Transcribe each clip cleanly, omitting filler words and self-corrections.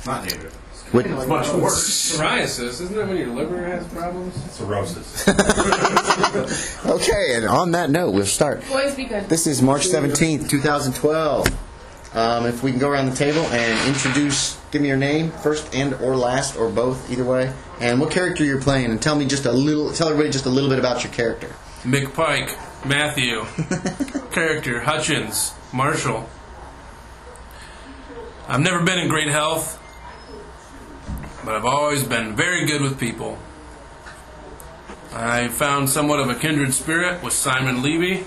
Not native. It's much worse. Psoriasis, isn't it when your liver has problems? Cirrhosis. Okay, and on that note, we'll start. Boys, be good. This is March 17th, 2012. If we can go around the table and introduce, give me your name, first and or last, or both, either way, and what character you're playing, and tell everybody just a little bit about your character. McPike, Matthew, character, Hutchins, Marshall. I've never been in great health, but I've always been very good with people. I found somewhat of a kindred spirit with Simon Leavy.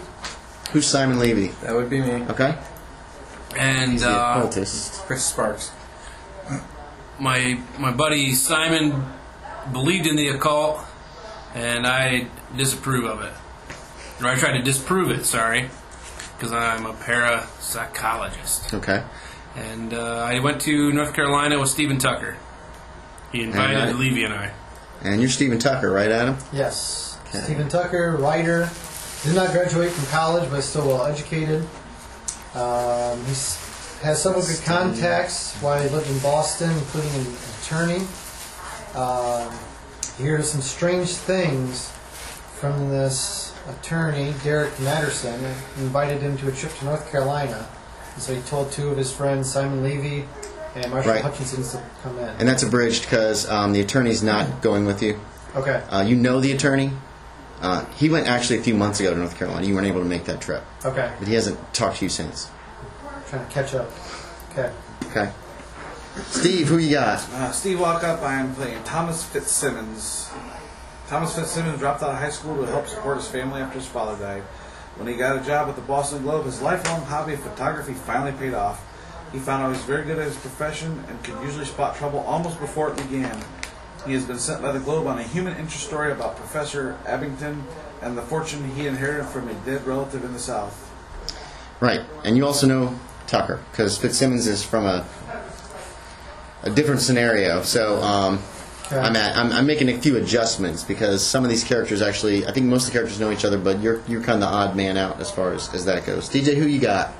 Who's Simon Leavy? That would be me. Okay. And He's the occultist. Chris Sparks. my buddy Simon believed in the occult, and I disapprove of it. Or I tried to disprove it, sorry, because I'm a parapsychologist. Okay. And I went to North Carolina with Stephen Tucker. He invited Leavy and I. And you're Stephen Tucker, right, Adam? Yes. Okay. Stephen Tucker, writer. Did not graduate from college, but still well educated. He has some good contacts while he lived in Boston, including an attorney. He heard some strange things from this attorney, Derek Masterson, and invited him to a trip to North Carolina. And so he told two of his friends, Simon Leavy and Marshall Hutchinson, to come in. And that's abridged because the attorney's not going with you. Okay. You know the attorney. He went actually a few months ago to North Carolina. You weren't able to make that trip. Okay. But he hasn't talked to you since. Trying to catch up. Okay. Okay. Steve, who you got? Steve Walkup. I am playing Thomas Fitzsimmons. Thomas Fitzsimmons dropped out of high school to help support his family after his father died. When he got a job at the Boston Globe, his lifelong hobby of photography finally paid off. He found out he was very good at his profession and could usually spot trouble almost before it began. He has been sent by the Globe on a human interest story about Professor Abington and the fortune he inherited from a dead relative in the South. Right. And you also know Tucker, because Fitzsimmons is from a different scenario. So I'm making a few adjustments because some of these characters actually, I think most of the characters know each other, but you're kind of the odd man out as far as that goes. DJ, who you got?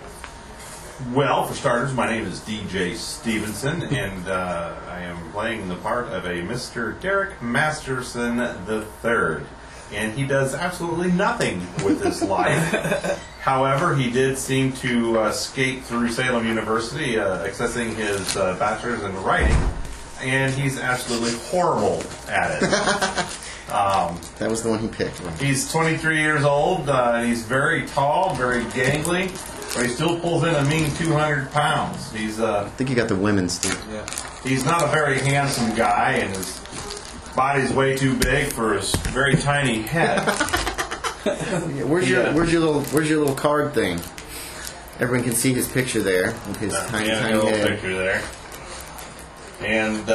Well, for starters, my name is DJ Stevenson, and I am playing the part of a Mr. Derek Masterson III. And he does absolutely nothing with his life. However, he did seem to skate through Salem University, accessing his bachelor's in writing, and he's absolutely horrible at it. That was the one he picked. Right? He's 23 years old, and he's very tall, very gangly, but he still pulls in a mean 200 pounds. I think you got the women, Steve. Yeah. He's not a very handsome guy, and his body's way too big for his very tiny head. Where's your little card thing? Everyone can see his picture there with his tiny little head. picture there. And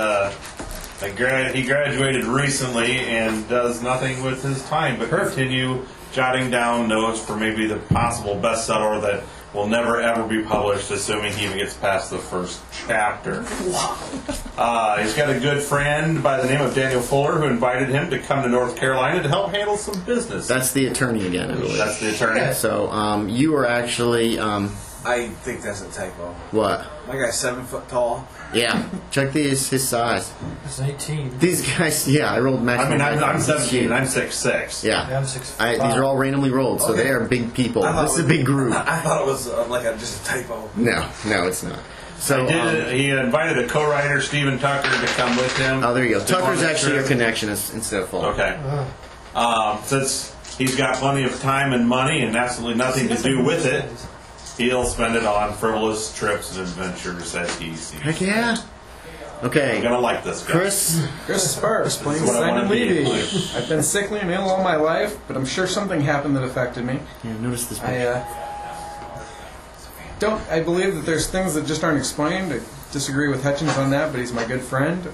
he graduated recently and does nothing with his time but continue jotting down notes for maybe the possible bestseller that will never ever be published, assuming he even gets past the first chapter. He's got a good friend by the name of Daniel Fuller who invited him to come to North Carolina to help handle some business. That's the attorney again, I believe. That's the attorney. So you are actually... I think that's a typo. What? My guy's 7 foot tall. Yeah. Check his size. He's 18. These guys, I rolled maximum. I mean, I'm 17 and I'm 6'6". Yeah. I'm 6'5". These are all randomly rolled, so they are big people. This is a big group. I thought it was just a typo. No, it's not. So he invited a co-writer, Stephen Tucker, to come with him. Oh, there you go. Tucker's actually your connection instead of Fuller. Okay. Since he's got plenty of time and money and absolutely nothing to do with it, he'll spend it on frivolous trips and adventures as he sees. Heck yeah. Okay. I'm going to like this guy. Chris Sparks, playing Simon Leavy. I've been sickly and ill all my life, but I'm sure something happened that affected me. Yeah, notice this. I believe that there's things that just aren't explained. I disagree with Hutchins on that, but he's my good friend.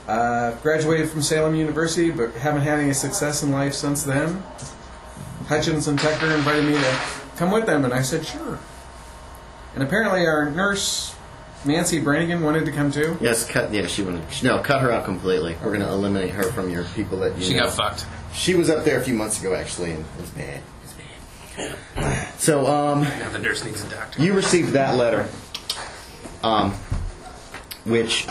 Graduated from Salem University, but haven't had any success in life since then. Hutchins and Tucker invited me to come with them, and I said sure. And apparently our nurse, Nancy Brannigan, wanted to come too. Yes, she wanted. Cut her out completely. We're going to eliminate her from your people that you She know. got fucked. She was up there a few months ago, actually, and it was bad. So, Now the nurse needs a doctor. you received that letter. which you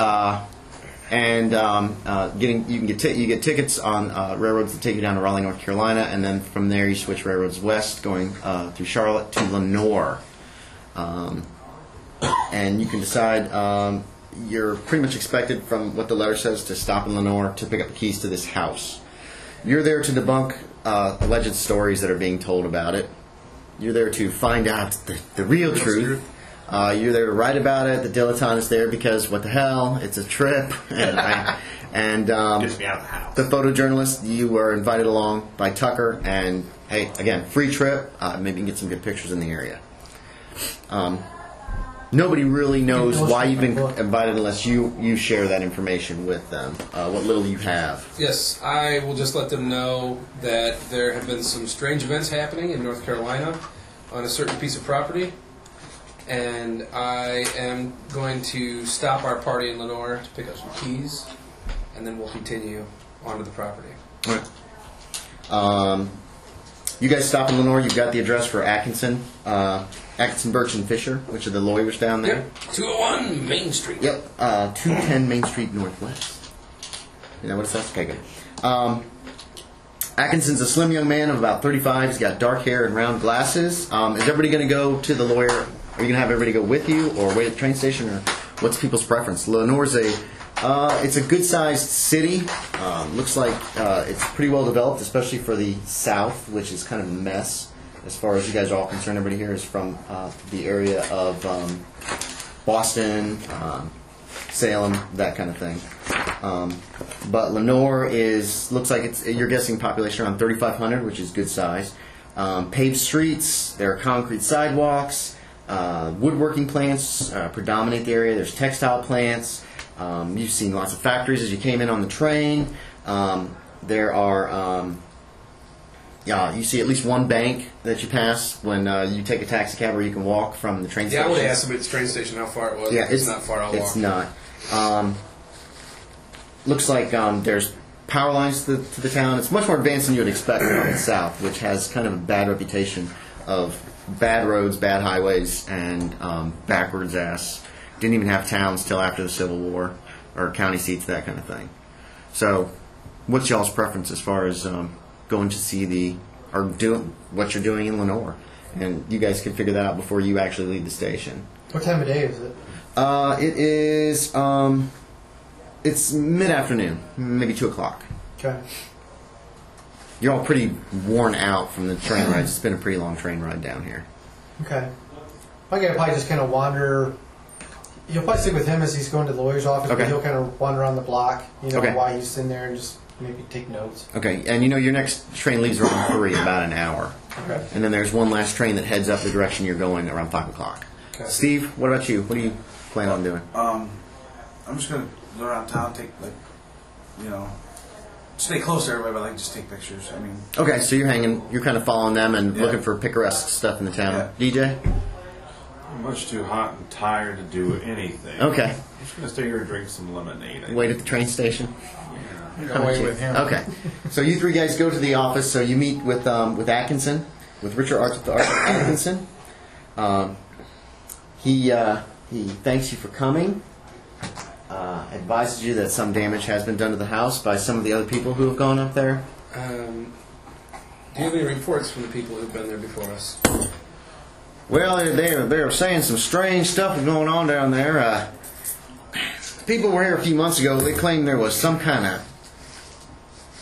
get tickets on railroads that take you down to Raleigh, North Carolina, and then from there you switch railroads west, going through Charlotte to Lenoir, and you can decide. You're pretty much expected, from what the letter says, to stop in Lenoir to pick up the keys to this house. You're there to debunk alleged stories that are being told about it. You're there to find out the real truth. You're there to write about it. The dilettante is there because what the hell? It's a trip. And Gets me out of the house. the photojournalist, you were invited along by Tucker. And hey, again, free trip. Maybe you can get some good pictures in the area. Nobody really knows why you've been invited unless you share that information with them, what little you have. Yes, I will just let them know that there have been some strange events happening in North Carolina on a certain piece of property, and I am going to stop our party in Lenoir to pick up some keys, and then we'll continue onto the property. All right. You guys stop in Lenoir. You've got the address for Atkinson, Birch, and Fisher, which are the lawyers down there. Yep, 201 Main Street. Yep, 210 Main Street Northwest. You know what it says? Okay, good. Atkinson's a slim young man of about 35. He's got dark hair and round glasses. Is everybody going to go to the lawyer? Are you going to have everybody go with you, or wait at the train station, or what's people's preference? Lenoir's it's a good-sized city. Looks like it's pretty well developed, especially for the South, which is kind of a mess. As far as you guys are all concerned, everybody here is from the area of Boston, Salem, that kind of thing. But Lenoir looks like you're guessing population around 3,500, which is good size. Paved streets, there are concrete sidewalks, woodworking plants predominate the area. There's textile plants. You've seen lots of factories as you came in on the train. There are, you see at least one bank that you pass when you take a taxi cab, or you can walk from the train station. Yeah, I would have asked them at the train station how far it was. Yeah, it's not far. I'll walk. It's not. Looks like there's power lines to the town. It's much more advanced than you would expect from the South, which has kind of a bad reputation of bad roads, bad highways, and backwards ass. Didn't even have towns till after the Civil War, or county seats, that kind of thing. So, what's y'all's preference as far as going to see what you're doing in Lenoir? And you guys can figure that out before you actually leave the station. What time of day is it? It is. It's mid-afternoon, maybe 2 o'clock. Okay. You're all pretty worn out from the train rides. It's been a pretty long train ride down here. Okay. I gotta probably just kind of wander. You'll probably stick with him as he's going to the lawyer's office, Okay. but he'll kind of wander around the block, Okay. while he's in there, and just maybe take notes. Okay, and your next train leaves around 3, about an hour. Okay. And then there's one last train that heads up the direction you're going around 5 o'clock. Okay. Steve, what about you? What do you plan on doing? I'm just gonna go around town, stay close to everybody, but just take pictures. I mean, Okay, so you're kind of following them and Yeah. looking for picaresque stuff in the town. DJ? I'm much too hot and tired to do anything. Okay. I'm just going to stay here and drink some lemonade. Wait at the train station? Go away with him. Okay. So you three guys go to the office. So you meet with Atkinson, with Richard Arthur Atkinson. He thanks you for coming. Advises you that some damage has been done to the house by some of the other people who have gone up there. Do you have any reports from the people who've been there before us? Well, they're saying some strange stuff is going on down there. People were here a few months ago. They claimed there was some kind of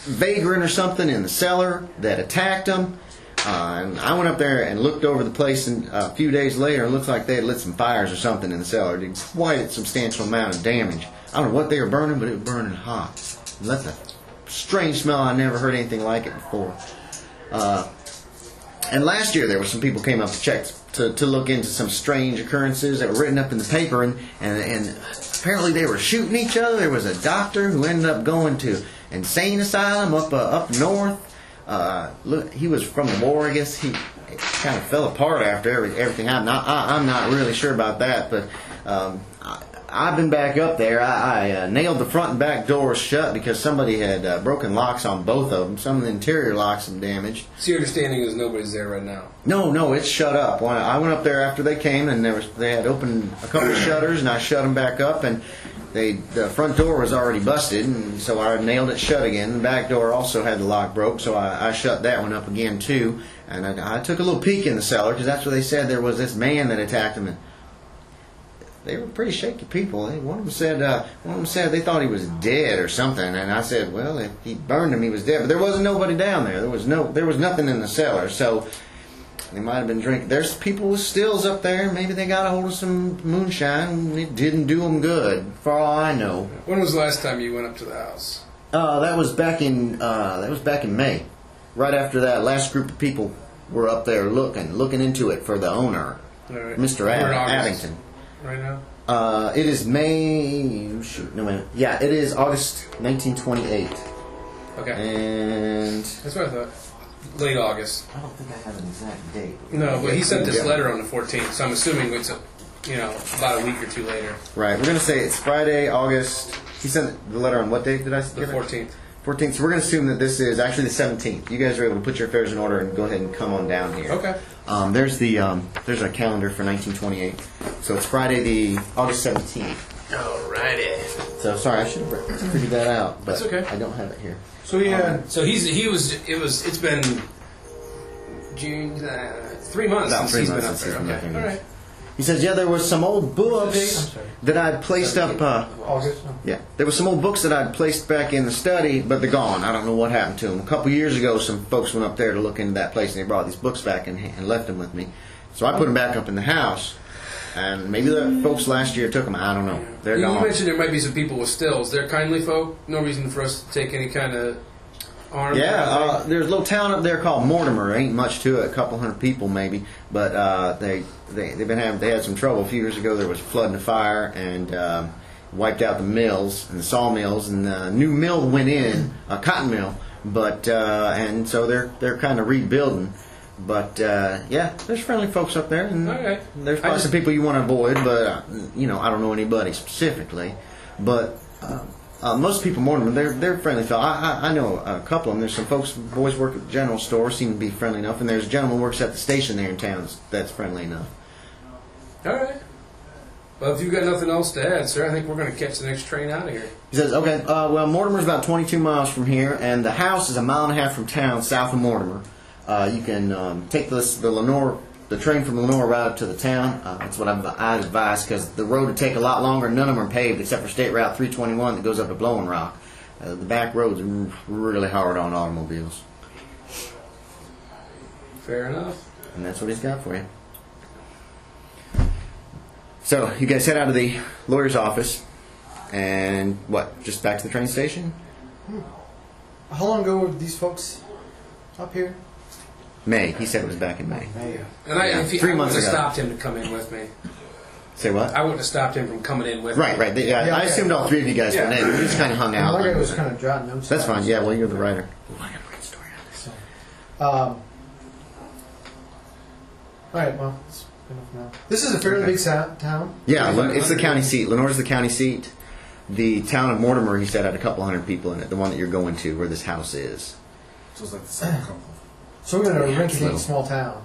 vagrant or something in the cellar that attacked them. And I went up there and looked over the place, and a few days later, it looks like they had lit some fires or something in the cellar. It did quite a substantial amount of damage. I don't know what they were burning, but it was burning hot. It left a strange smell. I never heard anything like it before. And last year, there were some people came up to check to look into some strange occurrences that were written up in the paper, and apparently they were shooting each other. There was a doctor who ended up going to insane asylum up north. Look, he was from the war, I guess. He kind of fell apart after everything happened. I'm not really sure about that, but I've been back up there. I nailed the front and back doors shut because somebody had broken locks on both of them. Some of the interior locks some damaged. So your understanding is nobody's there right now? No, it's shut up. I went up there after they came, and they had opened a couple of shutters, and I shut them back up, and the front door was already busted, and so I nailed it shut again. The back door also had the lock broke, so I shut that one up again too. And I took a little peek in the cellar because that's where they said there was this man that attacked them. And they were pretty shaky people. One of them said they thought he was dead or something. And I said, well, if he burned him, he was dead. But there wasn't nobody down there. There was nothing in the cellar. So they might have been drinking. There's people with stills up there. Maybe they got a hold of some moonshine. And it didn't do them good, for all I know. When was the last time you went up to the house? That was back in May. Right after that, last group of people were up there looking into it for the owner, Right. Mr. Addington. Right now? It is May. Shoot, no minute. Yeah, it is August 1928. Okay. And That's what I thought. Late August. I don't think I have an exact date. No, but he sent this letter on the 14th, so I'm assuming it's about a week or two later. Right. We're gonna say it's Friday, August. He sent the letter on what date did I say? The 14th. 14th. So we're going to assume that this is actually the 17th. You guys are able to put your affairs in order and go ahead and come on down here. Okay. There's a calendar for 1928. So it's Friday, the August 17th. Alrighty. So sorry, I should have figured that out, but That's okay. I don't have it here. So it's been June 3 months About since 3 he's months been up since there. he's been up Okay. there, All yes. right. He says, yeah, there was some old books I'm sorry. that I'd placed up. August. Yeah, there was some old books that I'd placed back in the study, but they're gone. I don't know what happened to them. A couple years ago, some folks went up there to look into that place, and they brought these books back and left them with me. So I put them back up in the house, and maybe the folks last year took them. I don't know. They're You gone. mentioned there might be some people with stills. They're kindly folk. No reason for us to take any kind of arm. Yeah, there's a little town up there called Mortimer. There ain't much to it, a couple hundred people maybe, but they had some trouble a few years ago. There was a flood and a fire, and wiped out the mills and the sawmills, and the new mill went in, a cotton mill, but and so they're kind of rebuilding. But yeah, there's friendly folks up there, and Okay. there's probably some people you want to avoid, but I don't know anybody specifically, but. Most people, Mortimer, they're friendly fellow. I know a couple of them. There's some folks, boys work at the general store, seem to be friendly enough, and there's a gentleman who works at the station there in town that's friendly enough. All right. Well, if you've got nothing else to add, sir, I think we're going to catch the next train out of here. He says, okay, well, Mortimer's about 22 miles from here, and the house is a mile and a half from town, south of Mortimer. You can take the train from Lenore right up to the town. That's what I'd advise, because the road would take a lot longer. None of them are paved except for State Route 321 that goes up to Blowing Rock. The back roads are really hard on automobiles. Fair enough. And that's what he's got for you. So, you guys head out of the lawyer's office, and what, just back to the train station? How long ago were these folks up here? May. He said it was back in May. And I Yeah, 3 3 months months wouldn't have ago. stopped him to come in with me. Say what? I wouldn't have stopped him from coming in with me. Right. Yeah, Yeah, I okay. assumed all three of you guys were neighbors. We just kind of hung out. My guy was kind of jotting notes. That's down. fine. Yeah, well, you're the writer. Ooh, I got a great story on this. All right, well, that's enough now. This is a fairly big town. Yeah, it's the county seat. Lenore's the county seat. The town of Mortimer, he said, had a couple hundred people in it. The one that you're going to, where this house is. So it's like the same couple. So we're going to rent little. a small town.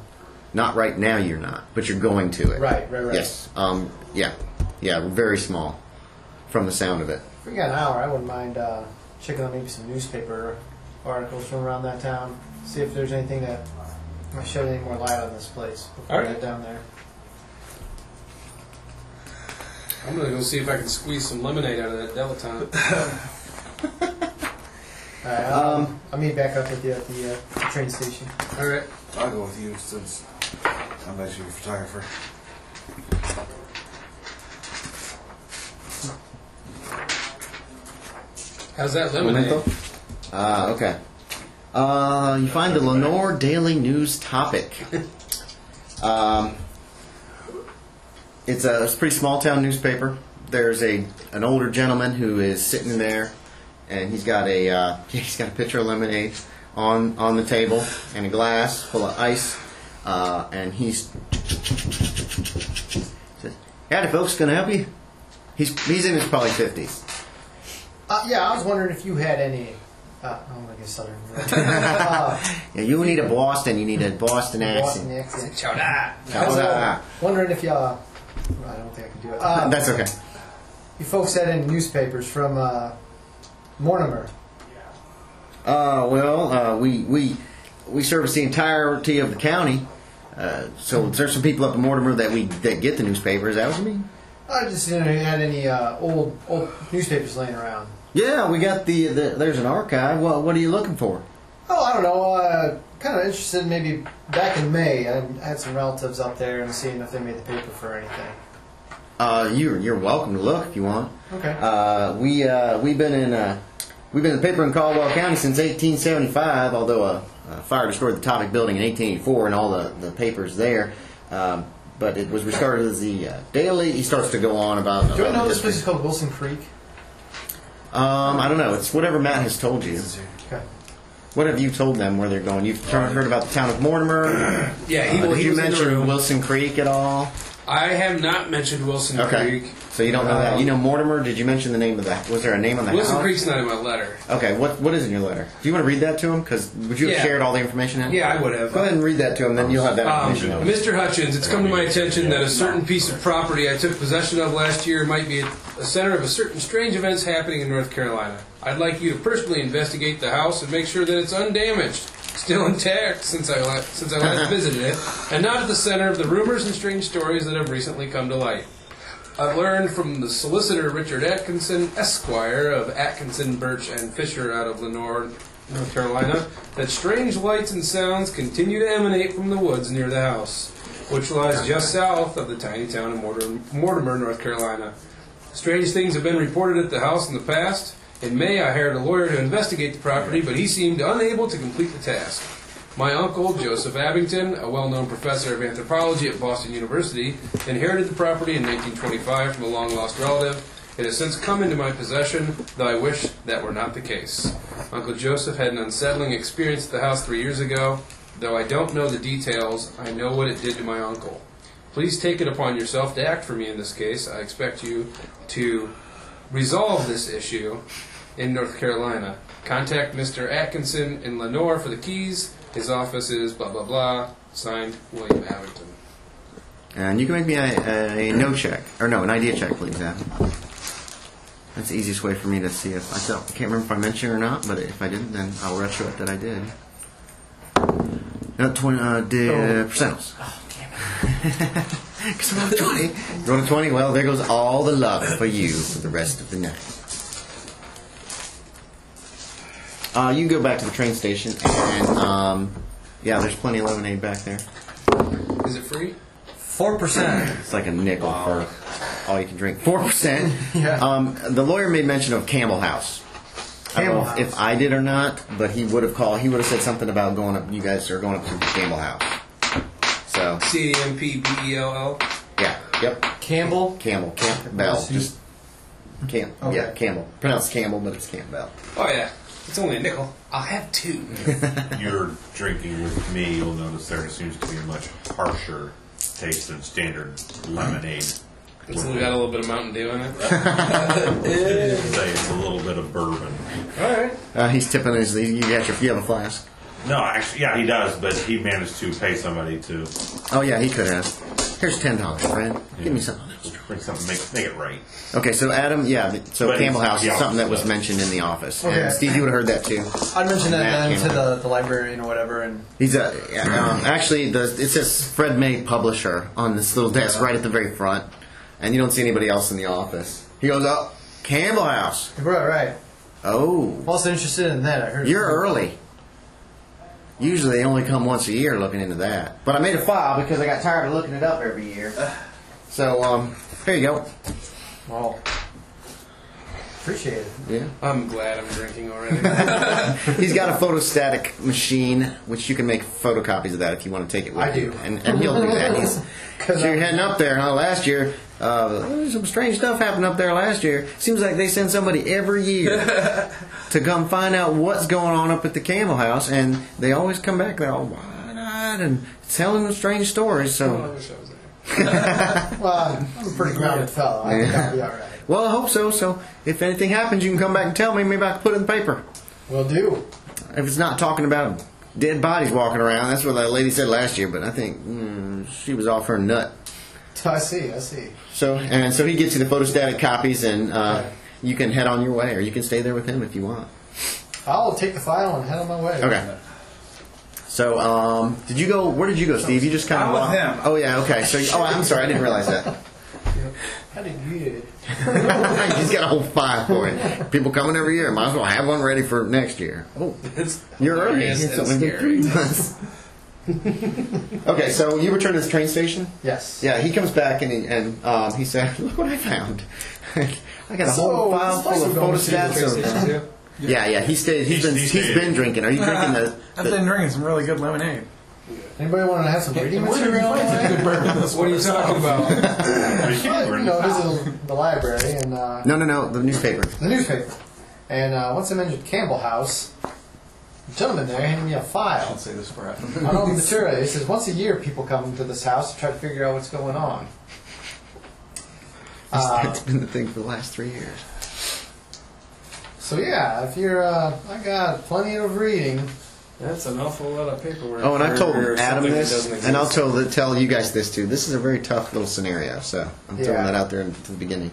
Not right now, you're not, but you're going to it. Right. Yes. Yeah, very small, from the sound of it. If we got an hour, I wouldn't mind checking out maybe some newspaper articles from around that town. See if there's anything that might shed any more light on this place before we All right. get down there. I'm going to go see if I can squeeze some lemonade out of that dilettante. All right, I'll meet back up with you at the train station. All right. I'll go with you since I'm actually a photographer. How's that lemonade? Okay. You find the Lenore Daily News topic. It's a pretty small town newspaper. There's an older gentleman who is sitting there, and he's got a pitcher of lemonade on the table and a glass full of ice, and he's says, "Howdy, folks, can I help you?" He's in his probably 50s. Yeah, I was wondering if you had any. I'm going to get Southern. Yeah, you need a Boston. You need a Boston Boston accent. accent. Chowda. I was wondering if you. I don't think I can do it. That's okay. you folks had any newspapers from Mortimer? We service the entirety of the county. So there's some people up in Mortimer that get the newspapers. Is that what you mean? I just didn't know if you had any old newspapers laying around. Yeah, we got there's an archive. What are you looking for? Oh, I don't know. Kind of interested. Maybe back in May, I had some relatives up there and seeing if they made the paper for anything. You're welcome to look if you want. Okay. We've been in the paper in Caldwell County since 1875. Although a fire destroyed the Topic Building in 1884 and all the papers there. But it was restarted as the Daily. He starts to go on about. Do I know this place is called Wilson Creek? I don't know. It's whatever Matt has told you. Okay. What have you told them where they're going? You've heard about the town of Mortimer. Yeah, did you was in the mention room. Wilson Creek at all? I have not mentioned Wilson Creek. So you don't know that. You know Mortimer? Did you mention the name of that? Was there a name on the Wilson house? Creek's not in my letter. Okay, what is in your letter? Do you want to read that to him? Because would you have shared all the information in? Yeah, I would have. Go ahead and read that to him, then you'll have that information. Mr. Hutchins, it's come to my attention that a certain piece of property I took possession of last year might be a center of a certain strange events happening in North Carolina. I'd like you to personally investigate the house and make sure that it's undamaged, still intact since I last visited it, and not at the center of the rumors and strange stories that have recently come to light. I've learned from the solicitor Richard Atkinson, Esquire of Atkinson, Birch, and Fisher out of Lenore, North Carolina, that strange lights and sounds continue to emanate from the woods near the house, which lies just south of the tiny town of Mortimer, North Carolina. Strange things have been reported at the house in the past. In May, I hired a lawyer to investigate the property, but he seemed unable to complete the task. My uncle, Joseph Abington, a well-known professor of anthropology at Boston University, inherited the property in 1925 from a long-lost relative. It has since come into my possession, though I wish that were not the case. Uncle Joseph had an unsettling experience at the house 3 years ago. Though I don't know the details, I know what it did to my uncle. Please take it upon yourself to act for me in this case. I expect you to resolve this issue in North Carolina. Contact Mr. Atkinson in Lenore for the keys. His office is blah, blah, blah. Signed, William Abington. And you can make me an idea check, please, Adam. That's the easiest way for me to see if I can't remember if I mentioned it or not, but if I didn't, then I'll retro it that I did. No, percentals. Oh, damn it. Because I rolled a 20. Rolled a 20, well, there goes all the love for you for the rest of the night. You can go back to the train station, and there's plenty of lemonade back there. Is it free? 4%. It's like a nickel for all you can drink. 4%. Yeah. The lawyer made mention of Campbell House. I don't know if I did or not, but he would have called. He would have said something about going up. You guys are going up to Campbell House. So Campbell. Yeah. Yep. Campbell. Campbell. Just Camp. Okay. Yeah. Campbell. Pronounced Campbell, but it's Campbell. Oh yeah. It's only a nickel. I'll have two. You're drinking with me, you'll notice there seems to be a much harsher taste than standard lemonade. It's got a little bit of Mountain Dew in it. Say it's a little bit of bourbon. All right. He's tipping his. You have a flask. No, actually, yeah, he does, but he managed to pay somebody to Oh yeah, he could have. Here's $10, friend. Give me something else. bring something, make it right. Okay, so Adam, so But Campbell House is yeah, something that was so- mentioned in the office. Okay. And Steve, you would have heard that too. I'd mention that Matt then came to up. the librarian or whatever, and He's actually it says Fred May Publisher on this little desk right at the very front, and you don't see anybody else in the office. He goes, "Oh, Campbell House. right. Oh, I'm also interested in that. I heard you're early." Usually they only come once a year looking into that. But I made a file because I got tired of looking it up every year. So, here you go. Well, appreciate it. Yeah. I'm glad I'm drinking already. He's got a photostatic machine, which you can make photocopies of that if you want to take it with I you. do. And he'll do that. So you're heading up there, huh? Last year, some strange stuff happened up there last year. Seems like they send somebody every year to come find out what's going on up at the Campbell House, and they always come back, they're all wide-eyed and telling them strange stories. Oh, I So, wish I was there. Well, I'm a pretty grounded fellow. I think I'll be all right. well, I hope so. So, if anything happens, you can come back and tell me. Maybe I can put it in the paper. Will do. If it's not talking about dead bodies walking around, that's what that lady said last year. But I think she was off her nut. I see. So he gets you the photostatic copies, and you can head on your way, or you can stay there with him if you want. I'll take the file and head on my way. Okay. So, did you go? Where did you go, Steve? You just kind of I'm with him. Oh yeah, okay. So, I'm sorry, I didn't realize that. How did you? He's got a whole file for it. People coming every year. Might as well have one ready for next year. Oh, you're early. It's scary. Okay, so you return to the train station. Yes. Yeah, he comes back and he said, "Look what I found! I got a whole file full of photostats." Yeah. He's been drinking. Are you drinking the? I've been drinking some really good lemonade. Anybody want to have some reading Where did you material? find such a good bourbon this What are you talking about? Visit the library and No, the newspaper. the newspaper. And once I mentioned Campbell House, the gentleman there handed me a file. I'll say this for On all the material. He says once a year people come to this house to try to figure out what's going on. That's been the thing for the last 3 years. So yeah, if you're, I got plenty of reading. That's an awful lot of paperwork. Oh, and I told for Adam something that this, doesn't and I'll exist. tell you guys this too. This is a very tough little scenario, so I'm throwing Yeah. that out there at the beginning.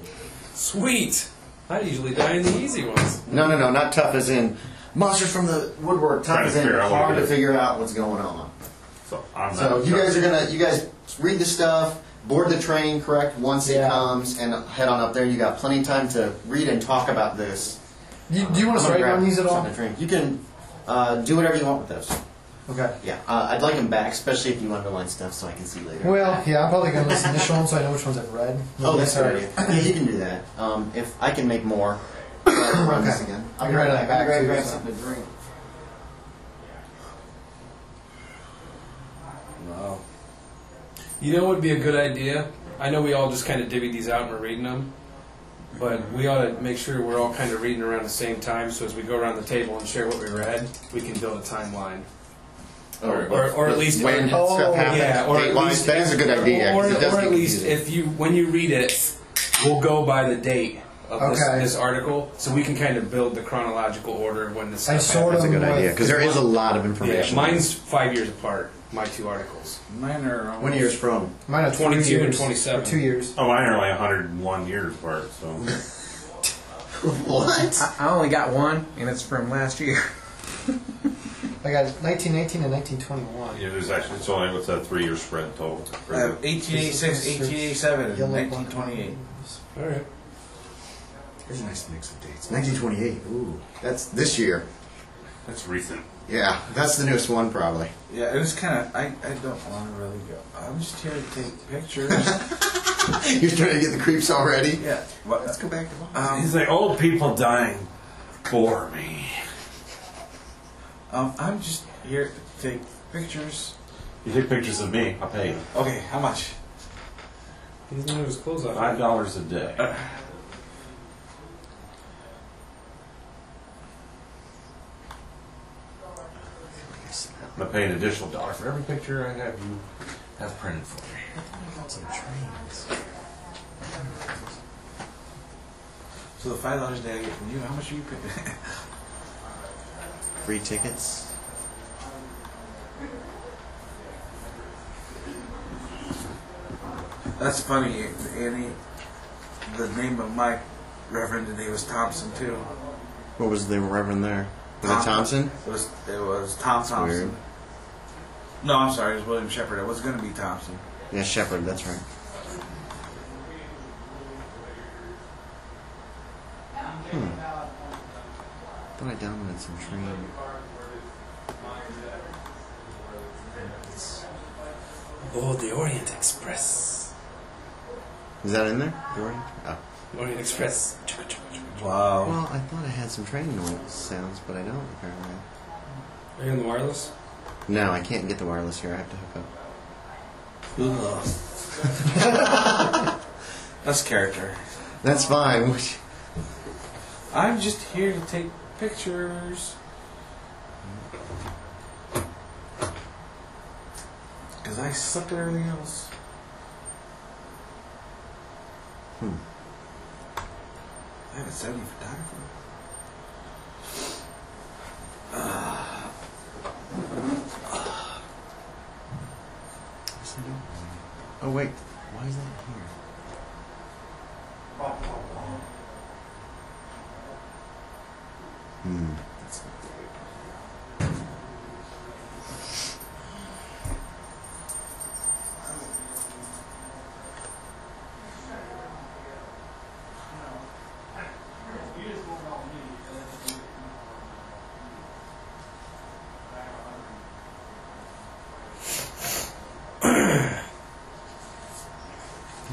Sweet. I usually die in the easy ones. No, not tough as in monsters from the woodwork. Tough Trying to as in figure out what hard it to is. figure out what's going on. So I'm So not you guys read the stuff, board the train correct once it Yeah. comes, and head on up there. You got plenty of time to read and talk about this. Do you want us to I'm gonna write grab on these at all? something to drink. You can do whatever you want with those. Okay. Yeah, I'd like them back, especially if you underline stuff so I can see later. Well, yeah, I'm probably going to list initial ones so I know which ones I've read. Oh, that's Sorry. right. Yeah, you can do that. If I can make more, run this again. I can write on that back, too, grab so. something to drink. Wow. You know what would be a good idea? I know we all just kind of divvy these out and we're reading them, but we ought to make sure we're all kind of reading around the same time, so as we go around the table and share what we read, we can build a timeline. Or at least when stuff happens. yeah, or at Date-wise, least that is a good idea. 'cause it does or get at least confusing. if you when you read it, we'll go by the date of Okay. this article, so we can kind of build the chronological order of when this I stuff sort happens. That's a good of idea because there is a lot of Yeah, information. mine's 5 years apart. My 2 articles. Mine are When are yours from? Mine are 3 22 and years, 27. Or 2 years. Oh, mine are only 101 years apart. So What? I only got one, and it's from last year. I got 1919 and 1921. yeah, there's actually it's only what's that 3 year spread total. I have 1886, 1887, and Yellow 1928. All right. Here's a nice mix of dates. 1928. Ooh, that's this year. That's recent. Yeah, that's the newest one probably. Yeah, it was kind of. I don't want to really go. I'm just here to take pictures. You're trying to get the creeps already. Yeah. But, Let's go back to He's like old people dying bore me. I'm just here to take pictures. You take pictures of me, I'll pay you. Okay, how much? He doesn't have his clothes off. $5 a day. I'm gonna pay an additional $1 for every picture I have you have printed for me. So the $5 a day I get from you, how much are you paying? Free tickets. That's funny, Annie. The name of my reverend today was Thompson too. What was the reverend there? Was it Thompson? It was Tom Thompson. weird. No, I'm sorry, it was William Shepard. It was going to be Thompson. Yeah, Shepherd. That's right. Thought I downloaded some train. Oh, the Orient Express. Is that in there? The Orient? Oh. Orient Express. Wow. Well, I thought I had some train noise sounds, but I don't apparently. Are you on the wireless? No, I can't get the wireless here. I have to hook up. That's character. That's fine. I'm just here to take pictures. Because I suck at everything else. I have a 70 photographer. Oh wait, why is that?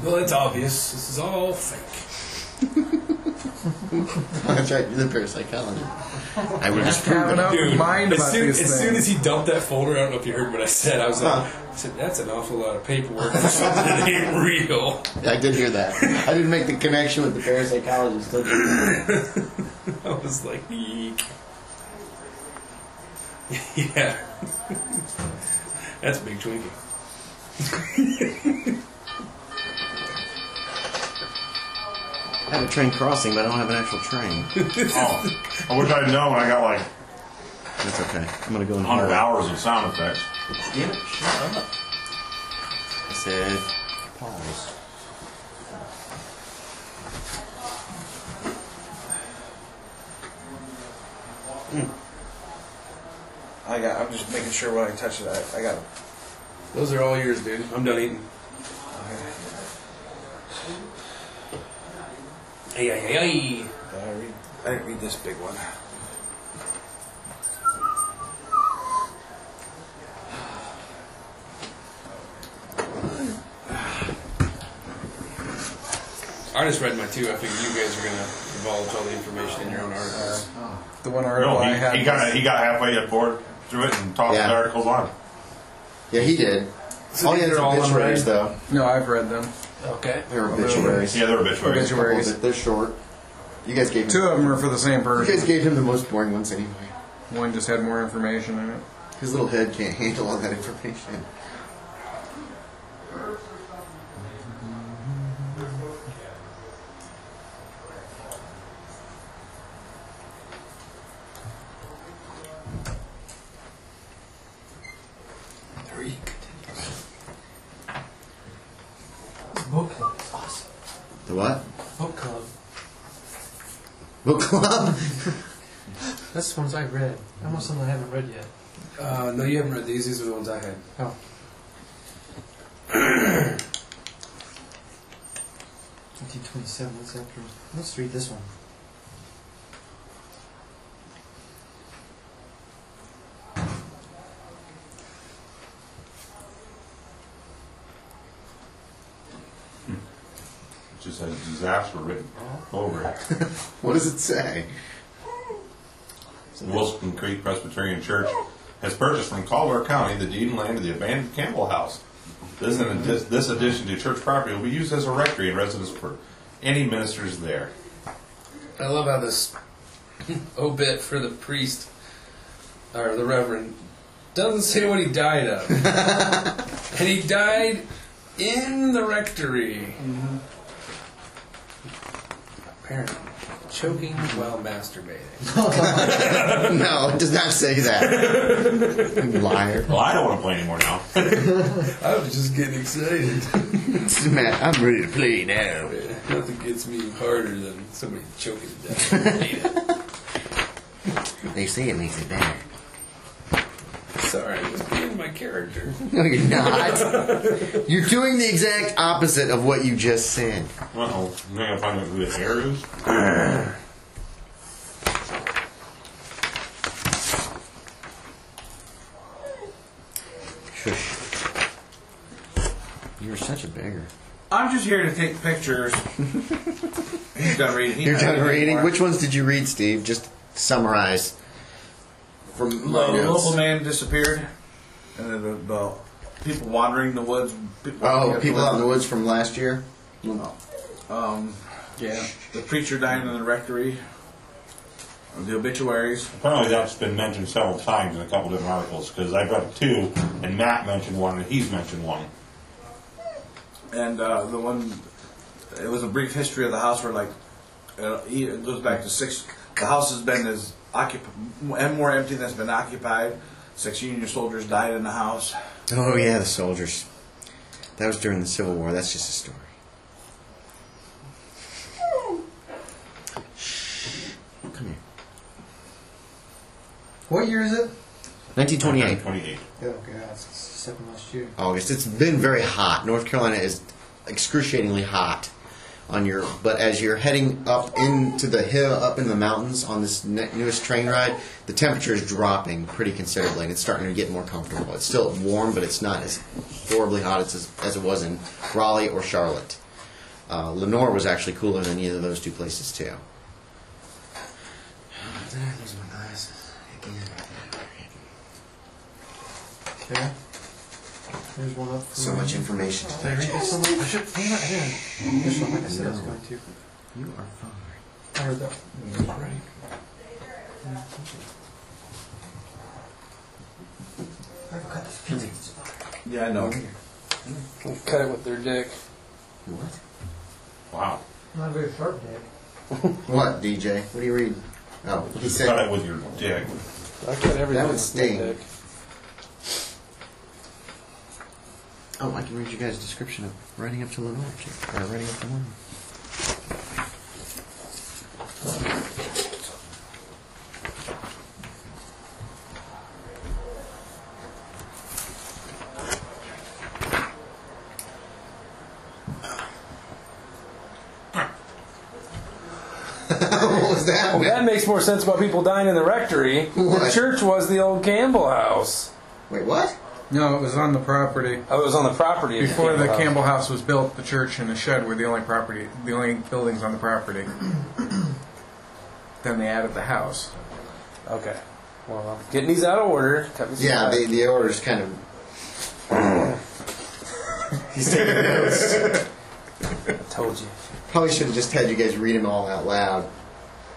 Well, it's obvious. This is all fake. That's right, the parapsychology. I would just prove Have it. enough Dude, mind about these as soon things. as he dumped that folder, I don't know if you heard what I said. I was like, I said, that's an awful lot of paperwork for something that ain't real. I did hear that. I didn't make the connection with the parapsychologist. Did you? I was like, eek. Yeah. That's a big Twinkie. I have a train crossing, but I don't have an actual train. Oh, I wish I'd known. I got like That's okay. I'm gonna go in 100 here. hours of sound effects. Damn it, shut up. I said pause. I'm just making sure when I touch it, I got it. Those are all yours, dude. I'm done eating. Hey, hey, hey, hey. I didn't read this big one. I just read my two. I figured you guys are going to divulge all the information in your own articles. The one article No, I had. he got halfway aboard through it and tossed Yeah. the articles on. Yeah, he did. All he had is they're all obituaries, unread? though. No, I've read them. Okay. They're obituaries. Yeah, they're obituaries. Obituaries. They're short. You guys gave him. Two of them are for the same You person. guys gave him the most boring ones anyway. One just had more information in it. His little head can't handle all that information. Book club is awesome. The what? Book club. Book club? That's the ones I read. I want some I haven't read yet. No, you haven't read these. These are the ones I had. Oh. 1927. That's after. Let's read this one. It just has disaster written all over it. What does it say? Wilson Creek Presbyterian Church has purchased from Collier County the deed and land of the abandoned Campbell House. This addition to church property will be used as a rectory and residence for any ministers there. I love how this obit for the priest, or the reverend, doesn't say what he died of. And he died in the rectory. Mm-hmm. Apparently. Choking while masturbating. No, it does not say that. You liar. Well, I don't want to play anymore now. I was just getting excited. Man, I'm ready to play now. Nothing gets me harder than somebody choking to death. Hate it. They say it makes it better. Sorry, I was being my character. No, you're not. You're doing the exact opposite of what you just said. Uh-oh. I'm going to find out who the hair is. Shush. You're such a beggar. I'm just here to take pictures. He's done reading. He's You're not done reading reading? anymore. Which ones did you read, Steve? Just summarize. From my The notes. local man disappeared, and then the people wandering the woods. Oh, people out in the woods from last year? Yeah. The preacher dying in the rectory. The obituaries. Apparently that's been mentioned several times in a couple different articles, because I've read two, and Matt mentioned one, and he's mentioned one. And the one, it was a brief history of the house where, like, it goes back to six. The house has been as and more empty than it's been occupied. 6 Union soldiers died in the house. Oh, yeah, the soldiers. That was during the Civil War. That's just a story. What year is it? 1928. 28. Okay, that's second last year. August. It's been very hot. North Carolina is excruciatingly hot but as you're heading up into the hill, up in the mountains on this newest train ride, the temperature is dropping pretty considerably, and it's starting to get more comfortable. It's still warm, but it's not as horribly hot as it was in Raleigh or Charlotte. Lenore was actually cooler than either of those two places, too. Did I lose my glasses again? Okay. Here's one up. So much information to digest. I should. Damn it, I didn't. This one, like I said, I was going to. You are fine. I heard that. I've got this pizza. Yeah, I know. Cut it with their dick. What? Wow. Not very sharp, Dave. What, DJ? What are you reading? Oh, he Cut said it with your dick. I cut everything That would with sting. my dick. Oh, I can read you guys' description of riding up to Lenore, or riding up to Lenore. What was that? Well, that makes more sense about people dying in the rectory. The What? church was the old Campbell house. Wait, what? No, it was on the property. Oh, it was on the property of Before the house. Campbell house was built, the church and the shed were the only buildings on the property. Then they added the house. Okay. Well, I'm getting these out of order. Cut me some Yeah, slack. the order's kind of... He's taking notes. I told you. Probably should have just had you guys read them all out loud.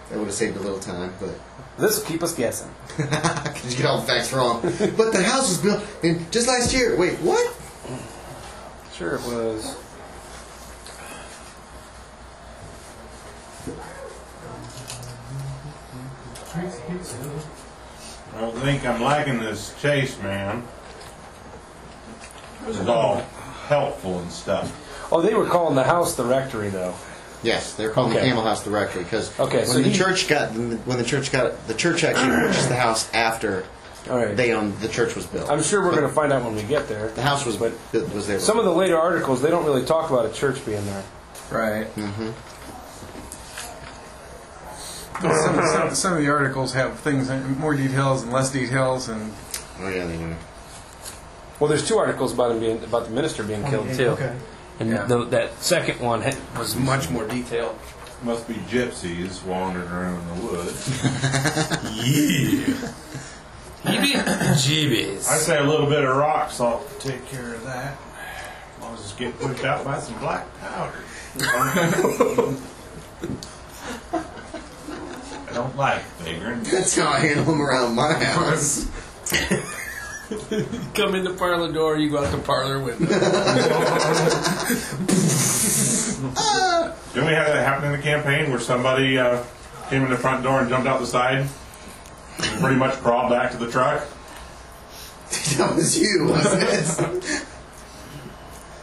That would have saved a little time, but... This will keep us guessing. Because you get all the facts wrong. But the house was built just last year. Wait, what? Sure it was. I don't think I'm liking this chase, man. This is all helpful and stuff. Oh, they were calling the house the rectory, though. Yes, they're calling the Okay. Campbell House the rectory because Okay, so the church actually purchased the house after All right. the church was built. I'm sure we're going to find out when we get there. The house was there. Some of the later articles, they don't really talk about a church being there. Right. Mm-hmm. Some of the articles have things, more details and less details, and Oh yeah, they do. Well, there's two articles about the minister being killed too, Okay. and Yeah. that second one was much more detailed. Must be gypsies wandering around in the woods. Jeebies. I say a little bit of rock salt to take care of that. As long as it's getting pushed out by some black powder. I don't like vagrant. That's how I handle them around my house. Come in the parlor door, you go out the parlor window. Didn't we have that happen in the campaign where somebody came in the front door and jumped out the side? And pretty much crawled back to the truck? That was you, wasn't it?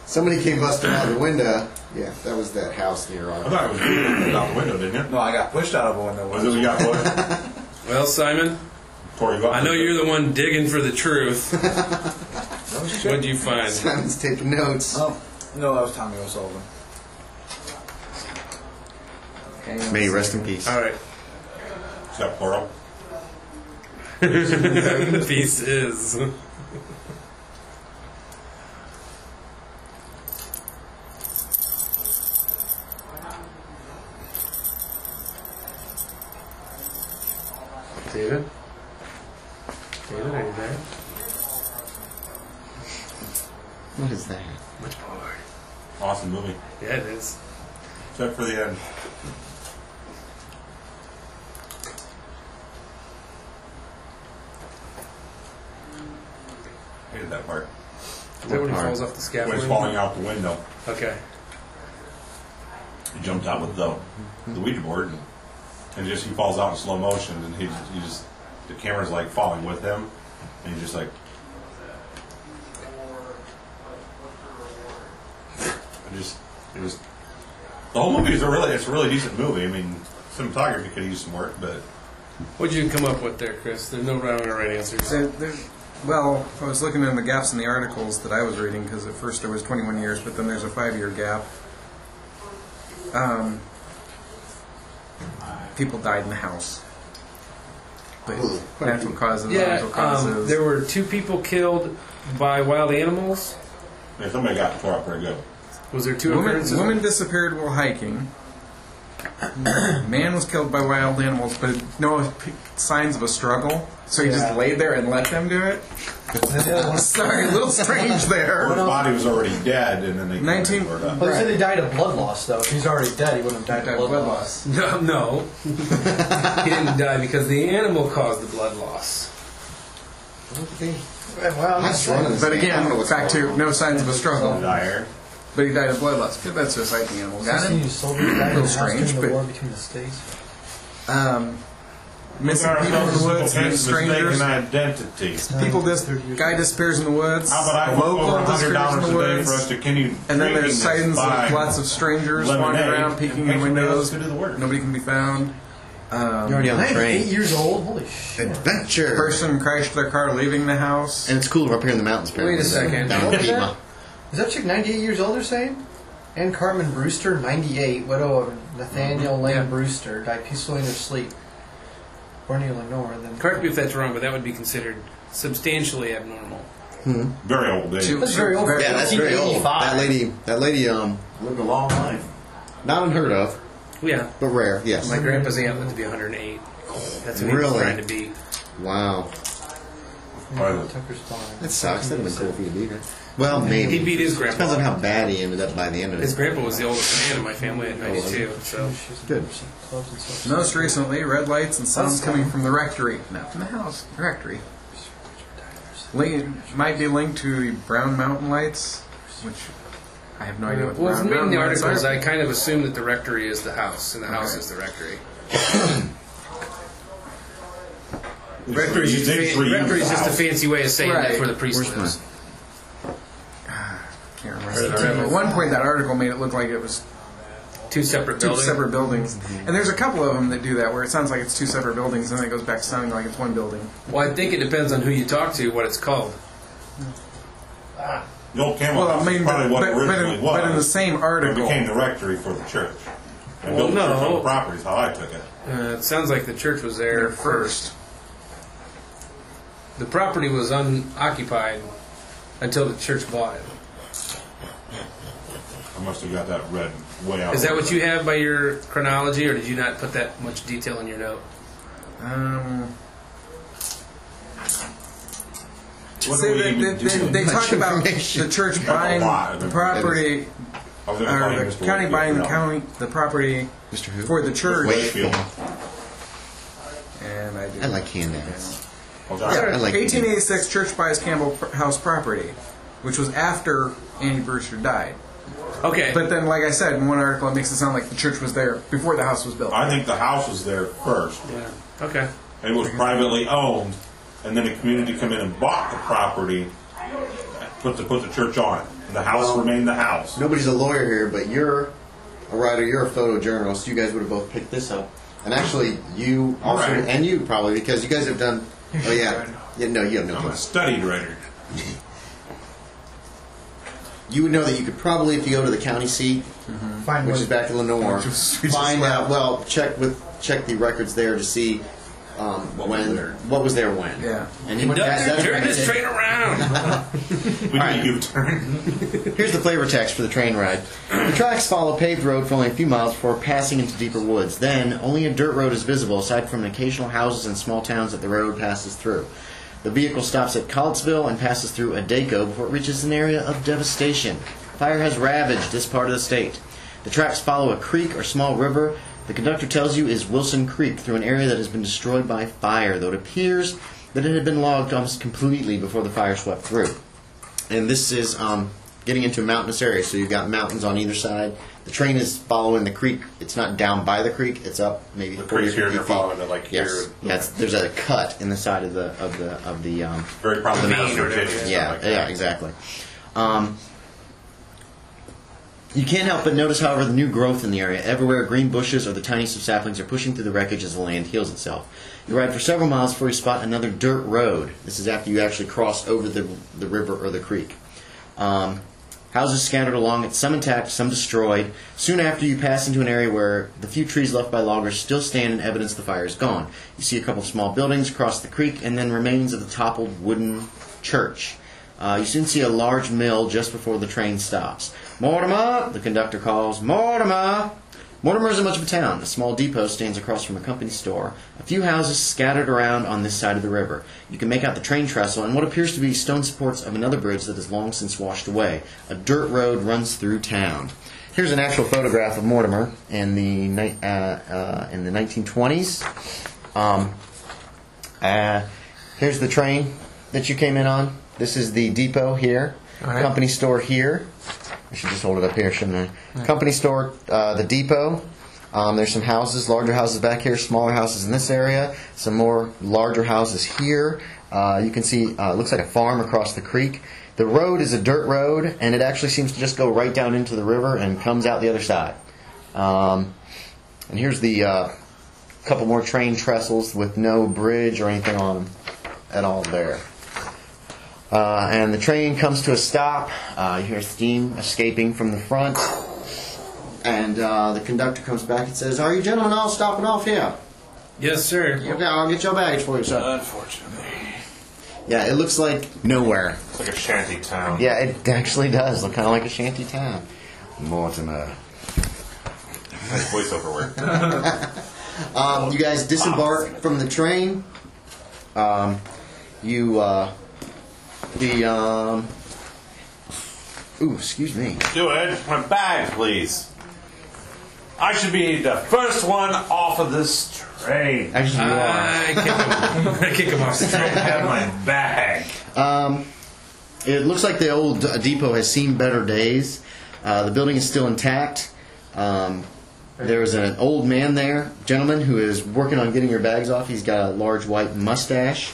Somebody came busting out the window. Yeah, that was that house near I our. thought it was you that jumped out the window, didn't you? No, I got pushed out of a window. Was it we got pushed? Well, Simon, Tore you up? I know you're the one digging for the truth. What did you find? Simon's taking notes. Oh, no, that was Tommy O'Sullivan. May you rest in peace. All right. Except plural. Peace is. David? David, are you there? What is that? Which part? Awesome movie. Yeah, it is. Except for the end. Hated that part. Is that when he part? falls off the When scaffolding? he's falling out the window. Okay. He jumped out with the Ouija board and just he falls out in slow motion and he just the camera's like falling with him and he's just like it was the whole movie is it's a really decent movie. I mean cinematography could use some work, but What'd you come up with there, Chris? There's no wrong or right answers. Well, I was looking in the gaps in the articles that I was reading, because at first there was 21 years, but then there's a 5-year gap. People died in the house. But natural causes, natural causes. There were 2 people killed by wild animals. Yeah, somebody got tore up pretty good. Was there 2 occurrences? Woman disappeared while hiking. Man was killed by wild animals, but no signs of a struggle. So he just laid there and let them do it? Sorry, a little strange there. Her body was already dead, and then they 19 covered it up. Well, they said he died of blood loss, though. If he's already dead, he wouldn't have died of blood loss. No. He didn't die because the animal caused the blood loss. Well, But again, back to no signs of a struggle. Dire. But he died of blood loss. That's just hiking animal. Got it? Soldiers died A little in strange, the but war between the states. Missing people in the woods and strangers. Identity. Guy disappears in the woods. How about I Local local disappears $100 in the a day woods. for us to continue? And then drinking there's this sightings of fine lots of strangers wandering lemonade, around, peeking and in somebody else windows. to do the work. Nobody can be found. You're already on the 8 train. years old? Holy shit. Adventure. Person crashed their car leaving the house. And it's cooler up here in the mountains, apparently. Wait a second. Down What in was Piedmont. that? Is that chick 98 years old, they're saying? Ann Carmen Brewster, 98, widow of Nathaniel Lane Brewster, died peacefully in her sleep. Born in Illinois. Then Correct me if that's wrong, but that would be considered substantially abnormal. Very old age. That's very old. Yeah, that's very old. 1985. That lady, Lived a long life. not unheard of, Yeah. but rare. Yes. My grandpa's aunt lived to be 108. That's what he Really? was trying to be. Wow. Tucker's fine. That sucks. That'd have been cool if you beat her. Well, maybe. He beat his grandpa. Depends on how bad he ended up by the end of His it. grandpa was the oldest man in my family at 92. So Good. Most recently, red lights and sounds coming from the rectory. Not from the house, the rectory. Might be linked to the Brown Mountain lights, which I have no idea what the well, Brown from reading the Mountain lights articles, are. I kind of assumed that the rectory is the house, and the house is the rectory. Rectory is just a fancy way of saying that's where the priest Where's lives. Can't remember. At one point, that article made it look like it was 2 separate two buildings. separate buildings. And there's a couple of them that do that, where it sounds like it's 2 separate buildings, and then it goes back to sounding like it's 1 building. Well, I think it depends on who you talk to, what it's called. The old camel Well, house I mean, is probably what it but originally was. in the same It article, became the rectory for the church. And Well, built the church no. on the property is how I took it. It sounds like the church was there they're first. first. The property was unoccupied until the church bought it. I must have got that read way out. Is that what you have by your chronology, or did you not put that much detail in your note? What See, do we even do? they talk Much about information. the church That's a buying lot of the information. property, I was gonna call you or Mr. the county Wakefield, buying no. the property Mr. Who? for the church. Wakefield. And I did. I like handouts. Oh, Yeah, God. I like 1886, church buys Campbell House property, which was after Andy Brewster died. Okay. But then, like I said, in one article, it makes it sound like the church was there before the house was built. I think the house was there first. Yeah. Okay. It was privately owned, and then the community come in and bought the property, put the church on it. And the house remained the house. Nobody's a lawyer here, but you're a writer, you're a photojournalist. You guys would have both picked this up. And actually, you also, Right. and you probably, because you guys have done, oh yeah. Yeah, no, you have no I'm a clue. studied writer. You would know that you could probably, if you go to the county seat, Find which what- is back to Lenore, Which was- we just find out, left. well, check the records there to see what was there when. Yeah. And you Turn this train around. We need a U-turn. Here's the flavor text for the train ride. The tracks follow a paved road for only a few miles before passing into deeper woods. Then, only a dirt road is visible, aside from occasional houses and small towns that the road passes through. The vehicle stops at Collettsville and passes through Adeco before it reaches an area of devastation. Fire has ravaged this part of the state. The tracks follow a creek or small river. The conductor tells you is Wilson Creek through an area that has been destroyed by fire, though it appears that it had been logged almost completely before the fire swept through. And this is getting into a mountainous area, so you've got mountains on either side. The train is following the creek. It's not down by the creek. It's up maybe The 40 or creek's here, 50 they're feet. following it like Yes. here. Yeah, there's a cut in the side of the Very probably The not main or Virginia. whatever. stuff yeah, like that. yeah, exactly. You can't help but notice, however, the new growth in the area. Everywhere, green bushes or the tiniest of saplings are pushing through the wreckage as the land heals itself. You ride for several miles before you spot another dirt road. This is after you actually cross over the river or the creek. Houses scattered along it, some intact, some destroyed. Soon after, you pass into an area where the few trees left by loggers still stand in evidence the fire is gone. You see a couple of small buildings across the creek and then remains of the toppled wooden church. You soon see a large mill just before the train stops. "Mortimer!" the conductor calls. "Mortimer!" Mortimer isn't much of a town. A small depot stands across from a company store. A few houses scattered around on this side of the river. You can make out the train trestle and what appears to be stone supports of another bridge that has long since washed away. A dirt road runs through town. Here's an actual photograph of Mortimer in the 1920s. Here's the train that you came in on. This is the depot here. All right. Company store here. I should just hold it up here, shouldn't I? Right. Company store, the depot. There's some houses, larger houses back here, smaller houses in this area. Some more larger houses here. You can see it looks like a farm across the creek. The road is a dirt road, and it actually seems to just go right down into the river and comes out the other side. And here's the couple more train trestles with no bridge or anything on them at all there. And the train comes to a stop. You hear steam escaping from the front. And the conductor comes back and says, "Are you gentlemen all stopping off here?" Yes, sir. Okay, I'll get your baggage for you, sir. Unfortunately. Yeah, it looks like nowhere. It's like a shanty town. Yeah, it actually does look kind of like a shanty town. Mortimer. Nice voiceover work. You guys disembark from the train. Ooh, excuse me. Steward, my bag, please. I should be the first one off of this train. Actually, you are. I kick him off the train. I have my bag. It looks like the old depot has seen better days. The building is still intact. There's an old man there, gentleman, who is working on getting your bags off. He's got a large white mustache.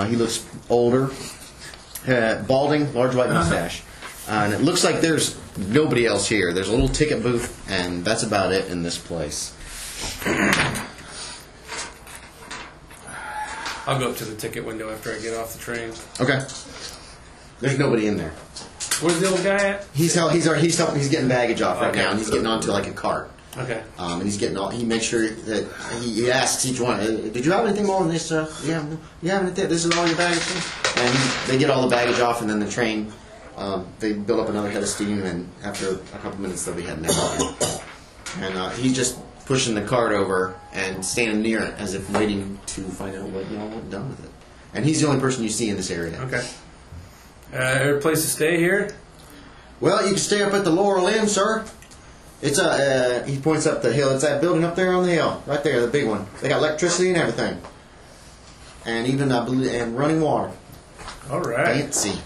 He looks older. Balding, large white mustache. And it looks like there's nobody else here. There's a little ticket booth, and that's about it in this place. I'll go up to the ticket window after I get off the train. Okay. There's nobody in there. Where's the old guy at? He's getting baggage off right now, and he's getting onto like a cart. Okay. And he's getting all. He makes sure that he asks each one, "Did you have anything more than this? You have anything? This is all your baggage." And they get all the baggage off, and then the train. They build up another head of steam, and after a couple minutes, they'll be heading out. And he's just pushing the cart over and standing near it, as if waiting to find out what done with it. And he's the only person you see in this area. Okay. There a place to stay here? Well, you can stay up at the Laurel Inn, sir. It's he points up the hill. It's that building up there on the hill, right there, the big one. They got electricity and everything, and even I believe and running water. All right. Fancy.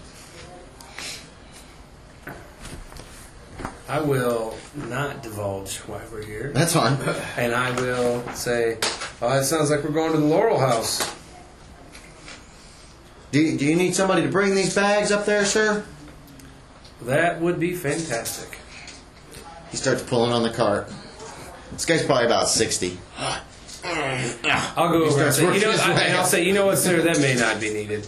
I will not divulge why we're here. That's fine. And I will say, "Oh, it sounds like we're going to the Laurel House." Do you need somebody to bring these bags up there, sir? That would be fantastic. He starts pulling on the cart. This guy's probably about 60. I'll go over and starts say, working his way I'll up. say, "You know what, sir? That may not be needed."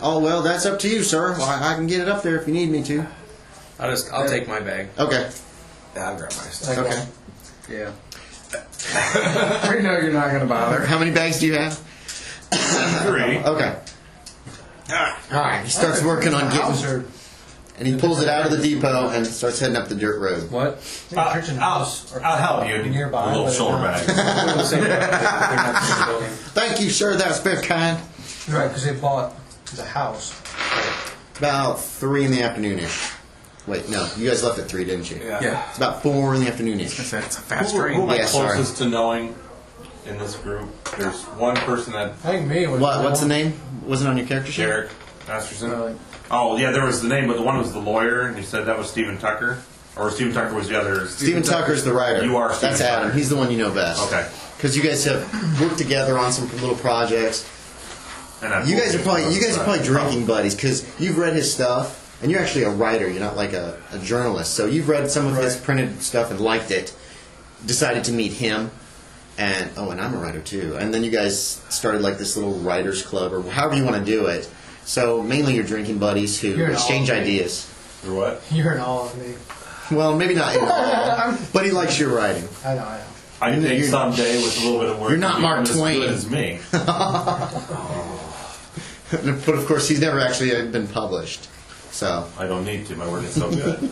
Oh, well, that's up to you, sir. I can get it up there if you need me to. I'll take my bag. Okay. Yeah, I'll grab my stuff. Okay. Yeah. We know you're not going to bother. How many bags do you have? 3. Okay. All right. He starts working on getting, and he pulls it out of the depot and starts heading up the dirt road. What? I'll help you. Nearby, A little shoulder bag. Thank you, sir. That was very kind. Right, because they bought the house. About 3 in the afternoon-ish. Wait, no. You guys left at 3, didn't you? Yeah. It's about 4 in the afternoon-ish. It's a fast Who train. am I Yeah, sorry. closest to knowing in this group? There's one person that I think me was. What's the name? Wasn't on your character sheet? Derek Masterson. Oh, yeah, there was the name, but the one was the lawyer, and you said that was Stephen Tucker? Or Stephen Tucker was the other? Stephen Tucker's the writer. You are Stephen That's Adam. Tucker. He's the one you know best. Okay. Because you guys have worked together on some little projects. And You guys are probably drinking buddies because you've read his stuff and you're actually a writer. You're not like a journalist. So you've read some of his printed stuff and liked it. Decided to meet him, and I'm a writer too. And then you guys started like this little writers club, or however you want to do it. So mainly you're drinking buddies who exchange ideas. Or what? You're in all of me. Well, maybe not in all, but he likes your writing. I know. I think someday with a little bit of work, you're not Mark as Twain. good as me. But of course, he's never actually been published. So I don't need to. My work is so good.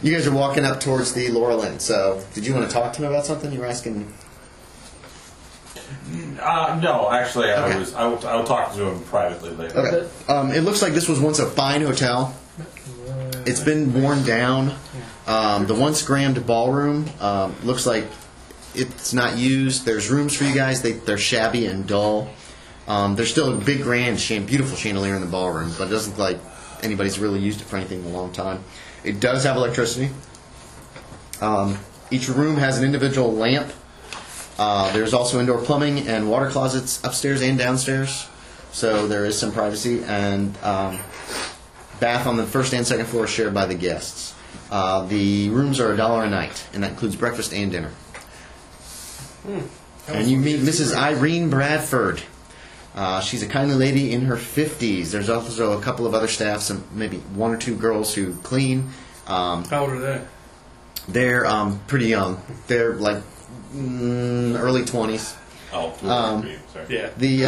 you guys are walking up towards the Laurel Inn. So did you want to talk to him about something? You were asking. No, actually, I will talk to him privately later. Okay. It looks like this was once a fine hotel. It's been worn down. The once grand ballroom looks like it's not used. There's rooms for you guys. They're shabby and dull. There's still a big, grand, beautiful chandelier in the ballroom, but it doesn't look like anybody's really used it for anything in a long time. It does have electricity. Each room has an individual lamp. There's also indoor plumbing and water closets upstairs and downstairs, so there is some privacy. And bath on the first and second floor shared by the guests. The rooms are $1 a night, and that includes breakfast and dinner. And you meet Mrs. Irene Bradford. She's a kindly lady in her 50s. There's also a couple of other staff, maybe 1 or 2 girls who clean. How old are they? They're pretty young. They're like early 20s. Oh, sorry. Yeah. The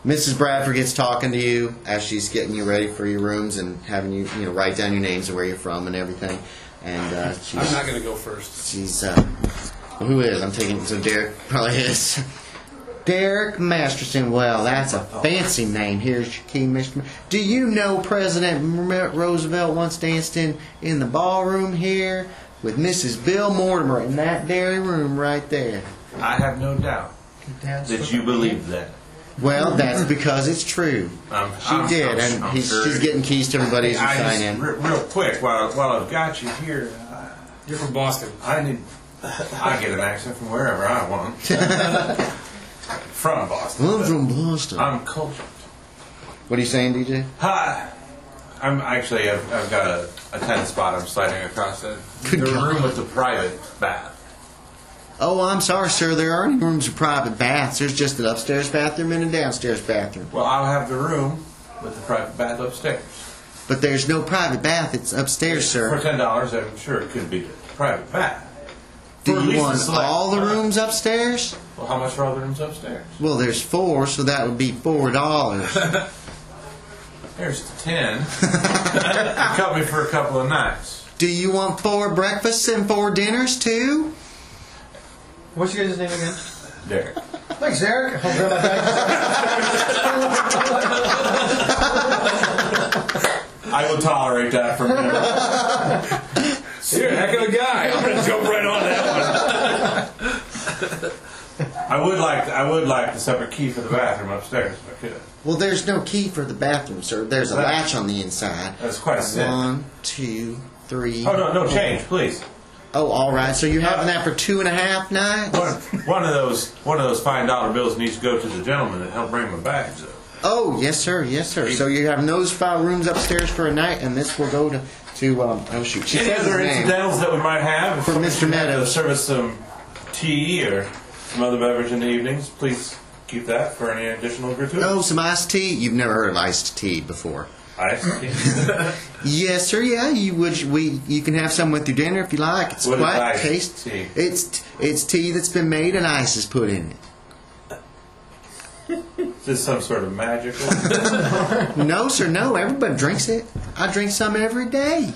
Mrs. Bradford gets talking to you as she's getting you ready for your rooms and having you write down your names and where you're from and everything. And I'm not going to go first. She's who is? I'm taking so Derek probably is. Derek Masterson. Well, that's a fancy name. Here's your key, Mr. Do you know President Roosevelt once danced in the ballroom here with Mrs. Bill Mortimer in that very room right there? I have no doubt that you believe that. Well, that's because it's true. She did, and she's getting keys to everybody as you sign in. Real quick, while I've got you here, You're from Boston. I get an accent from wherever I want. From Boston. I'm from Boston. I'm cultured. What are you saying, DJ? Hi. I've got a tennis spot I'm sliding across the room with the private bath. Oh, I'm sorry, sir. There aren't any rooms with private baths. There's just an upstairs bathroom and a downstairs bathroom. Well, I'll have the room with the private bath upstairs. But there's no private bath. It's upstairs, sir. For $10, I'm sure it could be the private bath. Do you want all the rooms upstairs? Well, how much are all the rooms upstairs? Well, there's 4, so that would be $4. There's 10. Cut me for a couple of nights. Do you want 4 breakfasts and 4 dinners, too? What's your guys' name again? Derek. Thanks, Derek. I'll grab my bag. I will tolerate that from you. You're a heck of a guy. I'm going to jump right on that one. I would like the separate key for the bathroom upstairs if I could. Well, there's no key for the bathroom, sir. There's a latch on the inside. That's quite a sin. 1, 2, 3. Oh, no change, please. Oh, all right. So you're having that for 2.5 nights? One of those fine dollar bills needs to go to the gentleman that helped bring my bags up. Oh, yes, sir. Yes, sir. So you're having those 5 rooms upstairs for a night, and this will go to oh shoot. She Any says other his name. incidentals that we might have? For Mr. Meadows. Service some tea or some other beverage in the evenings. Please keep that for any additional gratuity. Oh, some iced tea. You've never heard of iced tea before. Iced tea? Yes, sir. Yeah, you would. You can have some with your dinner if you like. It's What is quite iced tasty. tea? It's tea that's been made and ice is put in it. Is this some sort of magical? No, sir. No, everybody drinks it. I drink some every day.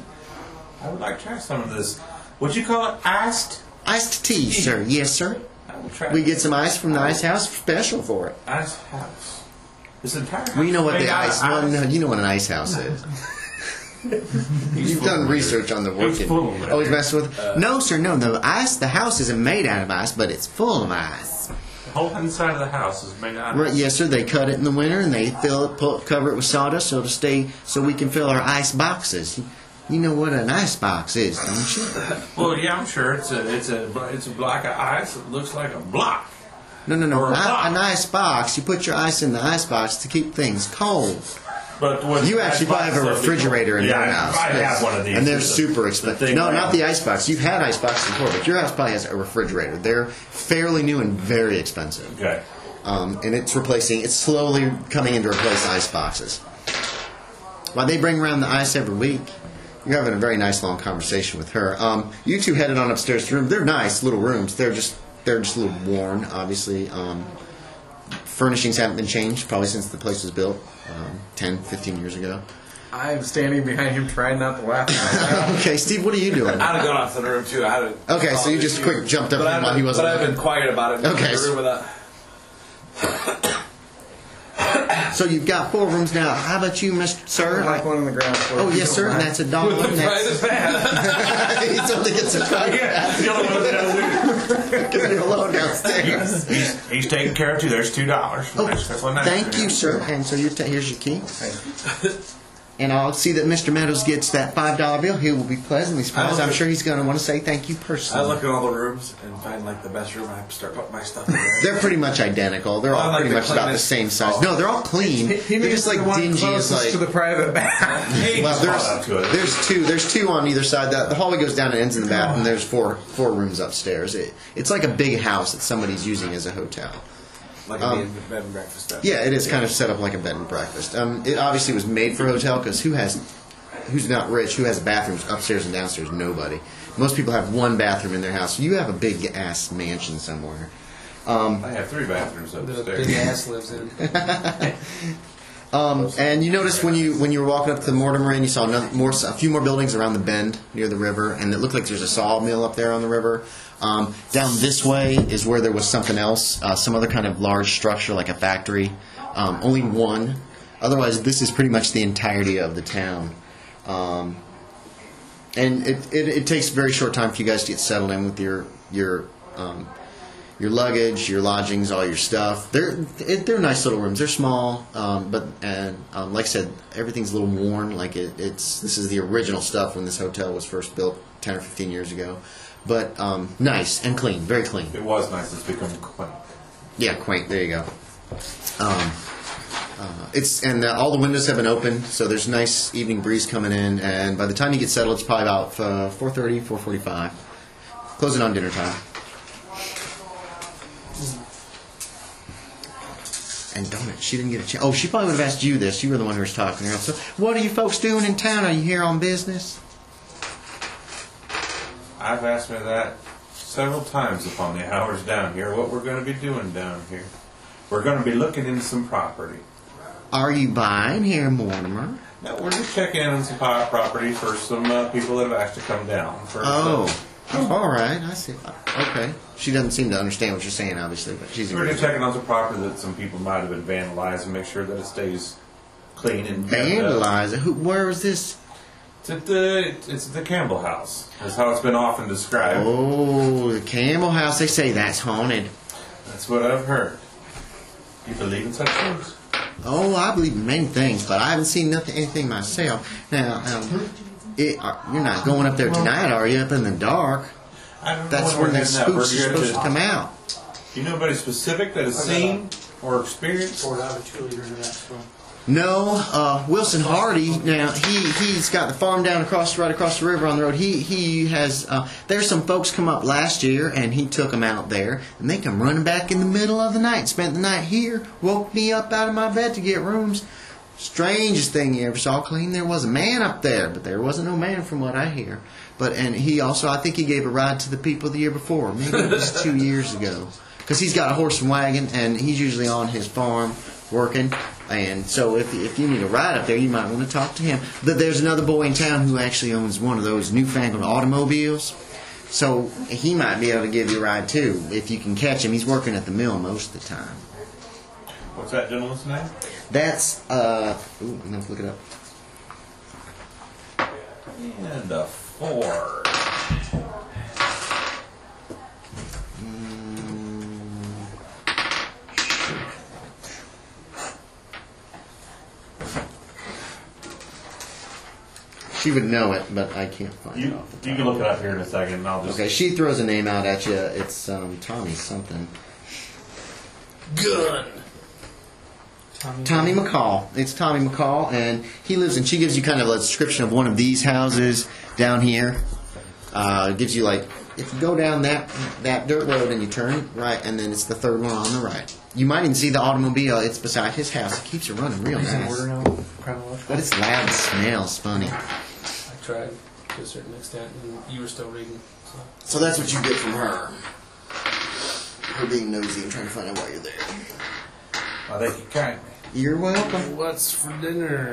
I would like to try some of this. Would you call it iced? Iced tea, sir. Yes, sir. I will try. We get some ice from the ice house special for it. Ice house. This entire house. We know what made the out of ice. Well, no, you know what an ice house is. You've done research on the work. He's full of it. Oh, he's messing with it? No, sir. No, no. Ice. The house isn't made out of ice, but it's full of ice. The whole inside of the house is made out of Right, yes, sir. They cut it in the winter and they cover it with sawdust so we can fill our ice boxes. You know what an ice box is, don't you? Well, yeah, I'm sure it's a block of ice that looks like a block. No. Or a Not box. an ice box. You put your ice in the ice box to keep things cold. But what You actually probably have a refrigerator in your house. I have one of these. And they're super expensive. No, not the icebox. You've had iceboxes before, but your house probably has a refrigerator. They're fairly new and very expensive. Okay. And it's slowly coming in to replace iceboxes. While they bring around the ice every week, you're having a very nice long conversation with her. You two headed on upstairs to the room. They're nice little rooms. They're just a little worn, obviously. Furnishings haven't been changed probably since the place was built 10, 15 years ago. I'm standing behind him trying not to laugh. Okay, Steve, what are you doing? I'd have gone off to the room too. Okay, so you just quick jumped up while he wasn't. But I've been quiet about it. Okay. So you've got 4 rooms now. How about you, Mr. Sir? I'd like one on the ground floor. Oh, yes, sir. And that's $1. He totally gets a private bath. The only one that Give it alone downstairs. he's taking care of you. There's $2. Oh, That's what thank you, sir. And so here's your key. And I'll see that Mr. Meadows gets that $5 bill. He will be pleasantly surprised. I'm sure he's going to want to say thank you personally. I look at all the rooms and find like the best room. I have to start putting my stuff in there. They're pretty much identical. They're all pretty much about the same size. No, they're all clean. He They're means just like the one dingy as closest to like. the private bath. Well, there's two on either side. The hallway goes down and ends in the bath, and there's four rooms upstairs. It's like a big house that somebody's using as a hotel. Like a bed and breakfast stuff. Yeah, it is kind of set up like a bed and breakfast. It obviously was made for a hotel because who's not rich, who has bathrooms upstairs and downstairs? Nobody. Most people have one bathroom in their house. You have a big ass mansion somewhere. I have 3 bathrooms The upstairs. big ass lives in. And you noticed when you were walking up to the Mortimer Inn, you saw a few more buildings around the bend near the river, and it looked like there's a sawmill up there on the river. Down this way is where there was something else, some other kind of large structure like a factory. Only one. Otherwise, this is pretty much the entirety of the town. And it takes a very short time for you guys to get settled in with your luggage, your lodgings, all your stuff. They're nice little rooms. They're small, but like I said, everything's a little worn. Like this is the original stuff when this hotel was first built 10 or 15 years ago. But nice and clean, very clean. It was nice. It's become quaint. Yeah, quaint. There you go. All the windows have been open, so there's nice evening breeze coming in. And by the time you get settled, it's probably about 4:30, 4:45. Closing on dinner time. And darn it, she didn't get a chance. Oh, she probably would have asked you this. You were the one who was talking to her. So, what are you folks doing in town? Are you here on business? I've asked me that several times upon the hours down here, what we're going to be doing down here. We're going to be looking into some property. Are you buying here, Mortimer? No, we're just checking in on some property for some people that have asked to come down. Oh, all right. I see. Okay. She doesn't seem to understand what you're saying, obviously, but she's. We're just checking on some property that some people might have been vandalized and make sure that it stays clean and vandalized. Where is this? It's the Campbell House. That's how it's been often described. Oh, the Campbell House. They say that's haunted. That's what I've heard. You believe in such things? Oh, I believe in many things, but I haven't seen anything myself. Now, you're not going up there tonight, are you? Up in the dark? I don't know. That's when the spooks are supposed to come out. Do you know anybody specific that has seen or experienced? No, Wilson Hardy. Now he's got the farm down right across the river on the road. He has. There's some folks come up last year, and he took them out there, and they come running back in the middle of the night. Spent the night here, woke me up out of my bed to get rooms. Strangest thing you ever saw. Clean. There was a man up there, but there wasn't no man from what I hear. And he also, I think he gave a ride to the people the year before. Maybe it was 2 years ago, because he's got a horse and wagon, and he's usually on his farm working. And so if you need a ride up there, you might want to talk to him. But there's another boy in town who actually owns one of those newfangled automobiles. So he might be able to give you a ride too, if you can catch him. He's working at the mill most of the time. What's that gentleman's name? That's, I'm going to have to look it up. And a Ford. She would know it, but I can't find it. You can look it up here in a second, and I'll just... Okay, she throws a name out at you. It's Tommy something. Gun. Tommy McCall. It's Tommy McCall, and he lives, and she gives you kind of a description of one of these houses down here. It gives you like, if you go down that dirt road and you turn right, and then it's the third one on the right. You might even see the automobile. It's beside his house. It keeps it running real nice. But it's loud and smells funny. I tried to a certain extent, and you were still reading. So that's what you get from her. Her being nosy and trying to find out why you're there. I think you kindly. You're welcome. What's for dinner?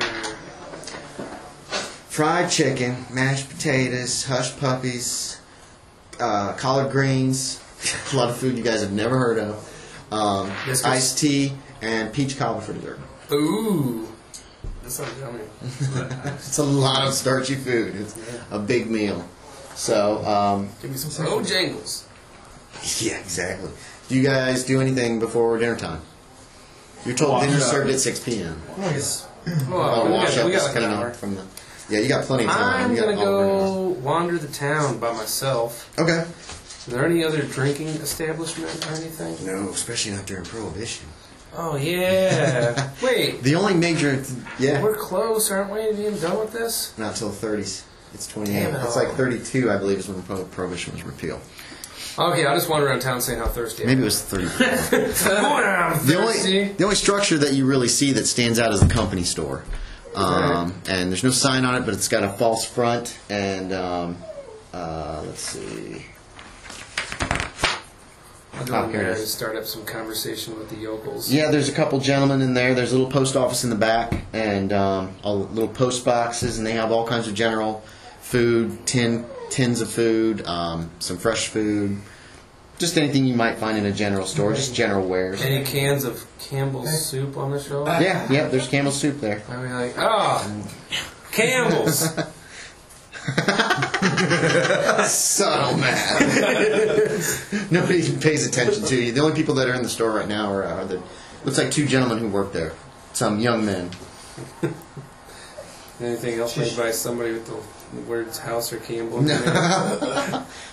Fried chicken, mashed potatoes, hush puppies, collard greens, a lot of food you guys have never heard of, iced tea, and peach cobbler for dessert. Ooh. That sounds yummy. It's a lot of starchy food. It's a big meal. So, Give me some Bojangles. yeah, exactly. Do you guys do anything before dinner time? You're told dinner's served at 6 p.m. Oh, we got like an coming hour. up from the. Yeah, you got plenty of time. I'm You got going to all go wander the town by myself. Okay. Is there any other drinking establishment or anything? No, especially not during Prohibition. Oh, yeah. Wait. The only major, We're close, aren't we? Are you even done with this? not till the 30s. It's 28. Damn it It's like 32, I believe, is when Prohibition was repealed. Okay, I'll just wander around town saying how thirsty I am. Maybe it was 34. I'm thirsty. The only structure that you really see that stands out is the company store. And there's no sign on it, but it's got a false front. And let's see. I'll go in there and start up some conversation with the yokels. Yeah, there's a couple gentlemen in there. There's a little post office in the back, and little post boxes, and they have all kinds of general food, tins of food, some fresh food, just anything you might find in a general store, just general wares. Any cans of Campbell's soup on the shelf? Yeah, there's Campbell's soup there. I'd be like, oh, Campbell's. So mad. Nobody pays attention to you. The only people that are in the store right now are looks like two gentlemen who work there. Some young men. Anything else made by somebody with the words house or Campbell? No.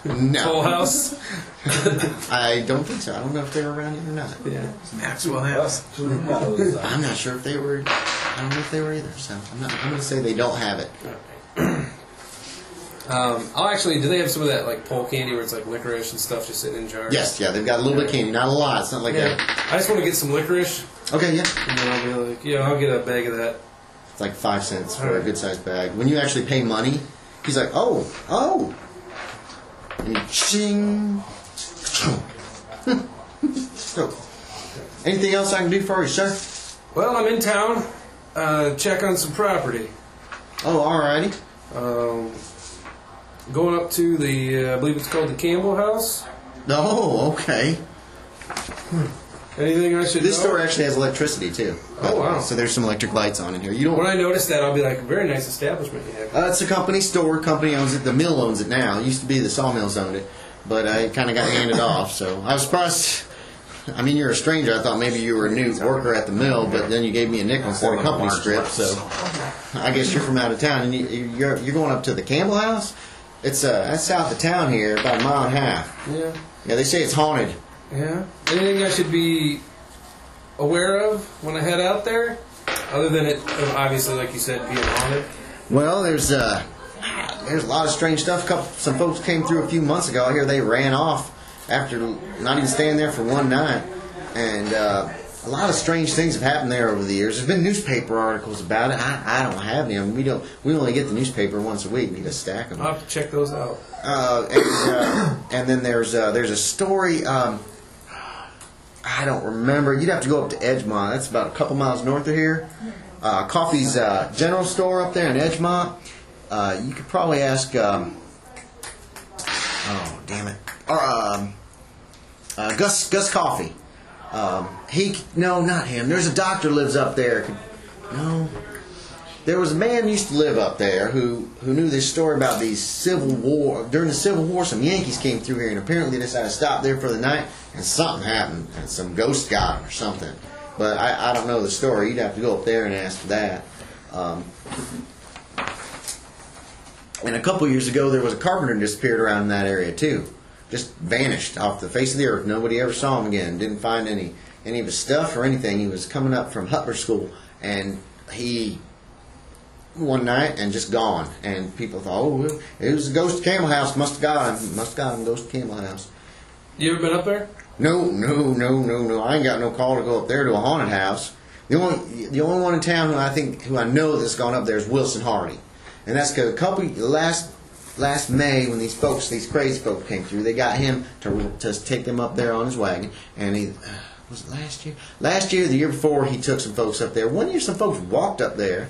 Full house? I don't think so. I don't know if they were around here or not. Yeah. Maxwell House. I'm not sure if they were. I don't know if they were either. So I'm going to say they don't have it. Do they have some of that like pole candy where it's like licorice and stuff just sitting in jars? Yes, yeah, they've got a little bit of candy, not a lot. It's not like I just want to get some licorice, okay, yeah. and then I'll be like, I'll get a bag of that. It's like 5 cents for a good sized bag. When you actually pay money, he's like, oh, and you ching. So, anything else I can do for you, sir? Well, I'm in town. Check on some property. Oh, alrighty. Going up to the, I believe it's called the Campbell House. Oh, okay. Anything I should This know? store actually has electricity too. by the way. wow. So there's some electric lights on in here. You don't. When I notice that, I'll be like, very nice establishment you have. It's a company store. Company owns it. The mill owns it now. It used to be the sawmills owned it, but I kind of got handed off. So I was surprised. I mean, you're a stranger. I thought maybe you were a new worker at the mill, but then you gave me a nickel instead of company script. So I guess you're from out of town, and you're going up to the Campbell House. It's that's south of town here, about a mile and a half. Yeah. Yeah, they say it's haunted. Yeah. Anything I should be aware of when I head out there, other than it obviously, like you said, being haunted? Well, there's a lot of strange stuff. Some folks came through a few months ago. I hear they ran off after not even staying there for one night, and a lot of strange things have happened there over the years. There's been newspaper articles about it. I don't have them. We only get the newspaper once a week. We need to stack them. I'll have to check those out. And then there's a story. I don't remember. You'd have to go up to Edgemont. That's about a couple miles north of here. Coffee's general store up there in Edgemont. You could probably ask. Oh, damn it. Or Gus Coffee. No, not him. There's a doctor lives up there. No. There was a man who used to live up there who knew this story about the Civil War. During the Civil War, some Yankees came through here, and apparently they decided to stop there for the night, and something happened, and some ghost got him or something. But I don't know the story. You'd have to go up there and ask for that. And a couple years ago, there was a carpenter who disappeared around in that area, too. Just vanished off the face of the earth. Nobody ever saw him again. Didn't find any any of his stuff or anything. He was coming up from Hutler School, and he one night and just gone. And people thought, oh, it was the ghost of Camel House. Must have got him. Ghost of Camel House. You ever been up there? No. I ain't got no call to go up there to a haunted house. The only one in town who I know that's gone up there is Wilson Hardy, and that's because last May when these crazy folks came through, they got him to take them up there on his wagon, and he was it last year? Last year, the year before, he took some folks up there. One year, some folks walked up there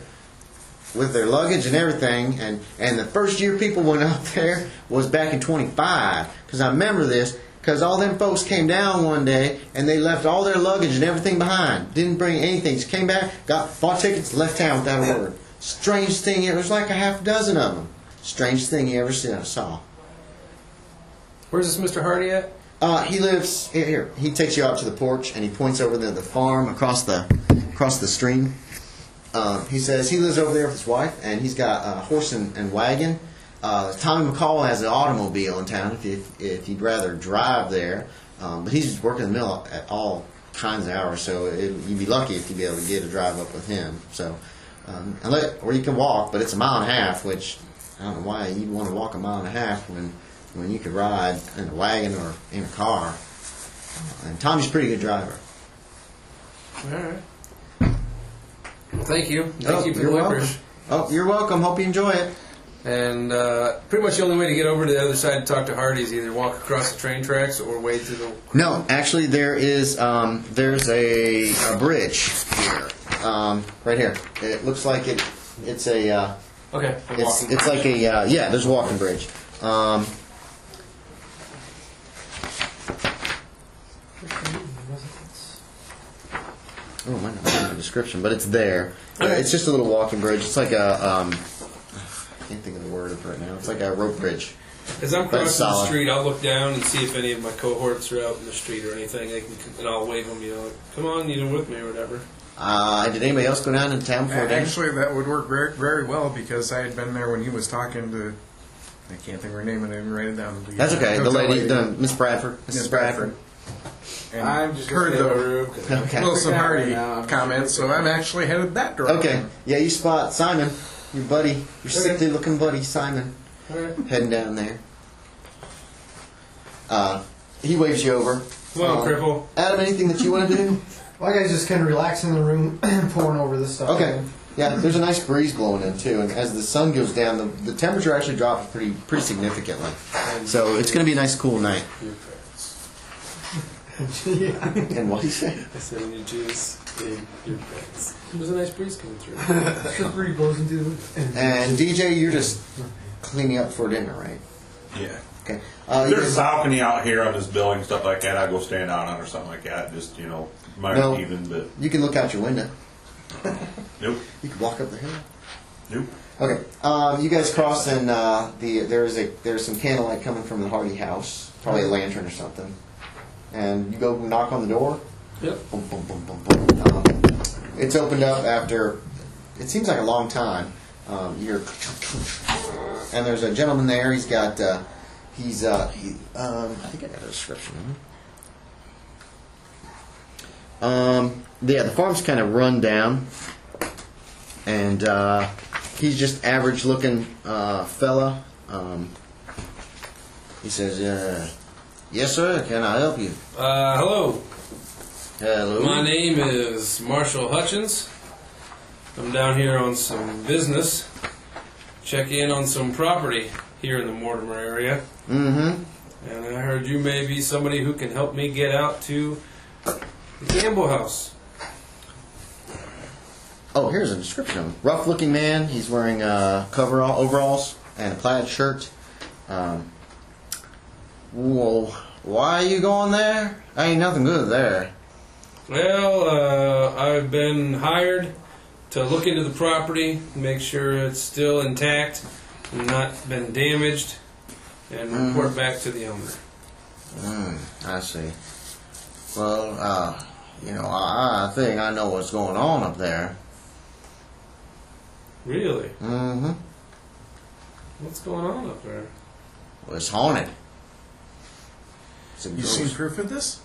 with their luggage and everything, and the first year people went up there was back in 25, because I remember this. Because all them folks came down one day and they left all their luggage and everything behind. Didn't bring anything. Just came back, bought tickets, left town without a word. Strange thing. It was like a half dozen of them. Strange thing you ever saw. Where's this Mr. Hardy at? He lives here. He takes you out to the porch and he points over the farm across the stream. He says he lives over there with his wife and he's got a horse and wagon. Tommy McCall has an automobile in town if you'd rather drive there, but he's working in the mill at all kinds of hours, so you'd be lucky if you'd be able to get a drive up with him. So, or you can walk, but it's a mile and a half, which I don't know why you'd want to walk a mile and a half when you could ride in a wagon or in a car. And Tommy's a pretty good driver. All right. Well, thank you. Thank you for the licorice. Oh, you're welcome. Hope you enjoy it. And pretty much the only way to get over to the other side to talk to Hardy is either walk across the train tracks or wade through the... No, actually there's a bridge here, right here. It looks like it's a... Okay. It's like a... there's a walking bridge. Oh, I might not have the description, but it's there. It's just a little walking bridge. It's like a... I can't think of the word of it right now. It's like a rope bridge. As I'm crossing the street, I'll look down and see if any of my cohorts are out in the street or anything. And I'll wave them, come on, with me or whatever. Did anybody else go down in town before that? Actually, that would work very, very well because I had been there when he was talking to. I can't think of her name and I didn't write it down. That's okay. The lady, Miss Bradford. Mrs. Bradford. And I'm just heard the Wilson Hardy comments, so I'm actually headed that direction. Okay. Yeah, you spot Simon, your buddy, your sickly-looking buddy, Simon, heading down there. He waves you over. Come on, cripple. Adam, anything that you want to do? Well, I guys just kind of relax in the room, pouring over this stuff. Okay. Yeah, there's a nice breeze blowing in too, and as the sun goes down, the temperature actually drops pretty significantly. So it's going to be a nice, cool night. Yeah. And what did he say? I said when you juice in your pants. There's a nice breeze coming through. The breeze blows into And DJ, you're just cleaning up for dinner, right? Yeah. Okay. There's a balcony out here on this building, stuff like that. I go stand out on or something like that. Just might No. even, but You can look out your window. nope, You can walk up the hill. nope. Okay. You guys cross, and there's some candlelight coming from the Hardy house, probably a lantern or something. And you go knock on the door. Yep. Boom, boom, boom, boom, boom. It's opened up after, it seems like a long time. And there's a gentleman there. He's got, I think I got a description of him. The farm's kind of run down, and he's just average looking fella. He says, "Yes, sir. Can I help you?" Hello. Hello. My name is Marshall Hutchins. I'm down here on some business. Check in on some property here in the Mortimer area. Mm-hmm. And I heard you may be somebody who can help me get out to the Gamble House. Oh, here's a description of him. Rough-looking man. He's wearing overalls and a plaid shirt. Whoa. Why are you going there? Ain't nothing good there. Well, I've been hired to look into the property, make sure it's still intact and not been damaged, and report back to the owner. I see. Well, I think I know what's going on up there. Really? Mm-hmm. What's going on up there? Well, it's haunted. It's a You ghost. seen proof of this?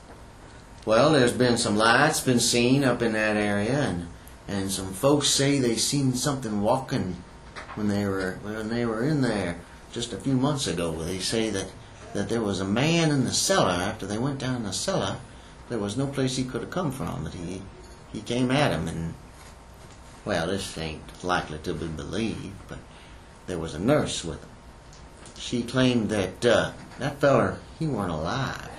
Well, there's been some lights been seen up in that area, and some folks say they seen something walking when they were in there just a few months ago. They say that there was a man in the cellar. After they went down the cellar, there was no place he could have come from. But he came at him, and well, this ain't likely to be believed, but there was a nurse with him. She claimed that that feller, he weren't alive.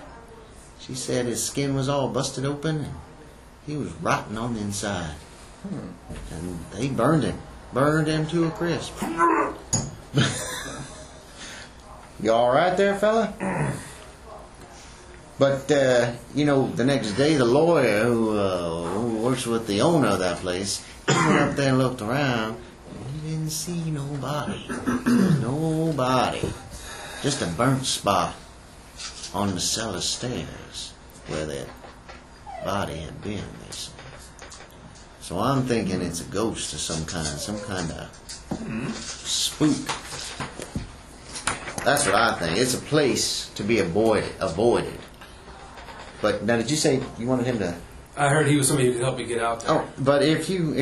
She said his skin was all busted open and he was rotten on the inside. And they burned him to a crisp. You all right there, fella? But the next day, the lawyer who works with the owner of that place, he went up there and looked around. And he didn't see nobody. Nobody. Just a burnt spot on the cellar stairs where that body had been, they say. So I'm thinking it's a ghost of some kind of spook. That's what I think. It's a place to be avoided. But now, did you say you wanted him to? I heard he was somebody who could help me get out there. Oh, but if you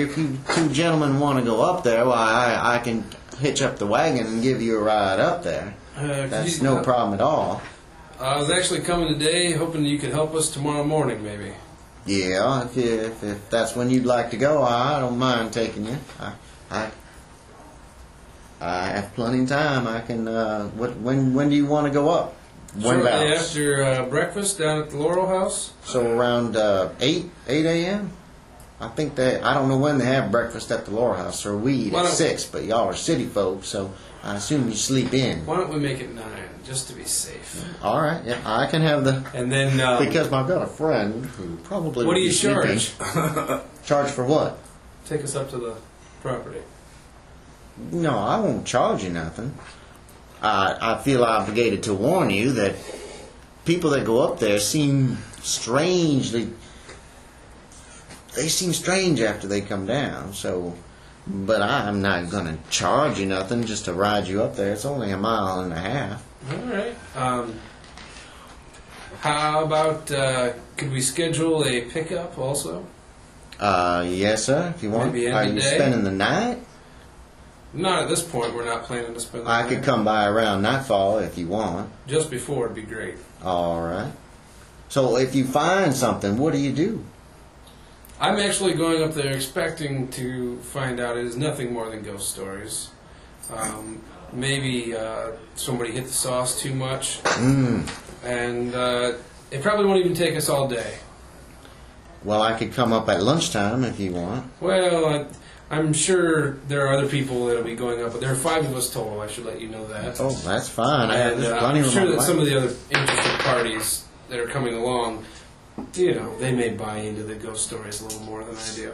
two gentlemen want to go up there, why I can hitch up the wagon and give you a ride up there. That's no problem at all. I was actually coming today, hoping you could help us tomorrow morning, maybe. Yeah, if that's when you'd like to go, I don't mind taking you. I have plenty of time. I can. When do you want to go up? Shortly after breakfast down at the Laurel House. So around 8 a.m. I think I don't know when they have breakfast at the Laurel House, or we eat at 6. But y'all are city folk, so I assume you sleep in. Why don't we make it 9, just to be safe? All right, yeah, I can have the. And then because I've got a friend who probably. What do you charge? Charge for what? Take us up to the property. No, I won't charge you nothing. I feel obligated to warn you that people that go up there seem strange. They seem strange after they come down. So, but I'm not going to charge you nothing just to ride you up there. It's only a mile and a half. All right. How about could we schedule a pickup also? Yes, sir. If you want. Maybe Are you spending the night? Not at this point. We're not planning to spend the I night. could come by around nightfall if you want. Just before would be great. All right. So if you find something, what do you do? I'm actually going up there expecting to find out it is nothing more than ghost stories. Maybe somebody hit the sauce too much. And it probably won't even take us all day. Well, I could come up at lunchtime if you want. Well, I'm sure there are other people that'll be going up, but there are 5 of us total. I should let you know that. Oh, that's fine. And I'm sure that some of the other interested parties that are coming along, they may buy into the ghost stories a little more than I do.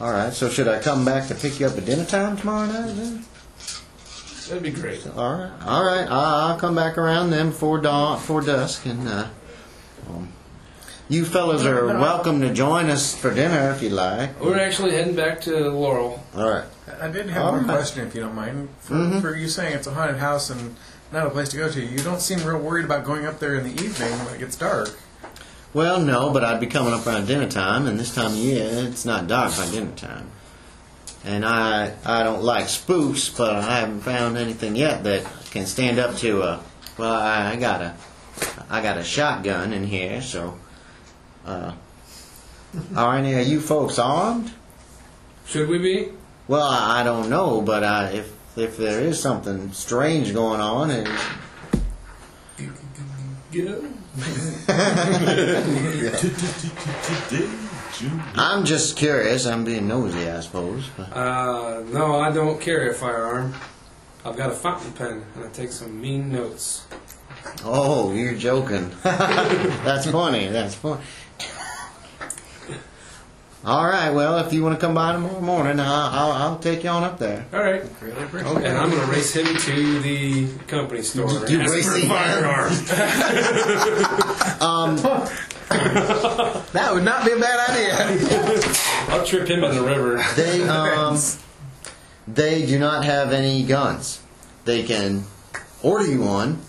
All right. So should I come back to pick you up at dinner time tomorrow night then? That'd be great. All right. All right. I'll come back around then before dusk, and you fellas are welcome to join us for dinner if you like. We're actually heading back to Laurel. All right. I did have one question, if you don't mind. For you saying it's a haunted house and not a place to go to, you don't seem real worried about going up there in the evening when it gets dark. Well, no, but I'd be coming up around dinner time, and this time of year, it's not dark by dinner time. And I don't like spooks, but I haven't found anything yet that can stand up to a. Well, I got a shotgun in here, so. Are any of you folks armed? Should we be? Well, I don't know, but if there is something strange going on, I'm just curious. I'm being nosy, I suppose. But. No, I don't carry a firearm. I've got a fountain pen, and I take some mean notes. Oh, you're joking. That's funny. That's funny. All right. Well, if you want to come by tomorrow morning, I'll take you on up there. All right. Really appreciate Okay. And I'm going to race him to the company store. You and ask race for a him? firearm. That would not be a bad idea. I'll trip him in the river. They do not have any guns. They can order you one.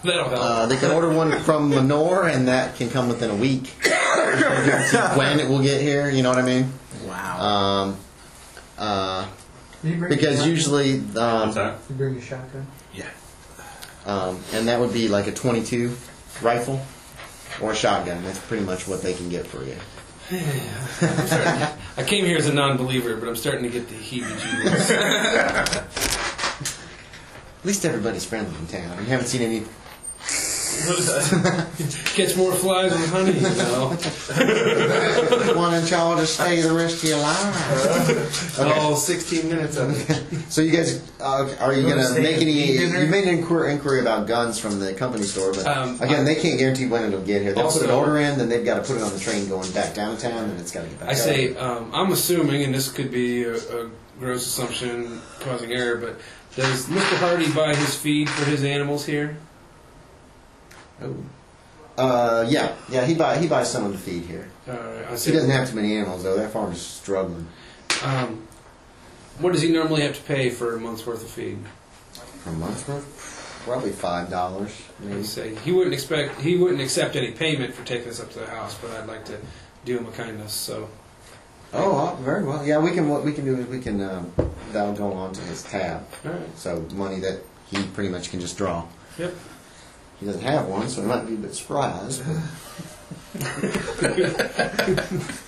That'll help. They can order one from Lenore, and that can come within a week. when it will get here. You know what I mean? Wow. Because usually, What's that? You bring a shotgun? Yeah. and that would be like a 22 rifle or a shotgun. That's pretty much what they can get for you. I came here as a non-believer, but I'm starting to get the heebie-jeebies. At least everybody's friendly in town. You haven't seen any. Catch more flies than honey, you know. Want y'all to stay the rest of your life. All 16 minutes of it. So you guys, are you going to make any? You made an inquiry about guns from the company store, but again, they can't guarantee when it'll get here. They'll Also, put an order in, then they've got to put it on the train going back downtown, and it's got to get back. I say, I'm assuming, and this could be a gross assumption causing error, but does Mr. Hardy buy his feed for his animals here? Yeah, he buys some of the feed here. I He say, doesn't have too many animals though. That farm is struggling. what does he normally have to pay for a month's worth of feed? For a month's worth, probably $5. I Maybe. say he wouldn't accept any payment for taking us up to the house, but I'd like to do him a kindness. So Very well. Yeah, what we can do is that'll go on to his tab. all right. So money that he pretty much can just draw. Yep. He doesn't have one, so he might be a bit surprised. And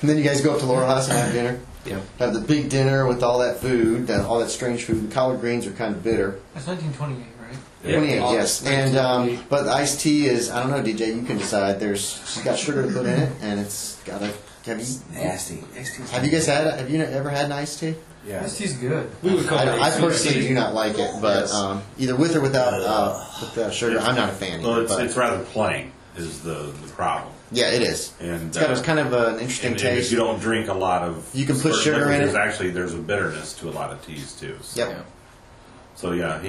then you guys go up to Laurel House and have dinner. Yep. Have the big dinner with all that food, all that strange food. The collard greens are kind of bitter. That's 1928, right? 28, August yes. And 1928. but the iced tea is, I don't know, DJ, you can decide. She's got sugar to put in it, and it's got a. Nasty. Have you guys have you ever had an iced tea? Yeah. This tea's good. We would call it I sweet personally tea. do not like it, but either with or without with the sugar, I'm not a fan. Well, Either, but it's rather plain is the problem. yeah, it is. And It's got a kind of an interesting and if taste. you don't drink a lot of, You can put certain sugar in liquids, it. there's a bitterness to a lot of teas too. So. Yep. So yeah,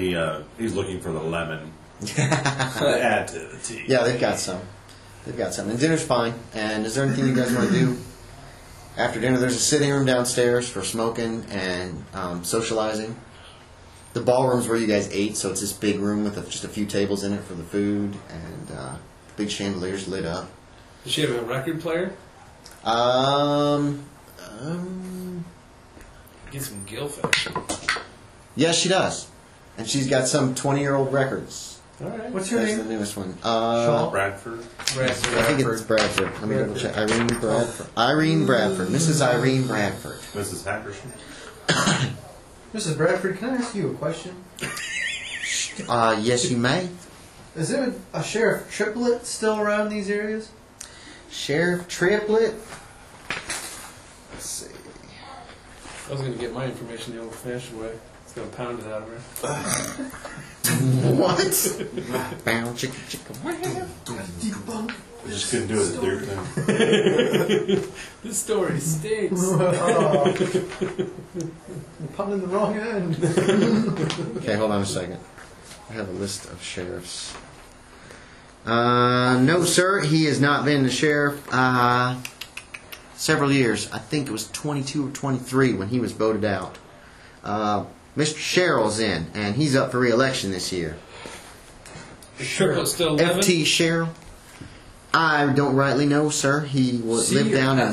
he's looking for the lemon to add to the tea. Yeah, they've got some. And dinner's fine. And is there anything you guys want to do after dinner? There's a sitting room downstairs for smoking and socializing. The ballroom's where you guys ate, so it's this big room with just a few tables in it for the food and big chandeliers lit up. Does she have a record player? Get some Gilfish. Yes, she does. And she's got some 20-year-old records. All right. What's her That's name? the newest one. Bradford. I think it's Bradford. Let me double check. Irene Bradford. Mrs. Irene Bradford. Mrs. Hackerson. Mrs. Bradford, can I ask you a question? Yes, you may. Is there a Sheriff Triplet still around these areas? Sheriff Triplet. Let's see. I was going to get my information the old-fashioned way. It's going to pound it out of her. What? Bow, chicka, chicka, wow. Debunk. We just couldn't do it at Duke then. This story stinks. Pun in the wrong end. Okay, hold on a second. I have a list of sheriffs. No, sir, he has not been the sheriff several years. I think it was 22 or 23 when he was voted out. Mr. Sherrill's in, and he's up for re-election this year. Is Triplet still living? F.T. Sherrill? I don't rightly know, sir. He lived down in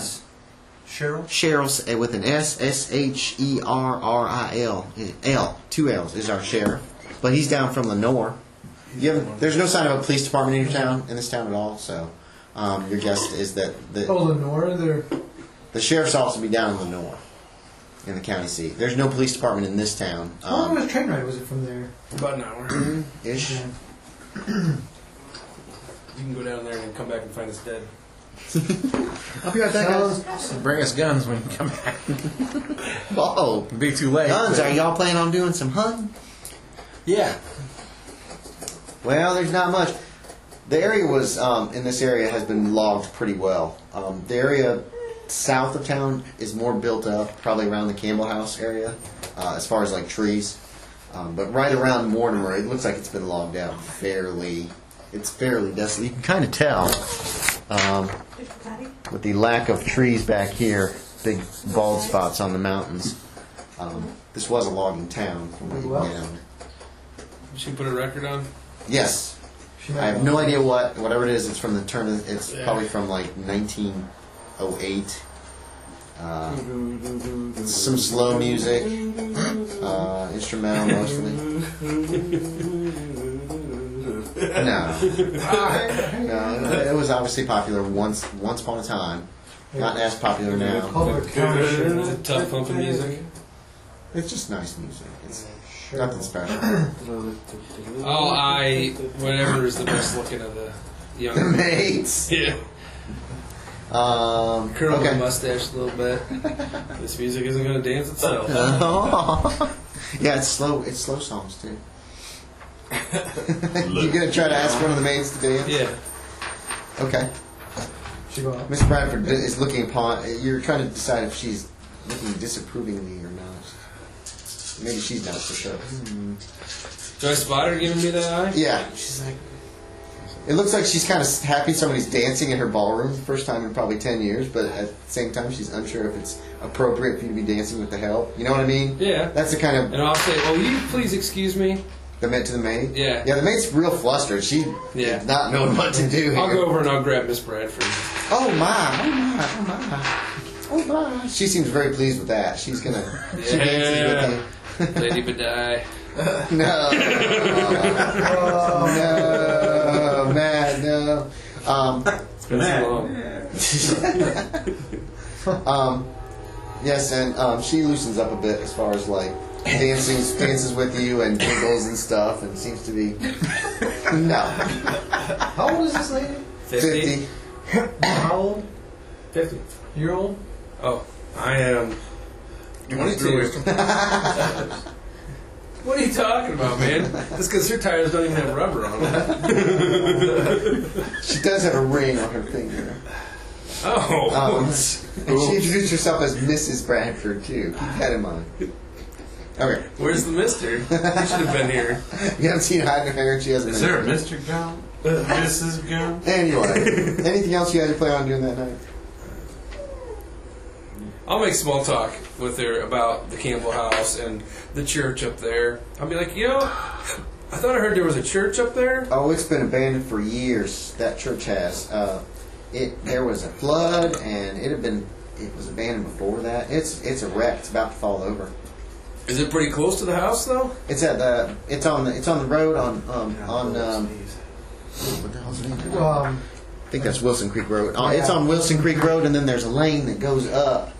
Cheryl? Sherrill's with an S, S-H-E-R-R-I-L. L, two L's is our sheriff. But he's down from Lenore. There's no sign of a police department in this town at all, so your guess is that Lenore, the sheriff's office will be down in Lenore, in the county seat. There's no police department in this town. How long was the train ride? Was it from there? About an hour. Ish. You can go down there and come back and find us dead. I'll be right back, guys. Bring us guns when you come back. Whoa. It'll be too late. Guns, are y'all planning on doing some hunting? Yeah. Well, there's not much. The area was, in this area, has been logged pretty well. The area south of town is more built up, probably around the Campbell House area, as far as like trees. But right around Mortimer, it looks like it's been logged out it's fairly desolate. You can kind of tell with the lack of trees back here, big bald spots on the mountains. This was a logging town from way down. She put a record on? Yes. I have no idea whatever it is. It's from the turn. It's probably from like 19 08. Some slow music, instrumental mostly. No, it was obviously popular once upon a time. Not as popular now. Tough pumping music. It's just nice music. It's nothing special. Whatever is the best looking of the young Mates. Yeah. Curl the mustache a little bit. This music isn't going to dance itself. Yeah, it's slow. It's slow songs too. You gonna try to ask one of the maids to dance? Yeah. Okay. Miss Bradford is looking upon. You're trying to decide if she's looking disapprovingly or not. Maybe she's not for sure. Do I spot her giving me that eye? Yeah. She's like. It looks like she's kind of happy somebody's dancing in her ballroom for the first time in probably 10 years, but at the same time she's unsure if it's appropriate for you to be dancing with the help. You know what I mean? Yeah. That's the kind of... And I'll say, will you please excuse me? The maid to the maid? Yeah. Yeah, the maid's real flustered. She is not knowing what to do here. I'll go over and I'll grab Miss Bradford. Oh my, oh my, oh my, oh my. She seems very pleased with that. She's gonna... She dances with you. Lady Badai. No. No, Matt, no. It's been so long. Yes, and she loosens up a bit as far as like dances with you and giggles and stuff, and seems to be no. How old is this lady? 50. How old? 50. You're old? Oh, I am 22. What are you talking about, man? That's because her tires don't even have rubber on them. She does have a ring on her finger. Oh. And she introduced herself as Mrs. Bradford, too. Keep that in mind. Okay. Where's the mister? He should have been here. You haven't seen her hide her hair, and she hasn't Is been there a here. Mr. Gum? Mrs. Gum? Anyway, anything else you had to plan on doing that night? I'll make small talk with her about the Campbell house and the church up there. I'll be like, I thought I heard there was a church up there. Oh, it's been abandoned for years. That church has. There was a flood, and it was abandoned before that. It's a wreck. It's about to fall over. Is it pretty close to the house though? It's on the road on what the hell's the name? I think that's Wilson Creek Road. It's on Wilson Creek Road, and then there's a lane that goes up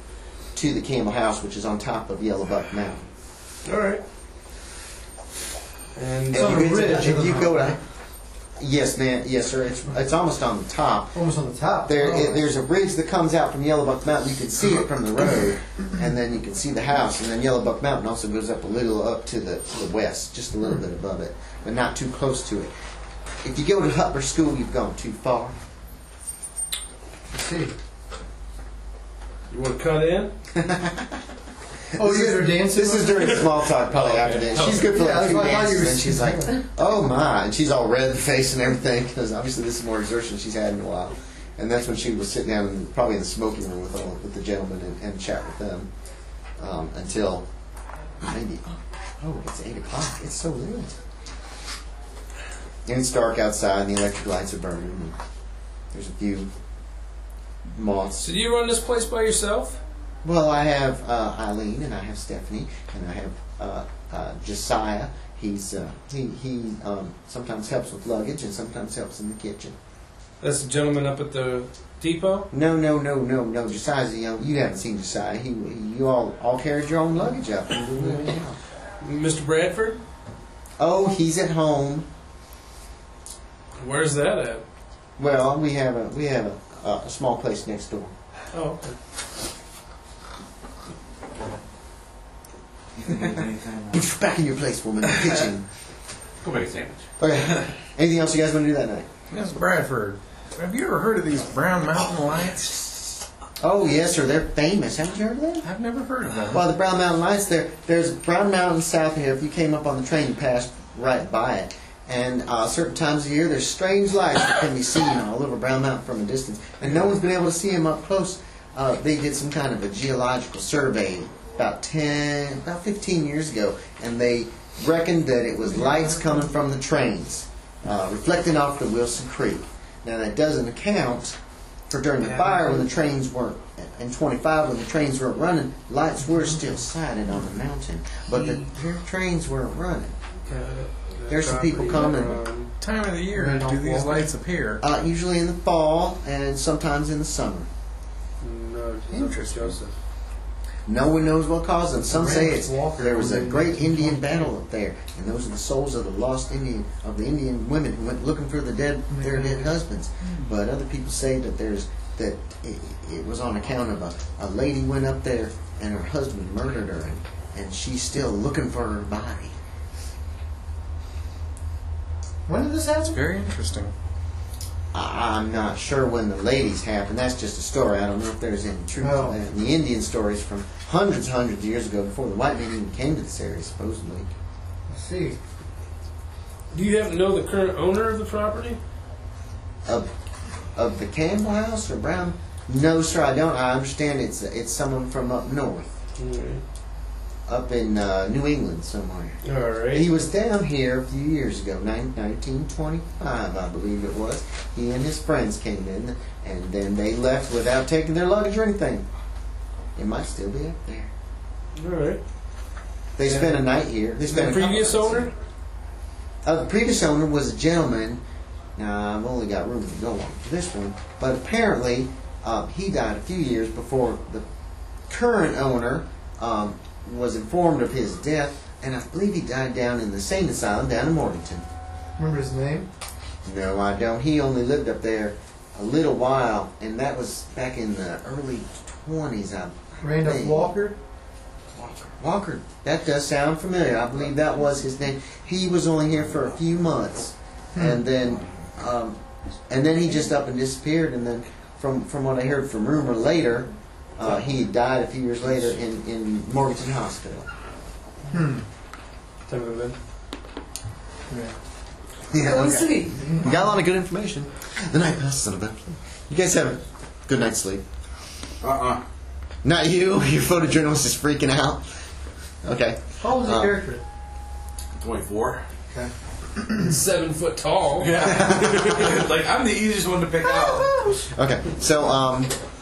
to the Campbell house, which is on top of Yellowbuck Mountain. All right. And if you go to, yes, man, yes, sir. It's almost on the top. Almost on the top. There's a ridge that comes out from Yellowbuck Mountain. You can see it from the road, and then you can see the house. And then Yellowbuck Mountain also goes up a little up to the west, just a little bit above it, but not too close to it. If you go to Hutler School, you've gone too far. Let's see. You want to cut in? Oh, you guys are dancing? This is during small talk, probably after this. She's good for like 2 dances, and she's like, oh my, and she's all red in the face and everything, because obviously this is more exertion she's had in a while. And that's when she would sit down probably in the smoking room with the gentlemen and chat with them until maybe, it's 8 o'clock. It's so late. And it's dark outside, and the electric lights are burning. And there's a few moths. So do you run this place by yourself? Well, I have Eileen, and I have Stephanie, and I have Josiah. He sometimes helps with luggage, and sometimes helps in the kitchen. That's the gentleman up at the depot? No. Josiah's you haven't seen Josiah. You all carried your own luggage up. Mr. Bradford? Oh, he's at home. Where's that at? Well, we have a small place next door. Oh, okay. Back in your place, woman. The kitchen. Go make a sandwich. Okay. Anything else you guys want to do that night? Yes, Bradford. Have you ever heard of these Brown Mountain Lights? Oh, yes, sir. They're famous. Haven't you heard of them? I've never heard of them. Well, the Brown Mountain Lights, there's Brown Mountain south of here. If you came up on the train, you passed right by it. And certain times of year, there's strange lights that can be seen all over Brown Mountain from a distance. And no one's been able to see them up close. They did some kind of a geological survey about 15 years ago, and they reckoned that it was lights coming from the trains, reflecting off the Wilson Creek. Now, that doesn't account for during the fire when the trains weren't, in 25 when the trains weren't running, lights were still sighted on the mountain, but the trains weren't running. There's some people coming. Time of the year do these lights appear? Usually in the fall and sometimes in the summer. No, Interesting. Joseph. No one knows what caused them. Some say there was a great Indian battle up there, and those are the souls of the lost Indian women who went looking for their dead husbands. But other people say that it was on account of a lady went up there and her husband murdered her, and she's still looking for her body. When did this happen? Very interesting. I'm not sure when the ladies happened. That's just a story. I don't know if there's any truth to that. And the Indian stories from hundreds of years ago, before the white men even came to this area, supposedly. I see. Do you happen to know the current owner of the property? Of the Campbell House or Brown? No, sir, I don't. I understand it's someone from up north, up in New England somewhere. All right. He was down here a few years ago, 1925, I believe it was. He and his friends came in, and then they left without taking their luggage or anything. It might still be up there. All right. They spent a night here. They spent The previous owner? The previous owner was a gentleman. Now, I've only got room to go on for this one, but apparently he died a few years before the current owner was informed of his death, and I believe he died down in the sane asylum down in Morganton. Remember his name? No, I don't. He only lived up there a little while, and that was back in the early 20s, I Randolph think. Walker? Walker. That does sound familiar. I believe that was his name. He was only here for a few months, and then he just up and disappeared. And then, from what I heard from rumor later, he died a few years later in Morganton Hospital. Time of event? Yeah, okay. You got a lot of good information. The night passes on a bit. You guys have a good night's sleep. Not you. Your photojournalist is freaking out. Okay. How old is your character? 24. Okay. 7 foot tall. Yeah. Like, I'm the easiest one to pick out. Okay. So,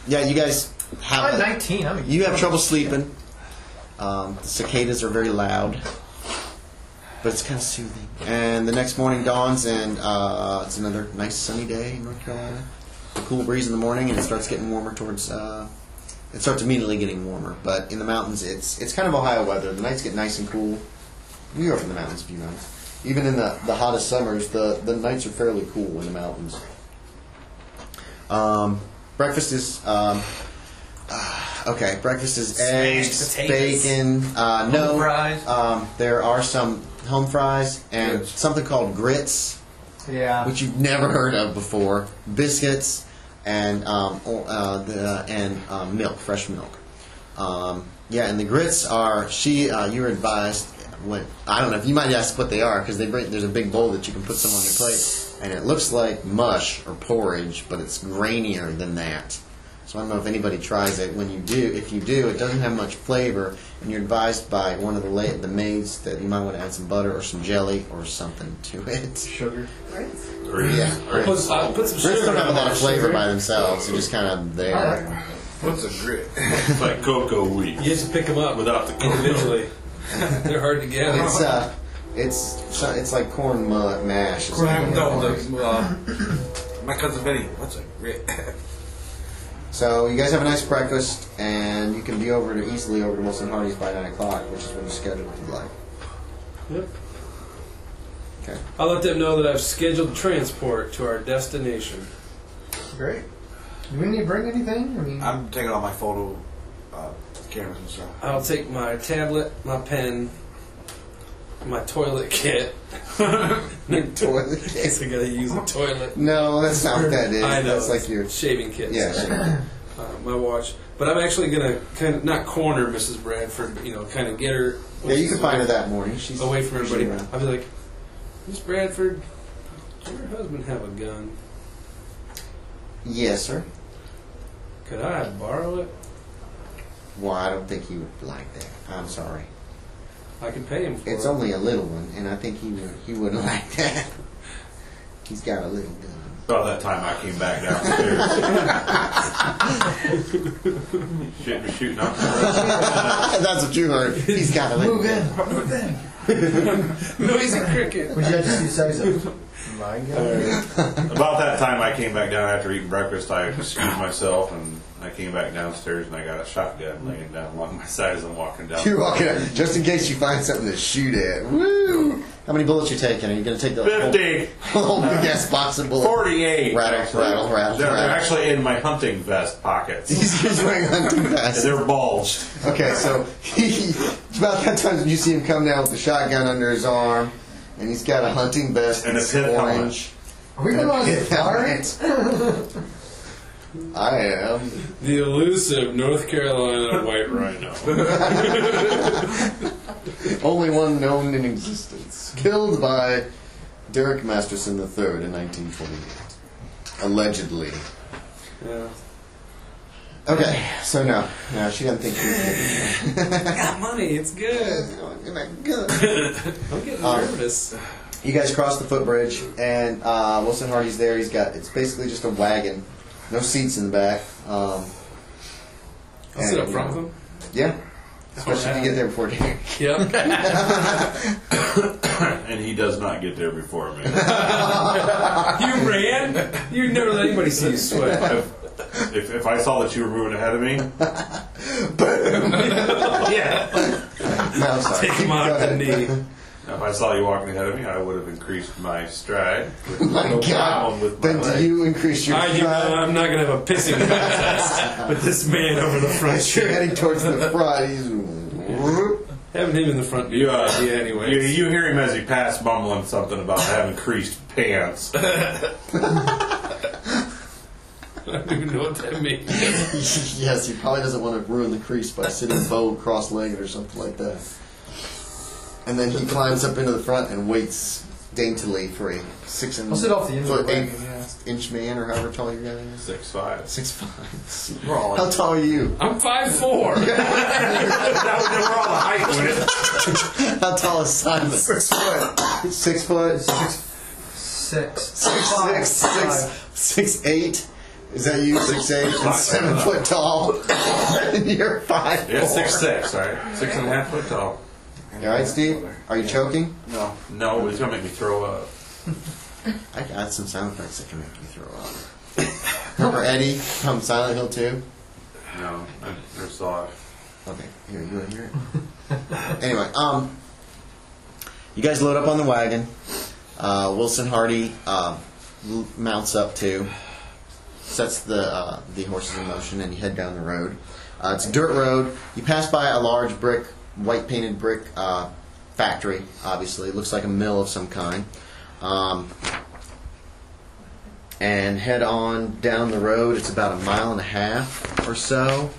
yeah, you guys have. I'm 19. You have trouble sleeping. The cicadas are very loud, but it's kind of soothing. And the next morning dawns, and it's another nice sunny day in North Carolina. A cool breeze in the morning, and it starts getting warmer towards. It starts immediately getting warmer, but in the mountains, it's kind of Ohio weather. The nights get nice and cool. We are up in the mountains a few nights. Even in the hottest summers, the nights are fairly cool in the mountains. Breakfast is okay. Breakfast is eggs, bacon. No, fries. There are some home fries and something called grits, Yeah. which you've never heard of before. Biscuits and milk, fresh milk. Yeah, and the grits are. You were advised. I don't know if you might ask what they are, because there's a big bowl that you can put some on your plate, and it looks like mush or porridge, but it's grainier than that. So I don't know if anybody tries it. If you do, it doesn't have much flavor, and you're advised by one of the maids that you might want to add some butter or some jelly or something to it. Sugar. Yeah, Put some grits sugar don't have a on lot of it. flavor by themselves. They're just kind of there. What's a grit? It's like cocoa wheat You have to pick them up without the cocoa. individually. They're hard to get. It's like corn mash. or something. My cousin Benny, what's a grit? So you guys have a nice breakfast, and you can be easily over to Wilson Hardy's by 9 o'clock, which is when you schedule if you'd like. Yep. Okay. I'll let them know that I've scheduled transport to our destination. Great. Do we need to bring anything? I mean, I'm taking all my photo cameras and stuff. I'll take my tablet, my pen, my toilet kit. Toilet Guess I gotta use a toilet. No, that's not what that is. I know. That's like your Shaving kit. yeah. Sure. My watch. But I'm actually gonna kind of not corner Mrs. Bradford. Kind of get her. Yeah, you can find her that morning. She's away from everybody. usually around. I'll be like, Miss Bradford, does your husband have a gun? Yes, sir. Could I borrow it? Well, I don't think he would like that. I'm sorry. I can pay him for It's it. only a little one, and I think he wouldn't like that. He's got a little gun. About that time I came back downstairs. Shooting up. That's what you heard. He's got to Move in. Move in. Noisy cricket. Would you like to see size of? My God. About that time I came back down after eating breakfast. I excused myself and I came back downstairs and I got a shotgun laying down along my side as I'm walking down. You're walking out, just in case you find something to shoot at. Woo! How many bullets you taking? Are you going to take the 50. whole big ass box of bullets? 48. Rattle. They're actually in my hunting vest pockets. He's wearing hunting vests. They're bulged. Okay, so it's about that time when you see him come down with the shotgun under his arm, and he's got a hunting vest And that's a pit orange. Are we going on Pit helmet. I am. The elusive North Carolina white rhino. Only one known in existence. Killed by Derek Masterson III in 1928. Allegedly. Yeah. Okay, so no, she doesn't think she's I got money. It's good. good. I'm getting nervous. You guys cross the footbridge, and Wilson Hardy's there. It's basically just a wagon, no seats in the back. I'll sit up front with him. Yeah, especially if you get there before dinner. Yep. And he does not get there before me. You ran? You never let anybody see you sweat. If I saw that you were moving ahead of me, Yeah. No, I'm sorry. Take him off the knee. if I saw you walking ahead of me, I would have increased my stride. My No God. problem with my Then do leg. you increase your stride? I'm not going to have a pissing contest with this man over the front. As you're heading towards the front, he's... Having him in the front. You, Yeah, anyway. you hear him as he passed mumbling something about having creased pants. I don't even know what that means. Yes, he probably doesn't want to ruin the crease by sitting bow cross-legged or something like that. And then he climbs up into the front and waits daintily for a 6 I'll sit off the end of the foot, wagon, 8-inch man, or however tall your guy is. 6'5". 6'5". We're all How tall are you? I'm 5'4". That was never all the height with it. How tall is Simon? 6 foot. 6 foot. 6'8". Is that you? 6'8" and 7 foot tall. And you're 5'4". Yeah, 6'6", right? 6.5 foot tall. You alright, Steve? Are you choking? No, he's gonna make me throw up. I got some sound effects that can make you throw up. Remember Eddie from Silent Hill 2? No, I never saw it. Okay, here, you want to hear it? Anyway, you guys load up on the wagon. Wilson Hardy mounts up too, sets the horses in motion, and you head down the road. It's a dirt road. You pass by a large white painted brick factory. Obviously, it looks like a mill of some kind. And head on down the road. It's about 1.5 miles or so.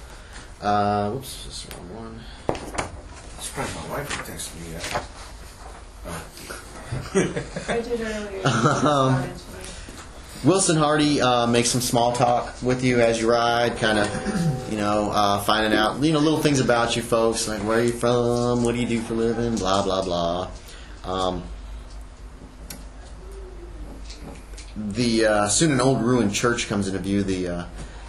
Whoops, this is the wrong one. I'm surprised my wife didn't text me yet. I did earlier. Wilson Hardy makes some small talk with you as you ride, kind of, finding out, little things about you folks, like where are you from, what do you do for a living, blah, blah, blah. Soon an old ruined church comes into view.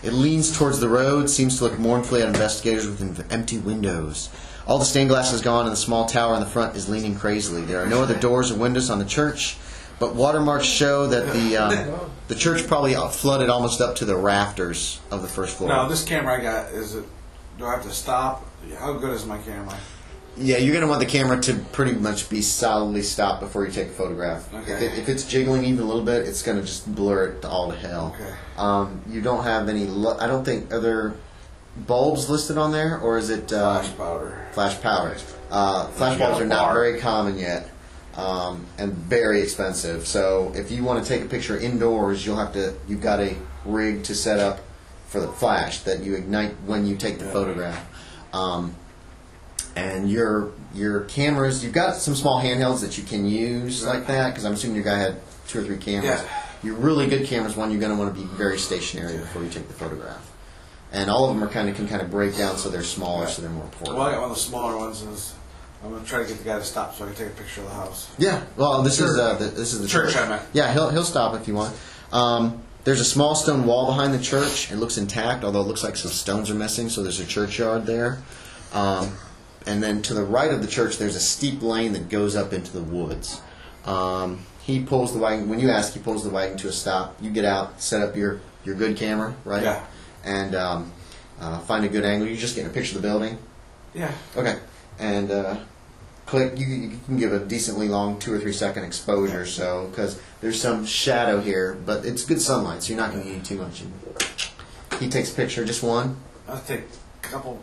It leans towards the road, seems to look mournfully at investigators with empty windows. All the stained glass is gone, and the small tower in the front is leaning crazily. There are no other doors or windows on the church, but watermarks show that the church probably flooded almost up to the rafters of the first floor. Now, this camera I got, do I have to stop? How good is my camera? Yeah, you're going to want the camera to pretty much be solidly stopped before you take a photograph. Okay. If it's jiggling even a little bit, it's going to just blur it all to hell. Okay. You don't have any... I don't think... Are there bulbs listed on there, or is it... Flash powder. Flash powder. Flash bulbs are not very common yet, and very expensive. So if you want to take a picture indoors, you've got a rig to set up for the flash that you ignite when you take the photograph. And your cameras, you've got some small handhelds that you can use like that, because I'm assuming your guy had 2 or 3 cameras. Yeah. Your really good cameras, one, you're going to want to be very stationary before you take the photograph. And all of them can kind of break down so they're smaller, so they're more portable. Well, I got one of the smaller ones. I'm going to try to get the guy to stop so I can take a picture of the house. Yeah, well, this is the Church, I meant. Yeah, he'll stop if you want. There's a small stone wall behind the church. It looks intact, although it looks like some stones are missing, so there's a churchyard there. And then to the right of the church, there's a steep lane that goes up into the woods. He pulls the wagon. When you ask, he pulls the wagon to a stop. You get out, set up your good camera, right? Yeah. And find a good angle. You just get a picture of the building? Yeah. Okay. And click. You can give a decently long 2 or 3 second exposure, so because there's some shadow here, but it's good sunlight, so you're not going to need too much. He takes a picture, just one. I'll take a couple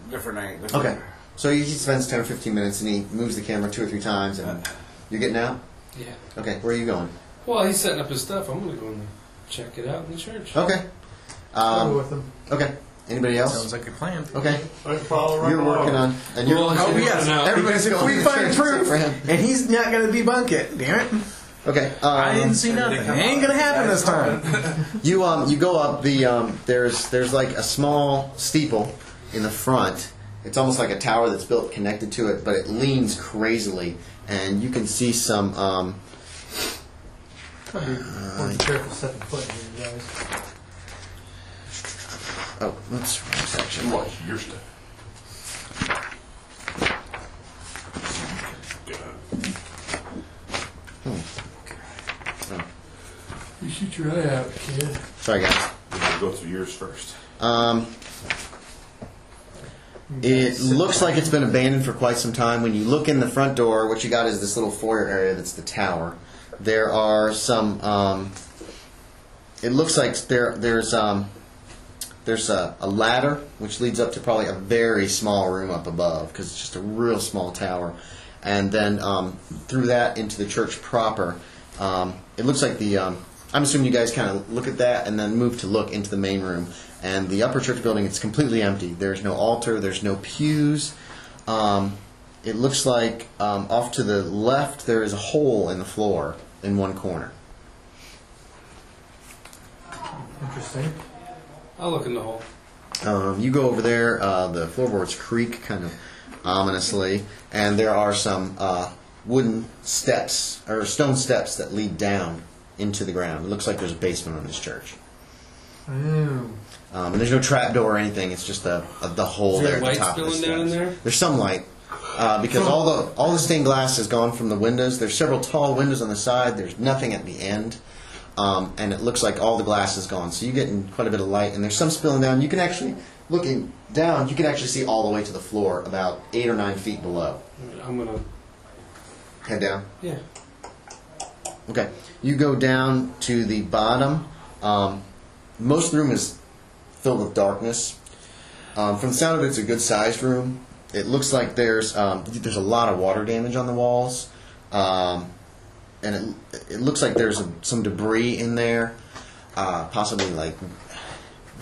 different angles. Okay. So he spends 10 or 15 minutes, and he moves the camera 2 or 3 times, and you're getting out. Yeah. Okay. Where are you going? Well, he's setting up his stuff. I'm going to go and check it out in the church. Okay. I'll go with them. Okay. Anybody else? Sounds like a plan. Okay. Follow You're working on, and you're. Oh yes, everybody's if we find proof, for him. and he's not going to debunk it. Damn it! Okay. I didn't see nothing. It ain't going to happen this time. You go up the there's like a small steeple in the front. It's almost like a tower that's built connected to it, but it leans crazily, and you can see some. Probably want to be careful setting foot here, guys. Oh, that's the wrong section. Watch your stuff. You shoot your eye out, kid. Sorry, guys. We're going to go through yours first. It looks like it's been abandoned for quite some time. When you look in the front door, what you got is this little foyer area that's the tower. There are some. It looks like there's a ladder which leads up to probably a very small room up above because it's just a real small tower, and then through that into the church proper. It looks like the. I'm assuming you guys kind of look at that and then move to look into the main room. And the upper church building, it's completely empty. There's no altar. There's no pews. It looks like off to the left there is a hole in the floor in one corner. Interesting. I'll look in the hole. You go over there. The floorboards creak kind of ominously, and there are some wooden steps or stone steps that lead down into the ground. It looks like there's a basement on this church. Oh. And there's no trap door or anything. It's just the hole Is there there at the light top of the spilling down in steps. there? There's some light because all the stained glass is gone from the windows. There's several tall windows on the side. There's nothing at the end, and it looks like all the glass is gone. So you're getting quite a bit of light, and there's some spilling down. You can actually, looking down, you can actually see all the way to the floor, about 8 or 9 feet below. I'm going to... Head down. Yeah. Okay. You go down to the bottom. Most of the room is filled with darkness. From the sound of it, it's a good-sized room. It looks like there's a lot of water damage on the walls, and it looks like there's some debris in there, possibly like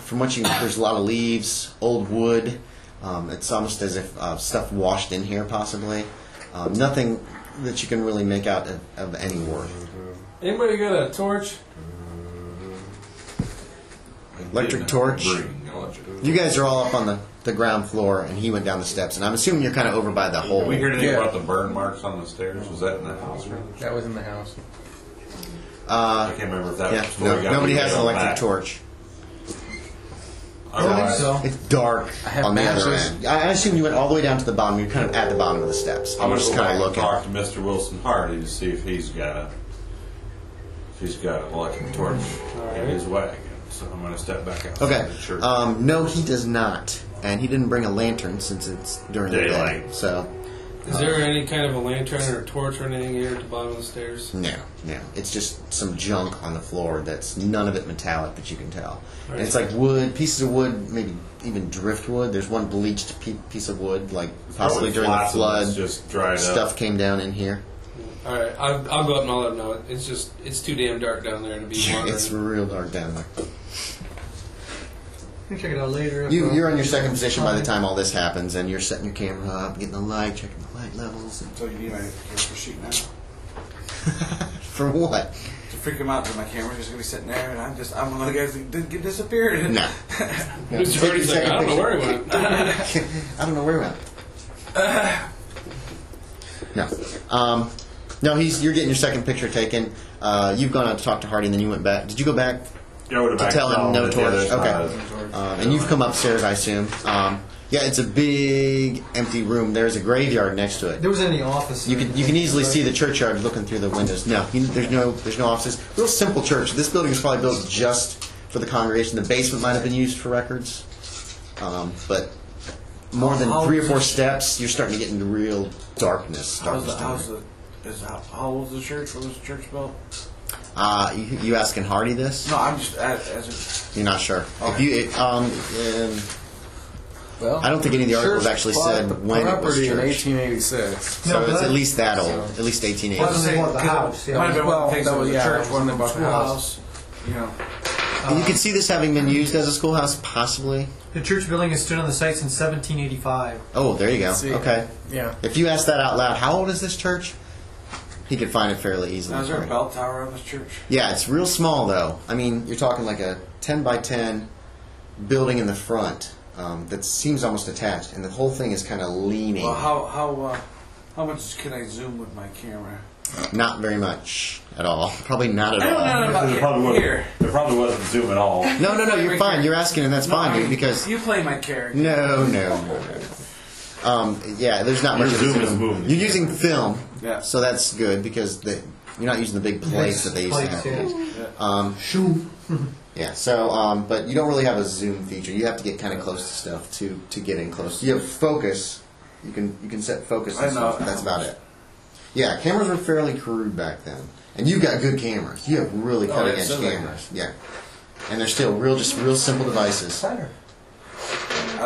there's a lot of leaves, old wood. It's almost as if stuff washed in here, possibly. Nothing that you can really make out of any worth. Anybody got a torch? Electric torch. You guys are all up on the ground floor, and he went down the steps. And I'm assuming you're kind of over by the hole. Did we hear anything about the burn marks on the stairs? Was that in the house? That was in the house. I can't remember if that was before we got nobody to has the an electric back. torch. I don't think so. It's dark have on the other matches. end. I assume you went all the way down to the bottom. You're kind of at the bottom of the steps. I'm You're just just kind kind of of look looking. talk to Mr. Wilson Hardy to see if he's got an electric torch in his wagon. So I'm going to step back out. Okay. The church. No, he does not. And he didn't bring a lantern since it's during the day. Daylight. So, Is there any kind of a lantern or a torch or anything here at the bottom of the stairs? no. It's just some junk on the floor that's none of it metallic that you can tell. And it's like wood, pieces of wood, maybe even driftwood. There's one bleached piece of wood, like possibly during the flood. Just dried Stuff up. came down in here. All right, I'll go up and I'll let them know. It's too damn dark down there to be wandering. It's real dark down there. We can check it out later. You're in your second position by the time all this happens, and you're setting your camera up, getting the light, checking the light levels. And So you need my camera sheet now? for what? To freak him out, because my camera's just going to be sitting there, and I'm one of the guys that get disappeared. No. Mr. Hardy's like, I don't know where he went. I don't know where he went. No. No, you're getting your second picture taken. You've gone out to talk to Hardy, and then you went back. Did you go back Yeah, I would have to back tell him down no the torch? other side. Okay. And you've come upstairs, I assume. Yeah, it's a big empty room. There's a graveyard next to it. There was any office. You can easily see the churchyard looking through the windows. No, there's no offices. Real simple church. This building was probably built just for the congregation. The basement might have been used for records, but more than 3 or 4 steps, you're starting to get into real darkness. How old is the church? When was the church built? You asking Hardy this? No, I'm just as You're not sure. Okay. If you Well, I don't think any of the articles church actually bought said the when it was property in church. 1886. So No, it's but at least that old. so- At least 1880. Well, they bought the house, yeah. Might have been one of the things Well, that was yeah, the church, one one of of the the schoolhouse. schoolhouse. You know, And you could see this having been used as a schoolhouse, possibly. The church building has stood on the site since 1785. Oh, there you go. See. Okay. Yeah. If you ask that out loud, how old is this church? He could find it fairly easily. now, is there a for you. bell tower on this church? Yeah, it's real small though. I mean, you're talking like a 10 by 10 building in the front that seems almost attached, and the whole thing is kind of leaning. Well, how much can I zoom with my camera? Not very much at all. Probably not at I don't all. know about There probably here. wasn't, there probably wasn't zoom at all. No, you're fine. You're asking, and that's No, fine, I dude, mean, because you play my character. no. Yeah, there's not Your much of a zoom is zoom. moving. You're using film, Yeah. so that's good because you're not using the big plates that they used to Plates, have. yeah. Yeah. So, but you don't really have a zoom feature. You have to get kind of close to stuff to get in close. You have focus. You can set focus and I know. stuff. But that's about it. Yeah, cameras were fairly crude back then, and you've got good cameras. You have really Oh, cutting yeah, edge so they- cameras. Yeah, and they're still just real simple devices. I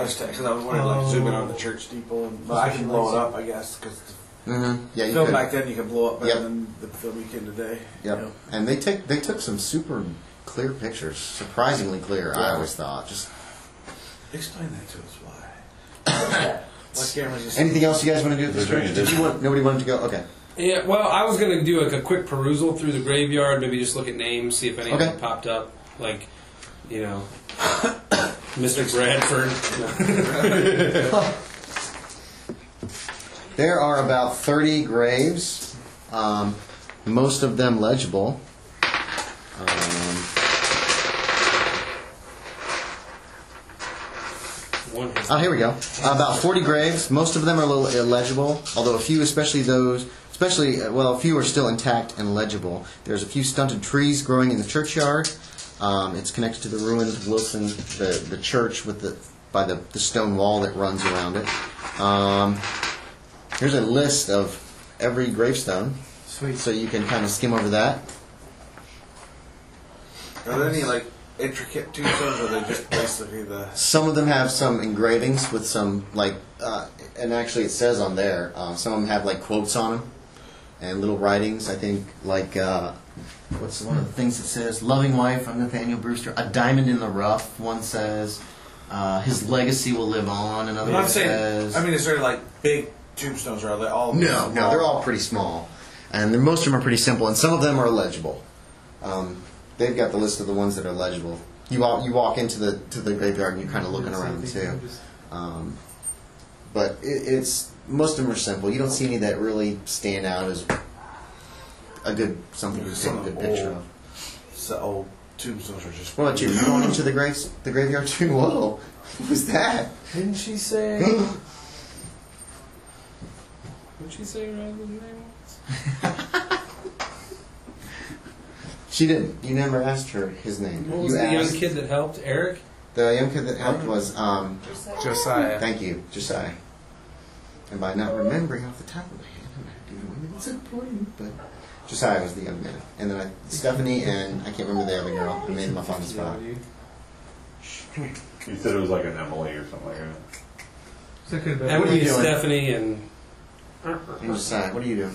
was because I was wanting to like zoom in on the church steeple, but I can blow it up, I guess, because Mm-hmm. Yeah, the you film could. back then you can blow up better Yep. than the film you can today. Yep. And they took some super clear pictures, surprisingly clear. I always thought. Just Explain that to us why. What cameras is anything else you guys want to do at this Is there any church? Nobody wanted to go. Okay. Yeah, well, I was going to do like a quick perusal through the graveyard, maybe just look at names, see if anything Okay. popped up, like, you know, Mr. Bradford. There are about 30 graves, most of them legible. Oh, here we go. About 40 graves. Most of them are a little illegible, although a few, a few are still intact and legible. There's a few stunted trees growing in the churchyard. It's connected to the ruins of Wilson, the church by the stone wall that runs around it. Here's a list of every gravestone, Sweet. so you can kind of skim over that. Are there any like intricate tombstones, or are they just basically the? Some of them have some engravings with some and actually it says on there. Some of them have like quotes on them and little writings. I think like what's one of the things that says "Loving wife of Nathaniel Brewster." A diamond in the rough. One says his legacy will live on. Another I'm one saying. says. I mean, is there like big tombstones, or are they all? No, they're all pretty small, and most of them are pretty simple, and some of them are legible. They've got the list of the ones that are legible. You walk into the graveyard and you're kind of looking around too, but it's most of them are simple. You don't see any that really stand out as something to take a good picture of. So old tombstones are just. What about you? You going into the graveyard too? Whoa, what was that? Didn't she say? What'd she say her husband's name was? She didn't. You never asked her his name. What was You the young asked. kid that helped? Eric? The young kid that helped was Josiah. thank you, Josiah. And by not remembering off the top of my head, I'm not doing it's important, but Josiah was the young man. And then Stephanie and I can't remember the other girl. I made them up on the spot. You said it was like an Emily or something like that. So it could have been. That would are you be doing? Stephanie and. And Josiah, what are you doing?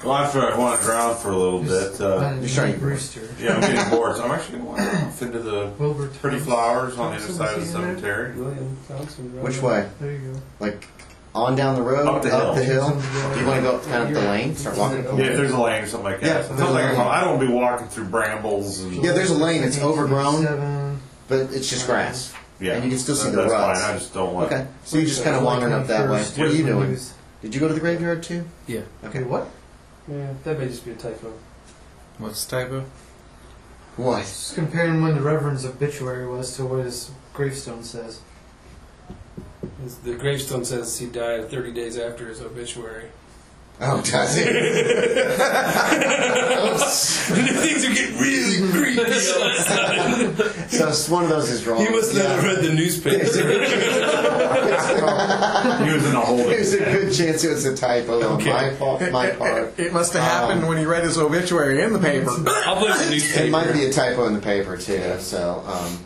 Well, I wanted around for a little bit. You're starting- Brewster. Yeah, I'm getting bored, so I'm actually going to wander off into the Wilbur pretty Thompson. flowers on the other Thompson, side of the was he in there? cemetery. William Thompson. Which way? There you go. Like on down the road, Up the hill. Do you want to go kind of up the lane, start walking? Yeah, if there's a lane or something like that. Yeah, Something like I don't want to be walking through brambles and Yeah, there's a lane. It's overgrown, 7. but it's just grass. yeah, and you can still see the that's ruts. fine. I just don't want. Okay, so you're just kind of wandering up that way. What are you doing? Did you go to the graveyard too? Yeah. Okay, what? Yeah, that may just be a typo. What's the typo? What? Just comparing when the Reverend's obituary was to what his gravestone says. The gravestone says he died 30 days after his obituary. Oh, does it? Things are getting really creepy. So it's one of those is wrong. He must not have read the newspaper. He was in a holding. There's a good chance it was a typo on my part. It must have happened when he read his obituary in the paper. I'll put it in the newspaper. It might be a typo in the paper too. So,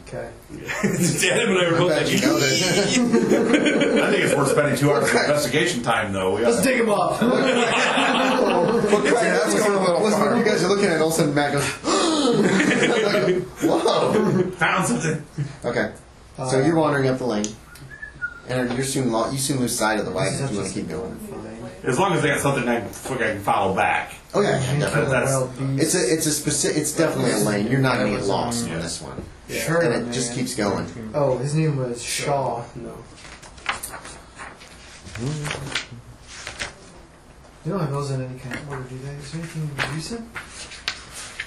Okay. Adam and I were both bet you know this. I think it's worth spending 2 hours of investigation time, though. Let's dig him up. That's going a little Listen, far. when you guys are looking at it, all of a sudden Matt goes, like, whoa. Found something. Okay. So you're wandering up the lane. And you soon lose sight of the wagon if you want to keep going. As long as they got something I can follow back. Oh yeah, That's- it's definitely a lane. You're not going to get lost in this one. Sure, And it man. just keeps going. Oh, his name was Shaw. No. They don't have those in any kind of order, do they? Is there anything recent?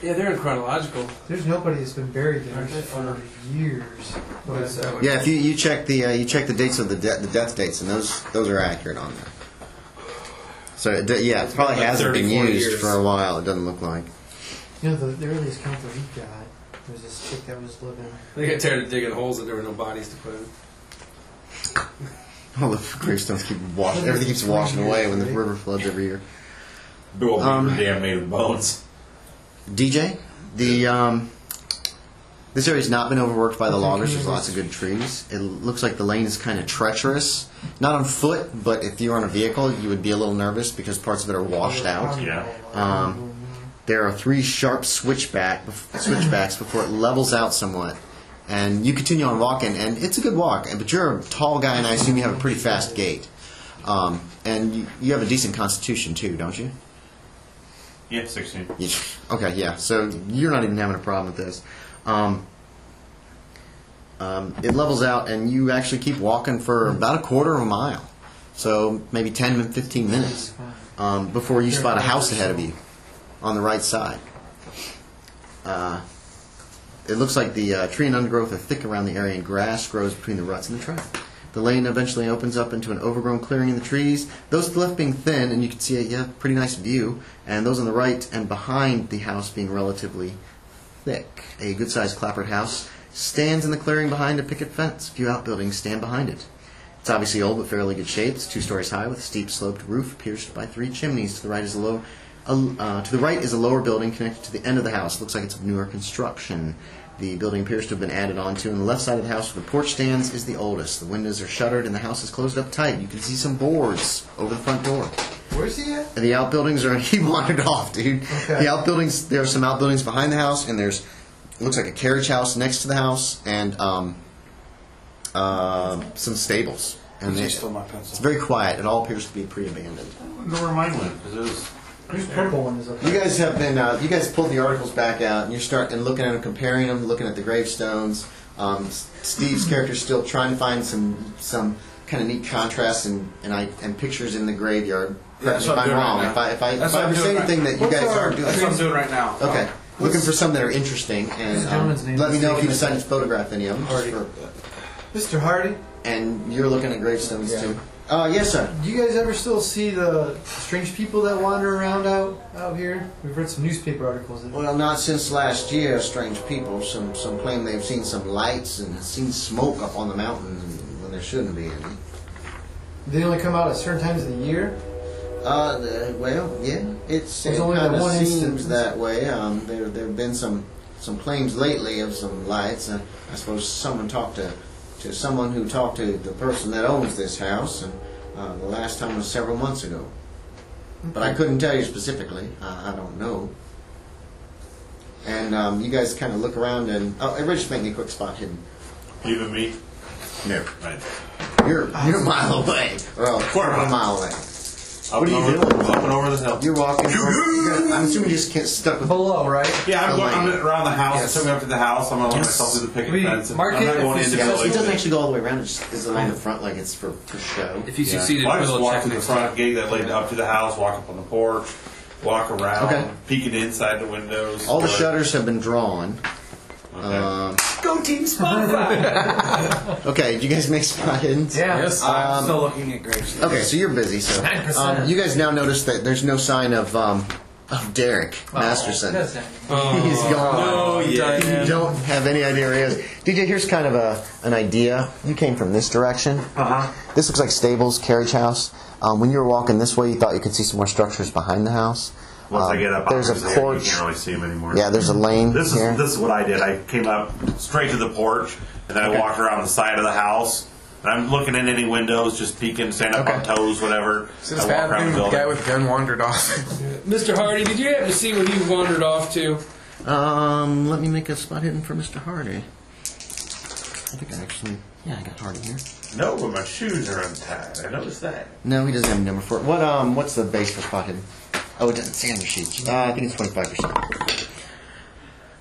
Yeah, they're in chronological. There's nobody that's been buried there for years. What is that? Yeah, if you check the dates of the death dates, and those are accurate on there. So it probably like hasn't been 34 used years. for a while. It doesn't look like. You know, the earliest count that we got was this chick that was living. They got tired of digging holes that there were no bodies to put in. All the gravestones keep washing. Everything keeps washing away when the river floods every year. Big old beaver dam made of bones. DJ, this area's not been overworked by the loggers. There's lots of good trees. It looks like the lane is kind of treacherous. Not on foot, but if you're on a vehicle, you would be a little nervous because parts of it are washed out. Yeah. There are 3 sharp switchbacks before it levels out somewhat. And you continue on walking, and it's a good walk. But you're a tall guy, and I assume you have a pretty fast gait. And you have a decent constitution, too, don't you? Yeah, 16. Okay, yeah. So you're not even having a problem with this. It levels out, and you actually keep walking for about a quarter of a mile. So maybe 10 to 15 minutes before you spot a house ahead of you on the right side. It looks like the tree and undergrowth are thick around the area, and grass grows between the ruts in the track. The lane eventually opens up into an overgrown clearing in the trees, those to the left being thin, and you can see a pretty nice view, and those on the right and behind the house being relatively thick. A good-sized clapboard house stands in the clearing behind a picket fence. A few outbuildings stand behind it. It's obviously old but fairly good shape. It's 2 stories high with a steep sloped roof pierced by 3 chimneys. To the right is a lower building connected to the end of the house. It looks like it's of newer construction. The building appears to have been added onto. On the left side of the house where the porch stands is the oldest. The windows are shuttered and the house is closed up tight. You can see some boards over the front door. Where's he at? And the outbuildings are... He wandered off, dude. Okay. The outbuildings... There are some outbuildings behind the house, and there's... It looks like a carriage house next to the house, and some stables. And Please steal my pencil. it's very quiet. It all appears to be pre-abandoned. I don't know where mine went, because it was... Whose purple one is up You there? guys have been. You guys pulled the articles back out, and you're starting looking at them, comparing them, looking at the gravestones. Steve's character's still trying to find some kind of neat contrasts and pictures in the graveyard. That's Correct me if what I'm I'm doing wrong. right now. If I That's what I'm ever say doing anything that you guys aren't doing, That's what I'm doing right now. okay. Looking for some that are interesting, and gentleman's name let me is know if you Stevenson. decide to photograph any of them. Hardy. Mr. Hardy, And you're looking at gravestones too. Yes, sir. do you guys ever still see the strange people that wander around out here? We've read some newspaper articles. Well, not since last year. Strange people. Some claim they've seen some lights and seen smoke up on the mountain when there shouldn't be any. They only come out at certain times of the year. Well, yeah, it only kind that of one seems instance. that way. There have been some claims lately of some lights. I suppose someone talked to someone who talked to the person that owns this house, and the last time was several months ago. But I couldn't tell you specifically. I don't know. And you guys kind of look around, and everybody just make me a quick spot hidden. Even me? No, Right. you're a mile away, or a quarter of a mile away. What are you doing? Up and over the hill. You're walking. I'm assuming you just can't stuck with. Below, right? Yeah, I'm around the house. Yes. I'm coming up to the house. I'm going to let myself through the picket We fence. mark I'm it not if going we into see Yeah, the it doesn't building. actually go all the way around. It just is along the front, like it's for show. If you Yeah. succeeded, Well, I put a just little walk check to the next front to it. gate that led up to the house, walk up on the porch, walk around, Okay. peeking inside the windows. All the shutters have been drawn. Go Team Spotify! Okay, did you guys make spot hiddens? Yes. I'm still looking at graves. Okay, so you're busy. So 9%. you guys now notice that there's no sign of Derek Masterson. That's not- He's gone. Oh, yeah. You don't have any idea where he is. DJ, here's kind of an idea. You came from this direction. This looks like stables, carriage house. When you were walking this way, you thought you could see some more structures behind the house. Once I get up, there's a there, porch. You can't really see them anymore. Yeah, there's a lane This here. is what I did. I came up straight to the porch, and then I walked around the side of the house. And I'm looking in any windows, just peeking, standing up on toes, whatever. So this I walk bad around thing, the the building. guy with the gun wandered off. Mr. Hardy, did you happen to see where he wandered off to? Let me make a spot hidden for Mr. Hardy. I think I actually, I got Hardy here. No, but my shoes are untied. I noticed that. No, he doesn't have a number for it. What's the base for spot hidden? Oh, it doesn't say on your sheets. I think it's 25%.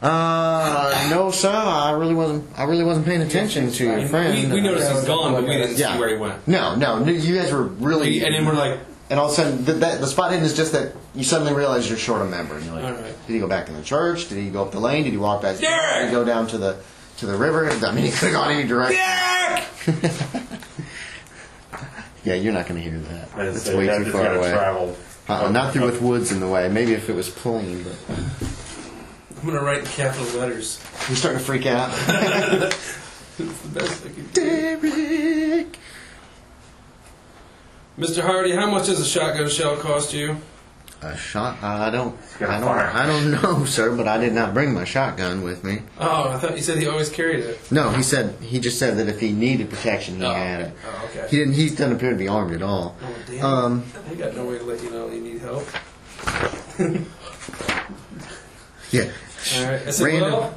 No, sir. I really wasn't paying attention to your friend. We noticed he's gone, but we didn't Yeah. see where he went. No, you guys were really. And then we're like, And all of a sudden, the spot hidden is just that you suddenly realize you're short a member. And you're like, All right. did he go back in the church? Did he go up the lane? Did he walk back? Derek! Did he go down to the river? I mean, he could have gone any direction. Yeah, you're not going to hear that. It's way too far away. Travel. Not through with woods in the way. Maybe if it was plain, but I'm going to write in capital letters. you're starting to freak out. It's the best I can do. Derek. Mr. Hardy, how much does a shotgun shell cost you? A shot? I don't know, sir. But I did not bring my shotgun with me. Oh, I thought you said he always carried it. No, he just said that if he needed protection, he had it. Oh, okay. He doesn't appear to be armed at all. Oh, damn. I got no way to let you know you need help. Yeah. All right. I said, Random. well,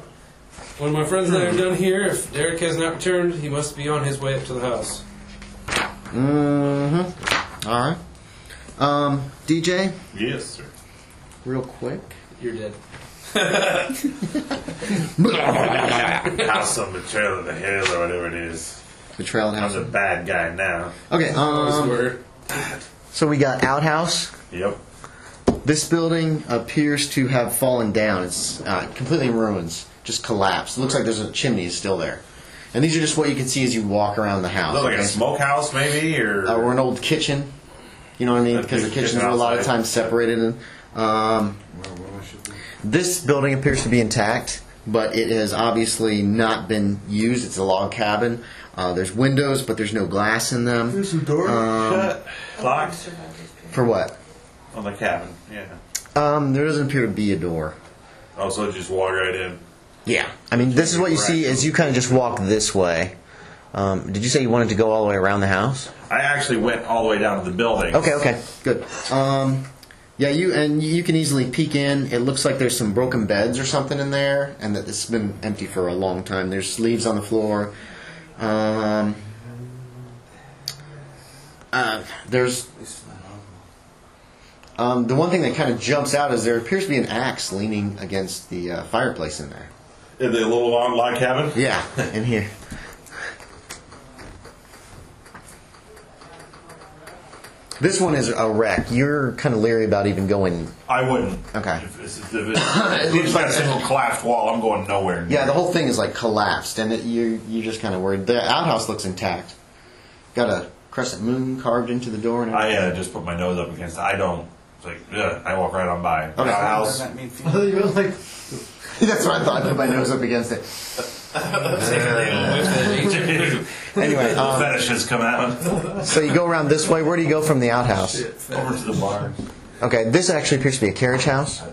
when my friends and I are done here, if Derek has not returned, he must be on his way up to the house. Mm-hmm. All right. DJ, Yes, sir. real quick. You're dead. House on the trail of the hill or whatever it is. The trail I'm house. a bad guy now. Okay. So we got outhouse. Yep. This building appears to have fallen down. It's completely in ruins, just collapsed. It looks like there's a chimney is still there. And these are just what you can see as you walk around the house. Look like a smokehouse, maybe, or an old kitchen. You know what I mean? Because the kitchens are a lot of times separated. This building appears to be intact, but it has obviously not been used. It's a log cabin. There's windows, but there's no glass in them. There's a door. shut, locked For what? on the cabin. Yeah. There doesn't appear to be a door. Oh, so just walk right in. Yeah. I mean, this is what you see as you kind of just walk this way. Did you say you wanted to go all the way around the house? I actually went all the way down to the building. Okay, good. Yeah, you can easily peek in. It looks like there's some broken beds or something in there, and that this has been empty for a long time. There's leaves on the floor. There's the one thing that kind of jumps out is there appears to be an axe leaning against the fireplace in there. In the little long log cabin? Yeah, in here. This one is a wreck. You're kind of leery about even going. I wouldn't. Okay. If it's like a single collapsed wall, I'm going nowhere near. Yeah, the whole thing is like collapsed, and you're just kind of worried. The outhouse looks intact. Got a crescent moon carved into the door. And I just put my nose up against it. I don't. It's like, I walk right on by. Okay. House. Doesn't that mean That's what I thought. I put my nose up against it. Anyway, fetishes come out. so you go around this way. Where do you go from the outhouse? Over to the barn. Okay, this actually appears to be a carriage house,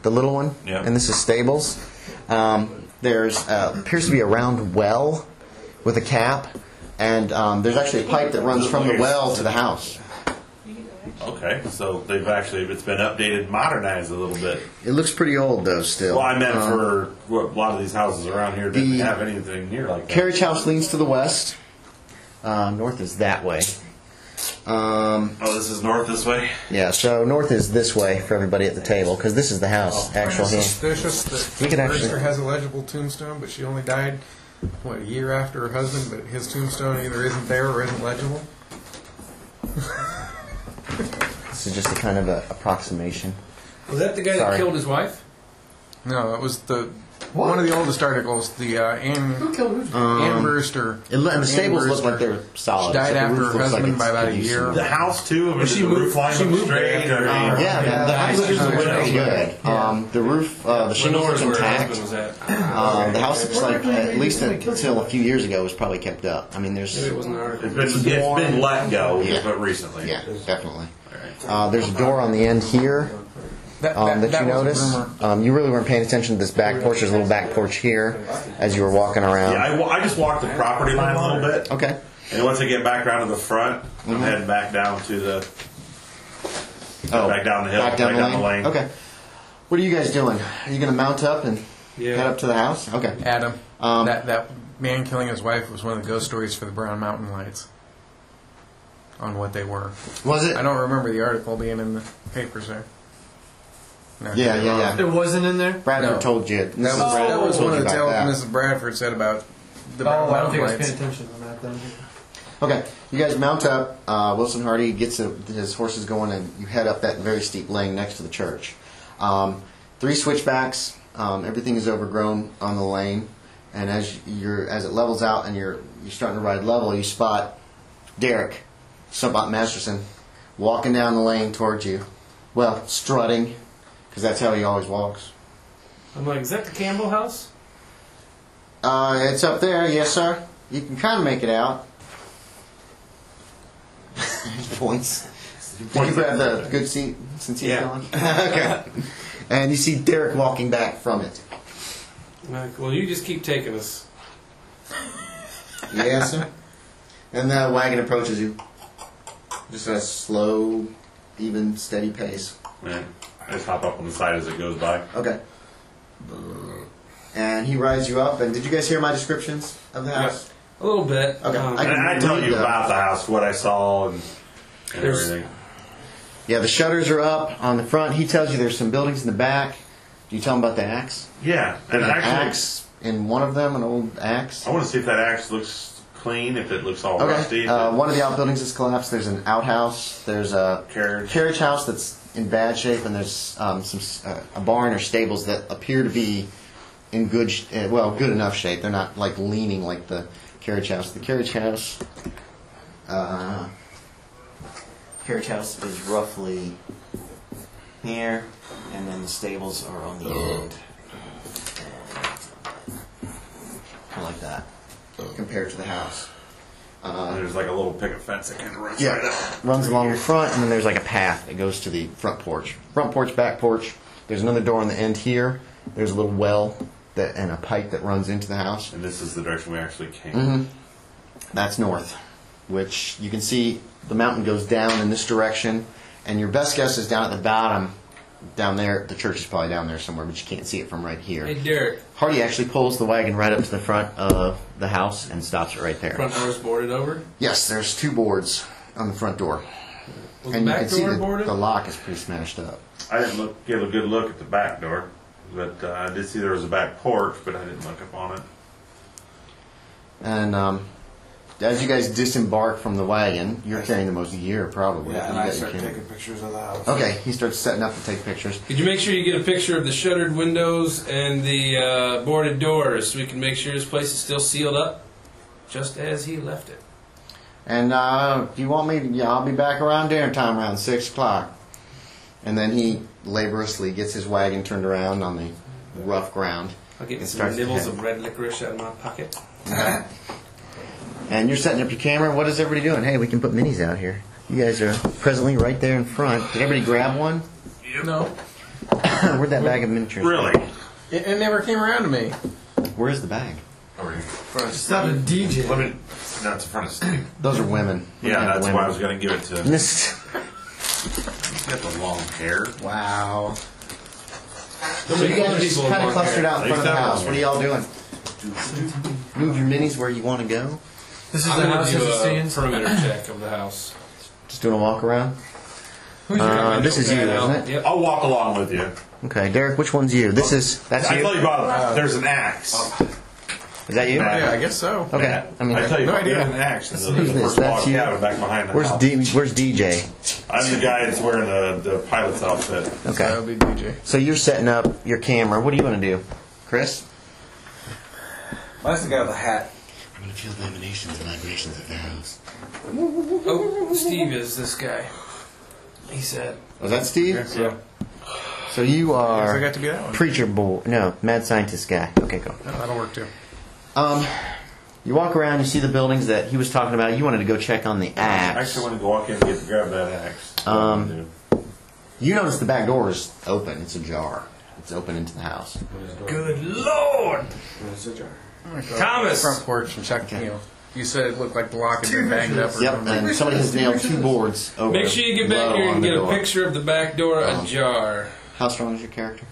the little one, Yeah. and this is stables. There's appears to be a round well with a cap, and there's actually a pipe that runs from the well to the house. Okay, so it's been updated, modernized a little bit. It looks pretty old though, still. Well, I meant for a lot of these houses around here didn't The have anything near like that. Carriage house leans to the west. North is that way. This is north this way? Yeah, so north is this way for everybody at the table, because this is the house, actual I'm here. suspicious that We can actually- Brewster has a legible tombstone, but she only died, a year after her husband, but his tombstone either isn't there or isn't legible. This is just a kind of a approximation. Was that the guy Sorry. that killed his wife? No, it was one of the oldest articles. The Who killed who? Ann Brewster. And the stables look like Brewster. they're solid. She died So the after roof her looks like husband it's by about a pretty year. solid. The house too. I mean, She the moved- roof line she looks moved straight. there. I mean, Yeah, the house looks pretty good. The roof, the shingles Nora's are where her intact. husband was at. The house looks like, at least until a few years ago, was probably kept up. I mean, there's Maybe it wasn't an article. it's been let go, Yeah. but recently. yeah, definitely. There's a door on the end here. That you was a notice. rumor. You really weren't paying attention to this back porch. There's a little back porch here as you were walking around. Yeah, I just walked the property line a little bit, Okay. and once I get back around to the front, I'm heading back down to the back down the hill, Back down the lane. Okay. Okay. What are you guys doing? Are you going to mount up and Yeah. head up to the house? Okay. Adam. Um, that man killing his wife was one of the ghost stories for the Brown Mountain Lights. On what they were. Was it? I don't remember the article being in the papers there. No, Yeah. It wasn't in there? Bradford No. told you. That was one of the tales Mrs. Bradford said about the Brown Oh, I don't Mountain think I was Lights. paying attention on that then. Okay, you guys mount up. Wilson Hardy gets his horses going, and you head up that very steep lane next to the church. 3 switchbacks. Everything is overgrown on the lane, and as it levels out and you're starting to ride level, you spot Derek Masterson walking down the lane towards you. Well, strutting, because that's how he always walks. I'm like, is that the Campbell house? It's up there, yes, sir. You can kind of make it out. Points. Did you grab the good seat since he's gone? Okay. And you see Derek walking back from it. I'm like, well, you just keep taking us. Yes, sir. And the wagon approaches you. Just at a slow, even, steady pace. Yeah. I just hop up on the side as it goes by. Okay. And he rides you up. And did you guys hear my descriptions of the house? A little bit. Okay. And I tell you about the house, what I saw, and everything. Yeah, the shutters are up on the front. He tells you there's some buildings in the back. Do you tell him about the axe? Yeah, and There's an actually, axe in one of them, an old axe. I want to see if that axe looks clean, if it looks all rusty. Okay. One of the outbuildings is collapsed. There's an outhouse. There's a carriage house that's in bad shape, and there's a barn or stables that appear to be in good enough shape. They're not like leaning like the carriage house. The carriage house is roughly here, and then the stables are on the end, kind of like that, compared to the house. There's like a little picket fence that kind of runs right up. Runs along the front, and then there's like a path that goes to the front porch. Front porch, back porch. There's another door on the end here. There's a little well and a pipe that runs into the house. And this is the direction we actually came. Mm-hmm. That's north, which you can see the mountain goes down in this direction, and your best guess is down at the bottom, down there. The church is probably down there somewhere, but you can't see it from right here. Hey, Derek. Hardy actually pulls the wagon right up to the front of the house and stops it right there. Front door's boarded over. Yes, there's 2 boards on the front door. Was And the you back can see door that boarded? the lock is pretty smashed up. I didn't give a good look at the back door, but I did see there was a back porch, but I didn't look up on it. And as you guys disembark from the wagon, you're carrying the most gear probably. Yeah, You and I got your start camera. taking pictures of the house. Okay, he starts setting up to take pictures. Could you make sure you get a picture of the shuttered windows and the boarded doors so we can make sure this place is still sealed up just as he left it? And if you want me, I'll be back around dinner time around 6 o'clock. And then he laboriously gets his wagon turned around on the rough ground. I'll get and some starts to nibbles head. of red licorice out of my pocket. And you're setting up your camera. What is everybody doing? Hey, we can put minis out here. You guys are presently right there in front. Did everybody grab one? No. Where'd that bag of miniatures? Really? It never came around to me. Where's the bag? Over here. It's not a DJ. Let me. No, it's in front of Steve. Those are women. Yeah, that's women. why I was going to give it to. This. He's got the long hair. Wow. So So you guys are kind of clustered out in front of the house. What are y'all doing? Move your minis where you want to go. This is I'm the going house to as do it a stands. perimeter check of the house. Just doing a walk around. Who's your This is you, isn't it? Yep. I'll walk along with you. Okay, Derek. Which one's you? That's I you. tell you about. There's an axe. Is that you? Yeah, I guess so. Okay. I mean, I tell you, no what, idea. an axe. Who's this? That's you? Cabin back behind the where's house. Where's DJ? I'm the guy that's wearing the pilot's outfit. Okay. That'll be DJ. So you're setting up your camera. What do you want to do, Chris? Mine's the guy with the hat. I'm gonna feel the emanations and vibrations of their house. Oh, Steve is this guy. He said. Was that Steve? Yeah. So you are I got to be that one. preacher boy. No, mad scientist guy. Okay, cool. Oh, that'll work too. You walk around, you see the buildings that he was talking about. You wanted to go check on the I axe. actually want to go walk in and grab that axe. You notice the back door is open. It's ajar. It's open into the house. Good Lord! Thomas! Front porch and check. You know, you said it looked like the lock had been banged up. Or Yep, something. and somebody has nailed 2 boards over. Make sure you get back low here on and the get a door. picture of the back door ajar. How strong is your character?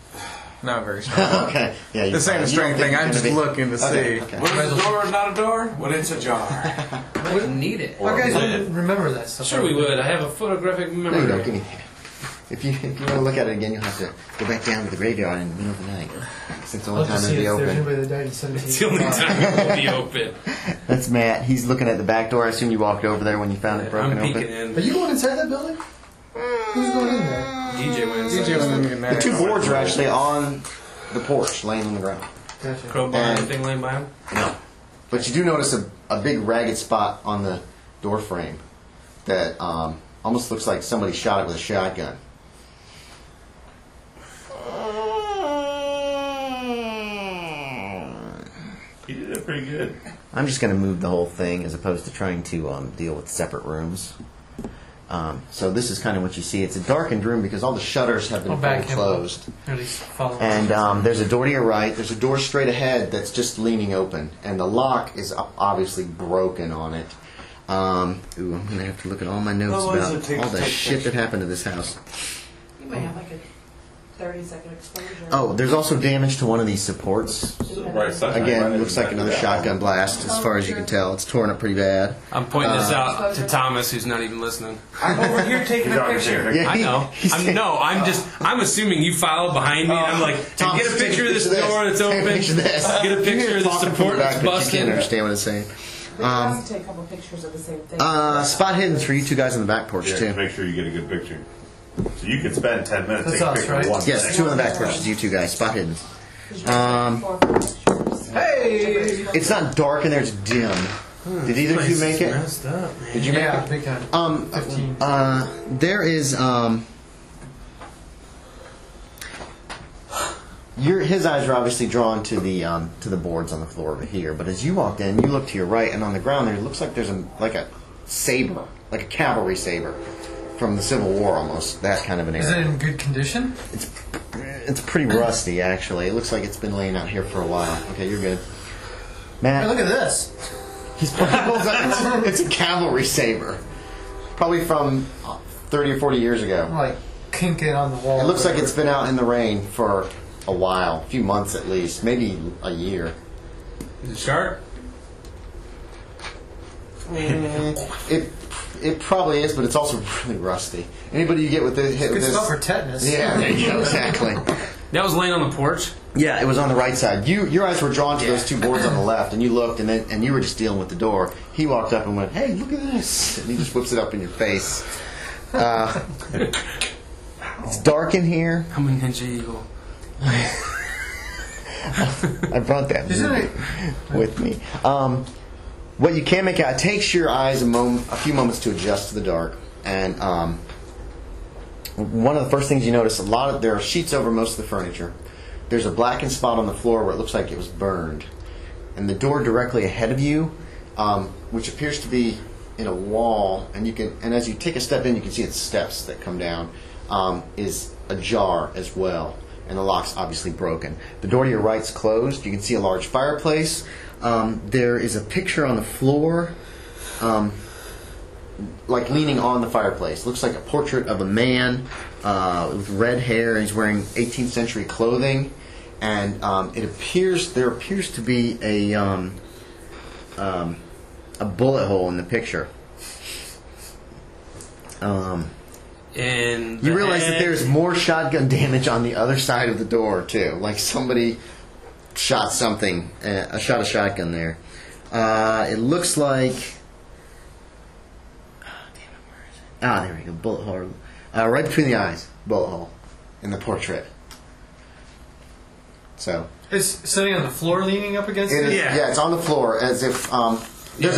Not very strong. Okay. Yeah. You This ain't a you strength don't think thing. I'm it's just gonna be- looking to Okay, see. okay. When it's a door, not a door, when it's a jar. I wouldn't need it. Our guys wouldn't remember that stuff. Sure we would. I have a photographic No, you don't. memory. Give me. If you want to look at it again, you'll have to go back down to the graveyard in the middle of the night. Since it's the I'll only time just it'll see be if there's open. anybody that died in 17. It's the only time it will be open. That's Matt. He's looking at the back door. I assume you walked over there when you found it broken I'm peeking open. Are in. you going inside that building? Who's going in there? DJ went inside. DJ went in The there. 2 boards are actually on the porch, laying on the ground. Gotcha. Crowbar and everything laying by him. No. But you do notice a big ragged spot on the door frame that almost looks like somebody shot it with a shotgun. He did it pretty good. I'm just going to move the whole thing as opposed to trying to deal with separate rooms. So this is kind of what you see. It's a darkened room because all the shutters have been I'll back fully him up. closed. Or at least follow. And there's a door to your right. There's a door straight ahead that's just leaning open. And the lock is obviously broken on it. Ooh, I'm going to have to look at all my notes How long does about it take all to the take shit that happened to this house. You might have like a 30-second exposure. Oh, there's also damage to one of these supports. Right side. Again, looks like another shotgun blast as far as you can tell. It's torn up pretty bad. I'm pointing this out to Thomas, who's not even listening. I'm over here taking a picture. Yeah, I know. I'm assuming you followed behind me. And I'm like, Tom, get a take picture of this this. door that's Take a open. picture of this. Get a picture of the Talking from support the back, that's but you busting. can't understand what it's saying. But you have to take a couple pictures of the same thing. Spot hidden for you 2 guys on the back porch, Yeah, too. make sure you get a good picture. So you could spend 10 minutes That's taking a us, picture right? of one Yes, thing. 2 on the back porch is you 2 guys. Spot hidden. 'Cause you have to take 4 pictures. Hey! It's not dark in there, it's dim. Did either of you make it? Messed up, man. Did you make Yeah, it? big time. 15. There is his eyes are obviously drawn to the boards on the floor over here. But as you walked in, you look to your right, and on the ground there it looks like there's a saber, like a cavalry saber from the Civil War, almost that kind of an Is it era. in good condition? It's pretty rusty, actually. It looks like it's been laying out here for a while. Okay, you're good, Matt. Hey, look at this. It's a cavalry saber, probably from 30 or 40 years ago. Like, kink it on the wall. It looks like it's been out in the rain for a while, a few months at least, maybe a year. Is it sharp? It probably is, but it's also really rusty. Anybody you get with this, hit Good with this, stuff for tetanus. yeah, there you go, exactly. That was laying on the porch. Yeah, it was on the right side. Your eyes were drawn to those 2 boards on the left, and you looked, and you were just dealing with the door. He walked up and went, "Hey, look at this!" And he just whips it up in your face. It's dark in here. I'm a ninja eagle. I brought that Isn't movie with me. What you can make out, it takes your eyes a few moments to adjust to the dark. And one of the first things you notice, there are sheets over most of the furniture. There's a blackened spot on the floor where it looks like it was burned. And the door directly ahead of you, which appears to be in a wall, and as you take a step in, you can see it's steps that come down, is ajar as well. And the lock's obviously broken. The door to your right's closed. You can see a large fireplace. There is a picture on the floor, like leaning on the fireplace. Looks like a portrait of a man with red hair. He's wearing 18th century clothing, and there appears to be a bullet hole in the picture. And You realize that there's more shotgun damage on the other side of the door too. Like somebody shot something. I shot a shotgun there. It looks like. There we go. Bullet hole. Right between the eyes. Bullet hole in the portrait. So. It's sitting on the floor, leaning up against it. Yeah, it's on the floor as if. There's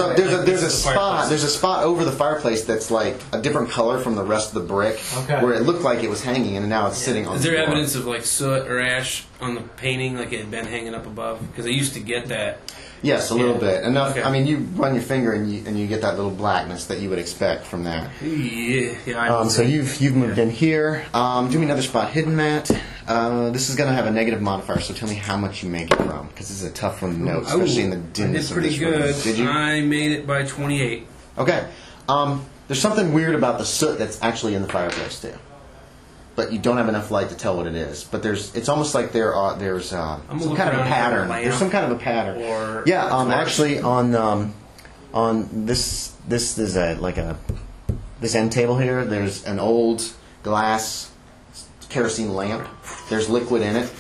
a spot over the fireplace that's like a different color from the rest of the brick, where it looked like it was hanging, and now it's sitting on. Is the there floor. evidence of like soot or ash on the painting, like it had been hanging up above? Because I used to get that. Yes, a little bit. Enough. Okay. I mean, you run your finger and you get that little blackness that you would expect from that. Yeah. I know. So you've moved in here. Do me another spot hidden, Matt. This is going to have a negative modifier, so tell me how much you make it from, because this is a tough one to note, especially in the dimness I of did this pretty room. good. Did you? I made it by 28. Okay. There's something weird about the soot that's actually in the fireplace too, but you don't have enough light to tell what it is. But it's almost like there's some kind of a pattern. There's some kind of a pattern. Actually on this is this end table here. There's an old glass kerosene lamp. There's liquid in it.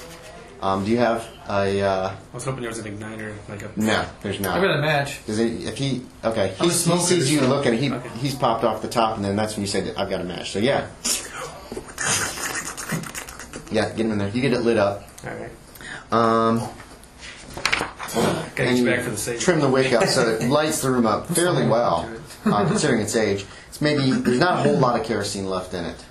Do you have a? I was hoping there was an igniter, like a. No, there's not. I've got a match. He sees you looking. He's popped off the top, and then that's when you say, "I've got a match." So yeah, get him in there. You get it lit up. All right. And you back for the sake. trim the wick up so it lights the room up fairly well, considering its age. There's not a whole lot of kerosene left in it.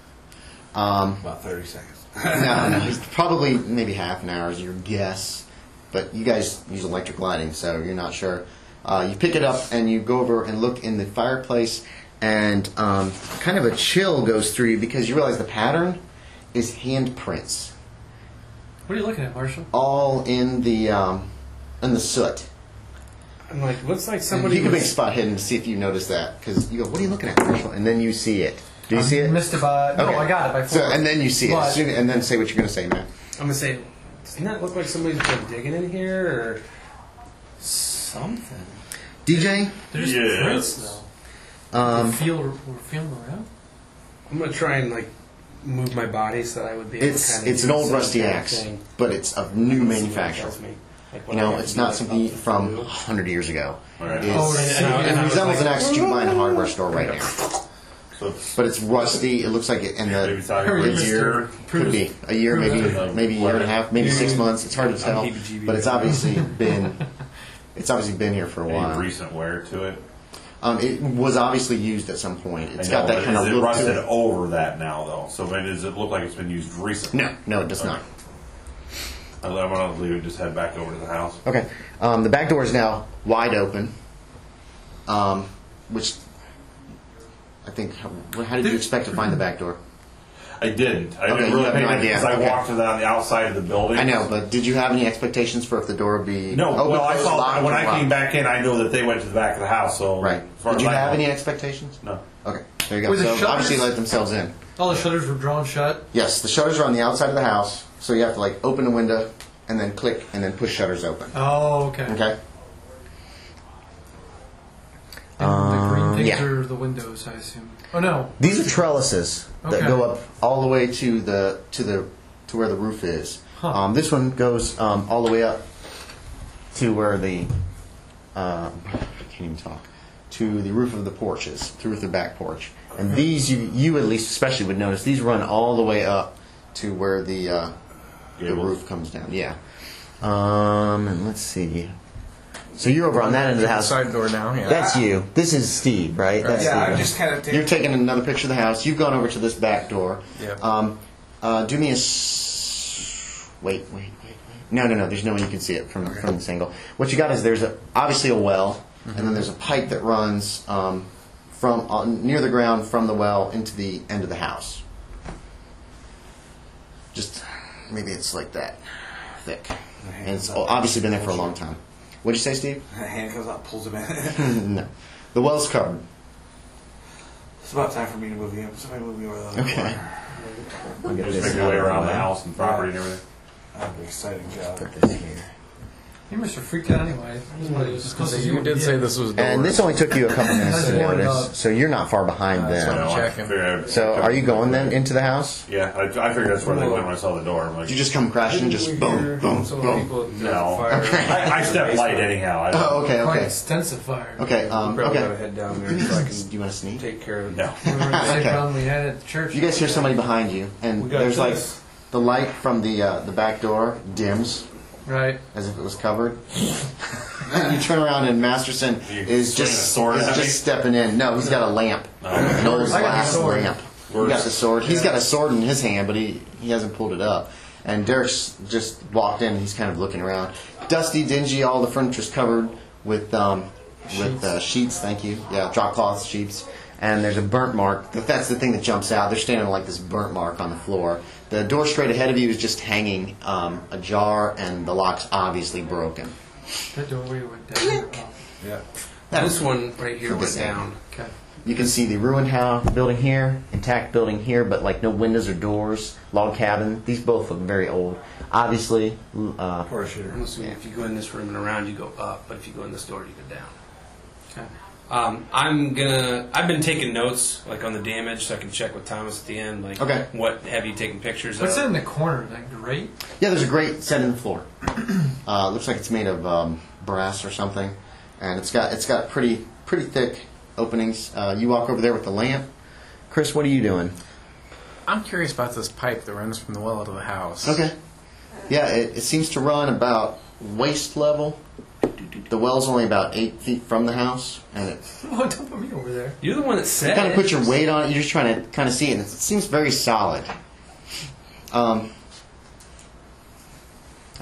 About 30 seconds. No, it's probably maybe half an hour is your guess. But you guys use electric lighting, so you're not sure. You pick it up and you go over and look in the fireplace, and kind of a chill goes through you because you realize the pattern is handprints. What are you looking at, Marshall? All in the soot. I'm like, looks like somebody. You can make spot hidden to see if you notice that, because you go, "What are you looking at, Marshall?" And then you see it. Do you see it? Missed it by. No, Okay. I got it by 4. So, and then you see it, and then say what you're going to say, man. I'm gonna say, doesn't that look like somebody's been digging in here or something? DJ. There's prints though. We're feeling around. I'm gonna try and like move my body so that I would be. Able to kind of It's an old rusty axe, but it's of new manufacture. It's not something from 100 years ago. Right. It resembles an axe that you can buy in a hardware store right now. But it's rusty. It looks like it, and Maybe it's out here the year could be a year, maybe a year and a half, maybe 6 months. It's hard to tell, but it's obviously been here for a while. Any recent wear to it? It was obviously used at some point. It's got that kind of look. look Is it to rusted it. over that now, though? So maybe does it look like it's been used recently? No, it does not. I'm going to leave it. Just head back over to the house. Okay. The back door is now wide open, which I think. How did you expect to find the back door? I didn't. I Okay, didn't you really have no idea. because I Okay. walked it on the outside of the building. I know, but did you have any expectations for if the door would be No. open, Well, I closed, saw locked, when or I locked? came back in. I know that they went to the back of the house. So Right. as far Did as you I have know- any expectations? No. Okay. There you go. Were the So shutters- obviously let themselves in. All the shutters were drawn shut. Yes, the shutters are on the outside of the house, so you have to like open the window and then click and then push shutters open. Oh, okay. Okay. And the green things yeah. are the windows, I assume. Oh no. These are trellises that Okay. go up all the way to where the roof is. Huh. This one goes all the way up to where the I can't even talk, to the roof of the porches, through the back porch. And these you at least especially would notice these run all the way up to where the roof comes down. Yeah. And let's see. So you're over on that end of the house. Side door now. Yeah. That's you. This is Steve, right? That's Yeah, Steve. I'm just kind of You're taking another picture of the house. You've gone over to this back door. Yeah. Do me a wait. No. There's no way you can see it from this angle. What you got is there's obviously a well, and then there's a pipe that runs from near the ground from the well into the end of the house. Just maybe it's like that thick, and it's obviously been there for a long time. What'd you say, Steve? A hand comes out, pulls him in. No, the well's covered. It's about time for me to move you. Somebody move me over the other Okay. corner. I'll get Just this make your way out of around the the way. house and property and everything. That'd be an exciting job. Put this here. You must have freaked out anyway. You did say this was. And this only took you a couple minutes to Warmed notice, up. so you're not far behind So them. I'm checking. So are you going then into the house? Yeah, I figured that's where they went when I saw the door. I'm like, Did you just come crashing and just boom, boom, Some of the boom? people at the no. fire. I stepped light anyhow. I don't, Oh, okay, Quite okay. extensive fire. Okay, Probably gotta okay. head down there so I Do can you want to sneak? take care of it. no. Remember the same Okay. problem we had at the church? You guys hear somebody behind you, and We got there's like this. the light from the back door dims Right. as if it was covered. You turn around and Masterson You is swing a just sword at me? stepping in. No, he's got a lamp, an old I got the glass sword. lamp. You got the sword. He's got a sword in his hand, but he hasn't pulled it up. And Derek's just walked in. He's kind of looking around. Dusty, dingy. All the furniture's covered with sheets. Thank you. Yeah, drop cloths, sheets. And there's a burnt mark. That's the thing that jumps out. They're standing like this burnt mark on the floor. The door straight ahead of you is just hanging ajar, and the lock's obviously broken. That doorway went down. Oh, Yeah. This one right here went This end. down. okay. You can see the ruined house building here, intact building here, but like no windows or doors. Log cabin. These both look very old. Obviously, Poor shooter. I'm assuming if you go in this room and around, you go up, but if you go in this door, you go down. Okay. I've been taking notes, like on the damage, so I can check with Thomas at the end, like Okay. what have you taken pictures What's of? in the corner? That grate? yeah, there's a grate set in the floor. Looks like it's made of brass or something, and it's got pretty thick openings. You walk over there with the lamp. Chris, what are you doing? I'm curious about this pipe that runs from the well to the house. Okay. Yeah, it seems to run about waist level. The well's only about 8 feet from the house, and it Oh, don't put me over there. You're the one that said kind of it. put your weight on it. You're just trying to kind of see it, and it seems very solid. I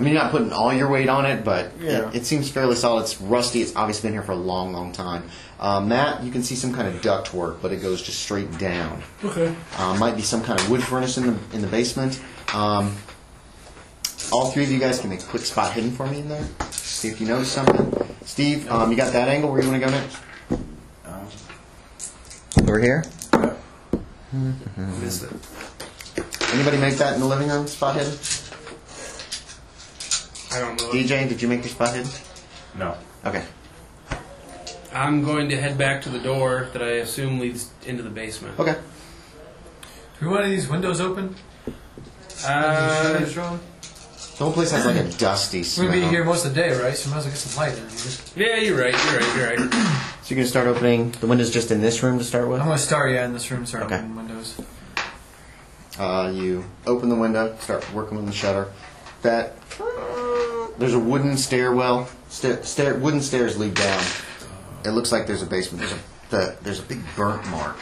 mean, you're not putting all your weight on it, but Yeah. it seems fairly solid. It's rusty. It's obviously been here for a long, long time. Matt, you can see some kind of duct work, but it goes just straight down. Okay. Might be some kind of wood furnace in the basement. All three of you guys can make a quick spot hidden for me in there. See if you notice something. Steve, you got that angle where you want to go next? Over here? Missed it. Anybody make that in the living room, spot hidden? I don't know. DJ, did you make your spot hidden? No. Okay. I'm going to head back to the door that I assume leads into the basement. Okay. Do one of these windows open? Uh, The whole place has like a dusty smell. We'll be here most of the day, right? So we might as well get some light in here. yeah, you're right. You're right. So you're going to start opening the windows just in this room to start with? I'm going to start, in this room, start Okay. opening windows. You open the window, start working with the shutter. There's a wooden stairwell. Wooden stairs lead down. It looks like there's a basement. There's a big burnt mark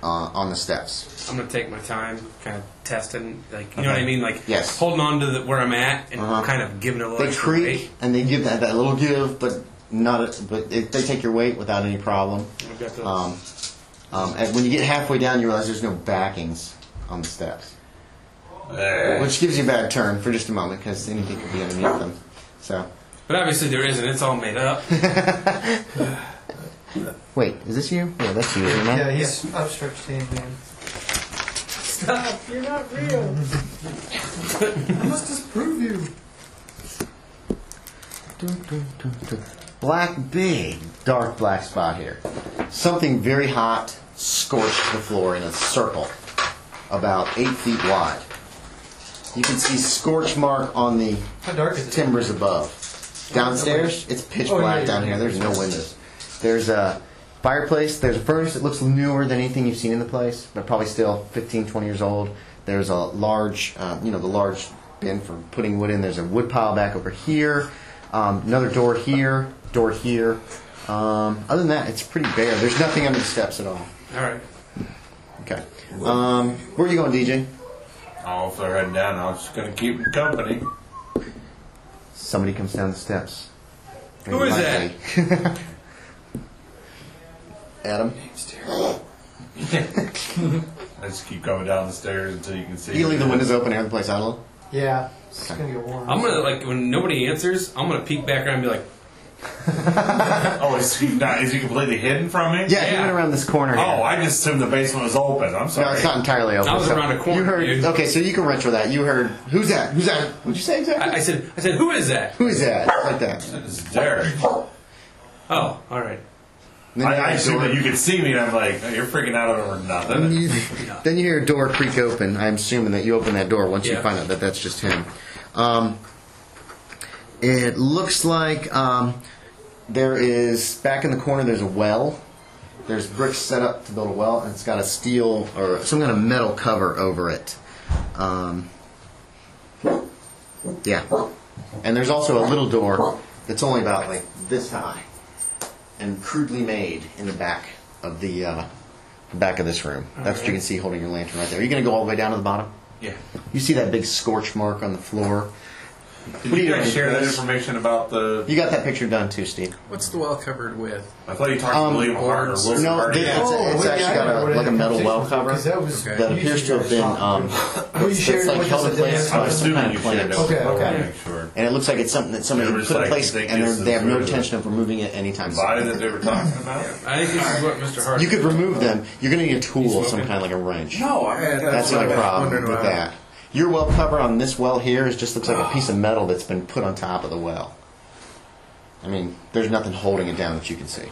on the steps. I'm gonna take my time, kind of testing, like you know what I mean, like Yes. holding on to where I'm at and Uh-huh. kind of giving it a little They extra creak weight. and they give that little give, but they take your weight without any problem. I've got the, And when you get halfway down, you realize there's no backings on the steps, which gives you a bad turn for just a moment because anything could be underneath them. So, but obviously there isn't. It's all made up. wait, is this you? Yeah, that's you, isn't it? Yeah, he's upstretched hand, man. Stop! You're not real! I must disprove you! Big, dark black spot here. Something very hot scorched the floor in a circle, about 8 feet wide. You can see scorch mark on the How dark is it? timbers above. Downstairs, it's pitch Oh, black yeah, down yeah. here. There's no windows. There's a fireplace. There's a furnace that looks newer than anything you've seen in the place, but probably still 15, 20 years old. There's a large, the large bin for putting wood in. There's a wood pile back over here. Another door here. Door here. Other than that, it's pretty bare. There's nothing under the steps at all. All right. Okay. Where are you going, DJ? Oh, if they're heading down, I was just going to keep them company. Somebody comes down the steps. Who is that? that? Adam. I just keep coming down the stairs until you can see. You can leave the windows open and air the place out a little. Yeah, it's gonna get warm. I'm gonna like when nobody answers, I'm gonna peek back around and be like, Oh, is he completely hidden from me? Yeah, he went around this corner here. Oh, I just assumed the basement was open. I'm sorry. No, it's not entirely open. I was around a corner, You heard, dude. okay, so you can retro that. You heard, who's that? Who's that? What'd you say exactly? I said, who is that? Who is that? Like that. This is Derek. Oh, all right. And then I you assumed hear a that you could see me, and I'm like, oh, you're freaking out over nothing. then you hear a door creak open. I'm assuming that you open that door once you Yeah. find out that that's just him. It looks like there is, back in the corner, there's a well. There's bricks set up to build a well, and it's got a steel or some kind of metal cover over it. Yeah. And there's also a little door that's only about like this high and crudely made in the back of the back of this room. That's what you can see holding your lantern right there. Are you going to go all the way down to the bottom? Yeah. You see that big scorch mark on the floor? Did you guys share that information about the... You got that picture done too, Steve. What's the well covered with? I thought you talked to William Hart or Wilson No, Hart. it's actually got like a metal well cover Because that was that appears to have been it's like held in place I'm by some assuming kind you of shared plant. it. Okay, I wanna okay. make sure. And it looks like it's something that somebody They were just put in like, place, think and this they have is no the- intention of removing it anytime soon. Body that they were talking about? I think this is what Mr. Hart. You could remove them. You're going to need a tool, smoking? some kind of like a wrench. No, I mean, That's the only problem wondering with about. that. Your well cover on this well here just looks like a piece of metal that's been put on top of the well. I mean, there's nothing holding it down that you can see.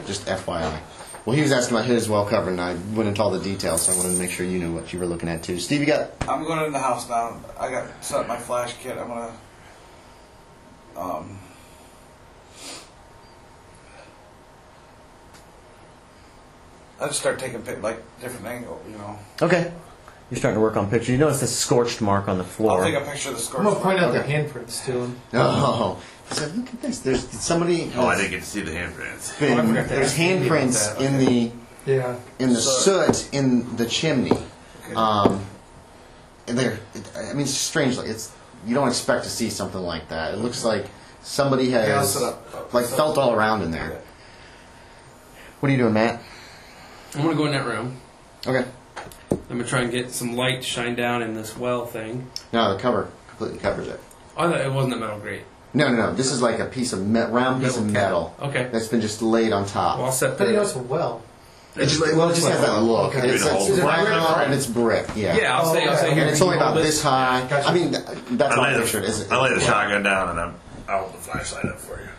Just FYI. Well, he was asking about his well cover, and I went into all the details, so I wanted to make sure you knew what you were looking at, too. Steve, you got... I'm going in the house now. I got set up my flash kit. I'm gonna I just start taking like different angle, you know. Okay. You're starting to work on pictures. You notice this scorched mark on the floor. I'll take a picture of the scorch. I'm going to point out mark. the handprints to him. Oh. So look at this. There's somebody... Oh, I didn't get to see the handprints. There's handprints in the... Yeah. in the soot in the chimney. And they're, I mean, it's strange. Like you don't expect to see something like that. It looks like somebody Yeah, I'll has set up. like felt all around in there. What are you doing, Matt? I'm going to go in that room. Okay. I'm going to try and get some light to shine down in this well thing. No, the cover completely covers it. I thought it wasn't a metal grate. No. This is like a piece of round piece of metal Okay. that's been just laid on top. Well, I'll set How do you know the... it's a well? It just has that look. Okay. It's brown and it's brick. Yeah. Yeah, I'll say And here. it's only about hold this high. Gotcha. I mean, that's all I pictured. I lay the shotgun down, and I'll hold the flashlight up for you.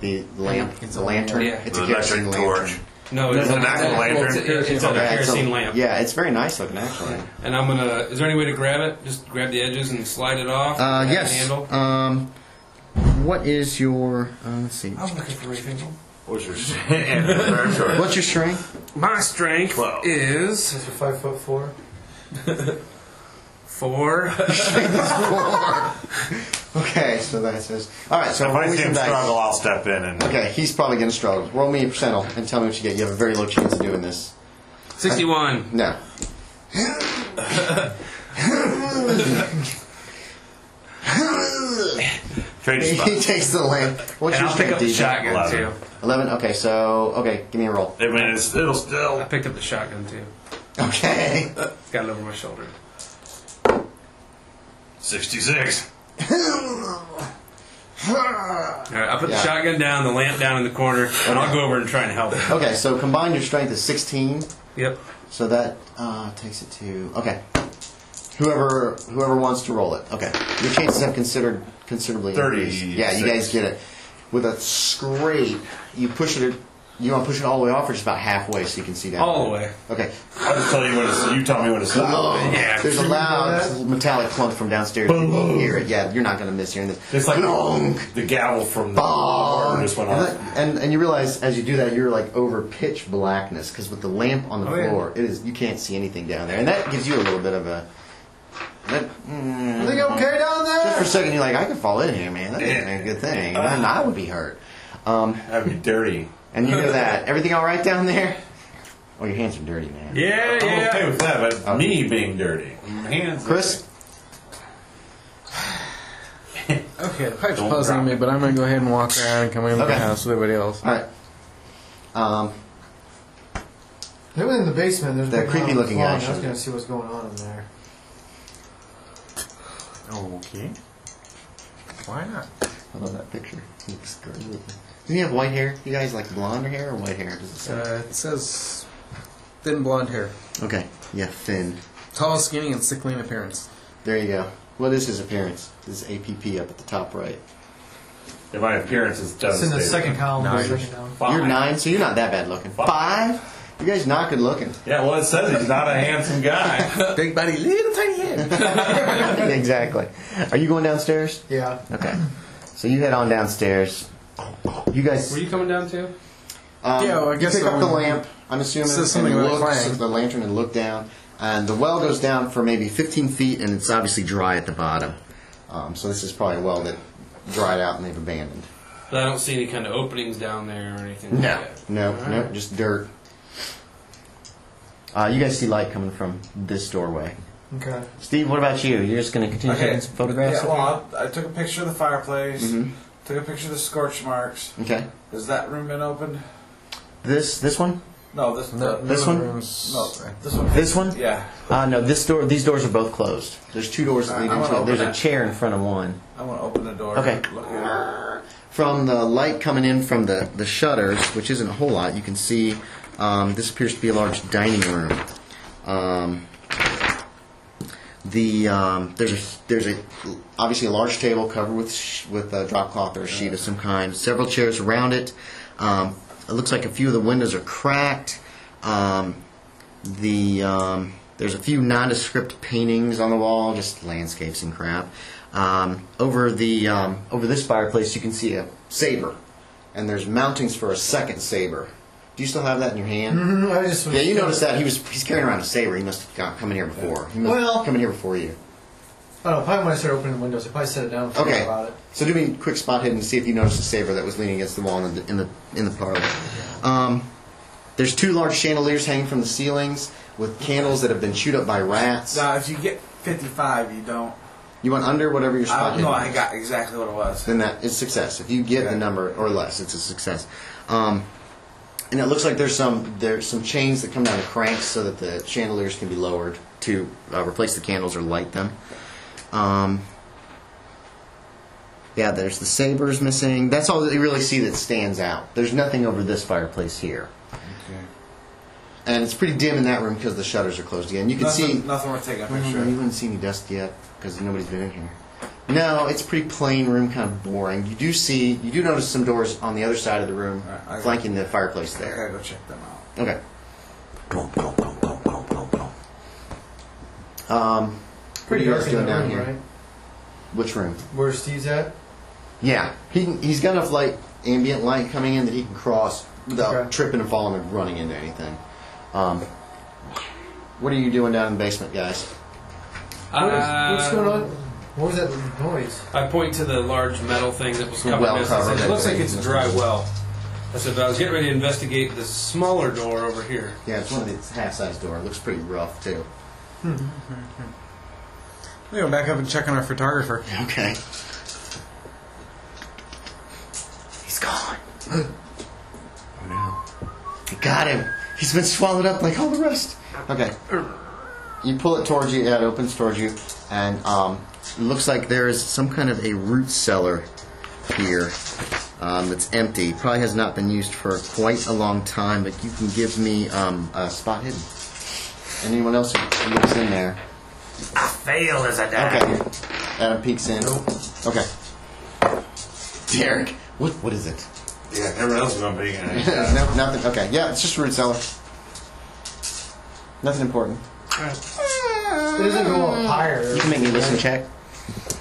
The lamp. It's a lantern. Yeah. It's a The kerosene electric lantern. torch. No, It's an actual lantern? It's a Okay, kerosene lamp. Yeah, it's very nice looking actually. And I'm gonna. Is there any way to grab it? Just grab the edges and slide it off. Grab the Yes. handle. What is your? Let's see. I was looking for a handle. What's your very short? What's your strength? My strength 12. is Mr. 5'4". 4. Okay, so that says. All right, so If roll I me see some him dice. struggle, I'll step in and... Okay, he's probably going to struggle. Roll me a percentile and tell me what you get. You have a very low chance of doing this. 61. No. Trade He spot. takes the lamp. What's And your I'll pick strength, up the DJ? shotgun 11. too. 11. Okay, so give me a roll. I mean, it'll I still... picked up the shotgun too. Okay. It's got it over my shoulder. 66. Alright, I'll put Yeah. the shotgun down, the lamp down in the corner, and I'll go over and try and help him. Okay, so combined your strength is 16. Yep. So that takes it to whoever wants to roll it. Okay, your chances have considerably 36. increased. Yeah, you guys get it with a scrape. You push it. You want to push it all the way off, or just about halfway so you can see down? All the way. Okay. I'll just tell you when to... You tell me when to stop. Yeah. There's a loud metallic clunk from downstairs. You can hear it. Yeah, you're not going to miss hearing this. It's like Clunk. the gavel from the Bong. barn just went off. And you realize as you do that you're like over pitch blackness because with the lamp on the floor it is you can't see anything down there, and that gives you a little bit of a. Everything okay down Just for there? a second you're like, I could fall in here, man. That ain't a good thing. And I would be hurt. That'd be dirty. And you know that. Everything all right down there? Oh, your hands are dirty, man. Yeah, I'm yeah. okay with that, but Okay. me being dirty. My hands... Chris? Okay, the pipe's Don't puzzling drop me, it. but I'm going to go ahead and walk around and come into Okay. the house with everybody else. All right. They went in the basement. There's They're big creepy mountain looking floor, guys. and I was going to see what's going on in there. Okay. Why not? I love that picture. He looks great. Doesn't he have white hair? You guys like blonde hair or white hair? Does it say? It says thin blonde hair. Okay. Yeah, thin. Tall, skinny, and sickly in appearance. There you go. What is his appearance? This is APP up at the top right. Yeah, my appearance is It's devastating. in the second column. Nine. Second down. You're 9, so you're not that bad looking. 5? You guys not good looking. Yeah, well, it says he's not a handsome guy. Big body, little tiny head. Exactly. Are you going downstairs? Yeah. Okay. So you head on downstairs. You guys. Were you coming down too? Yeah, well, I guess you pick so. up the lamp. I'm assuming. Says something and about look, clang. the lantern and look down, and the well goes down for maybe 15 feet, and it's obviously dry at the bottom. So this is probably a well that dried out and they've abandoned. But I don't see any kind of openings down there or anything like that. No, just dirt. You guys see light coming from this doorway. Okay. Steve, what about you? You're just going to continue taking some photographs? Yeah, well, I took a picture of the fireplace. Mhm. Took a picture of the scorch marks. Okay. Has that room been opened? This one? No, this This one? No, this one. This one? Yeah. No, these doors are both closed. There's 2 doors that lead I wanna into it. There's open a that. chair in front of one. I want to open the door. Okay. Look at From the light coming in from the shutters, which isn't a whole lot, you can see this appears to be a large dining room. There's obviously a large table covered with a drop cloth or a sheet of some kind. Several chairs around it. It looks like a few of the windows are cracked. There's a few nondescript paintings on the wall, just landscapes and crap. Over this fireplace, you can see a saber, and there's mountings for a second saber. Do you still have that in your hand? Mm-hmm. I just Yeah, you noticed that he's carrying around a saber. He must have come in here before. He must have come in here before you. I don't know. Probably when I started opening the windows, I probably set it down and forgot Okay. about it. So do me a quick spot hidden to see if you noticed a saber that was leaning against the wall in the parlor. There's 2 large chandeliers hanging from the ceilings with candles that have been chewed up by rats. Now, if you get 55, you don't. You went under whatever your spot hidden No, was. I got exactly what it was. Then that is success. If you get the number or less, it's a success. And it looks like there's some chains that come down to cranks so that the chandeliers can be lowered to replace the candles or light them. Yeah, there's the sabers missing. That's all that you really see that stands out. There's nothing over this fireplace here. Okay. And it's pretty dim in that room because the shutters are closed again. You can see... Nothing worth taking a No, picture you of. wouldn't see any dust yet because nobody's been in here. No, it's a pretty plain room, kind of boring. You do notice some doors on the other side of the room, Right, flanking the fireplace I there. gotta go check them out. Okay. What are you guys dark in doing the down room, here? right? Which room? Where Steve's at? Yeah, he's got enough ambient light coming in that he can cross without Okay. tripping and falling and running into anything. What are you doing down in the basement, guys? What's going on? What was that noise? I point to the large metal thing that was covered Well in this. I covered. said, it looks like it's a dry well. I said, but I was getting ready to investigate the smaller door over here. Yeah, it's one of the half-size door. It looks pretty rough too. We go back up and check on our photographer. Okay. He's gone. Oh no. You got him. He's been swallowed up like all the rest. Okay. You pull it towards you, yeah, it opens towards you, and it looks like there is some kind of a root cellar here that's empty. Probably has not been used for quite a long time, but you can give me a spot hidden. Anyone else who looks in there? I fail as a die. Okay. Adam peeks in. Okay. Derek, what is it? Yeah, everyone else is going to be in it. No, nothing. Okay. Yeah, it's just a root cellar. Nothing important. It doesn't go up higher. You can make me listen check.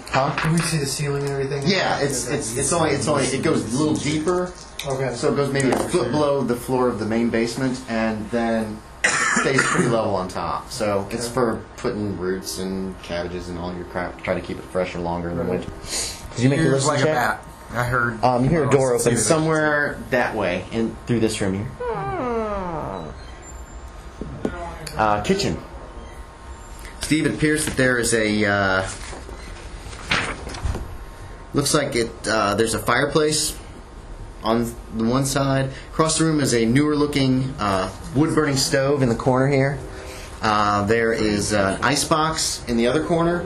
Huh? Can we see the ceiling and everything? Yeah, it's only it goes a little deeper, Okay. so it goes maybe a foot below the floor of the main basement, and then stays pretty level on top. So it's for putting roots and cabbages and all your crap. Try to keep it fresher longer in the winter. Did you make your Here's listen like a check? bat. I heard. You hear a door Let's see open the- somewhere that way, in through this room here. Kitchen. Steve, it appears that there is a. Looks like it. There's a fireplace on the one side. Across the room is a newer-looking wood-burning stove in the corner here. There is an icebox in the other corner.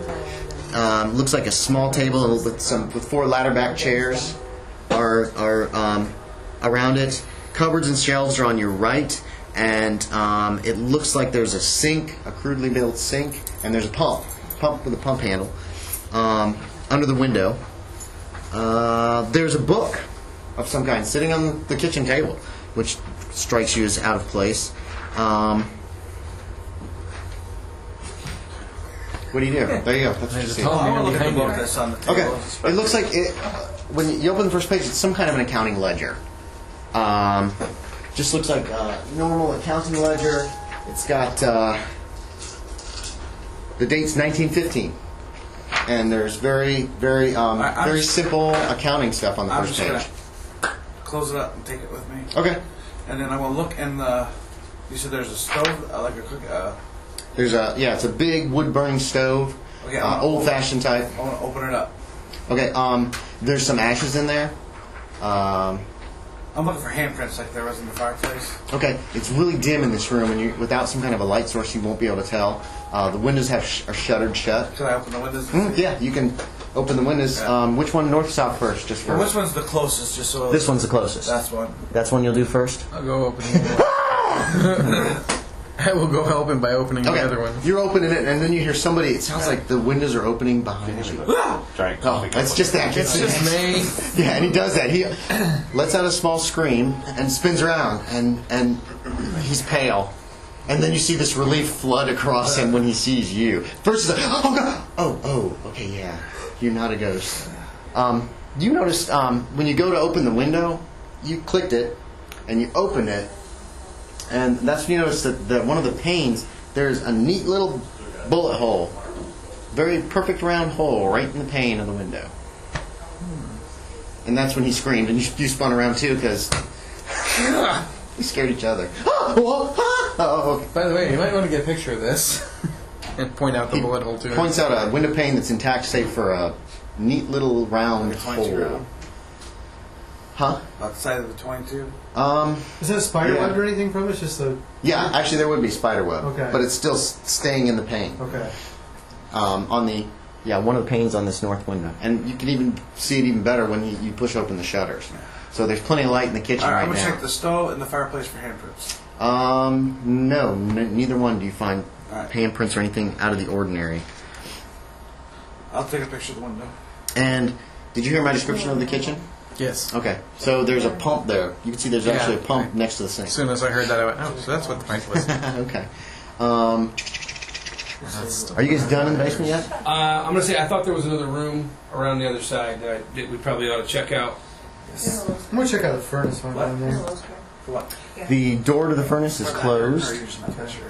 looks like a small table with 4 ladder-back chairs are around it. Cupboards and shelves are on your right, and it looks like there's a sink, a crudely built sink, and there's a pump with a pump handle under the window. There's a book of some kind sitting on the kitchen table, which strikes you as out of place. What do you do? There you go. That's what you see. I want to look at the book that's on the table. Okay. It looks like when you open the first page, it's some kind of an accounting ledger. Just looks like a normal accounting ledger. It's got the date's 1915, and there's very simple accounting stuff on the first page. Gonna close it up and take it with me. Okay. And then I will look in the. You said there's a stove, like a cook. There's it's a big wood burning stove, Okay, old fashioned type. I want to open it up. Okay. There's some ashes in there. I'm looking for handprints like there was in the fireplace. Okay, it's really dim in this room, and without some kind of a light source, you won't be able to tell. The windows are shuttered shut. Should I open the windows? Yeah, you can open the windows. Yeah. Which one, north, south first? Just first. Well, which one's the closest? Just so. This one's the closest. That's one. That's one you'll do first. I'll go open the I will go open by opening the other one. You're opening it, and then you hear somebody. It sounds like the windows are opening behind you. Giant Oh, it's just that. It's just me. Yeah, and he does that. He lets out a small scream and spins around, and he's pale. And then you see this relief flood across him when he sees you. First he's like, oh, God. Oh, okay, yeah. You're not a ghost. You noticed when you go to open the window, you clicked it, and you open it, and that's when you notice that one of the panes, there's a neat little bullet hole. Very perfect round hole right in the pane of the window. And that's when he screamed, and you spun around too, because you scared each other. Oh, By the way, you might want to get a picture of this and point out the bullet hole to him. Points out a window pane that's intact, save for a neat little round Like a 22 hole. round? Huh? Outside of the 22. Is that a spider Yeah. web or anything from it? It's just a. Yeah, actually there would be spider web, Okay. but it's still staying in the pane. Okay. On the one of the panes on this north window, and you can even see it even better when you push open the shutters. So there's plenty of light in the kitchen All right, right I'm gonna now. check the stove and the fireplace for handprints. No, neither one do you find All right. handprints or anything out of the ordinary. I'll take a picture of the window. And did you hear my description of the kitchen? Yes. Okay, so there's a pump there. You can see there's actually a pump next to the sink. As soon as I heard that, I went, oh, so that's what the pipe was. Okay. Are you guys done in the basement yet? I'm gonna say I thought there was another room around the other side that we probably ought to check out. I'm gonna check out the furnace one down there. For what? The door to the furnace is Or closed. using the picture.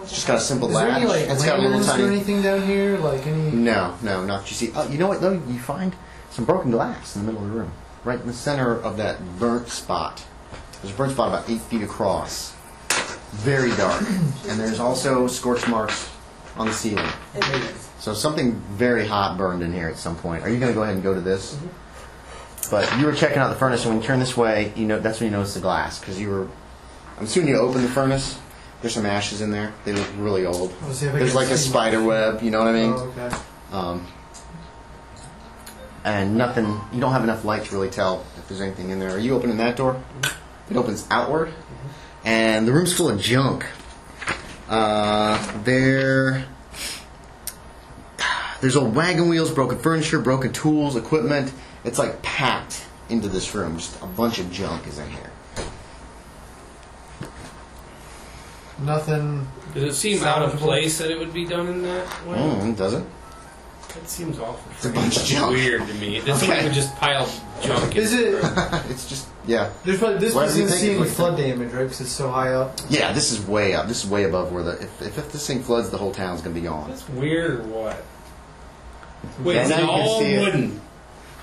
It's just got a simple Is there latch. any like It's got a little lanterns or tiny. anything down here? Like any? No, not. You see. You know what though? You find some broken glass in the middle of the room, right in the center of that burnt spot. There's a burnt spot about 8 feet across, very dark, and there's also scorch marks on the ceiling. So something very hot burned in here at some point. Are you going to go ahead and go to this? But you were checking out the furnace, and when you turn this way, that's when you notice the glass, because you were. I'm assuming you opened the furnace. There's some ashes in there. They look really old. Let's see if I There's can like a see. spider web. You know what I mean? Oh, okay. And nothing. You don't have enough light to really tell if there's anything in there. Are you opening that door? It opens outward, and the room's full of junk. There's old wagon wheels, broken furniture, broken tools, equipment. It's like packed into this room. Just a bunch of junk is in here. Nothing. Does it seem out of place that it would be done in that way? Does it? That seems awful. It's a bunch of junk. Weird to me. That somebody Okay. would just pile junk. Is it? It's just There's probably this Whatever you isn't think seeing it flood damage, right? Because it's so high up. Yeah, this is way up. This is way above where if this thing floods, the whole town's gonna be gone. That's weird or what? Wait, Yeah, it's now you can all see it. wooden.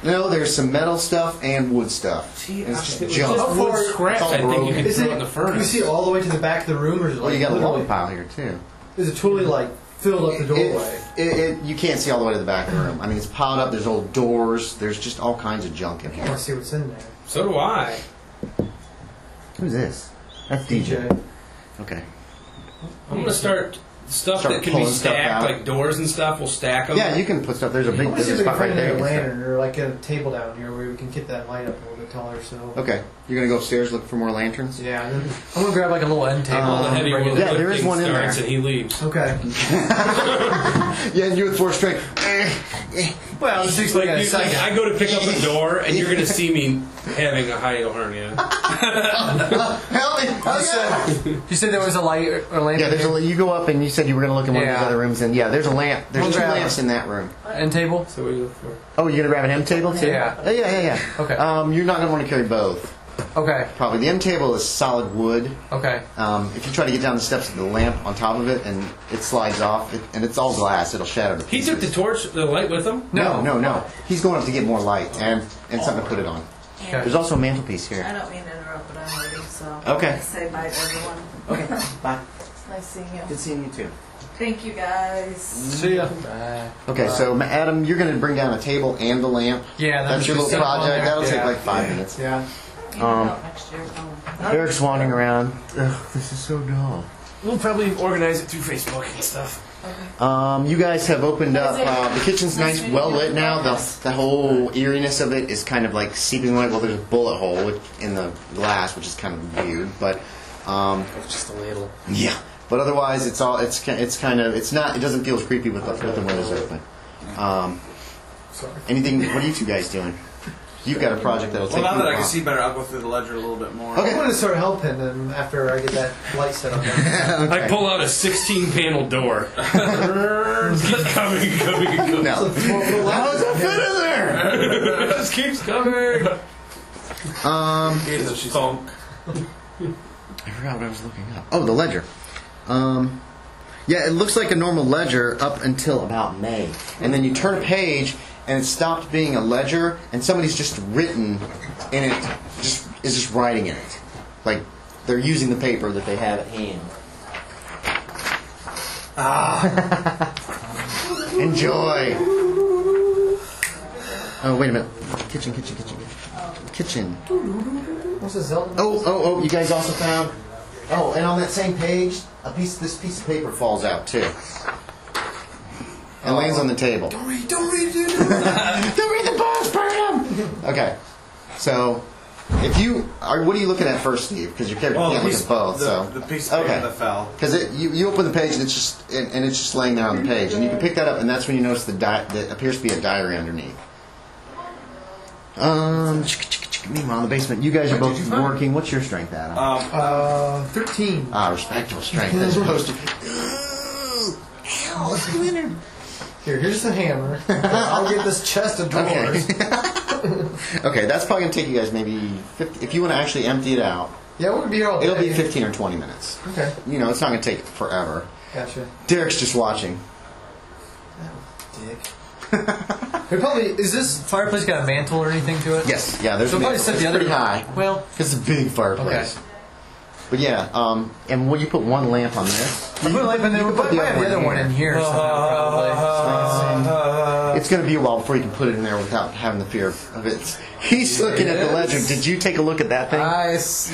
No, there's some metal stuff and wood stuff. See, It's if just it was junk. just wood It's scraps, all I think you broken. could Is throw it? it in the Can you furnace. see all the way to the back of the room, or is it Well, like you got a literally- log pile here too. Is it totally like filled up the doorway? You can't see all the way to the back of the room. I mean, it's piled up. There's old doors. There's just all kinds of junk in I here. want to see what's in there. So do I. Who's this? That's DJ. DJ. Okay. I'm gonna start stuff Start that can be pulling stuff stacked, out. like doors and stuff. We'll stack them. Yeah, you can put stuff. There's a big Let's see there's if a we can spot right find there. a you can lantern or like a table down here where we can get that light up a little bit taller. So stick. Okay, you're gonna go upstairs look for more lanterns. yeah, and then I'm gonna grab like a little end table. All the heavy Bring it- yeah, there is lifting one in starts there. and he leaves. Okay. Yeah, and you with 4 strength. Well, it's just Like, I go to pick up the door, and you're going to see me having a hiatal hernia. Help me! Oh, yeah. You said there was a light or lamp. Yeah, there's a. You go up and you said you were gonna look in one of Yeah. these other rooms, and yeah, there's a lamp. There's We'll 2 grab lamps in that room. end table. So what do you look for? Oh, you're gonna grab an M table too? Yeah. Yeah. Okay. You're not gonna want to carry both. Okay. Probably the M table is solid wood. Okay. If you try to get down the steps of the lamp on top of it, and it slides off, and it's all glass, it'll shatter to He pieces. took the torch, the light with him? No. He's going up to get more light and something to put it on. Okay. There's also a mantelpiece I here. don't mean to interrupt, but I'm waiting, so Okay. I say bye to everyone. Okay, bye. Nice seeing you. Good seeing you too. Thank you guys. See ya. Bye. Okay, so Adam, you're going to bring down a table and the lamp. Yeah, That's your little just project. on there. That'll take Yeah. like 5 minutes. Yeah. Next year. Eric's wandering around. Ugh, this is so dull. We'll probably organize it through Facebook and stuff. You guys have opened up. The kitchen's nice, well lit now. The whole eeriness of it is kind of like seeping away. Well, there's a bullet hole in the glass, which is kind of weird, but Just a little. yeah. But otherwise, it's not. It doesn't feel as creepy with the windows open. Anything? What are you two guys doing? You've got a project that'll take. Well, now you that a I can while. see better, I'll go through the ledger a little bit more. Okay. I'm going to start helping them after I get that light set up. There. I pull out a 16-panel door. Keep coming. No. How does that fit in there? It just keeps coming. She's all I forgot what I was looking up. Oh, the ledger. Yeah, it looks like a normal ledger up until about May, and then you turn a page, and it stopped being a ledger, and somebody's just written in it, is just writing in it, like they're using the paper that they have at hand. Enjoy. Oh, wait a minute. Kitchen. What's the Zelda? Oh, you guys also found... Oh, and on that same page, this piece of paper falls out, too. And lands on the table. Don't read Don't read the books, burn them! Okay, so... If you... What are you looking at first, Steve? Because your character can't look at both, so... The piece of paper that fell. Because you open the page and it's just laying there on the page, and you can pick that up, and that's when you notice that appears to be a diary underneath. Meanwhile, in the basement, you guys are both working. What's your strength, Adam? 13. Respectable strength. As opposed to. Here's the hammer. I'll get this chest of drawers. Okay, that's probably going to take you guys maybe 50. If you want to actually empty it out, Yeah, we'll be here all day. it'll be 15 or 20 minutes. Okay. You know, it's not going to take forever. Gotcha. Derek's just watching. Dick. Is this fireplace got a mantle or anything to it? Yes, yeah, there's So a probably it's set the other pretty high. Well, It's a big fireplace. Okay. But yeah, and will you put one lamp on this? I put a lamp in there. We'll put the other one in here somehow, probably. It's going to be a while before you can put it in there without having the fear of it. He's looking at the ledger. Did you take a look at that thing?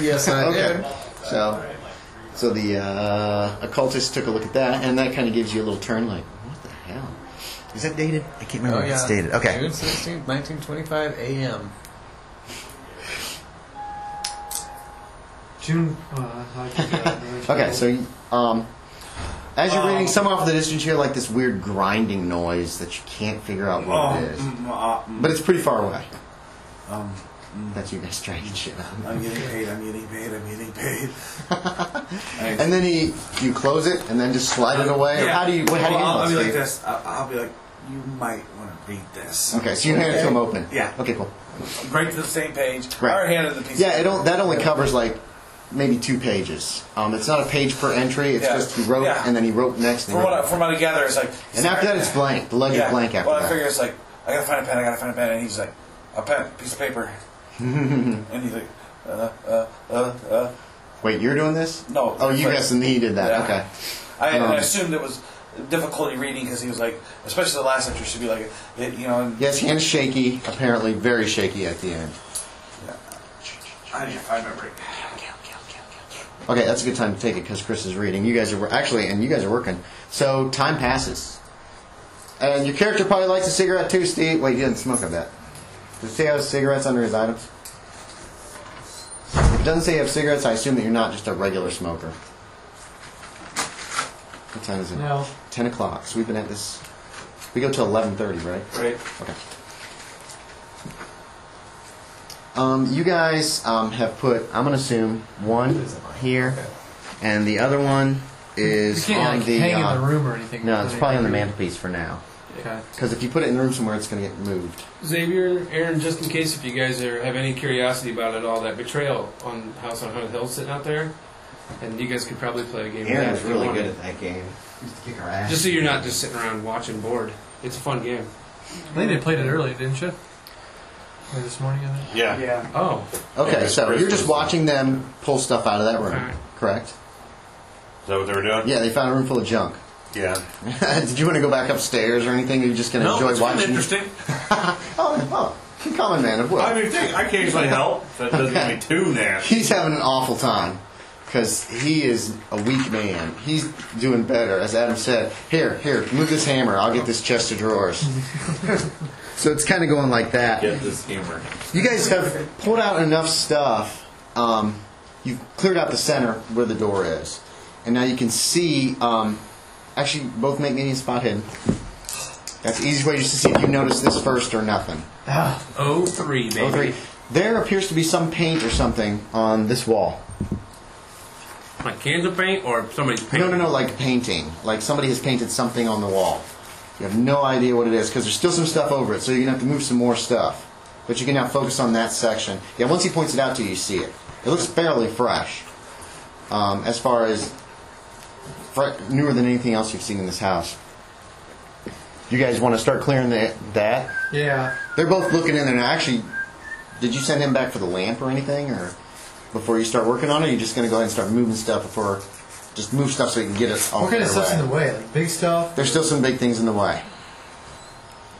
Yes, I did. So the occultist took a look at that, and that kind of gives you a little turn, like, what the hell? Is that dated? I can't remember if it's dated. Okay. June 16th, 1925 a.m. June. Okay, so as you're reading, some off in the distance, you hear like this weird grinding noise that you can't figure out what it is. But it's pretty far away. That's you guys dragging shit out. I'm getting paid. And then you close it and then just slide it away? Or how do you handle I'll it, be like Steve? this. I'll be like, you might want to read this. Okay, so you hand it to him open. Yeah. Okay, cool. Right to the same page. Right. I already handed the piece. Yeah, that only covers like maybe 2 pages. It's not a page per entry. It's just he wrote and then he wrote next. And, From what I gather, it's like. and after that, it's blank. The ledger's blank after well, I that. figure it's like, I gotta find a pen, and he's like, a pen, piece of paper. And he's like, Wait, you're doing this? No. Oh, you guessed and he did that. Yeah. Okay. I assumed it was difficulty reading because he was like, especially the last entry should be like, and Yes, hand's shaky. Apparently, very shaky at the end. I need to find my break. Okay, that's a good time to take it because Chris is reading. You guys are you guys are working. So time passes, and your character probably likes a cigarette too, Steve. Wait, he doesn't smoke, I bet. Does he have cigarettes under his items? If it doesn't say you have cigarettes, I assume that you're not just a regular smoker. What time is it? No. 10 o'clock. So we've been at this. We go till 11:30, right? Right. Okay. You guys have put, I'm going to assume, one here, and the other one is You can't on like, the... hang in the room or anything. No, it's probably on the mantelpiece for now. Okay. Because if you put it in the room somewhere, it's going to get moved. Xavier, Aaron, just in case if you guys have any curiosity about it all, that betrayal on House on Haunted Hill sitting out there, and you guys could probably play a game of that. Aaron's if you really wanted. good at that game. He used to kick our ass. Just so you're not just sitting around watching bored. It's a fun game. I think they played it early, didn't you? Or this morning, I think. Yeah. Oh. Okay, Yeah, so Chris you're just was- watching them pull stuff out of that room, Alright. correct? Is that what they were doing? Yeah, they found a room full of junk. Yeah. Did you want to go back upstairs or anything? Or are you just going to enjoy it's kinda watching? interesting. Oh, common man of will. I mean, I occasionally help. That doesn't get me too nasty. He's having an awful time because he is a weak man. He's doing better, as Adam said. Here, move this hammer. I'll get this chest of drawers. So it's kind of going like that. Get this humor. You guys have pulled out enough stuff. You've cleared out the center where the door is, and now you can see. Actually, both make me a spot hidden. That's the easiest way just to see if you notice this first or nothing. 03, baby. 03. There appears to be some paint or something on this wall. Like cans of paint or somebody's paint? No, like painting. Like somebody has painted something on the wall. You have no idea what it is because there's still some stuff over it, so you're going to have to move some more stuff. But you can now focus on that section. Yeah, once he points it out to you, you see it. It looks fairly fresh. As far as newer than anything else you've seen in this house. You guys want to start clearing that? Yeah. They're both looking in there now. Actually, did you send him back for the lamp or anything, or before you start working on it? Or are you just going to go ahead and start moving stuff before? Just move stuff so you can get it off. What kind of their stuff's way. in the way? Like big stuff? There's still some big things in the way.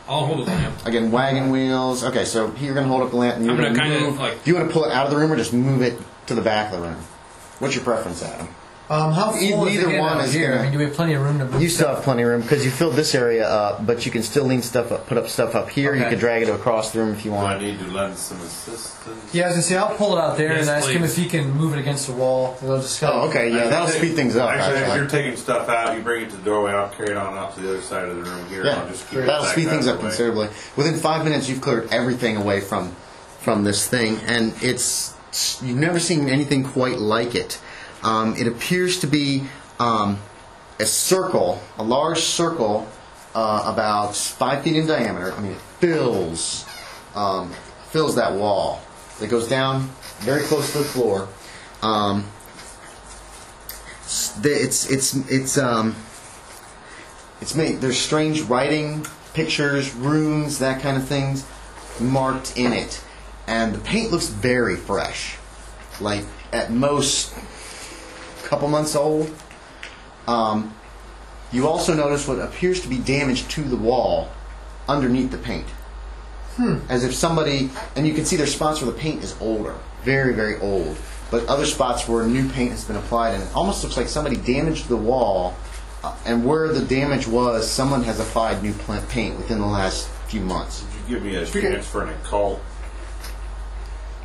I'll hold it down. Again, wagon wheels. Okay, so you're going to hold up the lamp and you're I'm going to gonna kinda, move. like- Do you want to pull it out of the room or just move it to the back of the room? What's your preference, Adam? How full Either is it one out is here? gonna- I mean, do we have plenty of room to move You still stuff? have plenty of room because you filled this area up, but you can still lean stuff up, put up stuff up here. You Okay. could drag it across the room if you Do I want. need to lend some assistance? Yeah, I was going to say, I'll pull it out there Yes, and ask him please. if he can move it against the wall. And I'll just Oh, okay, yeah, that'll Actually, speed things up. Actually, if Actually, you're taking stuff out, you bring it to the doorway. I'll carry it on up to the other side of the room here. yeah, I'll just keep it that'll back speed out things of up the way. considerably. Within 5 minutes, you've cleared everything away from this thing, and you've never seen anything quite like it. It appears to be a circle, a large circle, about 5 feet in diameter. I mean, it fills that wall. It goes down very close to the floor. It's made. There's strange writing, pictures, runes, that kind of things marked in it, and the paint looks very fresh, like at most a couple months old. You also notice what appears to be damage to the wall underneath the paint. As if somebody, and you can see there's spots where the paint is older, very, very old, but other spots where new paint has been applied, and it almost looks like somebody damaged the wall, and where the damage was, someone has applied new paint within the last few months. Could you give me a chance for an occult?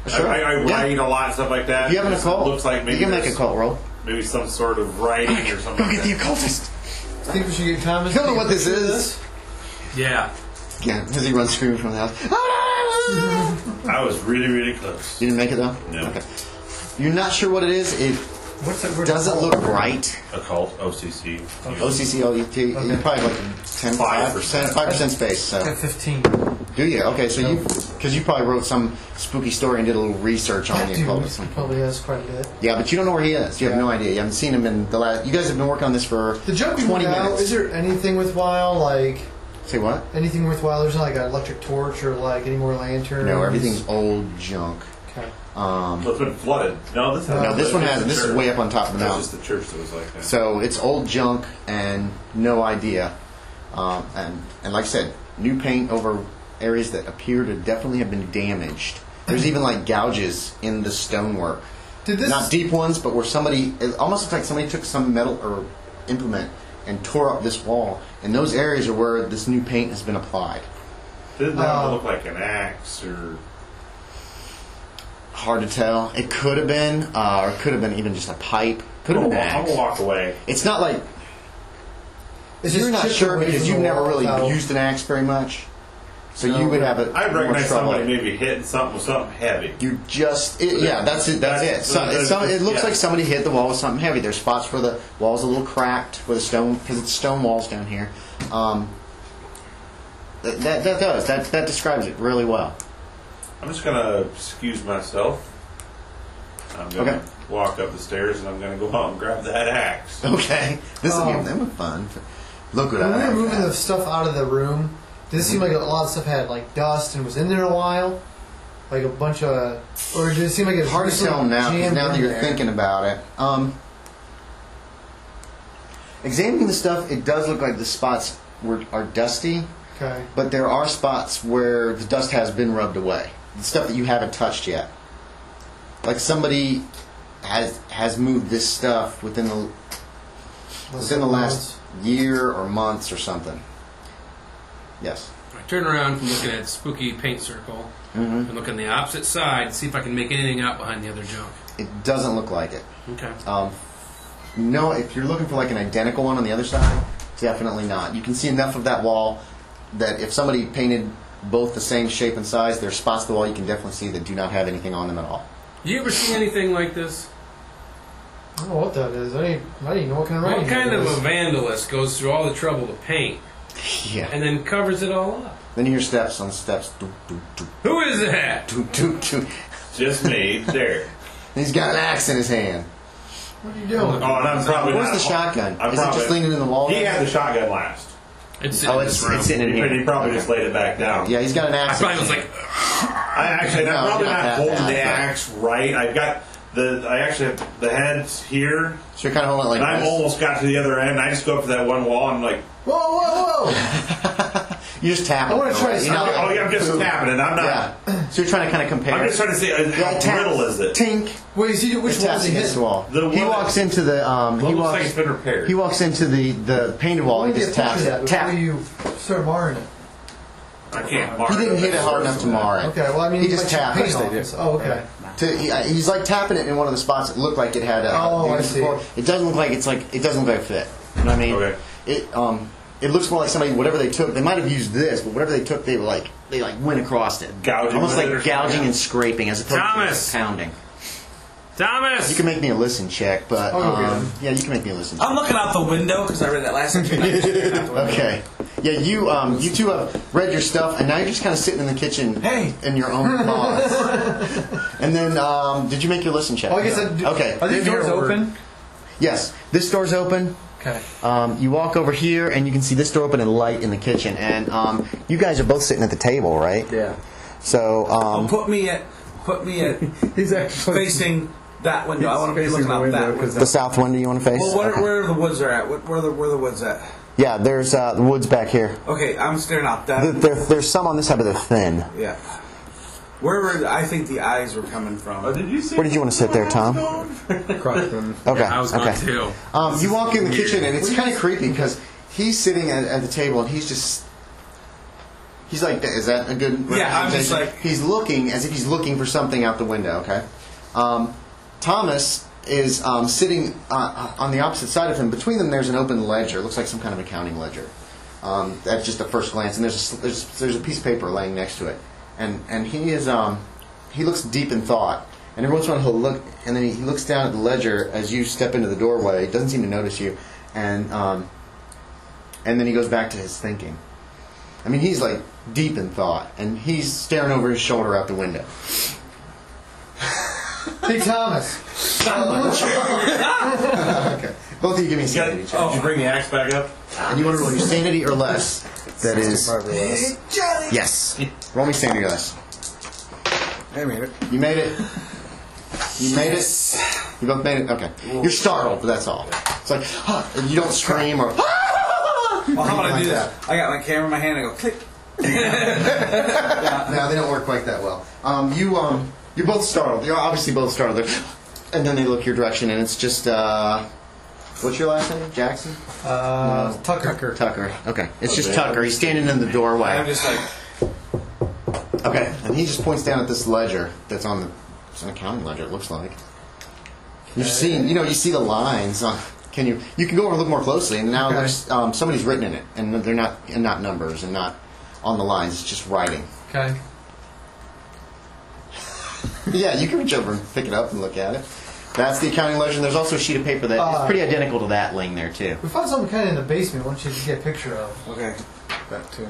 Sure. I Yeah. write a lot and stuff like that. If you have an It occult, looks like maybe you can make a there's occult roll. maybe some sort of writing or something. Go like get the that. occultist. I think we should get Thomas. You don't know what this is. Yeah. Yeah, as he runs screaming from the house. I was really, really close. You didn't make it though? No. Okay. You're not sure what it is. It What's it? doesn't look right. Occult, OCC. OCCLUT. You probably like 5% space. So. Got 15. Do you? Okay, so because you probably wrote some spooky story and did a little research on That the dude occultist. probably has quite a bit. Yeah, but you don't know where he is. You have no idea. You haven't seen him in the last. You guys have been working on this for The junk we 20 moved out, minutes. is there anything worthwhile, like, Say what? anything worthwhile? There's not like an electric torch or like any more lanterns? No, everything's old junk. Okay. So it's been flooded. No, this No, this one has. This is way up on top of the That's mountain. just the church that was like that. So it's old junk and no idea. And like I said, new paint over areas that appear to definitely have been damaged. There's even like gouges in the stonework Not deep ones, but where it almost looks like somebody took some metal or implement and tore up this wall. And those areas are where this new paint has been applied. Didn't that look like an axe or? Hard to tell. It could have been, or it could have been even just a pipe. Could have been an axe. I'll walk away. It's not like you're not sure because you've never really used an axe very much. So you would have it. I'd recognize somebody maybe hitting something with something heavy. That's it. It looks like somebody hit the wall with something heavy. There's spots where the wall's a little cracked, where the stone, because it's stone walls down here. That describes it really well. I'm just gonna excuse myself. I'm gonna walk up the stairs and I'm gonna go out and grab that axe. Okay, this will give them fun. Look what when we were moving the stuff out of the room. Did it seem like a lot of stuff had like dust and was in there a while? Like a bunch of, or did it seem like it was hard to tell now that you're thinking about it. Examining the stuff, it does look like the spots are dusty. Okay. But there are spots where the dust has been rubbed away. The stuff that you haven't touched yet. Like somebody has moved this stuff within the last year or months or something. Yes. I turn around from looking at spooky paint circle and look on the opposite side and see if I can make anything out behind the other junk. It doesn't look like it. Okay. No, if you're looking for like an identical one on the other side, definitely not. You can see enough of that wall that if somebody painted both the same shape and size, there's spots of the wall you can definitely see that do not have anything on them at all. Do you ever see anything like this? I don't know what that is. I don't even know what kind of writing. What kind of a vandalist goes through all the trouble to paint? Yeah. And then covers it all up? Then you hear steps on the steps. Doop, doop, doop. Who is that? Doop, doop, doop. Just me, there. He's got an axe in his hand. What are you doing? Oh, and I'm probably Where's not, the shotgun? I'm Is it probably, just leaning in the wall? He had the shotgun last. It's sitting in this room. It's sitting in here. He probably just laid it back down. Yeah, he's got an I axe. probably was like, I'm probably not holding the axe right. I actually have the heads here. So you're kind of holding it like and this? I almost got to the other end. I just go up to that one wall and I'm like, Whoa! You just tap it. I want to try you know? I'm just tapping it. I'm not. Yeah. So you're trying to kind of compare. I'm just trying to see how brittle is it. Tink. Wait, which wall is he hitting? Wall. He walks into the. He looks like it's been repaired. He walks into the painted wall. He just taps it. Before you start marring it. I can't mark He didn't it. hit it hard enough to mar it. Okay, well, I mean, he just tapped it. Oh, okay. He's like tapping it in one of the spots that looked like it had. I see. It doesn't look like it doesn't look like a fit. You know what I mean? Okay. It looks more like somebody, whatever they took, they might have used this, but whatever they took, they went across it. Gouging almost with like it or gouging something. and scraping as opposed Thomas! to pounding. Thomas! You can make me a listen check, but yeah, you can make me a listen check. I'm looking out the window because I read that last section. Okay. Yeah, you two have read your stuff, and now you're just kind of sitting in the kitchen in your own thoughts. And then, did you make your listen check? Oh, I guess okay. Are these doors open? Yes. This door's open. Okay. You walk over here, and you can see this door open and light in the kitchen. And you guys are both sitting at the table, right? Yeah. So put me at He's actually facing that window. I want to be looking out that window. the south window you want to face? Well, Okay. where the woods are at? Where the woods at? Yeah, there's the woods back here. Okay, I'm staring out that. There's some on this side, but they're thin. Yeah. Where I think the eyes were coming from. Oh, did you see Where did you want to sit there, Tom? Crossman. Okay. I was going to. You walk in the kitchen, and it's kind of creepy because he's sitting at the table, and he's like, is that a good Yeah, I'm just like... He's looking as if he's looking for something out the window, okay? Thomas is sitting on the opposite side of him. Between them, there's an open ledger. It looks like some kind of accounting ledger. At just a first glance, and there's a piece of paper laying next to it. And he looks deep in thought. And every once in a while he'll look, and then he looks down at the ledger as you step into the doorway. He doesn't seem to notice you, and then he goes back to his thinking. I mean, he's like deep in thought, and he's staring over his shoulder out the window. Hey, Thomas. Okay. Both of you give me a sanity check. Did you bring the axe back up? And you want to roll your sanity or less. That is... Yes. Roll me sanity or less. I made it. You made it. You made it. You both made it. Okay. You're startled, but that's all. It's like, and you don't scream or. Well, how about I do like this? I got my camera in my hand. I go click. No, they don't work quite that well. You're both startled. You're obviously both startled. And then they look your direction, and it's just, what's your last name? Jackson? Tucker. Tucker. Okay. It's just Tucker. He's standing in the doorway. I'm just like, Okay. And he just points down at this ledger that's on the, it's an accounting ledger, it looks like. You're seeing, you see the lines on, you can go over and look more closely, and now there's, somebody's written in it, and they're not numbers, and not on the lines, it's just writing. Okay. Yeah, you can reach over and pick it up and look at it. That's the accounting ledger. There's also a sheet of paper that is pretty identical to that laying there, too. We found something kind of in the basement. I want you to get a picture of. okay. That too.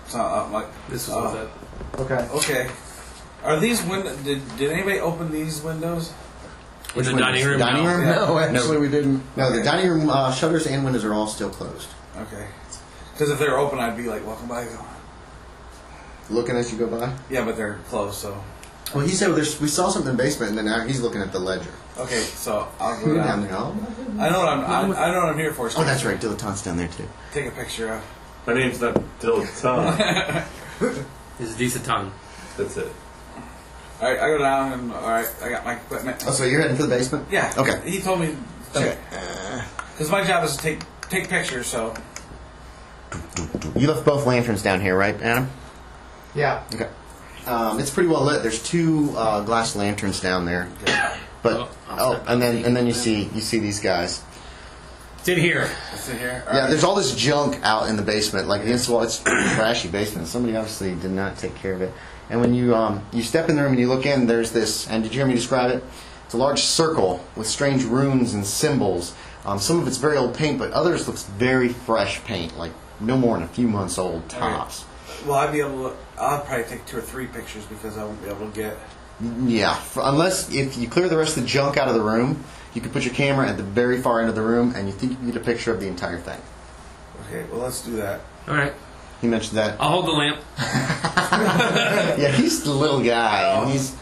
So, like, This is what that. Okay. okay. Are these windows? Did anybody open these windows? In the windows? dining room. Dining no. room? No, actually, we didn't. No, the dining room shutters and windows are all still closed. Okay. Because if they were open, I'd be like, welcome by. Looking as you go by? Yeah, but they're closed, so. Well, he said we saw something in the basement, and then now he's looking at the ledger. Okay, so I'll go Down down. there. Oh, I know what I'm here for. So that's right. Dilettante's down there, too. Take a picture of. My name's not Dilettante. It's a decent time. That's it. All right, I go down and all right, I got my equipment. Oh, so you're heading for the basement? Yeah. Okay. He told me. Okay. Because my job is to take pictures, so. You left both lanterns down here, right, Adam? Yeah. Okay. It's pretty well lit. There's two glass lanterns down there. But and then you see these guys. Sit here. Sit here. Yeah, there's all this junk out in the basement. Like against the wall, it's a trashy basement. Somebody obviously did not take care of it. And when you step in the room and you look in, there's this. And did you hear me describe it? It's a large circle with strange runes and symbols. Some of it's very old paint, but others looks very fresh paint, like no more than a few months old tops. Well, I'll probably take 2 or 3 pictures because I won't be able to get. Yeah, unless if you clear the rest of the junk out of the room, you can put your camera at the very far end of the room, and you think you can get a picture of the entire thing. Okay, well let's do that. All right. He mentioned that. I'll hold the lamp. Yeah, he's the little guy, and his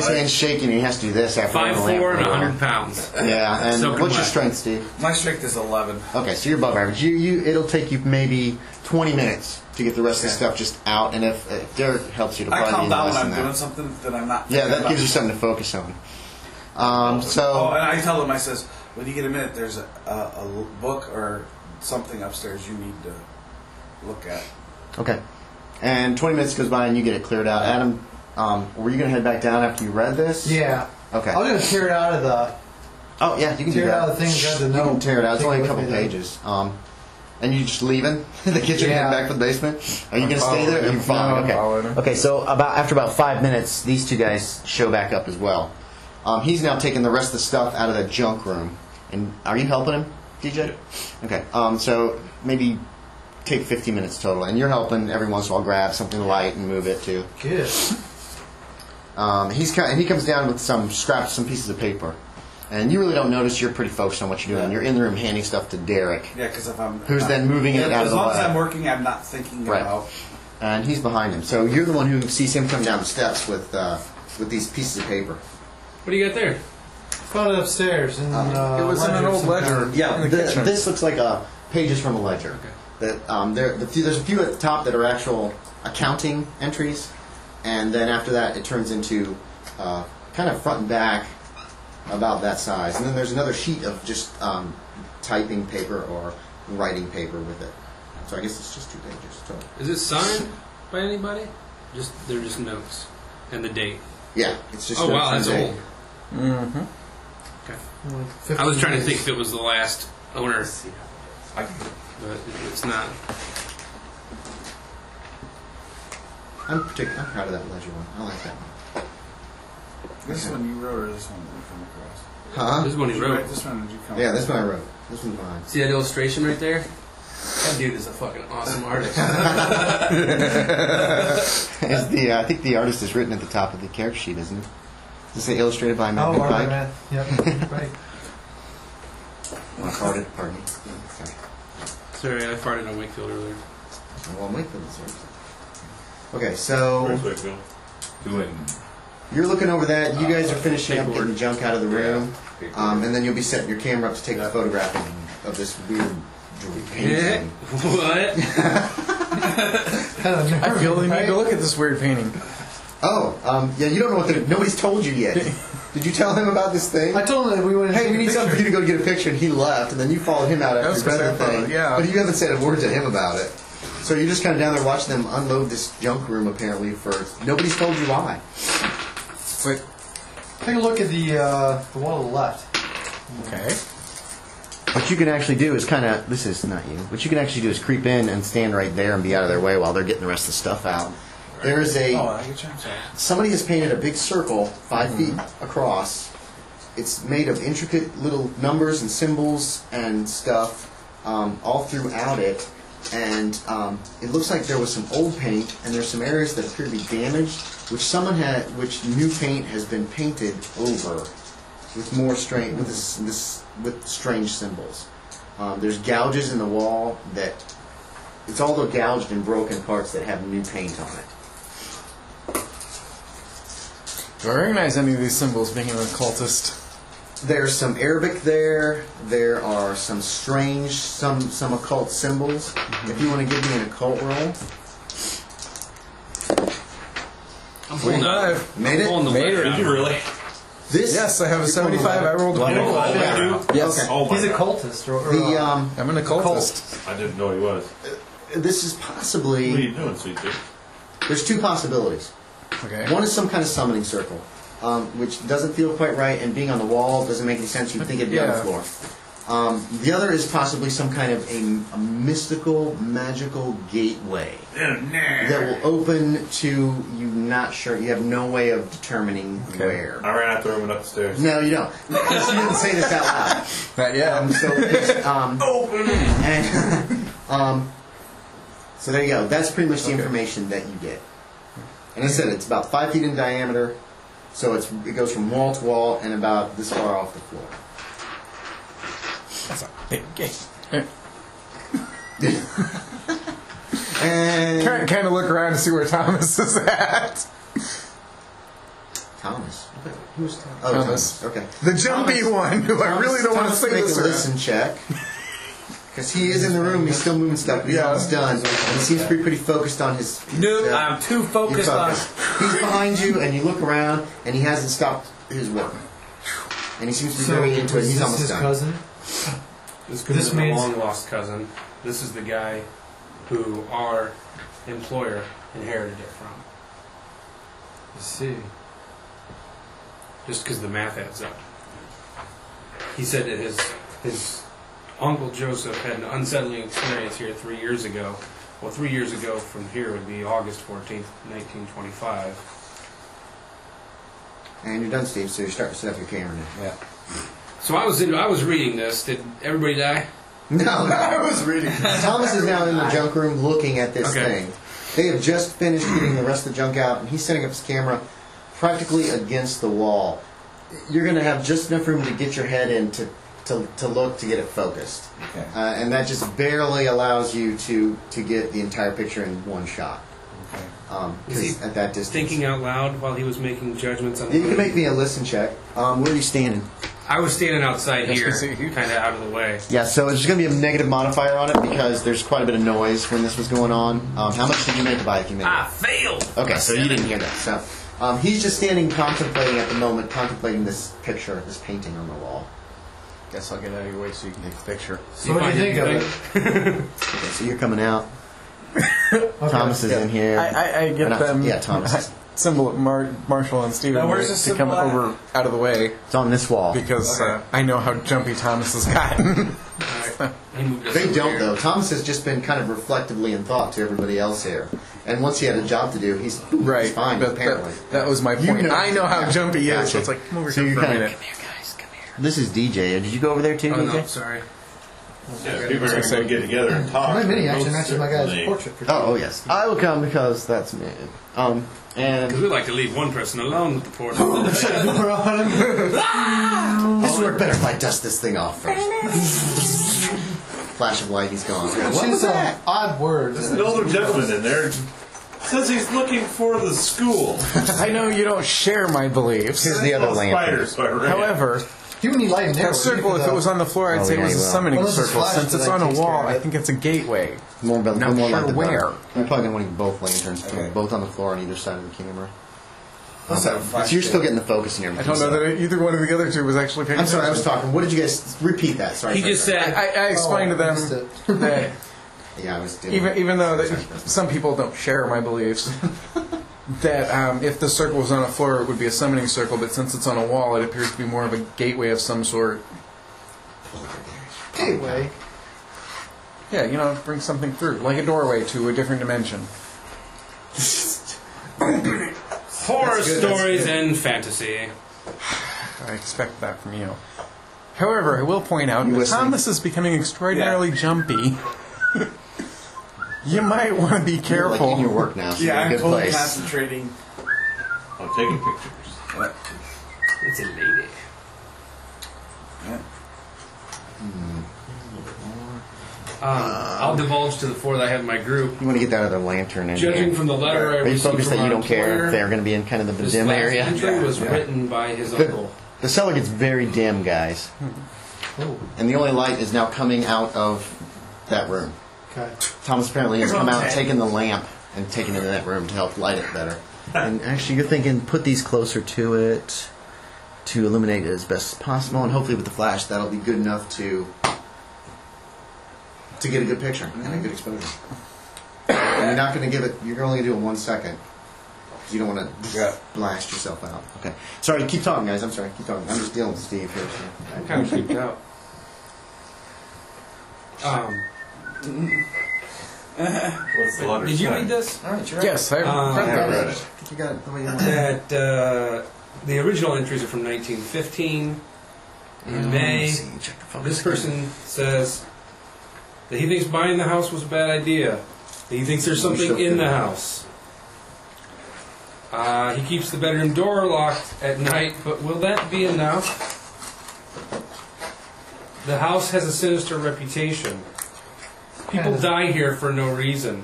hand's shaking, and he has to do this after 5'4" and 100 pounds. Yeah, and So what's your combined. strength, Steve? My strength is 11. Okay, so you're above average. It'll take you maybe 20 minutes to get the rest of the stuff just out, and if Derek helps you to I probably calm be down less when I'm than doing that. something that I'm not. Yeah, thinking that gives you about. something to focus on. Oh, So and I tell them, I says, when you get a minute, there's a book or something upstairs you need to look at. okay, and 20 minutes goes by, and you get it cleared out. Adam, were you going to head back down after you read this? Yeah. Okay. I was going to tear it out of the. Oh yeah, you can Tear do it that. out of the thing, grab the You note, can tear it out. It's take only it a with couple me then. pages. And you just leaving the kitchen, Yeah. head back for the basement. Are you going to stay there? Or him. you fine? No, I'm following Okay. him. Okay. So after about 5 minutes, these two guys show back up as well. He's now taking the rest of the stuff out of that junk room. And are you helping him, DJ? Okay. So maybe take 15 minutes total, and you're helping every once in a while grab something light and move it too. Good. He comes down with some scraps, some pieces of paper. And you really don't notice. You're pretty focused on what you're doing. Yeah. You're in the room handing stuff to Derek, Yeah, because if I'm. who's then moving it out of As the long as way. I'm working, I'm not thinking Right. about. And he's behind him. So you're the one who sees him come down the steps with these pieces of paper. What do you got there? Found it upstairs. In, It was in an old ledger. Yeah, in the kitchen. this looks like pages from a ledger. Okay. That there's a few at the top that are actual accounting entries, and then after that it turns into kind of front and back about that size, and then there's another sheet of just typing paper or writing paper with it. So I guess it's just 2 pages total. Is it signed by anybody? They're just notes and the date. Yeah, it's just. Oh wow, notes that's and old. date. Mm-hmm. Okay. I was trying to think if it was the last owner, but it's not. I'm proud of that ledger one. I like that one. This one you wrote or this one that you come across? Huh? This is one he Did you wrote. write this one or did you come Yeah, this one I wrote. This one's mine. See that illustration right there? That dude is a fucking awesome artist. I think the artist is written at the top of the character sheet, isn't it? Does it say illustrated by Matt Oh, McPike? Marvin, man. Yep. Right. I farted, pardon me. Sorry, I farted on Wakefield earlier. Well, I'm waiting for this. Okay, so Where's Wakefield? Doing. you're looking over that. You guys are finishing up paperwork. getting the junk out of the room, and then you'll be setting your camera up to take a photograph of this weird painting. What? Kind of I feel the need right? to look at this weird painting. Yeah, you don't know what nobody's told you yet. Did you tell him about this thing? I told him that we went. Hey, we need something for you to go get a picture, and he left, and then you followed him out after you read the thing. Yeah. But you haven't said a word to him about it. So you're just kind of down there watching them unload this junk room, apparently, for... Nobody's told you why. Wait. Take a look at the wall to the left. Okay. What you can actually do is kind of... This is not you. What you can actually do is creep in and stand right there and be out of their way while they're getting the rest of the stuff out. There is a... Oh, I get you. I'm sorry. Somebody has painted a big circle 5 feet across. It's made of intricate little numbers and symbols and stuff all throughout it. And it looks like there was some old paint, and there's some areas that appear to be damaged, which new paint has been painted over with more with strange symbols. There's gouges in the wall that it's all the gouged and broken parts that have new paint on it. Do I recognize any of these symbols being an occultist? There's some Arabic there. There are some strange, some occult symbols. If you want to give me an occult roll. I'm pulling out. Made it? Made it. Did you really? This? Yes, I have a 75. I rolled a Yes. Okay. Oh my He's a God. cultist. The I'm an occultist. I didn't know he was. this is What are possibly... you doing, sweet dude? There's two possibilities. Okay. One is some kind of summoning circle, which doesn't feel quite right, and being on the wall doesn't make any sense. You'd think it'd be on the floor. The other is possibly some kind of a mystical, magical gateway that will open to you. Not sure. You have no way of determining where. I ran out the room and up the stairs. No, you don't. Because you didn't say this out loud. Not yet. So it's, Open! and, so there you go. That's pretty much the information that you get. And I said it's about 5 feet in diameter, so it goes from wall to wall and about this far off the floor. That's a big gate. And Kind of look around to see where Thomas is at. Thomas. Who's Thomas? Oh, Thomas. Thomas. Okay. The jumpy one who I really don't want to say make this a around. listen check. Because he is in the room, he's still moving stuff, but he's almost done. And he seems to be pretty focused on his... Nope, I'm too focused on... He's behind you, and you look around, and he hasn't stopped his work. And he seems to be very into it. He's almost his done. cousin? This means a long lost cousin. This is the guy who our employer inherited it from. I see. Just because the math adds up. He said that his Uncle Joseph had an unsettling experience here 3 years ago. Well, 3 years ago from here would be August 14th, 1925. And you're done, Steve, so you're starting to set up your camera now. Yeah. So I was reading this. Did everybody die? No, I was reading. Thomas is now in the junk room looking at this thing. They have just finished getting the rest of the junk out, and he's setting up his camera practically against the wall. You're going to have just enough room to get your head in to look to get it focused. Okay. And that just barely allows you to get the entire picture in one shot. Okay. Is he at that distance. thinking out loud while he was making judgments on... You can make me a listen check. Where are you standing? I was standing outside here, Yes, we see you. kind of out of the way. Yeah, so there's going to be a negative modifier on it because there's quite a bit of noise when this was going on. How much did you make by if you made I it? failed! Okay, so you didn't hear that. So he's just standing contemplating at the moment, contemplating this picture, this painting on the wall. Guess I'll get out of your way so you can take the picture. So what do you think of it? Okay, so you're coming out. Thomas is in here. I get them. Yeah, Thomas. Symbol of Marshall and Steven Now, where's the to come symbol at? over out of the way It's on this wall. because I know how jumpy Thomas has gotten. He moved us They over don't, here. though. Thomas has just been kind of reflectively in thought to everybody else here. And once he had a job to do, he's fine, apparently. That was my point. You know- I know how jumpy he is, Gotcha. so it's like, come over So here you're for a kinda- minute. This is DJ. Did you go over there too, Oh, DJ? no, sorry. Yeah, people are going to get together and talk. My mini actually Most matches my guy's certainly. portrait. Oh, yes. I will come because that's me. Because And we like to leave one person alone with the portrait. this would work better if I dust this thing off first. Flash of light, he's gone. What She's was that? odd words. There's an older gentleman in there. Says he's looking for the school. I know you don't share my beliefs. Here's the other Oh, lantern. spiders, so I ran. However, You need light in there. that circle, if it was on the floor, I'd Oh, say it yeah, was a you will. summoning Well, this is circle. flash, Since so it's that on a takes care wall, of I it. think it's a gateway. More light Not the sure better. where. You're probably going to want both lanterns, too. Both on the floor on either side of the camera. Let's have a flash. So you're still getting the focus in your. I don't know that either one of the other two was actually paying I'm sorry, I attention. was talking. What did you guys repeat that? Sorry. He just said, I explained to them that Yeah, I was doing. even though some people don't share my beliefs, that if the circle was on a floor, it would be a summoning circle, but since it's on a wall, it appears to be more of a gateway of some sort. Gateway. Yeah, you know, bring something through, like a doorway to a different dimension. horror stories and fantasy. I expect that from you. However, I will point out You that listening? Thomas is becoming extraordinarily jumpy. You might want to be You're careful. like in your work now. So Yeah, you're in a I'm good totally place. concentrating. I'm taking pictures. It's a lady. I'll divulge to the four that I have in my group. You want to get that other lantern in Judging here. from the letter I Are you received focused from that you our don't care employer, if they're going to be in kind of the this dim last area? entry was Yeah. written by his uncle. The cellar gets very dim, guys. And the only light is now coming out of that room. Okay. Thomas apparently has come out and taken the lamp and taken it in that room to help light it better. And actually, you're thinking, put these closer to it to illuminate it as best as possible, and hopefully with the flash, that'll be good enough to get a good picture and a good exposure. And you're not going to give it. You're only going to do it 1 second. 'Cause you don't want to blast yourself out. Okay. Sorry. Keep talking, guys. I'm sorry. Keep talking. I'm just dealing with Steve here. So. I'm kind of freaked out. What's the letter Did you say? read this? All right, you're right. Yes, I I read read that. it. I think you got it the way you want. That the original entries are from 1915. In May, this person says that he thinks buying the house was a bad idea. That he thinks there's something in the house. He keeps the bedroom door locked at night, but will that be enough? The house has a sinister reputation. People die here for no reason.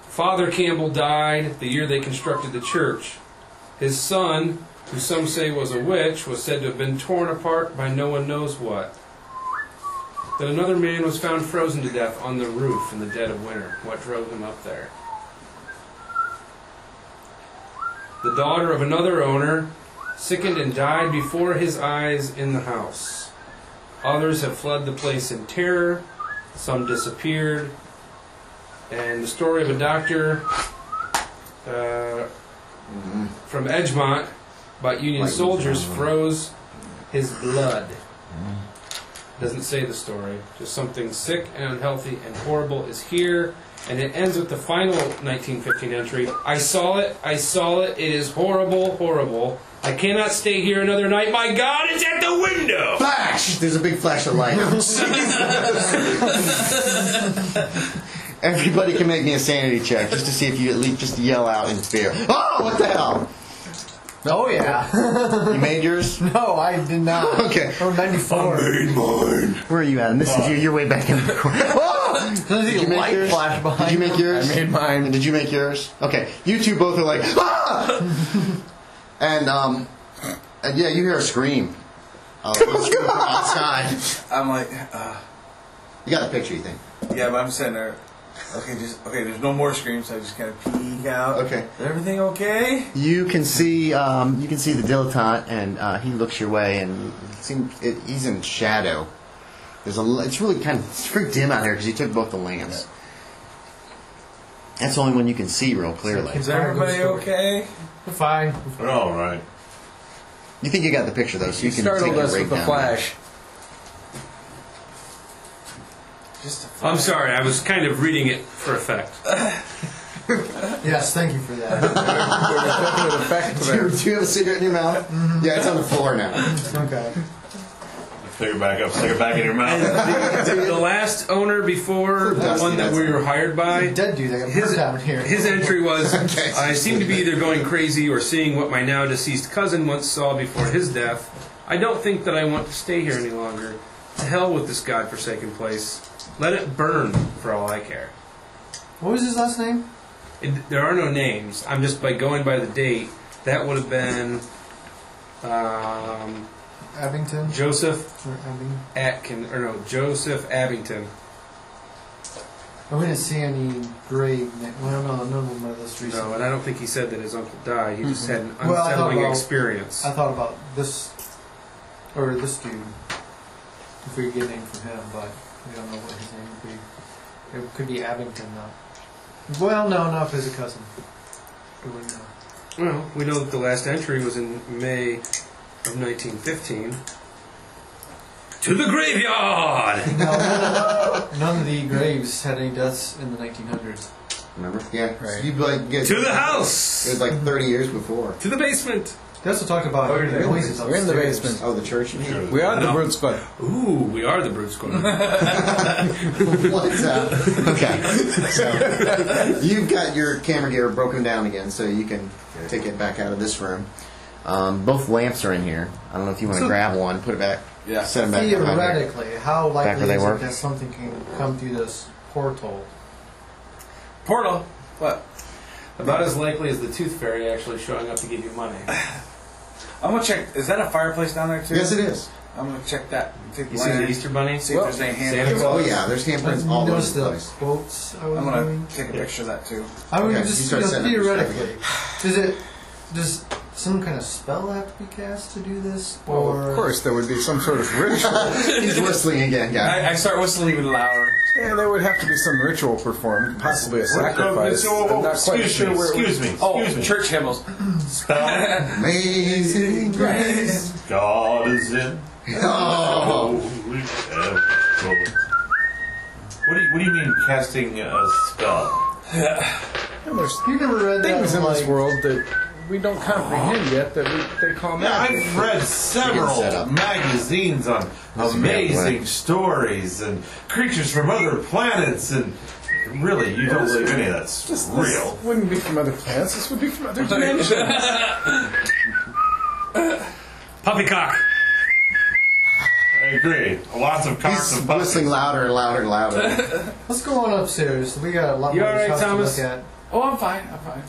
Father Campbell died the year they constructed the church. His son, who some say was a witch, was said to have been torn apart by no one knows what. That another man was found frozen to death on the roof in the dead of winter. What drove him up there? The daughter of another owner sickened and died before his eyes in the house. Others have fled the place in terror. Some disappeared. And the story of a doctor from Edgemont about Union soldiers froze his blood. Doesn't say the story. Just something sick and unhealthy and horrible is here. And it ends with the final 1915 entry. I saw it, it is horrible, horrible. I cannot stay here another night. My God, it's at the window! Flash! There's a big flash of light. Everybody can make me a sanity check just to see if you at least just yell out in fear. Oh, what the hell? Oh, yeah. You made yours? No, I did not. Okay. Oh, 94. Mine. Where are you at? And this is you. You're way back in the corner. Oh! Did you make light yours? flash behind Did you make yours? I made mine. And did you make yours? Okay. You two both are like, ah! and yeah, you hear a scream. Scream from outside. I'm like, You got the picture, you think? yeah, but I'm sitting there. Okay, there's no more screams, so I just kind of peek out. Okay. Is everything okay? You can see the dilettante, and he looks your way, and he's in shadow. It's really it's pretty dim out here because you took both the lamps. That's the only one you can see real clearly. Is everybody okay? Fine. We're all right. You think you got the picture though, so you can take Startled a us break with the down. flash. I'm sorry, I was kind of reading it for effect. Yes, thank you for that. Definite effect there. Do you have a cigarette in your mouth? Mm-hmm. Yeah, it's on the floor now. Okay. Stick it back up. Stick it back in your mouth. The last owner before the one that we were hired by, Dead dude, I got burned down here. his entry was, Okay. I seem to be either going crazy or seeing what my now deceased cousin once saw before his death. I don't think that I want to stay here any longer. To hell with this godforsaken place. Let it burn for all I care. What was his last name? There are no names. I'm just going by the date. That would have been Abington? Joseph Or Abing? Joseph Abington. we didn't see any grave. Well, no, none of them are this recent. No, and I don't think he said that his uncle died. He just had an Well, I thought unsettling about- experience. I thought about this, or this dude, if we could get a name from him, but we don't know what his name would be. It could be Abington, though. Well, no, not if it's a cousin. We wouldn't know. Well, we know that the last entry was in May of 1915. To the graveyard! No, none of the graves had any deaths in the 1900s. Remember? Yeah. Right. You'd like get To the house! It was like 30 years before. To the basement! They also talked about hearing the noises We're in the upstairs. basement. Oh, the church. We are the No. Brood Squad. Ooh, we are the Brute Squad. What's up? Okay. So you've got your camera gear broken down again, so you can take it back out of this room. Both lamps are in here. I don't know if you want to grab one, put it back, Yeah. set them back behind here. Theoretically, how Back likely where they is were? it that something can come through this portal? Portal. What? About as likely as the Tooth Fairy actually showing up to give you money. I'm gonna check. Is that a fireplace down there too? Yes, it is. I'm gonna check that. Take the You see the lantern, Easter Bunny? see if there's any Santa handprints. Oh yeah, there's handprints all over Notice the the place. quotes I was I'm gonna doing. take a picture of that too. I would Okay, you just start setting up your theoretically, does some kind of spell have to be cast to do this? Well, Or of course, there would be some sort of ritual. He's whistling again, guys. I start whistling even louder. Yeah, there would have to be some ritual performed, possibly a sacrifice. I'm not quite sure where it would- Excuse me. Oh, church hymns. Spell. Amazing grace. God is in. Oh. What do you mean casting a spell? And there's you never read things that? in this Like, world that we don't comprehend yet that they call Yeah, magic. I've read Get set several up. magazines on amazing stories and creatures from other planets, and really, you don't believe any of that's This real. wouldn't be from other planets. This would be from other dimensions. Poppycock! I agree. Lots of cocks He's and puppies. whistling louder and louder and louder. let's go on upstairs. We got a lot You more all right, stuff to Thomas? look at. Oh, I'm fine. I'm fine.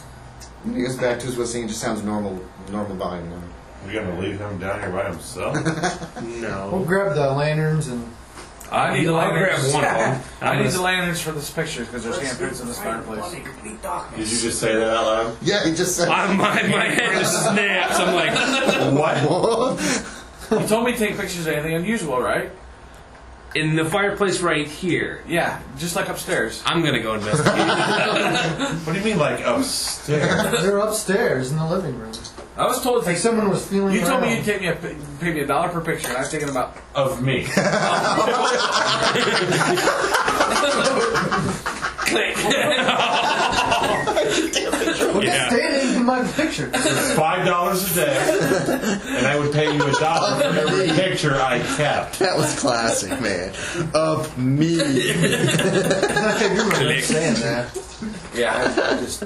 When he goes back to his whistling, it just sounds normal volume now. We're gonna leave him down here by himself. We'll No. grab the lanterns and I need the I'll grab lanterns. one of them. I need the lanterns for this picture because there's handprints in this fireplace. Did you just say that out loud? Yeah, he just said. My head just snaps. I'm like, What? You told me to take pictures of anything unusual, right? in the fireplace right here. Yeah, just like upstairs. I'm gonna go investigate. What do you mean, like upstairs? they're upstairs in the living room. I was told Like someone was feeling you told me around. you'd pay me $1 per picture, and I've taken about. Of me. Well, get standing in my picture. $5 a day, and I would pay you $1 for every picture I kept. That was classic, man. Of me. I can't remember saying that. Yeah, I just.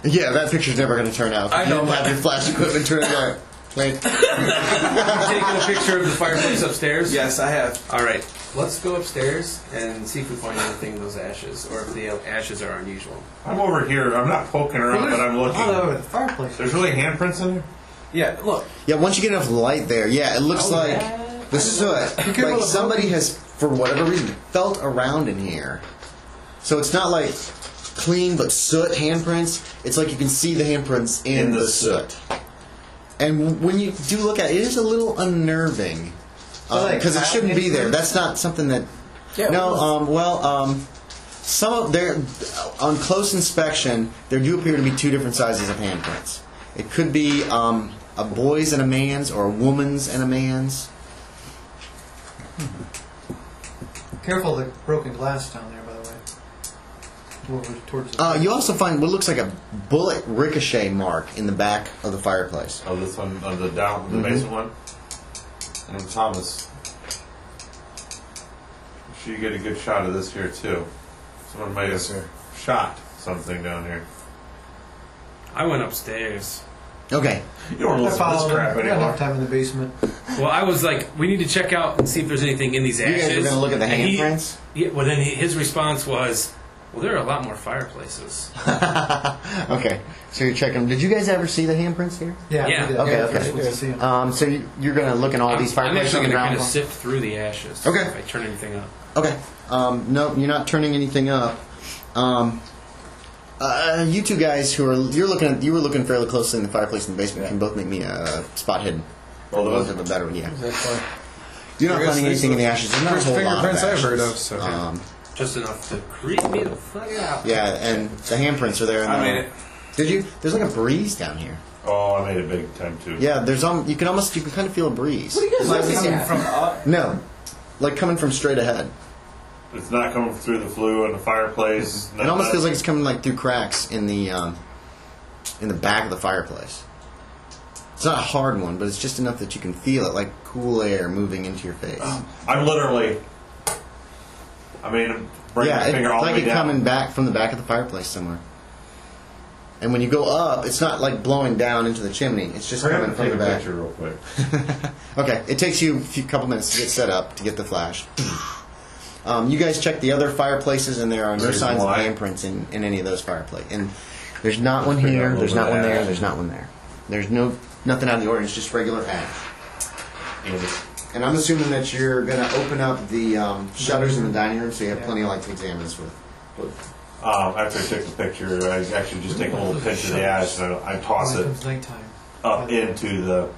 Yeah, that picture's never going to turn out. I know, You don't but- have your flash equipment turn out. Like, Taking a picture of the fireplace upstairs? Yes, I have. All right. Let's go upstairs and see if we find anything in those ashes, or if the ashes are unusual. I'm over here. I'm not poking around, but I'm Oh, looking. over the fireplace. There's really handprints in there? Yeah, look. yeah, once you get enough light there, yeah, it looks like the soot. Like somebody has, for whatever reason, felt around in here. So it's not like clean but soot handprints. It's like you can see the handprints in the soot. And when you do look at it, it is a little unnerving. Because it shouldn't be there. That's not something that... some of there, on close inspection, there do appear to be two different sizes of handprints. It could be a boy's and a man's, or a woman's and a man's. Careful of the broken glass down there, by the way. Over towards the You also find what looks like a bullet ricochet mark in the back of the fireplace. Oh, this one, the basement one? And Thomas, you get a good shot of this here, too. Someone might have shot something down here. I went upstairs. Okay. You don't I listen to this followed crap him. We got anymore. enough time in the basement. Well, I was like, we need to check out and see if there's anything in these You ashes. guys are going to look at the And he- handprints? Yeah, well, then his response was, well, there are a lot more fireplaces. Okay. So you're checking. Did you guys ever see the handprints here? Yeah. Yeah. We did. Okay, Yeah, okay. we did see him. So you're going to look in all these I'm fireplaces actually on the going to ground kind of floor? sift through the ashes. Okay. If I turn anything up. Okay. No, you're not turning anything up. You two guys you were looking fairly closely in the fireplace in the basement can both make me a spot hidden. Well, Both have a better one, yeah. Exactly. You're not finding anything in the ashes. There's not a First whole lot of fingerprints I've ashes. heard of. So. Just enough to creep me the fuck out. Yeah, and the handprints are there. I made it. Did you? There's like a breeze down here. Oh, I made it big time too. Yeah, there's you can kind of feel a breeze. What are you guys Like looking coming at? from up. No, like coming from straight ahead. It's not coming through the flue and the fireplace. It almost feels like it's coming like through cracks in the back of the fireplace. It's not a hard one, but it's just enough that you can feel it, like cool air moving into your face. I'm literally. I mean, bringing my Yeah, finger it's all the like way it down. coming back from the back of the fireplace somewhere. And when you go up, it's not like blowing down into the chimney. It's just We're coming gonna from take the a back. picture real quick. Okay, it takes you a couple minutes to get set up to get the flash. You guys check the other fireplaces, and there are no Reason signs of why. handprints in any of those fireplaces. And there's not one Figure out a here. little There's bit not of one there. ash. There's not one there. There's nothing out of the ordinary. It's just regular ash. And I'm assuming that you're going to open up the shutters in the dining room, so you have plenty of light to examine this with. After I took the picture, I actually just take a little pinch of the ash and I toss When it comes nighttime. up into the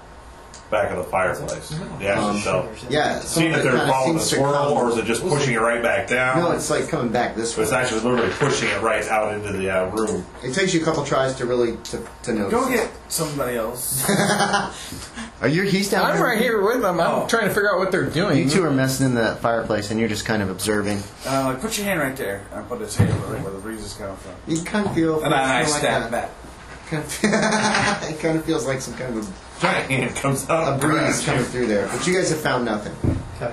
back of the fireplace. The ash itself. Yeah, See if they're kinda following the seems to swirl, come- or is it just pushing it right back down? No, it's like coming back this So way. it's actually literally pushing it right out into the room. It takes you a couple tries to really to notice. Go get somebody else. He's down I'm there? right here with them. I'm trying to figure out what they're doing. You two are messing in the fireplace, and you're just kind of observing. Like, put your hand right there. I put his hand where the breeze is coming from. You kind of feel. And I feel like stab that. back. It kind of feels like some kind of Giant hand comes out a and breeze grabs coming you. through there. But you guys have found nothing. Okay.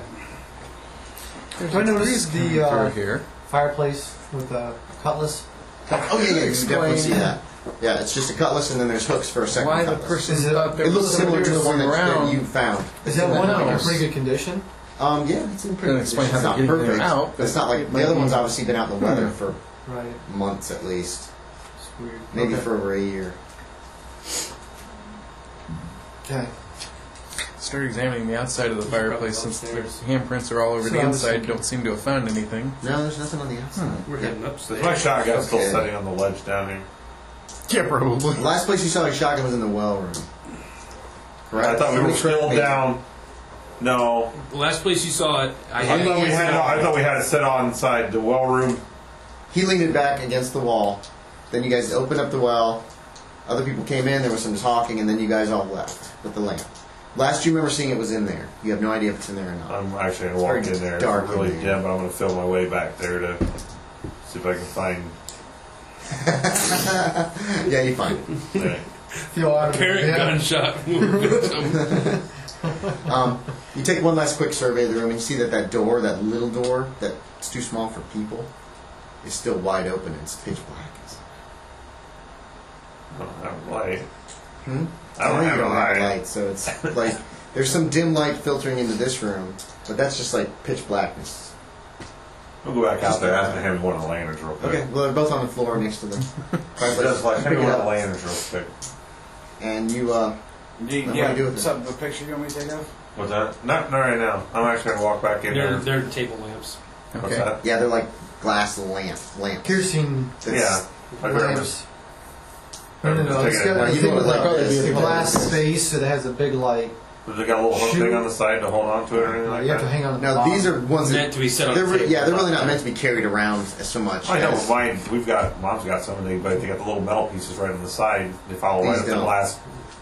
There's Do I a notice breeze coming the through here. fireplace with a cutlass? Oh yeah, you can definitely Explain. see that. Yeah, it's just a cutlass, and then there's hooks for a second Why the cutlass. person Is it- thought there It was looks similar to the one that around. you found. Is that one in house. pretty good condition? Yeah, it's in pretty Doesn't good explain condition. It's how not they're getting perfect. them out, but it's not like but the other it one's might- obviously been out in the weather for Right. months at least, It's weird. maybe Okay. for over a year. Okay. Start examining the outside of the fireplace since the upstairs. handprints are all over So the I was inside. thinking- Don't seem to have found anything. No, there's nothing on the outside. We're heading upstairs. My shotgun's still Okay. sitting on the ledge down here. Yeah, probably. The last place you saw a shotgun was in the well room. Correct? I thought we were Somebody still tried- down. No, The last place you saw it, I I had thought we had it set on inside the well room. He leaned it back against the wall. Then you guys opened up the well. Other people came in. There was some talking, and then you guys all left with the lamp. Last you remember seeing it was in there. You have no idea if it's in there or not. I'm actually going to walk very in there. dark It's really in there. dim, but I'm going to feel my way back there to see if I can find. Yeah, you find it. Right. Feel out of parent yeah. gunshot victim. You take one last quick survey of the room, and you see that door, that little door that's too small for people, is still wide open and it's pitch black. I don't have a light. Hmm? I don't know have you a don't have a light. light, so it's like there's some dim light filtering into this room, but that's just like pitch blackness. We'll go back out there and hand me one of the lanterns real quick. Okay, well they're both on the floor next to them. Just like, hand me Pick it one of the up. lanterns real quick. And you, Do you What do you do with it? something, a picture you want me to take of? What's that? Not right now. I'm actually going to walk back in They're, there. they're table lamps. What's Okay. that? yeah, they're like glass lamps. Piercing Yeah. I grabbed lamps. No, no, no. Take It's it. got a You thing know with what like that is. a glass space that has a big light. Does it got a little hook thing on the side to hold on to it or anything like You have to that? hang on to the Now bottom. these are ones that Meant to be set on they're the table. yeah, they're really not meant to be carried around so much. I know, as- but mine, Mom's got some of these, but they got the little metal pieces right on the side. They follow right These up the don't. glass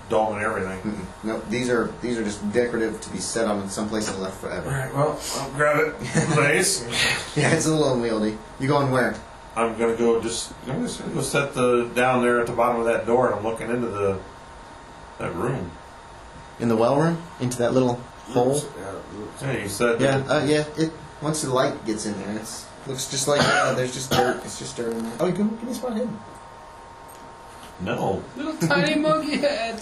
dome and everything. Mm-mm. No, these are just decorative to be set on in some place and left forever. Alright, well, I'll grab it. Nice. Yeah, it's a little unwieldy. You going where? I'm gonna go just go set the down there at the bottom of that door, and I'm looking into that room. In the well room? Into that little hole? Yeah, you said Yeah, that. yeah. Once the light gets in there, it looks just like there's just dirt. It's just dirt in there. Oh, you can give me a spot hidden. No. Little tiny monkey head.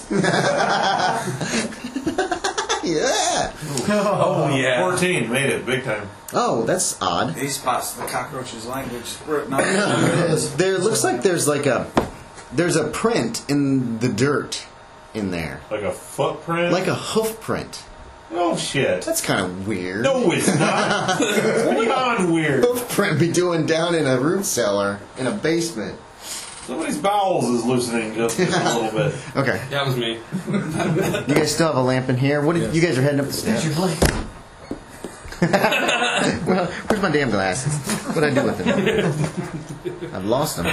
Yeah. Oh, yeah. 14, made it, big time. Oh, that's odd. He spots the cockroach's language written on It is. There looks like there's a print in the dirt in there, Like a footprint? like a hoof print. Oh, shit. That's kind of weird. No, it's not. It's beyond weird. Hoof print be doing down in a root cellar in a basement. Somebody's bowels is loosening just a little bit. Okay. That was me. You guys still have a lamp in here? What? You guys are heading up the stairs. Well, where's my damn glasses? What'd I do with them? I've lost them.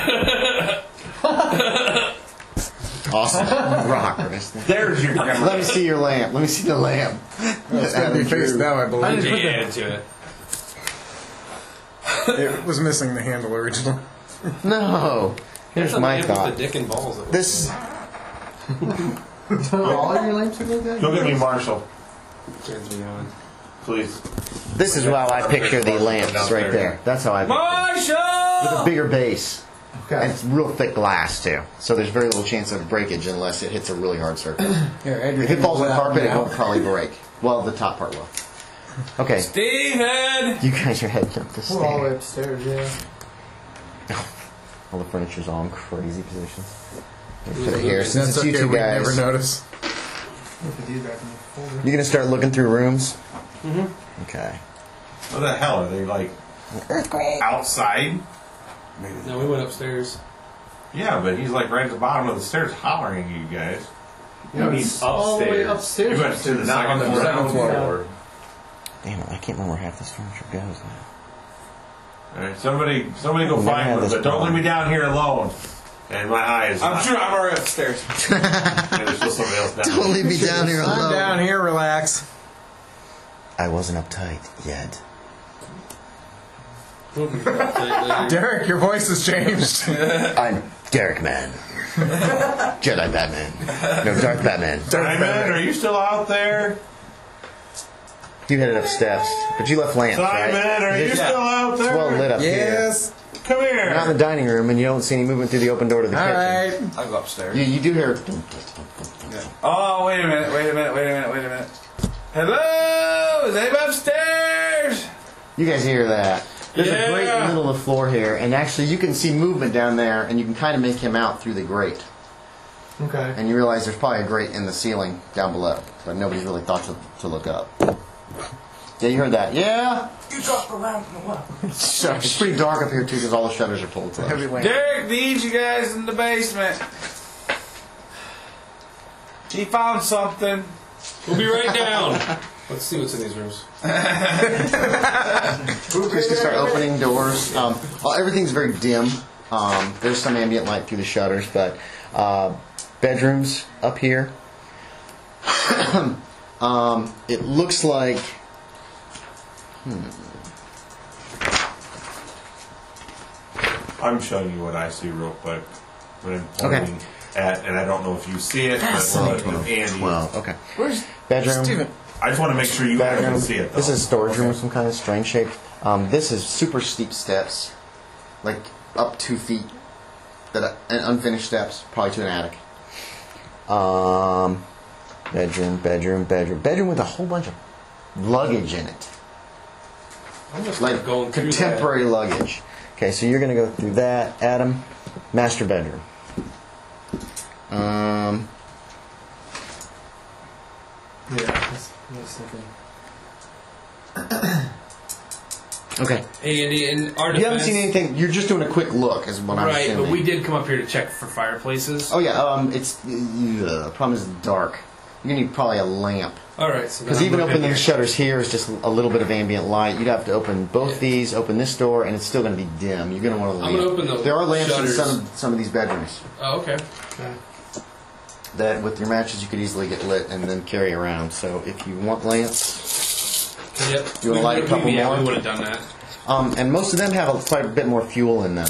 Awesome. Rock. There's your Let me see your lamp. Let me see the lamp. It's got to be fixed now, I believe. Yeah, add to it. It was missing the handle originally. No. Here's my With thought. the dick and balls. That This. All your lamps are like that? Go get me Marshall, turns me on. please. This is how I picture the lamps right there. That's how I picture it. With a bigger base. And Okay. it's real thick glass, too. So there's very little chance of breakage unless it hits a really hard surface. Here, add your If it falls on the handle carpet, it now. won't probably break. Well, the top part will. Okay. Steven! You guys are heading up the We're all the way stairs. upstairs, yeah. All the furniture's all in crazy positions. Let me put it here. Since That's it's you okay, two we guys, never notice. Put these back in the folder. you're gonna start looking through rooms. Okay. What the hell are they like? Outside? No, we went upstairs. Yeah, but he's like right at the bottom of the stairs hollering at you guys. No, it's all the way You upstairs. went to the Not on second the floor. second floor. Damn it! I can't remember where half this furniture goes now. All right, somebody go Never find had one, this but don't problem. leave me down here alone. And my eyes. I'm sure I'm already upstairs. There's still somebody else down Don't there. leave me down here I'm alone. down here, relax. I wasn't uptight yet. We'll be back later. Derek, your voice has changed. I'm Derek Man. Jedi Batman. No, Dark Batman. Simon, are you still out there? You headed up steps, but you left lamps, right? Simon, are you It's still out there? well lit up here. Yes. Come You're not in here. the dining room, and you don't see any movement through the open door to the All kitchen. right. I'll go upstairs. You do hear. Oh, wait a minute. Hello? Is anybody upstairs? You guys hear that? There's a Yeah. grate in the middle of the floor here, and actually you can see movement down there, and you can kind of make him out through the grate. Okay. And you realize there's probably a grate in the ceiling down below, but nobody's really thought to look up. Yeah, you heard that. Yeah? You dropped the lamp in the well. It's pretty dark up here, too, because all the shutters are pulled closed. Derek needs you guys in the basement. He found something. We'll be right down. Let's see what's in these rooms. Just to start opening doors. Well, everything's very dim. There's some ambient light through the shutters, but bedrooms up here. It looks like. I'm showing you what I see real quick. What I'm Okay. pointing at, and I don't know if you see it, but we're at Andy. 12. Okay. Where's Bedroom. Steven? I just want to make sure you guys Bedroom. can see it. Though. This is a storage room of some kind of strange shape. This is super steep steps, like up 2 feet, and unfinished steps, probably to an attic. Bedroom with a whole bunch of luggage in it, I'm just like going through contemporary luggage. Okay, so you're gonna go through that, Adam. Master bedroom. Yeah, that's thinking. Okay. that. Andy, in our You haven't defense, seen anything. You're just doing a quick look, is what I'm right? assuming. But we did come up here to check for fireplaces. Oh yeah. It's the problem is dark. You're gonna need probably a lamp. All right, so then Because I'm even looking opening the here. shutters here is just a little bit of ambient light. You'd have to open both these, open this door, and it's still going to be dim. You're going to want a lamp. I'm gonna open the There are lamps shutters. in some of these bedrooms Oh, okay. that, with your matches, you could easily get lit and then carry around. So if you want lamps, Yep. You wanna light a couple Yeah, more? we would have done that. and most of them have quite a bit more fuel in them.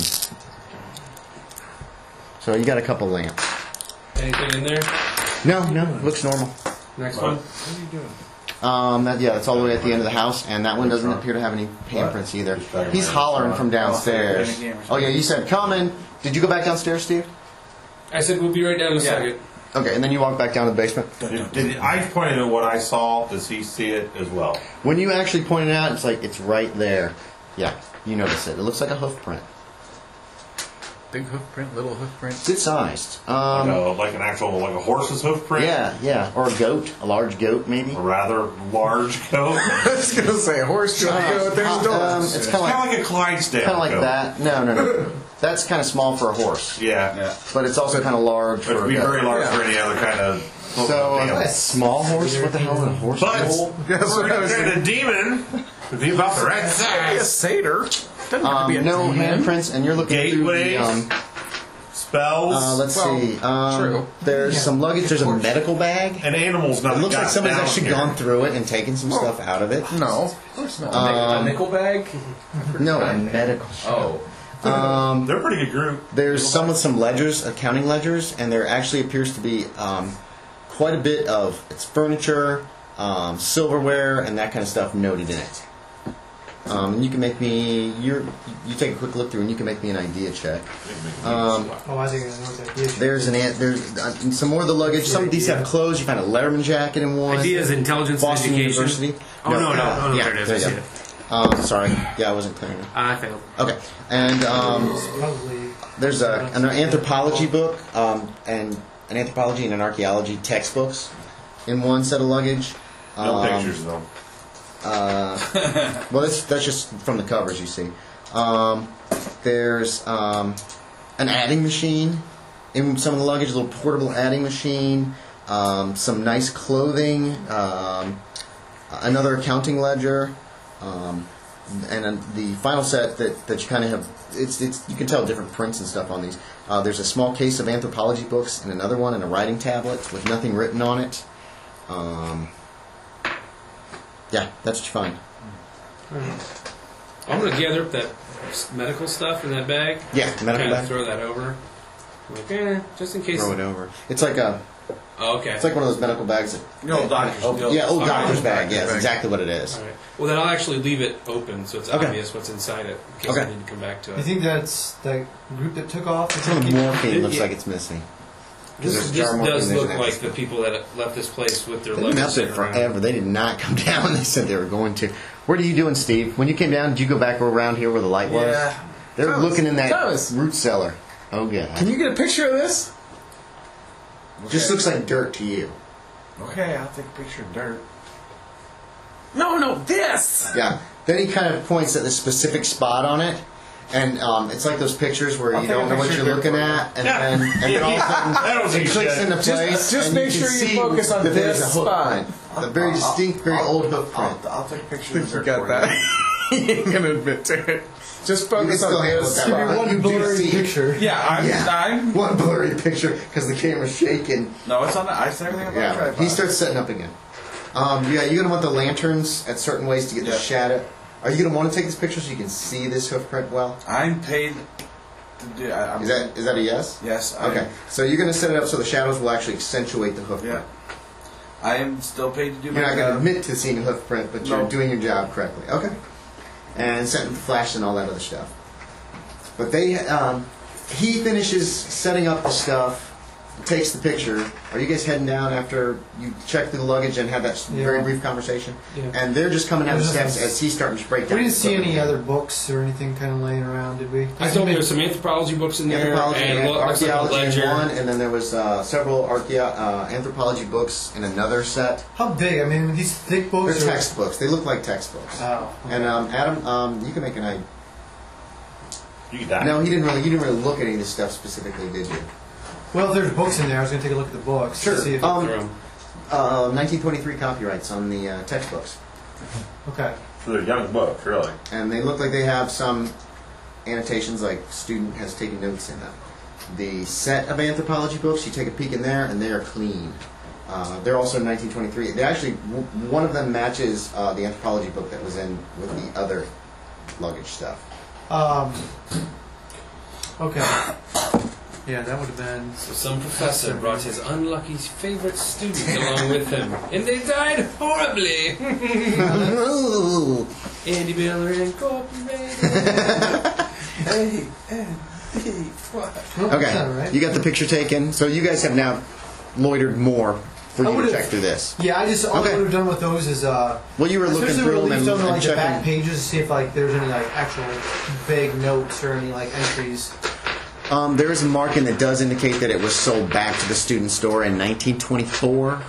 So you got a couple lamps. Anything in there? No, it looks normal. Next one. That's all the way at the end of the house, and that one doesn't appear to have any handprints either. He's hollering from downstairs. Oh yeah, you said coming. Did you go back downstairs, Steve? I said we'll be right down in a second. Okay, and then you walk back down to the basement. Did I pointed at what I saw? Does he see it as well? When you actually point it out, it's like it's right there. Yeah, you notice it. It looks like a hoof print. Big hoof print, little hoof print. Good sized. Like an actual, like a horse's hoof print? Yeah. Or a goat. A large goat, maybe. A rather large goat? I was going to say, a horse to a goat, there's dogs. It's kind of like a Clydesdale kind of like goat. that. No. That's kind of small for a horse. Yeah. But it's also kind of large It for would a be goat. very large for any other kind of... So, a small horse? What the hell is a horse? But, That's what I was for a demon, would be about the right a size. satyr. Doesn't have to be a No demon. handprints, and you're looking Gateways. through the... Spells. let's see. True. There's some luggage. There's a medical bag. And animals not It looks like got somebody's down actually here. gone through it and taken some stuff out of it. No, of course not. A nickel bag? No, a medical. Oh. They're a pretty good group. There's some with some ledgers, accounting ledgers, and there actually appears to be quite a bit of its furniture, silverware, and that kind of stuff noted in it. And you can make me you take a quick look through, and you can make me an idea check. I think I know what that is. There's some more of the luggage. Some of these have clothes. You find a Letterman jacket in one. Ideas, intelligence, Boston and education. University. Oh, no, yeah, there it is. there I you see go. it. Sorry, yeah, I wasn't clear enough. I failed. Okay, and Probably. there's an anthropology book, and an anthropology and an archaeology textbooks in one set of luggage. No pictures, though. Well, that's just from the covers, you see. There's an adding machine in some of the luggage, a little portable adding machine, some nice clothing, another accounting ledger, and then the final set that you kind of have. It's you can tell different prints and stuff on these. There's a small case of anthropology books and another one and a writing tablet with nothing written on it. Yeah, that's what you find. I'm going to gather up that medical stuff in that bag. Yeah, medical kind bag. of throw that over. Like, just in case. Throw it over. It's like a. Oh, okay. It's like one of those medical bags. old doctor's. Old doctor's bag. Yeah, that's exactly what it is. All right. Well, then I'll actually leave it open so it's Okay. obvious what's inside it in case I need to come back to You it. think that's that group that took off? Some of the morphine looks like it's missing. This There's does jar morphine, there's look an like extra. the people that left this place with their They've been luggage up there sitting around. forever. They did not come down. They said they were going to. What are you doing, Steve? When you came down, did you go back around here where the light was? Yeah. They're Thomas, looking in that Thomas. root cellar. Oh, good. Can you get a picture of this? Just looks like dirt to you. Okay, I'll take a picture of dirt. No, this! Yeah. Then he kind of points at this specific spot on it, and it's like those pictures where you don't know what you're looking at, and then all of a sudden it clicks into place. Just and make can sure you see focus on that there's this a hoof spot. print. A very distinct, very old hoof print. I'll take a picture I of think dirt. you got that. He ain't gonna admit to it. Just You can focus still on handle this. that. Give me But one you do blurry see- picture. Yeah, One blurry picture because the camera's shaking. No, it's on the ice and everything. Yeah, tripod. he starts setting up again. You're gonna want the lanterns at certain ways to get the Yeah. shadow. Are you gonna want to take this picture so you can see this hoof print well? I'm paid to do. Is that a yes? Yes. Okay, so you're gonna set it up so the shadows will actually accentuate the hoof Yeah. print. I am still paid to do You're my not gonna job. admit to seeing a hoof print, but you're No. doing your job correctly. Okay, and setting flash and all that other stuff. But he finishes setting up the stuff, takes the picture. Are you guys heading down after you check through the luggage and have that very brief conversation? Yeah. And they're just coming down the There's steps as he's starting to break We down. didn't the see any equipment. other books or anything kind of laying around, did we? I told you there's some anthropology books in there Anthropology and and looks like a archaeology in ledger. one, and then there was several anthropology books in another set. How big? I mean, these thick They're books are... textbooks. They look like textbooks. Oh. Okay. And Adam, you can make an idea. You can die. No, you didn't really look at any of this stuff specifically, did you? Well, if there's books in there, I was going to take a look at the books. Sure. To see if 1923 copyrights on the textbooks, okay. They're young books, really. and they look like they have some annotations, like student has taken notes in them. The set of anthropology books, you take a peek in there, and they are clean. They're also 1923. They actually, one of them matches the anthropology book that was in with the other luggage stuff. Okay. Yeah, that would have been... So some professor brought his unlucky favorite student along with him, and they died horribly. Andy Miller Incorporated. Hey, Okay, Right? you got the picture taken. So you guys have now loitered more for I you to would've- check through this. Yeah, I just... All Okay. I would have done with those is... Well, you were looking especially through them leafed and, over, like, the back checking. pages to see if like there's any like actual vague notes or any like entries. There is a marking that does indicate that it was sold back to the student store in 1924.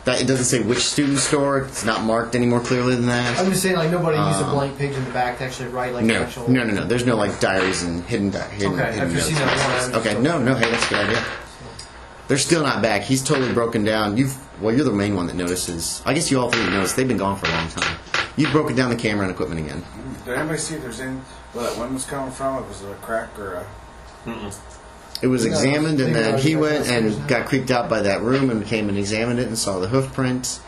It doesn't say which student store. It's not marked any more clearly than that. I'm just saying, like, nobody used a blank page in the back to actually write, like, No. actual... No. There's no, like, diaries and hidden Okay, I've just seen notes. that one. Okay, no, hey, that's a good idea. They're still not back. He's totally broken down. You're the main one that notices. I guess you all three noticed. They've been gone for a long time. You've broken down the camera and equipment again. Did anybody see if there's any where that wind was coming from? If it was a crack or a... It was No, examined, and then he went and isn't it? got creeped out by that room and came and examined it and saw the hoof prints.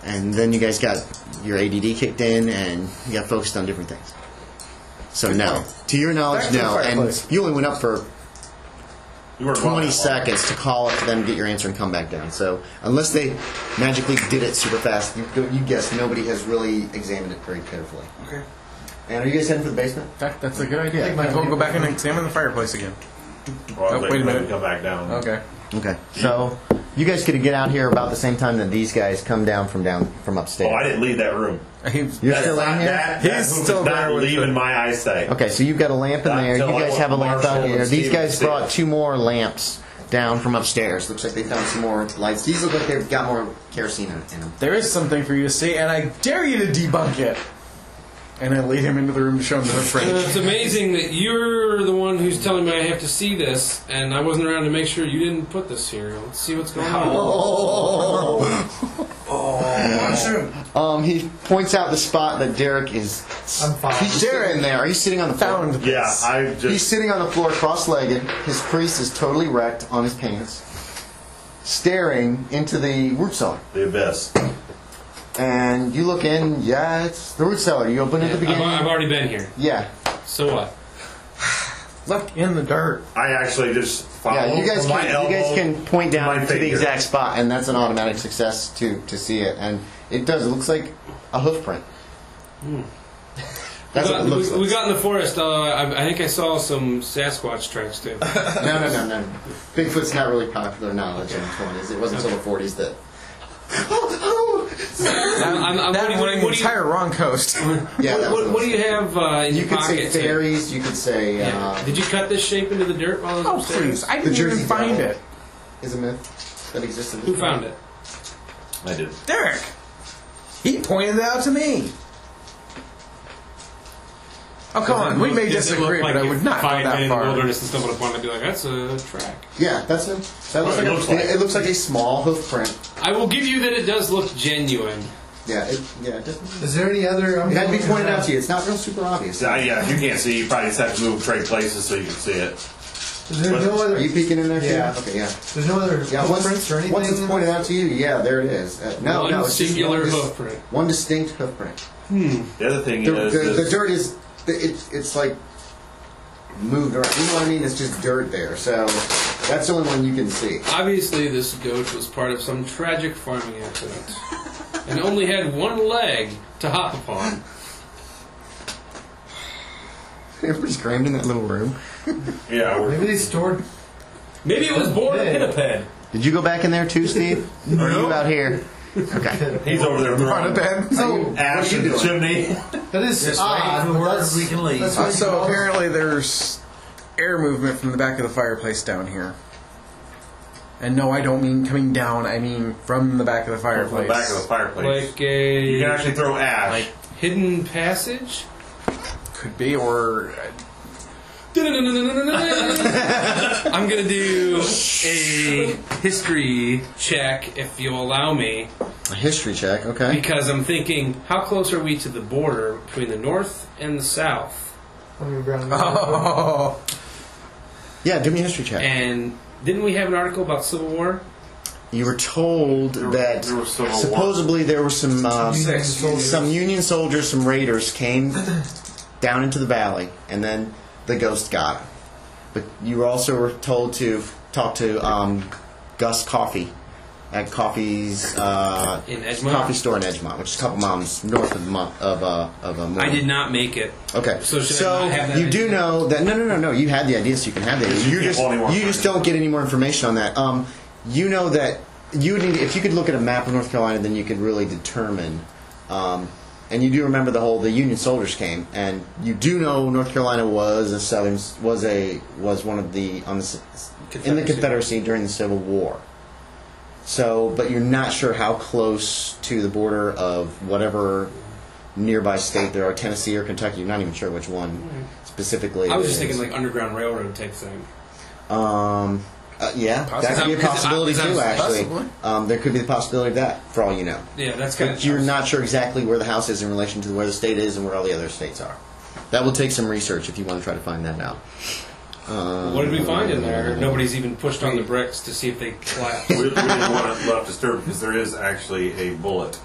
And then you guys got your ADD kicked in and you got focused on different things. So no. To your knowledge, Back to the no. And fireplace. you only went up for You were 20 seconds to call it, to then get your answer and come back down. So unless they magically did it super fast, you guess nobody has really examined it very carefully. Okay. And are you guys heading for the basement? That's a good idea. Take my- Go back and examine the fireplace again. Well, Oh, wait a minute. Come back down. Okay. Okay. So you guys could get out here about the same time that these guys come down from upstairs. Oh, I didn't leave that room. You're That still is in not- here? That He's hoop still is not there with leaving the- my eyesight. Okay, so you've got a lamp in Not there. You until I guys have a want lamp Marshall out here. and These Steven guys to see brought it. 2 more lamps down from upstairs. Looks like they found some more lights. These look like they've got more kerosene in them. There is something for you to see, and I dare you to debunk it. And I lead him into the room to show him the footprint. It's amazing that you're the one who's telling me I have to see this, and I wasn't around to make sure you didn't put this here. Let's see what's going on. He points out the spot that Derek is. I'm fine. He's sitting there. Are you sitting on the floor? Found this. Yeah, I He's just. sitting on the floor, cross-legged. His priest is totally wrecked on his pants, staring into the root cellar. The abyss. And you look in. Yeah, it's the root cellar. You open it at the beginning. I've already been here. Yeah. So what? Look in the dirt. I actually just follow Yeah, you guys from my can elbow point to my down to the finger. exact spot, and that's an automatic success to see it. And it does. It looks like a hoof print. That's what it looks we like. got in the forest. I think I saw some Sasquatch tracks too. No. Bigfoot's not really popular knowledge in the 20s. It wasn't until the 40s that. I'm That what went do the entire wrong coast. Yeah, that what was- do you have in You your could say pocket? too? fairies. You could say. Yeah. Did you cut this shape into the dirt while I was Oh, upstairs? please. I The didn't Jersey even find Devil it. is a myth that existed. Who found it? I did. Derek. He pointed it out to me. Oh, come on. We may Does it look disagree, like but I if would not go I that in the far. wilderness and stumbled upon it and be like, that's a track. Yeah, that's him. That looks Well, like it looks like a small hoof print. I will give you that it does look genuine. Yeah, it doesn't. Is there any other... It had to be pointed out to you. It's not real super obvious. So, yeah, if you can't see, you probably just have to move trade places so you can see it. Is there no other... Are you peeking in there too? Yeah. Okay, yeah. There's no other Yeah, footprints or anything? once it's pointed out to you, yeah, there it is. No, One it's just singular one hoof print. One distinct hoof print. The other thing The is dirt is, it's like moved around. You know what I mean? It's just dirt there. So that's the only one you can see. Obviously, this goat was part of some tragic farming accident and only had one leg to hop upon. Everybody's crammed in that little room. yeah, Maybe they stored... Maybe it was born a Yeah. pinniped. Did you go back in there too, Steve? Or are you out here? Okay. he's over there On a throwing bed. So, ash in the chimney. that is odd. the but word that's, we can leave. That's what you So call- apparently there's air movement from the back of the fireplace down here. And no, I don't mean coming down. I mean from the back of the From fireplace. the back of the fireplace. Like You can a actually throw ash. hidden passage? Could be, or I'm gonna do a history check if you'll allow me, A history check, okay. because I'm thinking, how close are we to the border between the north and the south? Underground. oh, Yeah, give me a history check. And didn't we have an article about Civil War? You were told that there was Civil War. supposedly there were some Some Union soldiers, some raiders came down into the valley, and then the ghost got him. But you were also told to talk to Gus Coffee at Coffee's In Edgemont? coffee store in Edgemont, which is a couple miles north of I did not make it. Okay, So should I not have that you do idea? know that no. You had the idea, so you can have the idea. You can't pull any more You just don't get any more information on that. You know that you would need, if you could look at a map of North Carolina, then you could really determine. and you do remember the Union soldiers came, and you do know North Carolina was one of the in the Confederacy during the Civil War. So, but you're not sure how close to the border of whatever nearby state there are, Tennessee or Kentucky. You're not even sure which one specifically. I was just thinking like Underground Railroad type thing. Yeah, that could be a possibility too. Actually, there could be the possibility of that, for all you know. Yeah, that's kind But you're not sure exactly where the house is in relation to where the state is and where all the other states are. That will take some research if you want to try to find that out. What did we find in there? Nobody's even pushed on the bricks to see if they collapse. We didn't want it left disturbed because there is actually a bullet.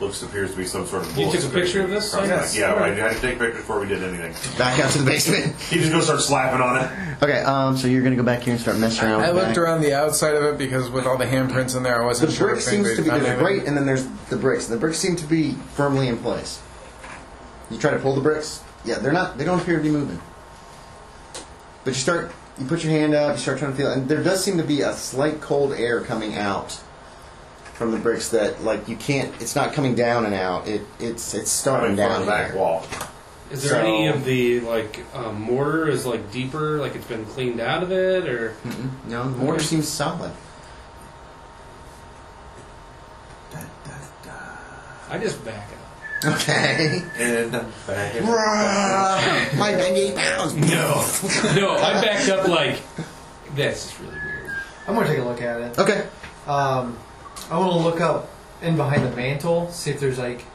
Appears to be some sort of bullet. You took a picture of this? Yes. Yeah, I had to take pictures before we did anything. Back out to the basement. He just goes start slapping on it. Okay, so you're going to go back here and start messing around with I the looked back. around the outside of it because with all the handprints in there, I wasn't The sure brick if seems anybody to be, found there's a anything. grate and then there's the bricks. The bricks seem to be firmly in place. You try to pull the bricks? Yeah, they don't appear to be moving. But you put your hand up, you start trying to feel it, and there does seem to be a slight cold air coming out from the bricks that, like, you can't, it's not coming down and out, it's starting down the back here. wall. Is there any of the mortar is like deeper, like it's been cleaned out of it, or? No, the mortar seems solid. I just back up. Okay. And My 98 pounds. No, I backed up like that's just really weird. I'm gonna take a look at it. Okay. I want to look up in behind the mantle, see if there's like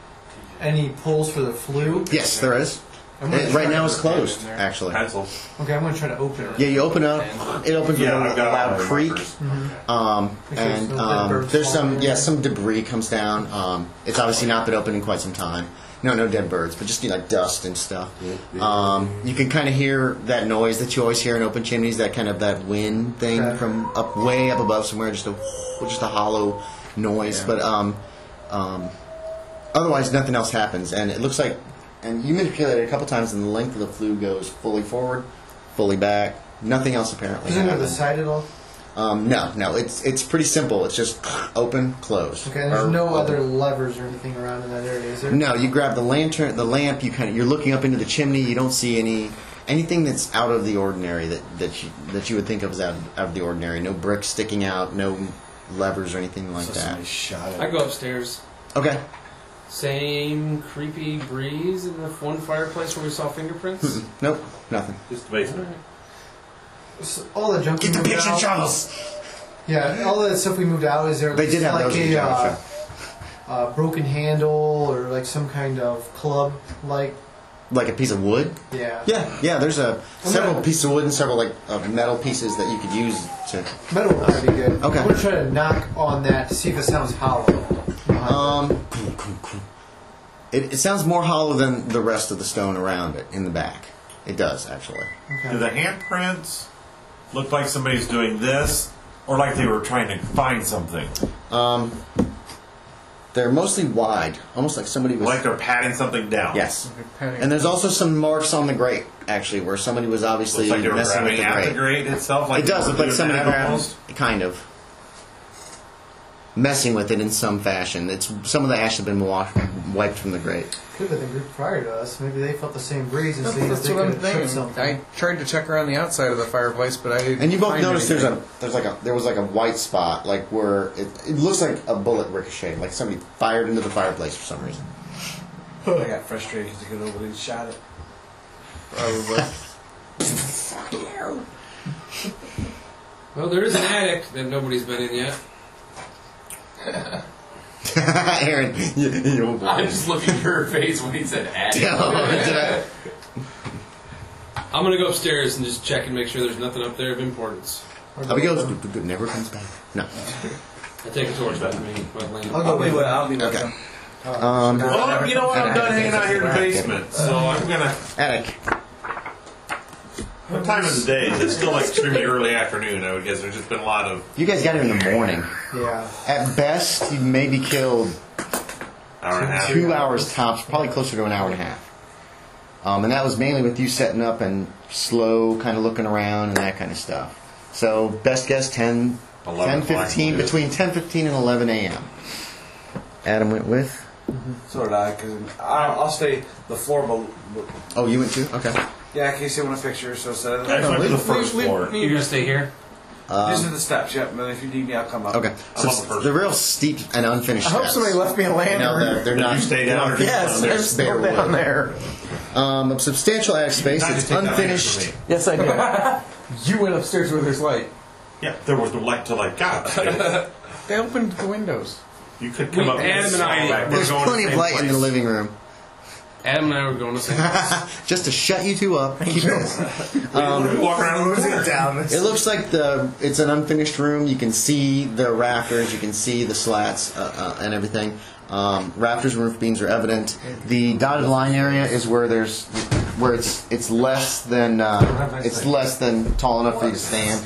any pulls for the flue. Yes, there is. Right now it's closed, actually. pencils. Okay, I'm gonna try to open it. Yeah, you open up. It opens with Yeah, a I've got loud all my creak, markers. and there's some debris comes down. It's obviously not been open in quite some time. No dead birds, but just like dust and stuff. You can kind of hear that noise that you always hear in open chimneys, that wind thing from way up above somewhere, just a hollow noise. Yeah. But otherwise, nothing else happens, and it looks like. And you manipulate it a couple times, and the length of the flue goes fully forward, fully back. Nothing else apparently Is it on the happens. side at all? No. It's pretty simple. It's just open, close. Okay, and there's no other levers or anything around in that area, is there? No, you grab the lantern, the lamp. You're looking up into the chimney. You don't see anything that's out of the ordinary that you would think of as out of the ordinary. No bricks sticking out. No levers or anything like that. I go upstairs. Okay. Same creepy breeze in the one fireplace where we saw fingerprints. Nope, nothing. Just the basement. So all the junk Get we the moved picture, out. Charles. Yeah, all that stuff we moved out. Is there They did have like those in the job, a broken handle or like some kind of club like? Like a piece of wood. Yeah. Yeah. There's several pieces of wood and several metal pieces that you could use to. Metal would probably be good. Okay. I'm gonna try to knock on that to see if it sounds hollow. It sounds more hollow than the rest of the stone around it in the back. It does actually. Okay. Do the handprints look like somebody's doing this, or like they were trying to find something? They're mostly wide, almost like somebody was. Like they're patting something down. Yes. And there's also some marks on the grate actually, where somebody was obviously Looks like they were messing with grabbing the at grate. the grate itself. Like It does look like somebody grabbed, almost. kind of messing with it in some fashion. It's some of the ash has been wiped from the grate. Could have been the group prior to us. Maybe they felt the same breeze and see if That's they what I'm could have thinking. something. I tried to check around the outside of the fireplace, but I didn't. And you both find noticed anything. there was like a white spot, like where it looks like a bullet ricocheted, like somebody fired into the fireplace for some reason. I got frustrated because they could over and shot it. Probably. Well, there is an attic that nobody's been in yet. Aaron, you I'm just looking at her face when he said attic. I'm gonna go upstairs and just check and make sure there's nothing up there of importance. How we go? Never comes back. No. I take a torch with me. My lamp. I'll go with I'll be with Okay. them. Well, you know what? I'm done hanging out here in the basement, so I'm gonna. Attic. What time of the day? It's still like extremely early afternoon. I would guess there's just been a lot of You guys got here in the morning. Yeah. At best, you maybe killed hour and a half. 2 hours tops, probably closer to an hour and a half. And that was mainly with you setting up and slow, kind of looking around and that kind of stuff. So best guess 10, 11 10:15, o'clock. between 10:15 and 11 a.m. Adam went with So did I, because I'll stay the floor below. Oh, you went too? Okay. Yeah, in case they want a picture, so instead of I just went to the first floor. You're gonna stay here? these are the steps, yep, and then if you need me, I'll come up. Okay. So I'm on the first the real steep and unfinished I hope steps. somebody left me a lantern. No, they're not. you stay they're down not or Yes, they're I'm still bare down wood. there. A substantial attic space. Not to It's take that unfinished. away from me. Yes, I did. You went upstairs where there's light. Yeah, there was no light till I got upstairs. They opened the windows. You could come up. Adam and I- back. There's We're going plenty to of the light same in the place. living room. Adam and I were going to sing. Just to shut you two up. Keep it. Walk around with it down. It looks like it's an unfinished room. You can see the rafters, you can see the slats and everything. Rafters and roof beams are evident. The dotted line area is where it's less than tall enough for you to stand.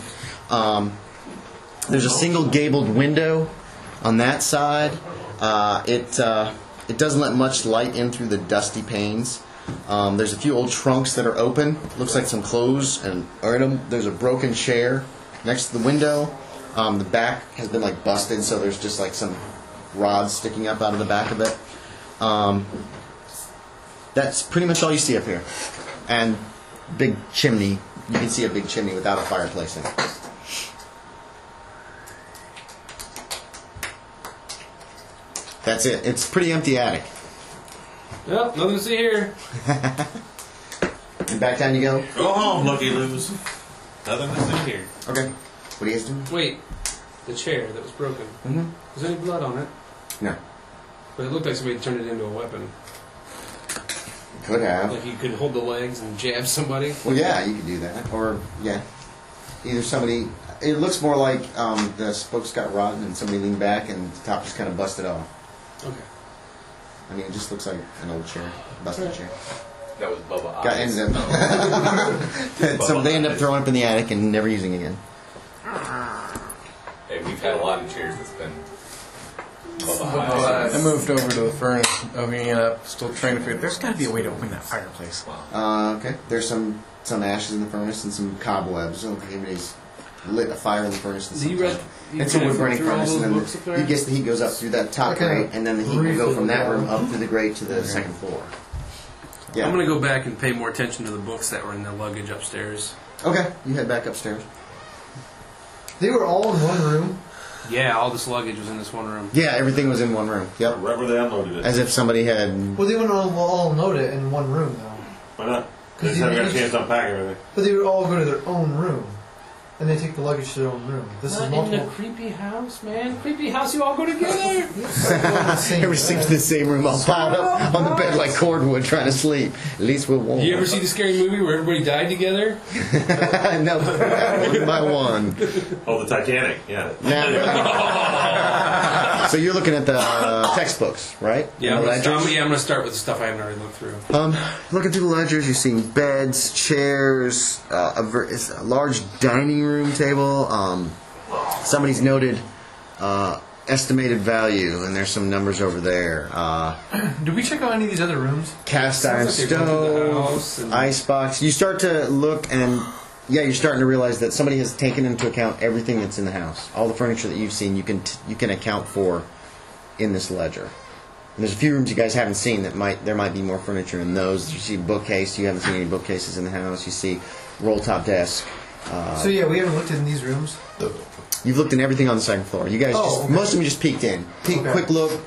There's a single gabled window on that side. It doesn't let much light in through the dusty panes. There's a few old trunks that are open. Looks like some clothes are in them. There's a broken chair next to the window. The back has been like busted, so there's just like some rods sticking up out of the back of it. That's pretty much all you see up here. And big chimney. You can see a big chimney without a fireplace in it. That's it. It's a pretty empty attic. Well, nothing to see here. And back down you go. Go home, looky loos. Nothing to see here. Okay. What are you guys doing? Wait, the chair that was broken. Mm-hmm. Was there any blood on it? No. But it looked like somebody turned it into a weapon. Could have. Like you could hold the legs and jab somebody. Well, yeah, you could do that. Or, yeah. Either somebody... It looks more like the spokes got rotten and somebody leaned back and the top just kind of busted off. Okay. I mean, it just looks like an old chair. Busted chair. That was Bubba Got Eyes. ends up... so they end up throwing up in the attic and never using it again. Hey, we've had a lot of chairs that's been Bubba Eyes. I moved over to the furnace, opening it up, still trying to figure. There's got to be a way to open that fireplace. Okay. There's some ashes in the furnace and some cobwebs. So everybody's lit a fire in the furnace. And it's a wood burning furnace, and then you guess the heat goes up through that top grate, and then the heat will go from that room up through the grate to the second floor. Yeah. I'm going to go back and pay more attention to the books that were in the luggage upstairs. Okay. You head back upstairs. They were all in one room. Yeah, all this luggage was in this one room. Yeah, everything was in one room. Yep. Right where they unloaded it. As if somebody had... Well, they wouldn't all load it in one room, though. Why not? They just haven't got a chance to unpack everything. But they would all go to their own room. And they take the luggage to their own room. This is Not in multiple. a creepy house, man. Creepy house, you all go together. Everybody sleeps in the same room, all piled up on the bed like cordwood, trying to sleep. At least we're warm. You ever see the scary movie where everybody died together? No, one by one. Oh, the Titanic, yeah. So you're looking at the textbooks, right? Yeah, The I'm ledgers? going to start with the stuff I haven't already looked through. Looking through the ledgers, you're seeing beds, chairs, it's a large dining room table. Somebody's noted estimated value, and there's some numbers over there. Did we check out any of these other rooms? Cast iron Sounds like they rented the house stove, and- icebox. You start to look, and yeah, you're starting to realize that somebody has taken into account everything that's in the house. All the furniture that you've seen, you can account for in this ledger. And there's a few rooms you guys haven't seen that there might be more furniture in those. You see bookcase. You haven't seen any bookcases in the house. You see roll top desk. So yeah, we haven't looked in these rooms. You've looked in everything on the second floor. You guys okay. most of them just peeked in, quick look,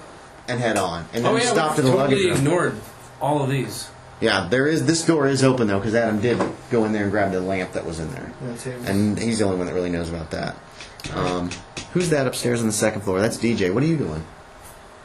and head on, and then Oh, we yeah, stopped we at the luggage totally room. ignored all of these. Yeah, this door is open though, because Adam did go in there and grab the lamp that was in there, and he's the only one that really knows about that. Who's that upstairs on the second floor? That's DJ. What are you doing?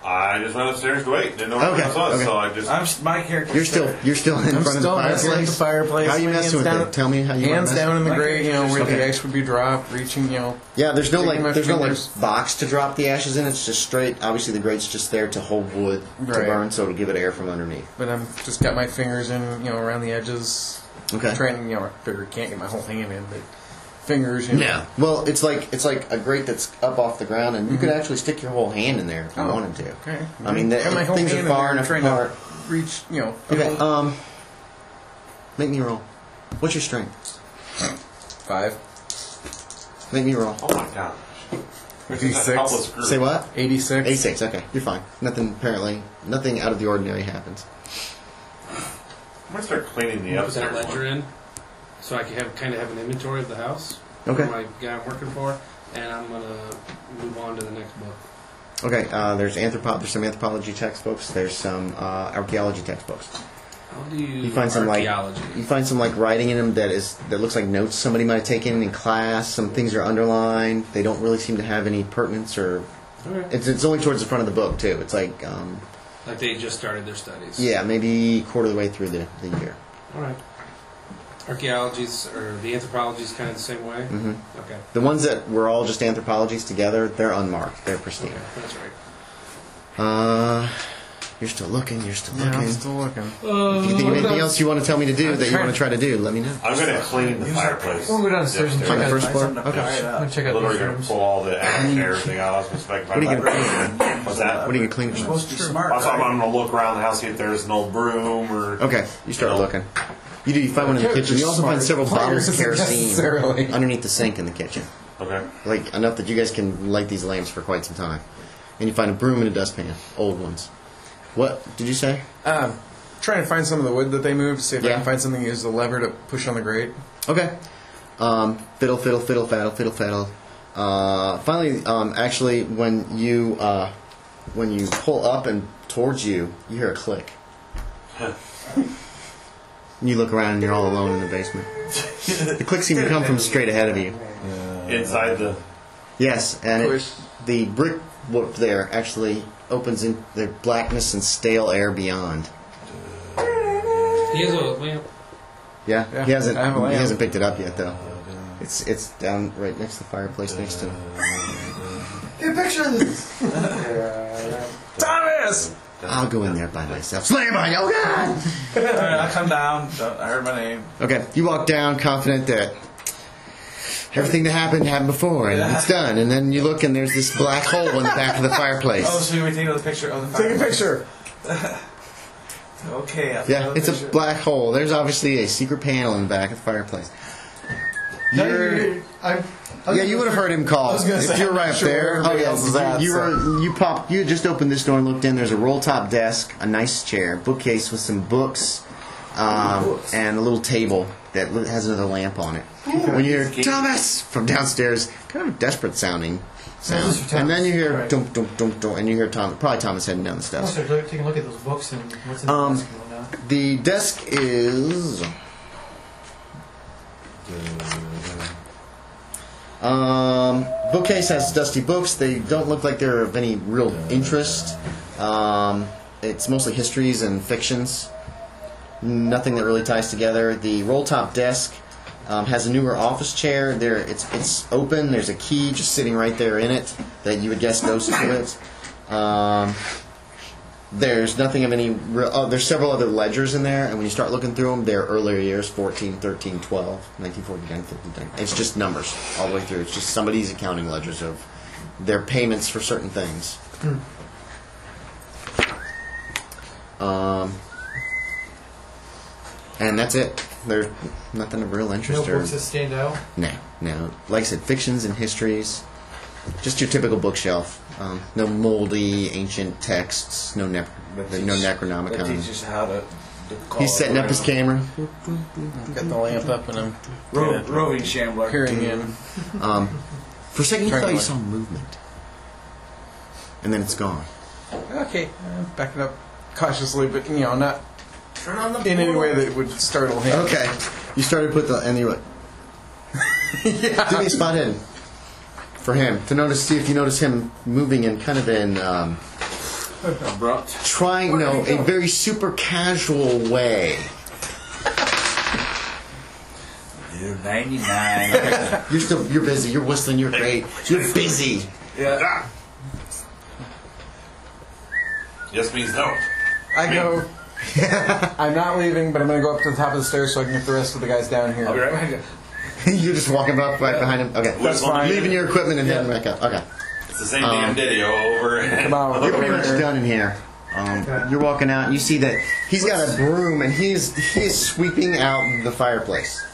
I just went upstairs to wait. Didn't know where I was, so I just... My character. You're still in I'm front of the still messing with fireplace. the fireplace. How are you messing with Hands it? Tell me how you Hands down in the grate, where Okay. the ash would be dropped, reaching, Yeah, there's no Sticking my no fingers. box to drop the ashes in. It's just straight. Obviously, the grate's just there to hold wood to Right. burn, so it'll give it air from underneath. But I'm just got my fingers in, around the edges. Okay. Trying, I figure I can't get my whole hand in, but fingers, Yeah. Well, it's like a grate that's up off the ground, and you could actually stick your whole hand in there if you Oh. wanted to. Okay. I mean, Got my whole things hand are in far there enough trying apart. to reach, Okay. Make me roll. What's your strength? 5. Make me roll. Oh my gosh. Helpless group. Say what? 86. 86. Okay, you're fine. Nothing out of the ordinary happens. I'm gonna start cleaning the Put that upstairs ledger one. in, so I can have an inventory of the house. Okay. For my guy I'm working for, and I'm gonna move on to the next book. Okay, there's some anthropology textbooks. There's some archaeology textbooks. How do You find some archaeology? writing in them that looks like notes somebody might have taken in class. Some things are underlined. They don't really seem to have any pertinence, or Okay. it's only towards the front of the book too. It's like Like they just started their studies. yeah, maybe quarter of the way through the year. All right. Archaeology's or the anthropology's kind of the same way. hmm Okay. The ones that were all just anthropologies together, they're unmarked. They're pristine. Okay, that's right. You're still looking. You're still Yeah, looking. I'm still looking. If you think of anything else you want to tell me to do that you want to try to do, let me know. I'm gonna clean the fireplace. We'll go downstairs and On check the out. first floor? Something to Okay. fire it I'm up. gonna check out Literally these gonna rooms. pull all the ash and everything out. I was expecting. What are you gonna What's that? What are you going to clean? You're supposed to be smart. I thought right? I'm gonna look around the house, see if there's no broom or. Okay, you start looking. You find one in the kitchen. You also find several bottles of kerosene Necessarily. underneath the sink in the kitchen. Okay. Like enough that you guys can light these lamps for quite some time. And you find a broom and a dustpan, old ones. What did you say? Trying to find some of the wood that they moved, see if I Yeah. can find something to use the lever to push on the grate. Okay. Fiddle, fiddle, fiddle, faddle, fiddle, faddle. Finally, actually, when you pull up and towards you, you hear a click. You look around and you're all alone in the basement. The click seems to come from straight ahead of you. Inside the. Yes, and the brick work there actually opens in the blackness and stale air beyond. He has a lamp. Yeah, Yeah, he hasn't. I have a lamp. He hasn't picked it up yet, though. It's down right next to the fireplace next to him. Get a picture of this. Thomas! I'll go in there by myself. Slam on you! Oh God! All right, I come down. I heard my name. Okay, you walk down confident that everything that happened before, and it's done. And then you look, and there's this black hole in the back of the fireplace. Oh, so you were taking a picture of the Take a fireplace. picture. Okay. I'll take Yeah, another it's a picture. black hole. There's obviously a secret panel in the back of the fireplace. Yeah, you would have heard him call. was gonna If say, you're I'm right not up sure there. where everybody else is at, You had just opened this door and looked in. There's a roll top desk, a nice chair, bookcase with some books, and a little table that has another lamp on it. When you hear Thomas from downstairs, kind of desperate sounding sound, This is for and then you hear Thomas. dum dum dum dum, and you hear probably Thomas heading down the steps. Taking a look at those books and what's in the desk and whatnot. The desk is. Bookcase has dusty books. They don't look like they're of any real interest. It's mostly histories and fictions. Nothing that really ties together. The roll top desk has a newer office chair. It's open. There's a key just sitting right there in it that you would guess goes to it. There's nothing of any real... Oh, there's several other ledgers in there, and when you start looking through them, they're earlier years, 14, 13, 12, 1949, 59. It's just numbers all the way through. It's just somebody's accounting ledgers of their payments for certain things. And that's it. There's nothing of real interest. No books that stand out. No. Like I said, fictions and histories. Just your typical bookshelf. No moldy, ancient texts. No That Necronomicon. teaches how to call He's setting up his camera. Got the lamp up and I'm roving shambler. peering in. For a second, you Trying thought to you like- saw movement. And then it's gone. Okay, back it up cautiously, but not Turn on the in any portal. way that would startle him. Okay. You started to put the... And you went... Do me a spot hidden. For him. See if you notice him moving in kind of in... Abrupt. a very super casual way. You're 99. You're busy. You're whistling. You're great. You're busy. Yeah. Yes means no. I go. I'm not leaving, but I'm going to go up to the top of the stairs so I can get the rest of the guys down here. I'll be right back. You're just walking up right behind him. Okay. That's fine. Leaving your equipment and heading back up. Okay. It's the same damn video over and Come on, You're pretty much done in here. You're walking out and you see that he's got a broom and he is sweeping out the fireplace.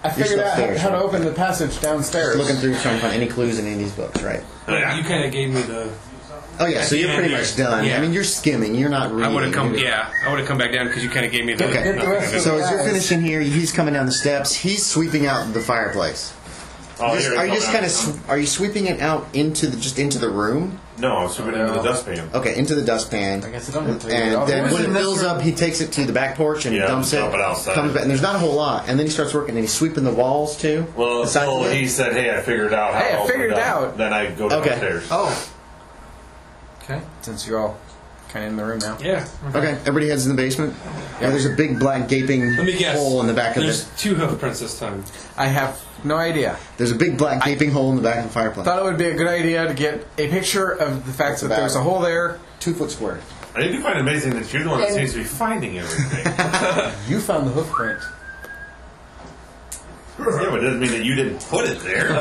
I figured out upstairs, how to right? open the passage downstairs. Just looking through, trying to find any clues in any of these books, right? You kind of gave me the. Oh yeah, so you're pretty much done. Yeah. I mean, you're skimming. You're not reading. I would have come. Yeah, I would have come back down because you kind of gave me the. Okay. Get the rest of So the as you're guys. finishing here, he's coming down the steps. He's sweeping out the fireplace. Oh, Just- here are we you go just now. kind of are you sweeping it out into the room? No, I'm sweeping it into the dustpan. Okay, into the dustpan. I guess I don't have to And then when it in this fills room? up, he takes it to the back porch and Yeah, dumps dump it outside. Comes back, and there's not a whole lot. And then he starts working, and he's sweeping the walls too. Well, the sides until of it? he said, "Hey, I figured out how Hey, to I open figured it up." out. Then I go Okay. downstairs. Oh. Okay. Since you're all kind of in the room now. Yeah. Okay, everybody heads in the basement. Yeah, there's a big black gaping Let me guess. hole in the back of There's it. 2 hoof prints this time. I have no idea. There's a big black gaping hole in the back of the fireplace. Thought it would be a good idea to get a picture of the fact that there's a hole there. 2 foot square. I do find it amazing that you're the one that seems to be finding everything. You found the hoof print. Yeah, but it doesn't mean that you didn't put it there.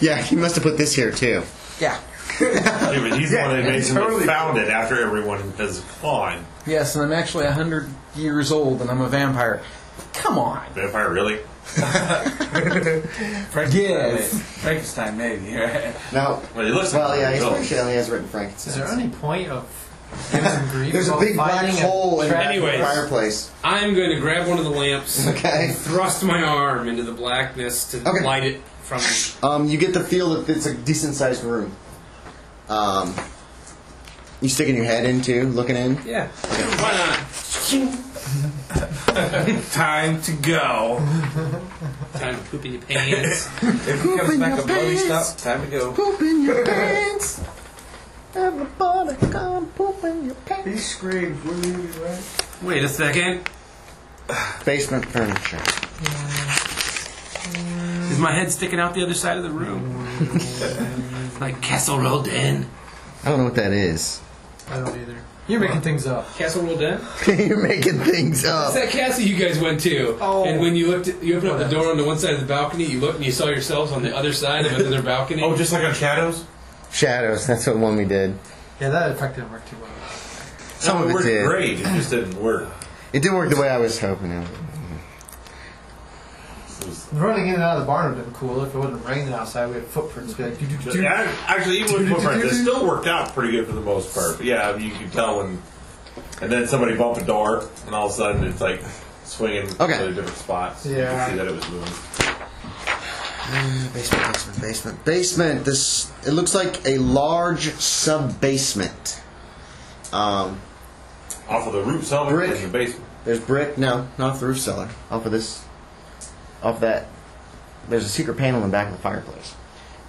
Yeah, he must have put this here too. Yeah. Yeah, but he's the one that amazingly totally found it after everyone has gone. Yes, and I'm actually 100 years old, and I'm a vampire. Come on. Vampire, really? Frankenstein, maybe. Right? Now, Well, he looks well, like yeah, he's one. pretty sure he has written Is Frankenstein. there any point of giving some grief? There's a while big black finding a hole in the trap? Anyways. fireplace. I'm going to grab one of the lamps, Okay. thrust my arm into the blackness to Okay. light it from. You get the feel that it's a decent sized room. You sticking your head into, looking in? Yeah. Why not? Time to go. Time to poop in your pants. If he comes back a bloody stop, time to go. Poop in your pants. Everybody come poop in your pants. He screams, we're leaving, right? Wait a second. Basement furniture. Is my head sticking out the other side of the room? Like Castle Rodin. I don't know what that is. I don't either. You're making things up. Castle Rodin? You're making things It's up. that castle you guys went to. Oh. And when you looked, you opened up the door on the one side of the balcony, you looked and you saw yourselves on the other side of another balcony. Oh, just like on Shadows? Shadows, that's what one we did. Yeah, that effect didn't work too well. Some No, of it worked did. great. It just didn't work. It didn't work the way I was hoping it would. Running in and out of the barn would have been cool if it wasn't raining outside. We had footprints. Be like, Actually, even with footprints, it still worked out pretty good for the most part. But yeah, you could tell when. And then somebody bumped a door, and all of a sudden it's like swinging Okay. to different spots. You Yeah. could see that it was moving. Basement. This, it looks like a large sub-basement. Off of the roof cellar Brick. in the basement. There's brick. No, not off the roof cellar. Off of this. Off that. There's a secret panel in the back of the fireplace.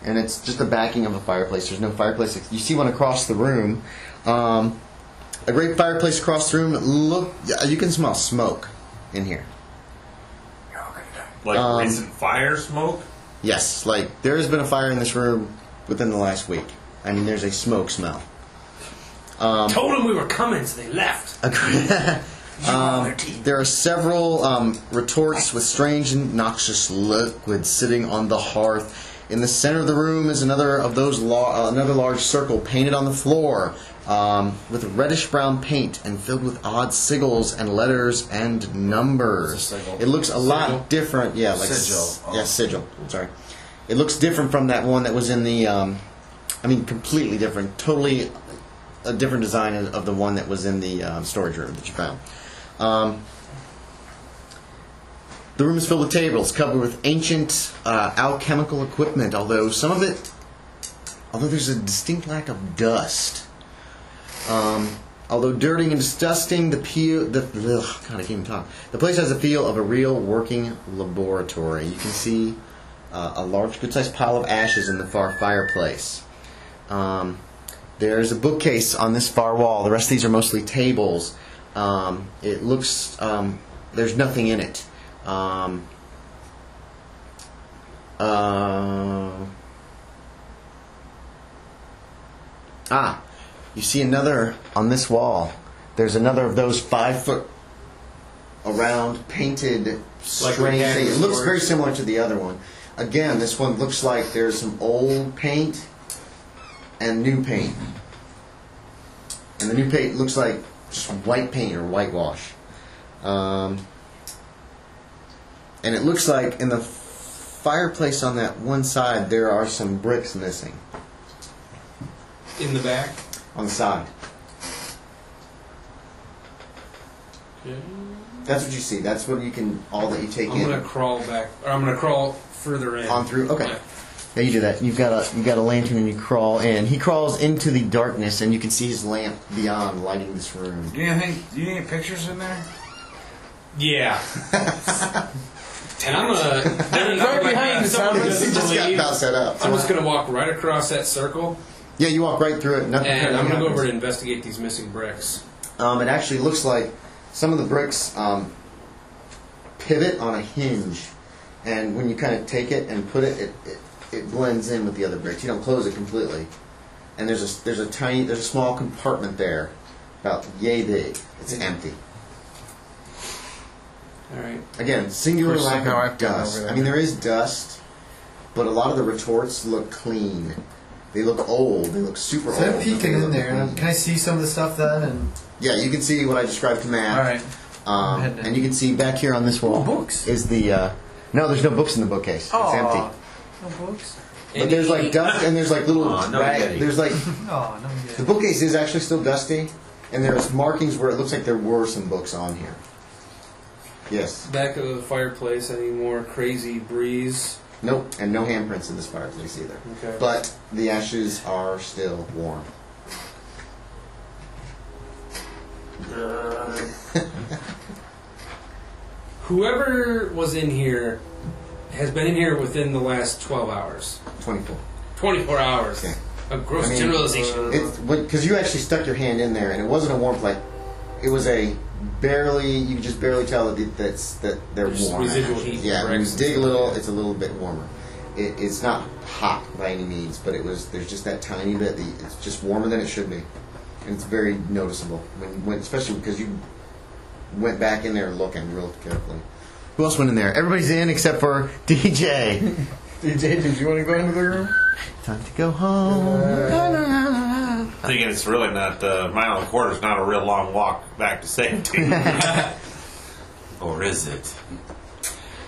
And it's just the backing of a fireplace. There's no fireplace. You see one across the room. A great fireplace across the room. Look, you can smell smoke in here. Like recent fire smoke? Yes, like there has been a fire in this room within the last week. I mean, there's a smoke smell. Told them we were coming, so they left. There are several retorts with strange and noxious liquid sitting on the hearth. In the center of the room is another of those another large circle painted on the floor with reddish brown paint and filled with odd sigils and letters and numbers. Sigil. It looks a lot different. Yeah, like Sigil. Yeah, sigil. Sorry. It looks different from that one that was in the. I mean, completely different. Totally a different design of the one that was in the storage room that you found. The room is filled with tables covered with ancient alchemical equipment, although there's a distinct lack of dust. Although dirty and disgusting, God, I can't even talk. The place has a feel of a real working laboratory. You can see a large, good-sized pile of ashes in the far fireplace. There's a bookcase on this far wall. The rest of these are mostly tables. It looks there's nothing in it. You see another on this wall. There's another of those 5 foot around painted strange thing. It looks very similar to the other one. Again, this one looks like there's some old paint and new paint. And the new paint looks like just white paint or whitewash. And it looks like in the fireplace on that one side there are some bricks missing. In the back? On the side. Okay. That's what you see. That's what you can, all that you take I'm in. going to crawl back, or I'm going to crawl further in. On through? Okay. Yeah. Yeah, you do that. You've got a lantern and you crawl in. He crawls into the darkness and you can see his lamp beyond lighting this room. Do you need any pictures in there? Yeah. And I'm going to... Right behind the sound. He just got about set up. I'm just going to walk right across that circle. Yeah, you walk right through it. Nothing. And I'm going to go over and investigate these missing bricks. It actually looks like some of the bricks pivot on a hinge, and when you kind of take it and put it blends in with the other bricks. You don't close it completely. And there's a small compartment there, about yay big. It's empty. All right. Again, singular First lack thing how I've of gotten dust. over that. I mean, there is dust, but a lot of the retorts look clean. They look old. They look super So old. I'm peeking They in look there. clean. Can I see some of the stuff then? And Yeah, you can see what I described to Matt. All right. I'm heading in. And you can see back here on this wall books. is the no. There's no books in the bookcase. It's empty. No books. But there's like dust and there's like little no rag. Yeti. There's like Oh, no. the bookcase is actually still dusty, and there's markings where it looks like there were some books on here. Yes. Back of the fireplace, any more crazy breeze? Nope. And no handprints in this fireplace either. Okay. But the ashes are still warm. Whoever was in here has been in here within the last 12 hours. 24. 24 hours. Okay. A gross I mean, generalization. It's because you actually stuck your hand in there, and it wasn't a warmth like it was a barely. You could just barely tell that they're There's warm. residual heat Yeah, from when you bricks and dig a stuff, little, yeah. it's a little bit warmer. It's not hot by any means, but there's just that tiny bit. It's just warmer than it should be, and it's very noticeable especially because you went back in there looking real carefully. Who else went in there? Everybody's in except for DJ. DJ, did you want to go into the room? Time to go home. Thinking it's really not mile and a quarter is not a real long walk back to safety. Or is it?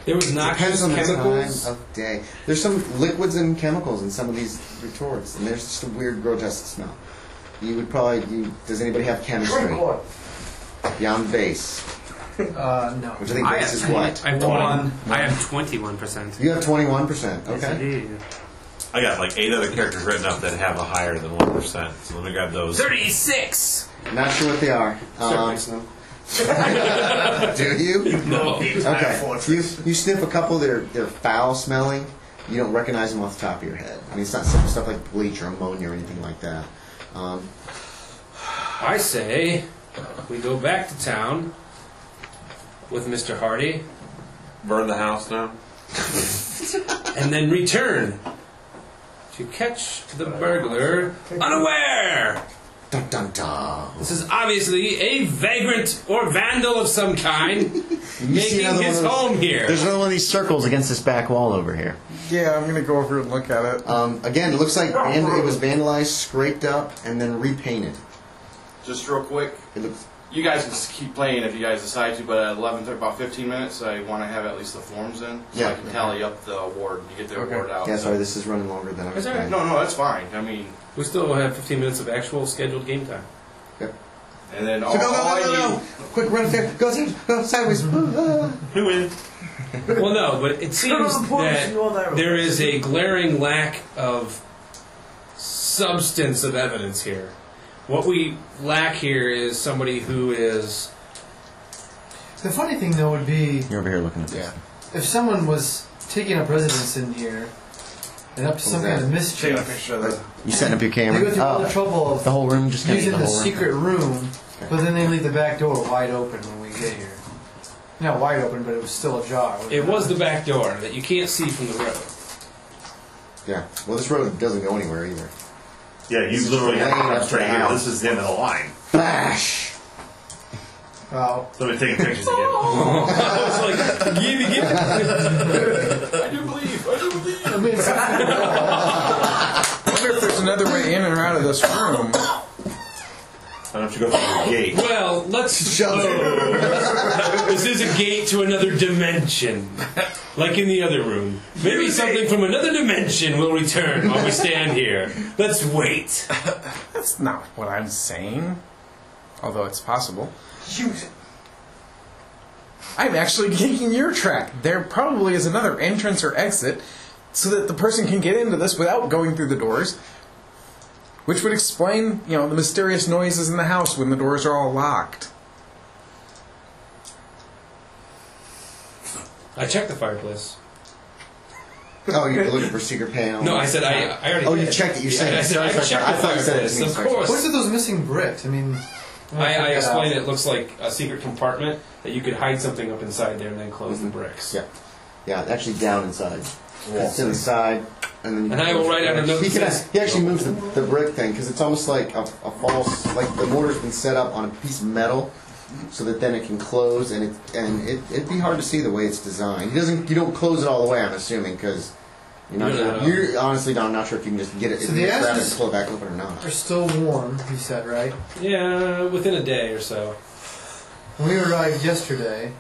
There was Depends noxious on the chemicals. time of day. There's some liquids and chemicals in some of these retorts, and there's just a weird, grotesque smell. You would probably. Does anybody have chemistry? Beyond base, No. which I think base is what? I have 21%. You have 21%. Okay. I got like 8 other characters written up that have a higher than 1%. So let me grab those. 36! Not sure what they are. Do you? No. Okay. You sniff a couple. They're foul smelling. You don't recognize them off the top of your head. I mean, it's not simple stuff like bleach or ammonia or anything like that. I say we go back to town with Mr. Hardy Burn the house now. and then return to catch the burglar unaware. Dun dun dun. This is obviously a vagrant or vandal of some kind making another his one of those- home here. There's another one of these circles against this back wall over here. Yeah, I'm gonna go over and look at it. Again, it looks like it was vandalized, scraped up, and then repainted. Just real quick, It looks. you guys can just keep playing if you guys decide to, but at 11, about 15 minutes, I want to have at least the forms in, so Yeah. I can tally up the award, you get the award out. Yeah, sorry, this is running longer than I was Is that right? planning. No, that's fine. I mean, We still have 15 minutes of actual scheduled game time. and then all, So go, all I go, need... go! Quick, run up there. Go sideways. Who wins? Well, no, but it seems that there is a glaring lack of substance of evidence here. What we lack here is somebody who is... The funny thing, though, would be You're over here looking at this. if someone was taking up residence in here and up to some kind of Taking a mischief. picture of the... You setting up your They camera? go through all the trouble the of whole room, just kind of using the the whole room. secret room, but then they leave the back door wide open when we get here. Not wide open, but it was still ajar. It was the back door that you can't see from the road. Yeah. Well, this road doesn't go anywhere either. Yeah, This you is literally laying have to up come straight the here. house. This is the end of the line. Flash. Wow. Somebody taking pictures again. It's like, give me. I do believe. I mean, it's I wonder if there's another way in or out of this room. And don't you go through the gate? Well, let's this is a gate to another dimension, like in the other room. Maybe something from another dimension will return while we stand here. Let's wait. That's not what I'm saying. Although it's possible. I'm actually taking your track. There probably is another entrance or exit so that the person can get into this without going through the doors. Which would explain, the mysterious noises in the house when the doors are all locked. I checked the fireplace. Oh, you're looking for secret panel? No, I said I already. Oh, did. you checked it. You said I said I checked the fireplace. Of course. What's with those missing bricks? I mean, I explained it looks like a secret compartment that you could hide something up inside there and then close the bricks. Yeah, actually down inside. It's inside, and then. And I will write out a note. He actually moves the brick thing because it's almost like a false, like the mortar's been set up on a piece of metal, so that then it can close, and it'd be hard to see the way it's designed. You don't close it all the way. I'm assuming because. You're honestly, I'm not sure if you can just get it. So the ashes pull it back open or not. Are still warm, you said, right? Yeah, within a day or so. When we arrived yesterday.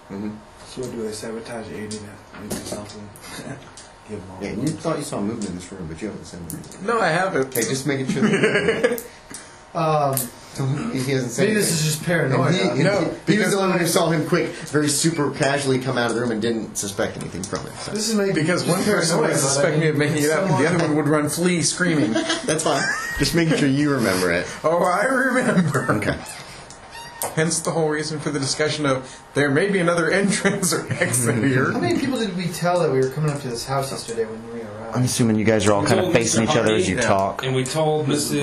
Mm-hmm. So what do they sabotage aiding it? Maybe something. Give them all. Yeah, you thought you saw movement in this room, but you haven't seen it. No, I haven't. Okay, just making sure. He hasn't said maybe this is just paranoia. He was the one who saw him quick, very super casually come out of the room and didn't suspect anything from it. So. This is maybe because one person would suspect me of making it up, and the other one would run flee screaming. That's fine. Just making sure you remember it. Oh, I remember. Okay. Hence the whole reason for the discussion of there may be another entrance or exit here. How many people did we tell that we were coming up to this house yesterday when we arrived? I'm assuming you guys are all kind of facing each other as you talk. And we told Mrs.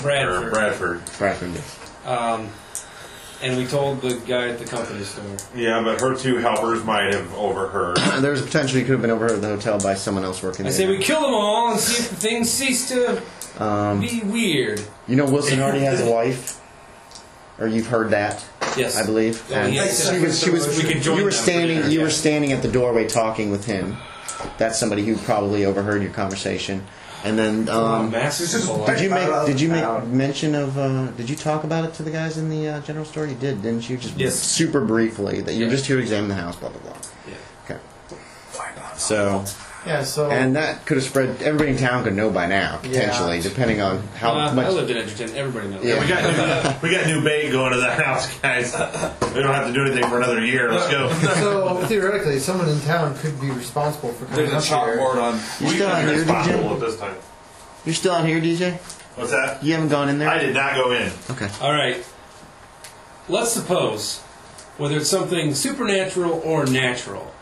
Bradford. And we told the guy at the company store. Yeah, but her two helpers might have overheard. There's potentially could have been overheard at the hotel by someone else working there. I say we kill them all and see if things cease to be weird. You know Wilson already has a wife? Or you've heard that? Yes, I believe. And you were standing at the doorway talking with him. That's somebody who probably overheard your conversation. And then, did you make mention of? Did you talk about it to the guys in the general store? You did, didn't you? Just super briefly that you're just here to examine the house. Blah blah blah. Yeah. Okay. So. Yeah, so and that could have spread. Everybody in town could know by now, potentially, depending on how much. I lived in Edgerton. Everybody knows. Yeah, we got new bait going to that house, guys. We don't have to do anything for another year. Let's go. So theoretically, someone in town could be responsible for coming There's a up here. chalkboard on. You still out here, DJ? At this time. You're still out here, DJ? What's that? You haven't gone in there? I did not go in. Okay. All right. Let's suppose, whether it's something supernatural or natural,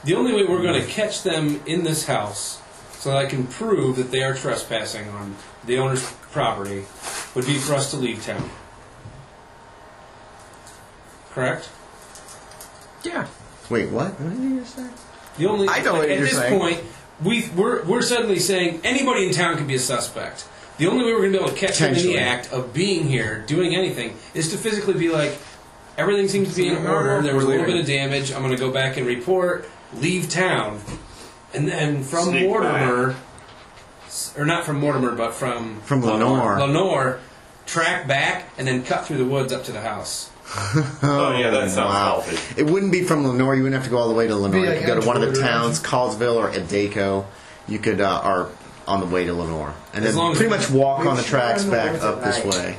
the only way we're going to catch them in this house so that I can prove that they are trespassing on the owner's property would be for us to leave town. Correct? Yeah. Wait, what? What did you say? The only I know what at you're this saying. point, we're suddenly saying anybody in town can be a suspect. The only way we're going to be able to catch them in the act of being here, doing anything, is to physically be like, everything seems to be in order, there was a little bit of damage, I'm going to go back and report, leave town. And then from Sneak Mortimer, or not from Mortimer, but from Lenore, track back and then cut through the woods up to the house. Oh yeah, that sounds healthy. It wouldn't be from Lenore. You wouldn't have to go all the way to Lenore. Like you could go to one of the towns, Callsville or Edaco. You could are on the way to Lenore, and As then long as pretty we- much walk on the we tracks should back run up this at night. way.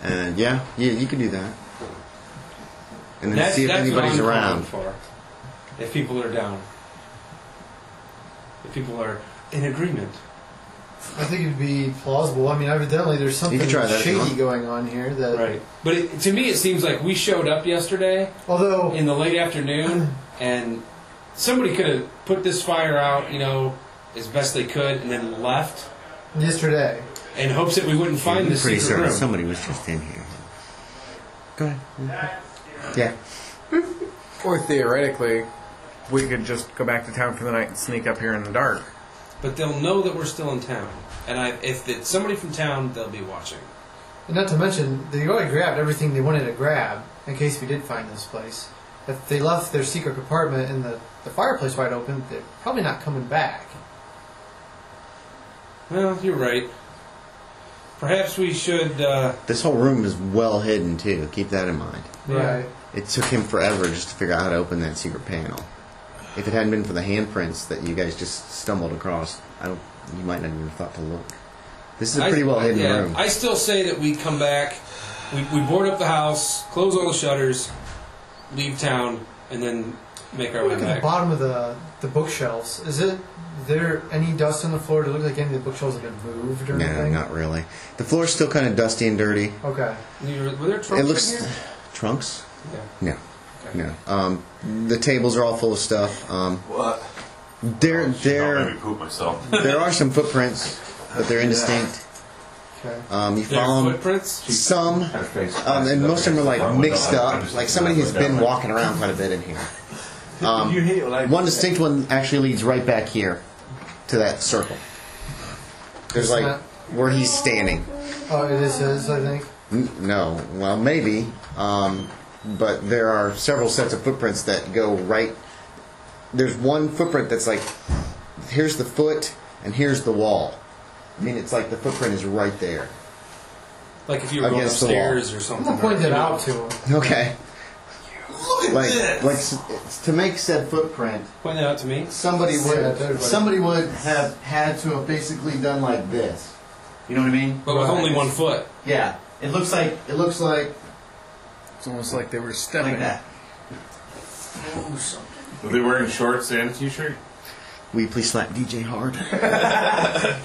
And yeah, you could do that. And then That's see if what anybody's I'm around. calling for. If people are down. If people are in agreement. I think it'd be plausible. I mean, evidently there's something You can try that if you shady want. going on here. That, Right. But to me, it seems like we showed up yesterday although in the late afternoon, and somebody could have put this fire out, as best they could, and then left yesterday, in hopes that we wouldn't find I'm this pretty secret certain room. somebody was just in here. Go ahead. Yeah. Or theoretically, we could just go back to town for the night and sneak up here in the dark. But they'll know that we're still in town, and if it's somebody from town, they'll be watching. and not to mention they already grabbed everything they wanted to grab in case we did find this place. If they left their secret compartment and the fireplace wide open, they're probably not coming back. Well, you're right. Perhaps we should. This whole room is well hidden too. Keep that in mind. Right. It took him forever just to figure out how to open that secret panel. If it hadn't been for the handprints that you guys just stumbled across, you might not even have thought to look. This is a pretty well hidden room. I still say that we come back, we board up the house, close all the shutters, leave town, and then make our way Look at back. the bottom of the bookshelves. Is there any dust on the floor? Does it look like any of the bookshelves have been moved or No, anything? not really. The floor's still kind of dusty and dirty. Okay. Were there trunks It looks in here? trunks. Yeah. No, no. The tables are all full of stuff. What? There Maybe poop myself. there are some footprints, but they're indistinct. Okay. You There follow are them. footprints? Some, and most of them are like mixed up. Like somebody has been walking around quite a bit in here. You hate when I One distinct one actually leads right back here to that circle. There's like where he's standing. Oh, it is his, I think. No, well maybe, but there are several sets of footprints that go right. There's one footprint that's like, here's the foot and here's the wall. I mean, it's like the footprint is right there. Like if you were going Against the wall. upstairs or I'm something. going to point that out to him. Okay. Like to make said footprint, Point that out to me. somebody Say that to would everybody. have had to have basically done like this. You know what I mean? But with only 1 foot. Yeah. It looks like It's almost like they were stepping. like that. Were they wearing shorts and a t-shirt? Will you please slap DJ hard?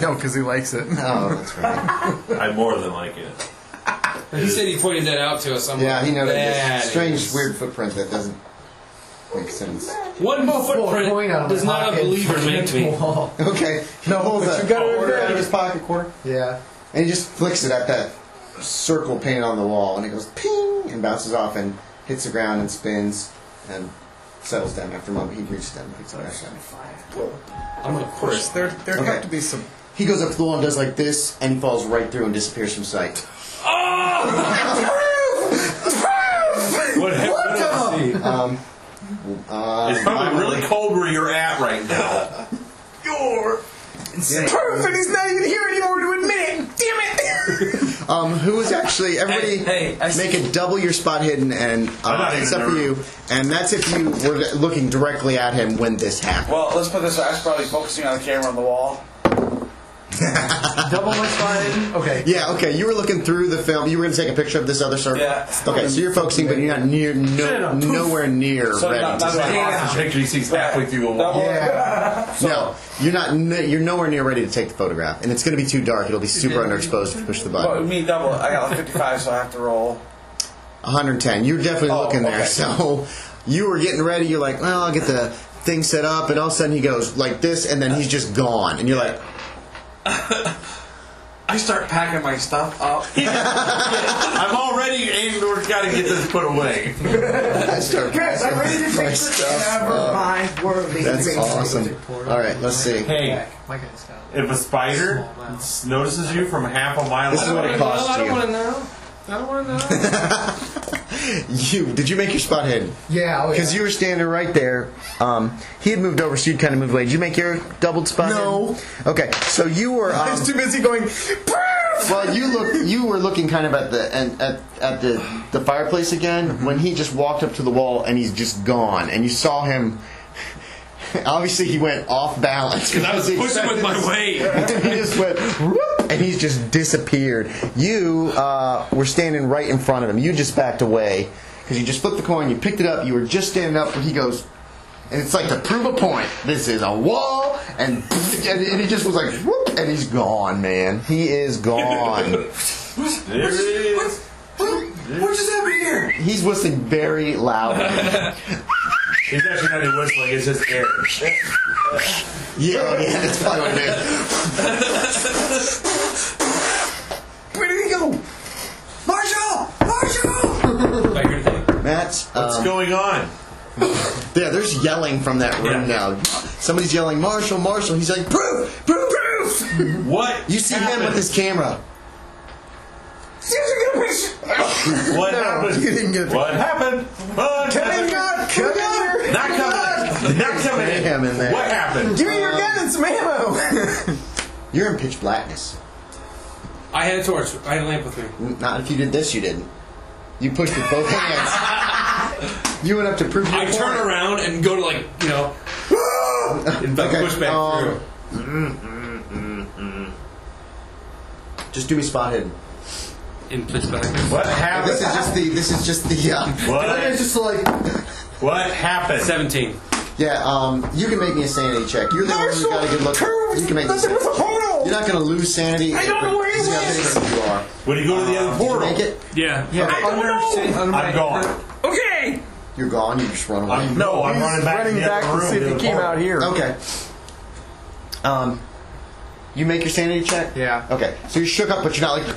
No, because he likes it. Oh, that's right. I more than like it. He said he pointed that out to us. I'm Yeah, like, he noticed that this strange, is- weird footprint that doesn't make sense. One Point footprint out does the not a pocket believer make me. wall. Okay. He pulls but a you got it quarter right out of there. his pocket, quarter, Yeah. and he just flicks it at that circle painted on the wall, and it goes ping and bounces off and hits the ground and spins and settles down. After a moment, he reaches down and picks it back up. I'm gonna Of course, there Okay. have to be some. He goes up to the wall and does like this, and he falls right through and disappears from sight. What happened? It's probably really cold where you're at right now. You're insane. Proof, and he's not even here anymore to admit it. Damn it! Who is actually everybody? Hey, I make it double your spot hidden, and not even except for there. you, and that's if you were looking directly at him when this happened. Well, let's put this. I was probably focusing on the camera on the wall. Double my spine. Okay. Yeah, okay. You were looking through the film. You were going to take a picture of this other circle. Yeah. Okay, so you're focusing, but you're not nowhere near So ready. not to like The picture he sees halfway through the wall. Yeah. No, you're nowhere near ready to take the photograph, and it's going to be too dark. It'll be super underexposed if you push the Well, button. me double. I got a 55, so I have to roll. 110. You're definitely looking there. okay. So you were getting ready. You're like, well, I'll get the thing set up, and all of a sudden he goes like this, and then he's just gone, and you're like. I start packing my stuff up. I'm already aimed towards got to get this put away. I start I'm ready to take my this stuff ever up. mind worthy. That's awesome. All right, let's see. Hey, My guy's got if a spider notices you from half a mile This is what away, it costs I don't you. want to know. I don't want to know. Did you make your spot hidden? Yeah, oh, Because yeah. you were standing right there. He had moved over, so you'd kind of moved away. Did you make your doubled spot? No. hidden? Okay, so you were. I was too busy going. Well, you were looking kind of at the fireplace again when he just walked up to the wall and he's just gone, and you saw him. Obviously, he went off balance Because I was pushing with my weight. he just went, whoop, and he's just disappeared. You were standing right in front of him. You just backed away because you just flipped the coin. You picked it up. You were just standing up, and he goes, and it's like to prove a point. This is a wall, and he just was like, whoop, and he's gone, man. He is gone. there it is. What just happened here? He's whistling very loud. He's actually not even whistling, it's just air. Yeah, that's probably what it is. Where did he go? Marshall! Marshall! Like your thing. Matt, What's going on? yeah, there's yelling from that room now. Somebody's yelling, Marshall, Marshall. He's like, proof, proof, proof. What? You see him with his camera. What happened? You didn't get What happened? What happened? Not coming. Not coming in. Him in there. What happened? Give me your gun and some ammo. You're in pitch blackness. I had a torch. I had a lamp with me. Not if you did this, you didn't. You pushed with both hands. You went up to prove your I point. turn around and go to and push back through. Just do me spot hidden. In pitch darkness. What happened? This is just the. What? It's just like. What happened? 17. Yeah. You can make me a sanity check. You're the one who got a good look. You can make me. You're not going to lose sanity. I don't know where he is. You are. When you go to the other portal, Did you make it? Yeah. Yeah. I'm gone. Okay. You're gone. You just run away. I'm running back to the other room. to see if he came out here. Okay. You make your sanity check? Yeah. Okay. So you're shook up, but you're not like.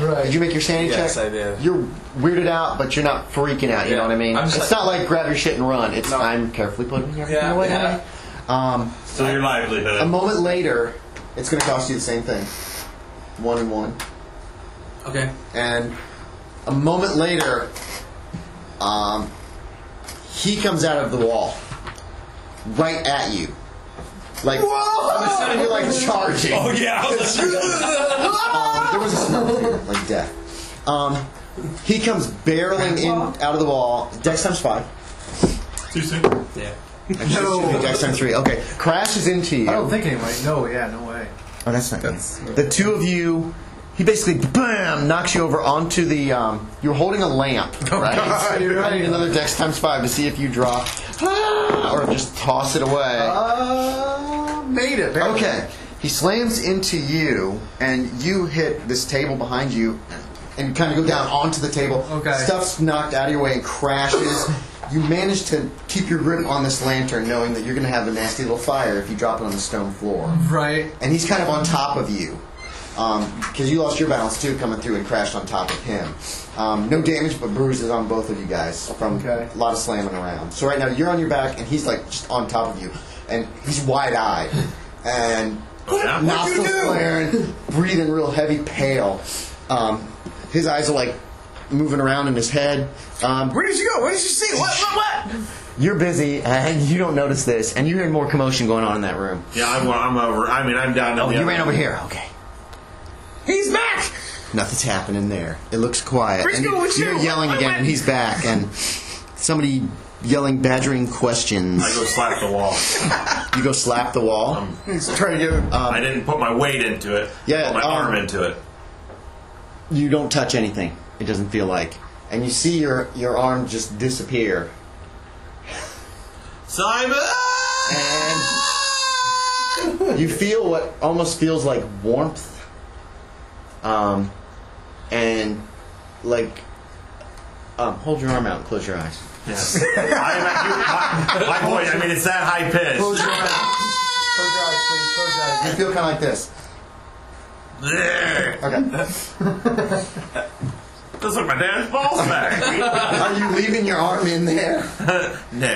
Right. Did you make your sanity check? Yes, I did. You're weirded out, but you're not freaking out. You know what I mean? I'm just It's not like grab your shit and run. It's I'm carefully putting everything away. Yeah. So your livelihood. A moment later, it's going to cost you the same thing. 1 and 1. Okay. And a moment later, he comes out of the wall, right at you. Like, you're like charging. Oh yeah. There was a smell to it, like death. He comes barreling in out of the wall. Dex times 5. Too soon. Yeah. Dex times 3. Okay, crashes into you. I don't think anyway. No, yeah, no way. Oh, that's not good. The two of you, he basically, bam, knocks you over onto the, you're holding a lamp, right? I need another Dex times 5 to see if you drop, or just toss it away. Made it. Okay. He slams into you, and you hit this table behind you, and kind of go down onto the table. Okay. Stuff's knocked out of your way and crashes. You manage to keep your grip on this lantern, knowing that you're going to have a nasty little fire if you drop it on the stone floor. Right. And he's kind of on top of you, because you lost your balance too, coming through and crashed on top of him. No damage, but bruises on both of you guys from a lot of slamming around. So right now you're on your back, and he's like just on top of you, and he's wide-eyed, and nostrils flaring, breathing real heavy, pale. His eyes are like moving around in his head. Where did you go? What did you see? What? You're busy, and you don't notice this, and you hear more commotion going on in that room. Yeah, I'm over. I mean, I'm down. Oh, you ran over here. Okay. He's back! Nothing's happening there. It looks quiet. Where's And you're yelling again, and he's back, and somebody yelling, badgering questions. I go slap the wall. You go slap the wall? He's trying to get. I didn't put my weight into it. Yeah, Put my arm into it. You don't touch anything. It doesn't feel like. And you see your arm just disappear. Simon! And you feel what almost feels like warmth. And like, hold your arm out and close your eyes. Yes. My voice, I mean, it's that high pitched. Close your eyes. Close your eyes, please. Close your eyes. You feel kind of like this. Okay. Looks like my dad's balls back. Are you leaving your arm in there? No.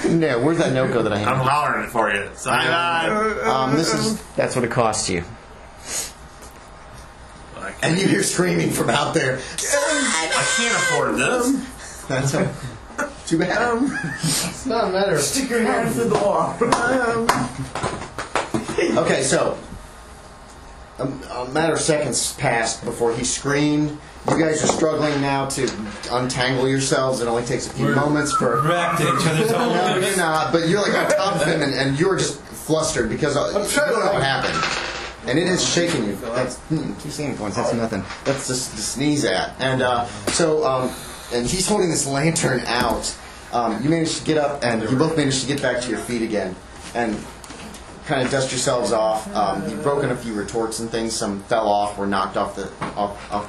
No. Where's that note go that I have? I'm hollering it for you. Simon! That's what it costs you. And you hear screaming from out there. I can't afford this. That's too bad. It's not a matter of Stick your hand through the wall. Okay, so a matter of seconds passed before he screamed. You guys are struggling now to untangle yourselves. It only takes a few moments for. Back to each other's No, you're not. But you're like on top of him, and you're just flustered because you don't know what happened. And it is shaking you. That's 2 sanity points. That's nothing. That's just to sneeze at. And and he's holding this lantern out. You managed to get up, and you both managed to get back to your feet again, and kind of dust yourselves off. You've broken a few retorts and things. Some fell off, were knocked off the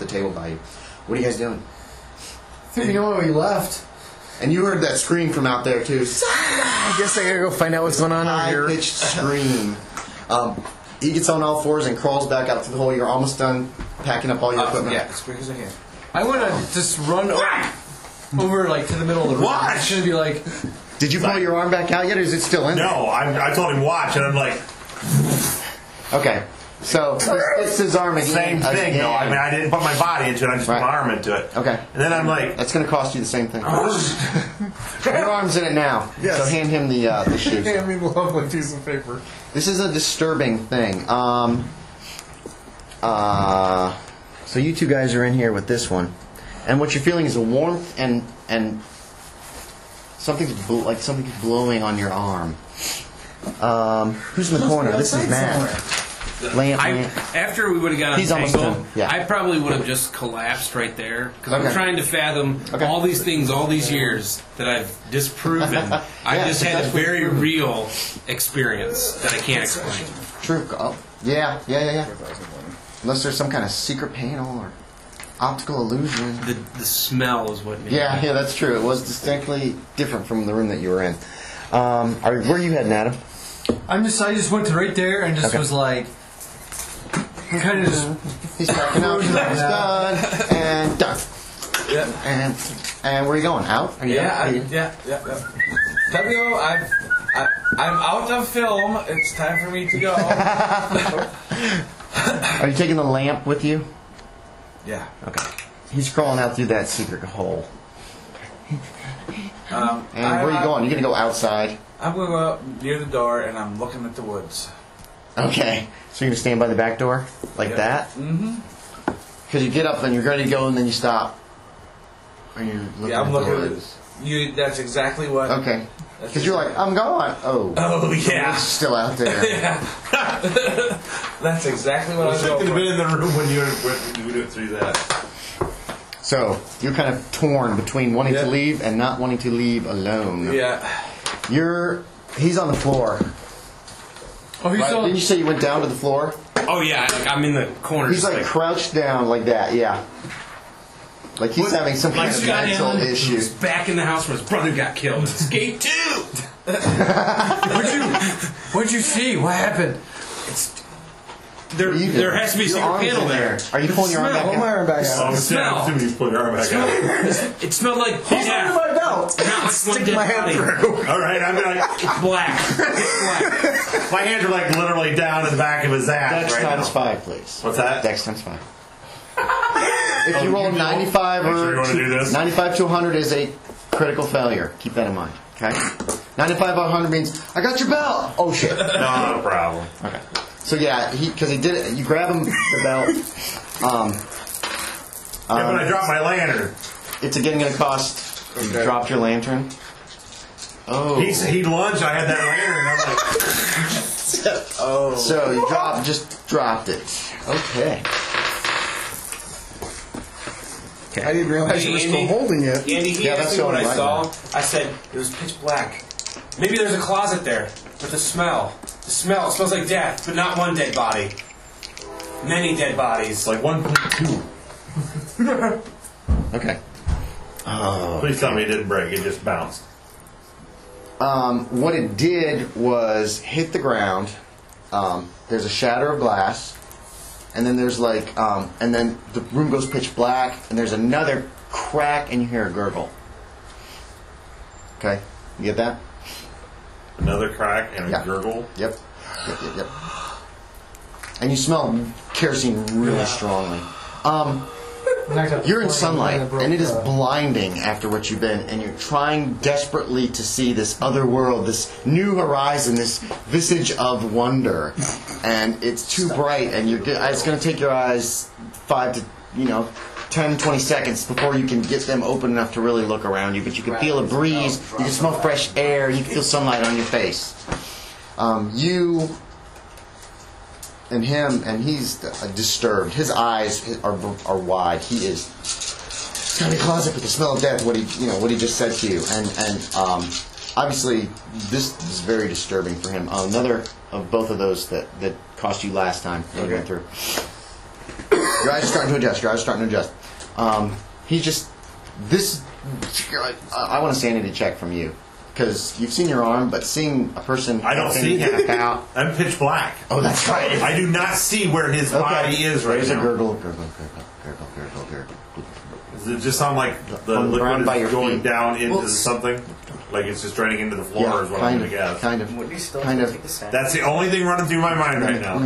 table by you. What are you guys doing? I think we know why we left. And you heard that scream from out there too. I guess I gotta go find out what's going on over here. High-pitched scream. He gets on all fours and crawls back out through the hole. You're almost done packing up all your equipment. Yeah, as quick as I can. I want to just run over like to the middle of the room. Watch! It's going to be like... Did you pull your arm back out yet, or is it still in there? No, I told him watch, and I'm like, Okay. So, it's his arm again. same thing, though. I mean, I didn't put my body into it, I just put Right. my arm into it. Okay. And then I'm like, That's going to cost you the same thing. Your arm's in it now. Yes. So hand him the shoes. Hand me the lovely piece of paper. This is a disturbing thing. So you two guys are in here with this one, and what you're feeling is a warmth and something's blowing on your arm. Who's in the corner? This is Matt. Lamp. After we would have got He's almost untangled, done. Yeah. I probably would have just collapsed right there because Okay. I'm trying to fathom all these things, all these years that I've disproven. I just had a very real experience that I can't explain. True. Oh, yeah. Unless there's some kind of secret panel or optical illusion. The smell is what made Yeah, that's true. It was distinctly different from the room that you were in. Where are you heading, Adam? I just went to right there and just was like, kind of just. He's backing up. He's done and done. Yeah. And where are you going? Out? Are you out? Yeah. W, I'm out of film. It's time for me to go. Are you taking the lamp with you? Yeah. Okay. He's crawling out through that secret hole. And where are you going? You're going to go outside? I'm going to go up near the door and I'm looking at the woods. Okay. So you're going to stand by the back door? Like that? Mm-hmm. Because you get up and you're ready to go and then you stop. And you're looking I'm at looking the at woods. you. That's exactly what. Okay. Because you're like, I'm gone. Oh. Oh, yeah. It's still out there. Yeah. That's exactly what I was Could going have for. been in the room when you went through that. So you're kind of torn between wanting to leave and not wanting to leave alone. Yeah. He's on the floor. Oh, he's Right? Didn't you say you went down to the floor? Oh yeah, I'm in the corner. He's like crouched down like that, yeah. Like he's having some kind of Scott mental Allen issue. was back in the house where his brother got killed. Skate 2! What'd you see? What happened? There has to be a secret panel there. Are you pulling your arm back Pull my out? arm back Oh, out. smell. I'm you pull your arm back out. It smelled like Hold on to my belt. Stick my hand through. All right, I'm gonna. It's black. My hands are like literally down in the back of his ass. Dex right times now. 5, please. What's that? Dex times 5. If you roll a 95 Make sure or you wanna do this. 95 to 100 is a critical failure. Keep that in mind. Okay. 95 to 100 means I got your belt. Oh shit. No problem. Okay. So yeah, because he did it. You grab him the belt. Yeah, but I dropped my lantern. It's again going to cost. You dropped your lantern. Oh. He lunged. I had that lantern. And I'm like, Oh. So you just dropped it. Okay. I didn't realize you were still holding it. Andy, he Yeah, asked that's me what all I right saw. now. I said it was pitch black. Maybe there's a closet there, but the smell. It smells like death, but not one dead body. Many dead bodies. like 1.2. Okay. Oh. Please tell me it didn't break. It just bounced. What it did was hit the ground. There's a shatter of glass, and then there's and then the room goes pitch black, and there's another crack, and you hear a gurgle. Okay, you get that? Another crack and a gurgle. Yep. And you smell kerosene really strongly. You're in sunlight, and it is blinding after what you've been, and you're trying desperately to see this other world, this new horizon, this visage of wonder, and it's too bright, and it's going to take your eyes 10, 20 seconds before you can get them open enough to really look around you, but you can feel a breeze, you can smell fresh air, you can feel sunlight on your face. You and him, and he's disturbed. His eyes are wide. He is. It's got a closet with the smell of death. What he just said to you, and obviously this is very disturbing for him. Another of both of those that cost you last time that we went through. Your eyes are starting to adjust. He's just this. I want a sanity check from you. Because you've seen your arm, but seeing a person... I don't see it. Out. I'm pitch black. Oh, that's right. I do not see where his body is right There's now. a gurgle. Does it just sound like the On the ground by liquid your is going feet. down into something? Like it's just draining into the floor is what I'm going to guess. Kind of. That's the only thing running through my mind right now.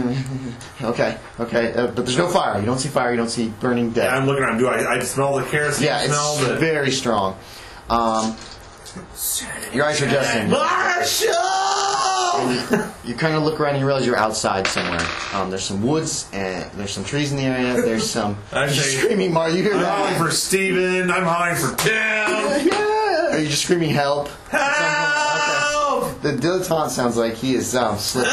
Okay. But there's no fire. You don't see fire. You don't see burning death. I'm looking at him. I smell the kerosene smell? It's very strong. Your eyes are adjusting. Marshall! You kind of look around and you realize you're outside somewhere. There's some woods and there's some trees in the area. There's some screaming. Mar, you hear I'm that? hauling for Steven. I'm hauling for Tim. Yeah. Are you just screaming help? Help! Okay. The dilettante sounds like he is slipping.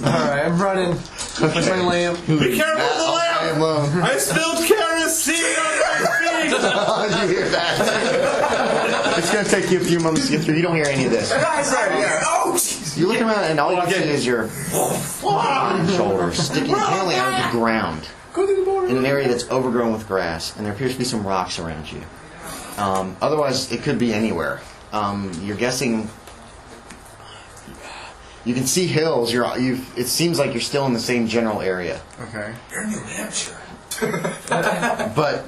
Alright, I'm running. Where's my lamp? Be careful with the lamp! I spilled kerosene on my feet! You hear that? It's going to take you a few moments to get through. You don't hear any of this. Oh, jeez. You look around and all you see is your shoulders sticking apparently out of the ground in an area that's overgrown with grass, and there appears to be some rocks around you. Otherwise, it could be anywhere. You're guessing. You can see hills. It seems like you're still in the same general area. Okay. You're in New Hampshire. But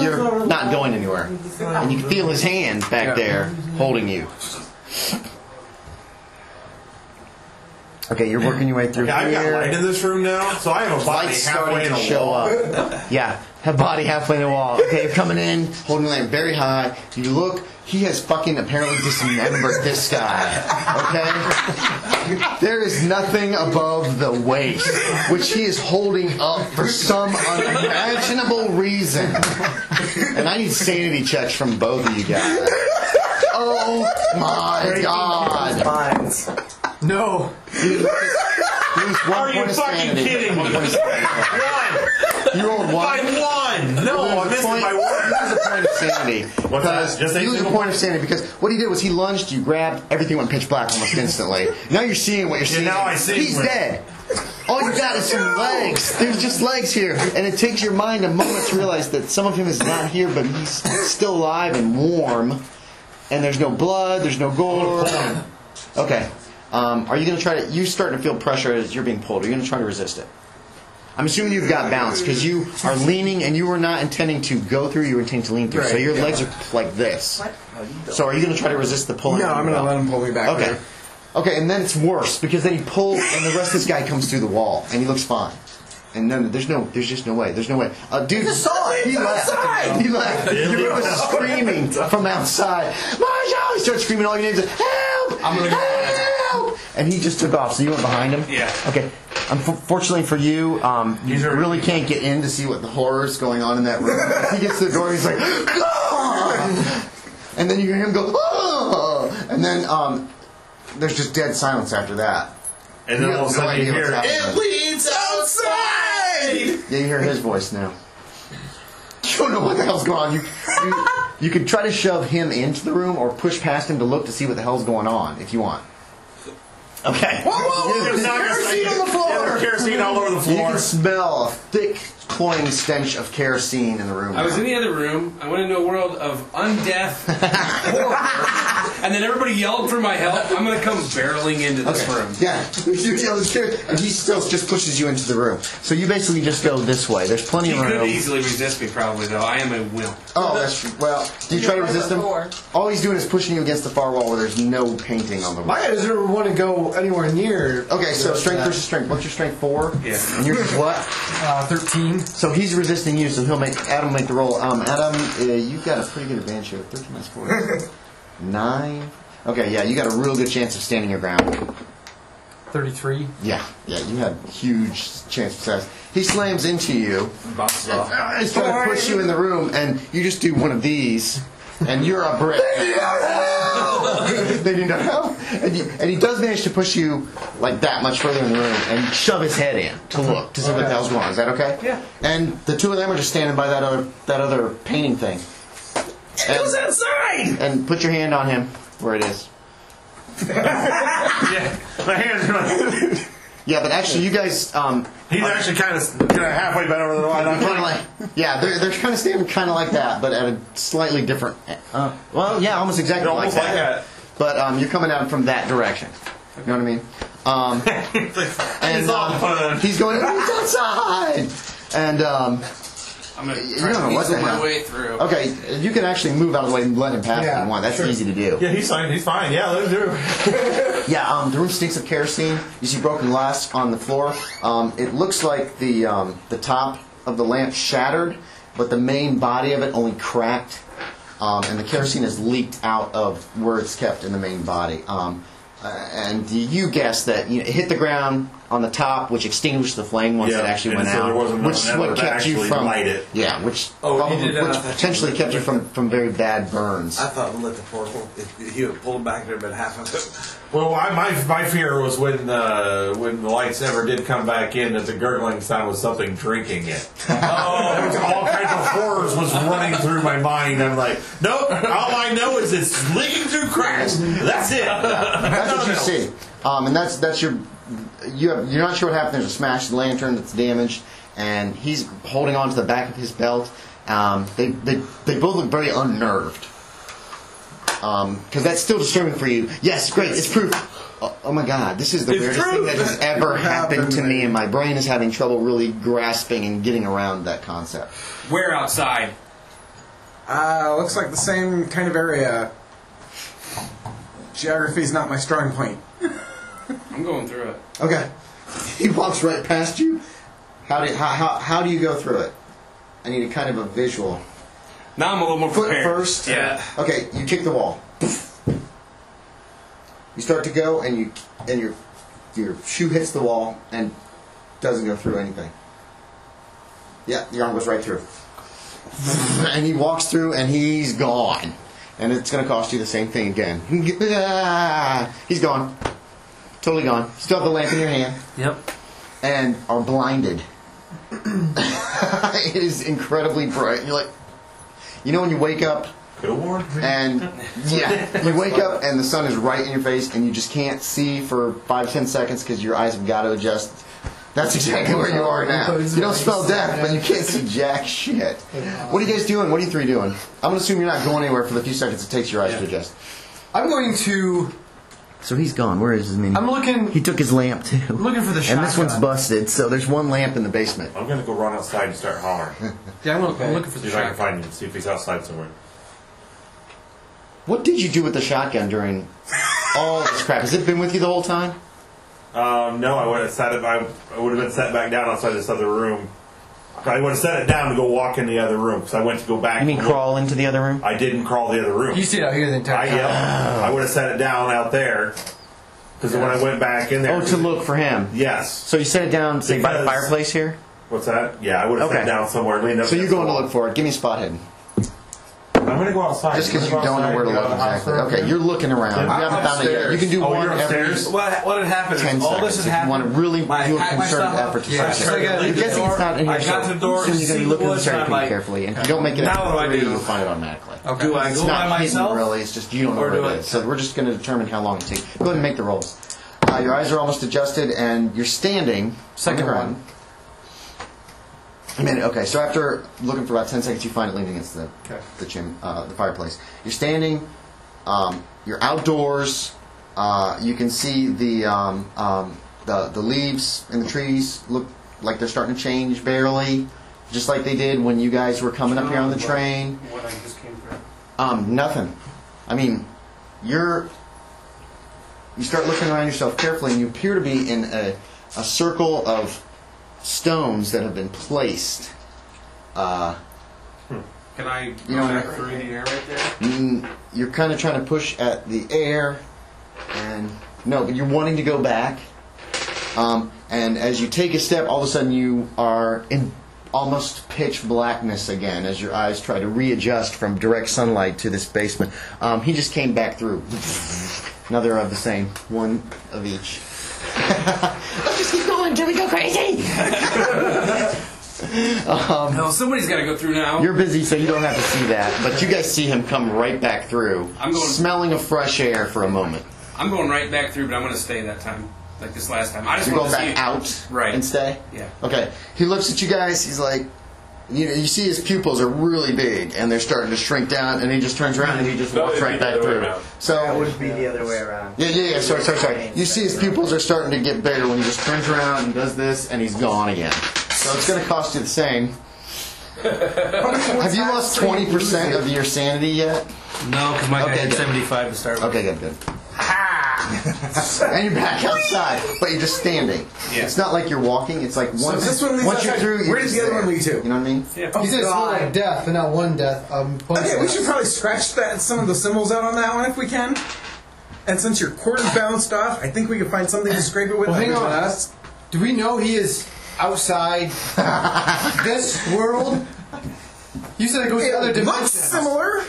you're not going anywhere, and you can feel his hand back there holding you. Okay, you're working your way through here. I've got light in this room now, so I have a body Lights halfway starting in to a show wall. up. Yeah, have body halfway in the wall. Okay, you're coming in, holding the lamp very high. You look, he has fucking apparently dismembered this guy. Okay? There is nothing above the waist, which he is holding up for some unimaginable reason. And I need sanity checks from both of you guys. Oh my god. No. Are you fucking kidding me? One. You rolled one. I won. No, I'm missing my You word. lose a point of sanity. What's that? Just You lose a point of sanity because what he did was he lunged, you grabbed, everything went pitch black almost instantly. Now you're seeing what you're seeing. now I see He's what- dead. All you got is some legs. There's just legs here. And it takes your mind a moment to realize that some of him is not here, but he's still alive and warm. And there's no blood, there's no gore. Okay. Are you going to try to... You're starting to feel pressure as you're being pulled. Are you going to try to resist it? I'm assuming you've got balance because you are leaning and you were not intending to go through, you were intending to lean through. So your legs are like this. So are you going to try to resist the pull? No, I'm going to let him pull me back. Okay. There. Okay, and then it's worse because then he pulls and the rest of this guy comes through the wall and he looks fine. And there's just no way. There's no way. Dude, he left. He left. You were screaming from outside. Marshall! He starts screaming all your names. Help! Help! And he just took off. So you went behind him? Yeah. Okay. Unfortunately for you, you really can't get in to see what the horror is going on in that room. He gets to the door. He's like, ah! And then you hear him go, ah! And then there's just dead silence after that. And then all of a sudden you hear, it bleeds outside! Yeah, you hear his voice now. You don't know what the hell's going on. You could try to shove him into the room or push past him to look to see what the hell's going on, if you want. Okay. Whoa! There's kerosene on the floor! Yeah, there's kerosene all over the floor. You can smell a thick, cloying stench of kerosene in the room. I was in the other room. I went into a world of undeath horror, and then everybody yelled for my help. I'm going to come barreling into this room. Yeah, you yell his character, and he still just pushes you into the room. So you basically just go this way. There's plenty of room. He could easily resist me, probably, though. I am a wimp. Oh, that's true. Well, do you try to resist him? All he's doing is pushing you against the far wall where there's no painting on the wall. My guy doesn't want to go anywhere near. Okay, so strength versus strength. What's your strength? 4? Yeah. And yours is what? 13. So he's resisting you, so Adam will make the roll. Adam, you've got a pretty good advantage here. 13 minus 4. 9. Okay, yeah, you got a real good chance of standing your ground. 33. Yeah, you had a huge chance of success. He slams into you. Bounces off. He's trying to push you in the room, and you just do one of these, and you're a brick. They need no help. And he does manage to push you like that much further in the room and shove his head in to look to see what the hell's going on. Is that okay? Yeah. And the two of them are just standing by that other painting thing. It goes outside! And put your hand on him where it is. Yeah, my hands are like... Yeah, but actually, you guys. He's actually kind of halfway bent over the line. I'm Kind of like, yeah, they're kind of standing kind of like that, but at a slightly different. Well, yeah, almost exactly almost like like that. But you're coming out from that direction. You know what I mean? And he's going. He's outside, and I'm going to you try don't know to what the weasel my hell. way through. Okay, you can actually move out of the way and let him pass if you want. That's easy to do. Yeah, he's fine. He's fine. Yeah, let him do it. Yeah, the room stinks of kerosene. You see broken glass on the floor. It looks like the top of the lamp shattered, but the main body of it only cracked. and the kerosene has leaked out of where it's kept in the main body. And you guess that it hit the ground on the top, which extinguished the flame once it actually went out, which is what kept you from light it. Yeah, which potentially kept you from very bad burns. I thought lit the portal. He would pull him back there, but half of it. Well, my fear was when the lights ever did come back in, that the gurgling sound was something drinking it. All kinds of horrors was running through my mind. I'm like, nope. All I know is it's leaking through cracks. That's it. That's what you see, and that's your. You're not sure what happened. There's a smashed lantern that's damaged, and he's holding on to the back of his belt. They both look very unnerved. Because that's still disturbing for you. Yes, great, it's proof. Oh my God, this is the weirdest thing that has ever happened to me, and my brain is having trouble really grasping and getting around that concept. Where outside? Looks like the same kind of area. Geography's not my strong point. I'm going through it. Okay. He walks right past you. How do you go through it? I need a kind of a visual. Now I'm a little more prepared. Foot first? Yeah. Okay, you kick the wall. You start to go, and your shoe hits the wall and doesn't go through anything. Yeah, your arm goes right through. And he walks through, and he's gone. And it's going to cost you the same thing again. He's gone. Totally gone. Still have the lamp in your hand. Yep. And are blinded. It is incredibly bright. You're like, when you wake up, and you wake up and the sun is right in your face, and you just can't see for 5-10 seconds because your eyes have got to adjust. That's exactly where you are now. You don't smell death, but you can't see jack shit. What are you guys doing? What are you three doing? I'm going to assume you're not going anywhere for the few seconds it takes your eyes to adjust. I'm going to... So he's gone. Where is his mini? I'm looking... He took his lamp, too. I'm looking for the shotgun. And this one's busted, so there's one lamp in the basement. I'm going to go run outside and start hollering. Yeah, I'm looking for the See if I can shotgun. find him, see if he's outside somewhere. What did you do with the shotgun during all this crap? Has it been with you the whole time? No, I would have set it. I would have been set back down outside this other room. I would have set it down to go walk in the other room because I went to go back. You mean crawl into the other room? I didn't crawl the other room. You stayed out here the entire time. I would have set it down out there because when I went back in there, to look for him. Yes. So you set it down, say by the fireplace here. What's that? Yeah, I would have set it down somewhere. So you're going to look for it. Give me a spot hidden. I'm going to go outside. Just because you don't know where to look exactly. Okay, you're looking around. You haven't found it yet. You can do one every What had happened 10 is all this seconds. had If you happened. want to really do a packed my concerted stuff effort up. to Yeah, search it. I I'm guessing it's not in here. I got to the door So to you're going see to look in the woods, and cherry I'm pit like, carefully. And if you don't make it now up what do I three, do? you'll find it automatically. Okay. Do I It's go by not hidden myself? really. It's just you don't know Or where do it I- is. So we're just going to determine how long it takes. Go ahead and make the rolls. Your eyes are almost adjusted, and you're standing Second on the ground. A minute. Okay, so after looking for about 10 seconds, you find it leaning against the fireplace. You're standing. You're outdoors. You can see the leaves in the trees look like they're starting to change barely, just like they did when you guys were coming up here on the train. What I just came through. Nothing. I mean, you start looking around yourself carefully, and you appear to be in a circle of stones that have been placed. Can I You know, back through the air right there? You're kind of trying to push at the air, and no, but you're wanting to go back. And as you take a step, all of a sudden you are in almost pitch blackness again as your eyes try to readjust from direct sunlight to this basement. He just came back through. Another of the same, one of each. Let's just keep going until we go crazy. No, somebody's got to go through now. You're busy, so you don't have to see that. But you guys see him come right back through, smelling of fresh air for a moment. I'm going right back through, but I'm going to stay that time, like this last time. I just You're want going to back see out and stay? Yeah. Okay. He looks at you guys. He's like, you see his pupils are really big, and they're starting to shrink down, and he just turns around and he just walks right back through. So That would be the other way around. Yeah. Sorry. You see his pupils are starting to get bigger when he just turns around and does this, and he's gone again. So it's going to cost you the same. Have you lost 20% of your sanity yet? No, because my guy had 75 to start with. Okay, good. Ha! and you're back outside, but you're just standing. Yeah. It's not like you're walking. It's like once, this one leads once you're outside. through, Where you're does just the other there. one lead to? You know what I mean? Yeah. He's gonna smell like death, but not one death. Okay, we should probably scratch some of the symbols out on that one if we can. And since your cord is bounced off, I think we can find something to scrape it with. Well, hang other on. than us. Do we know he is outside this world? You said it goes to other It looks dimensions. similar.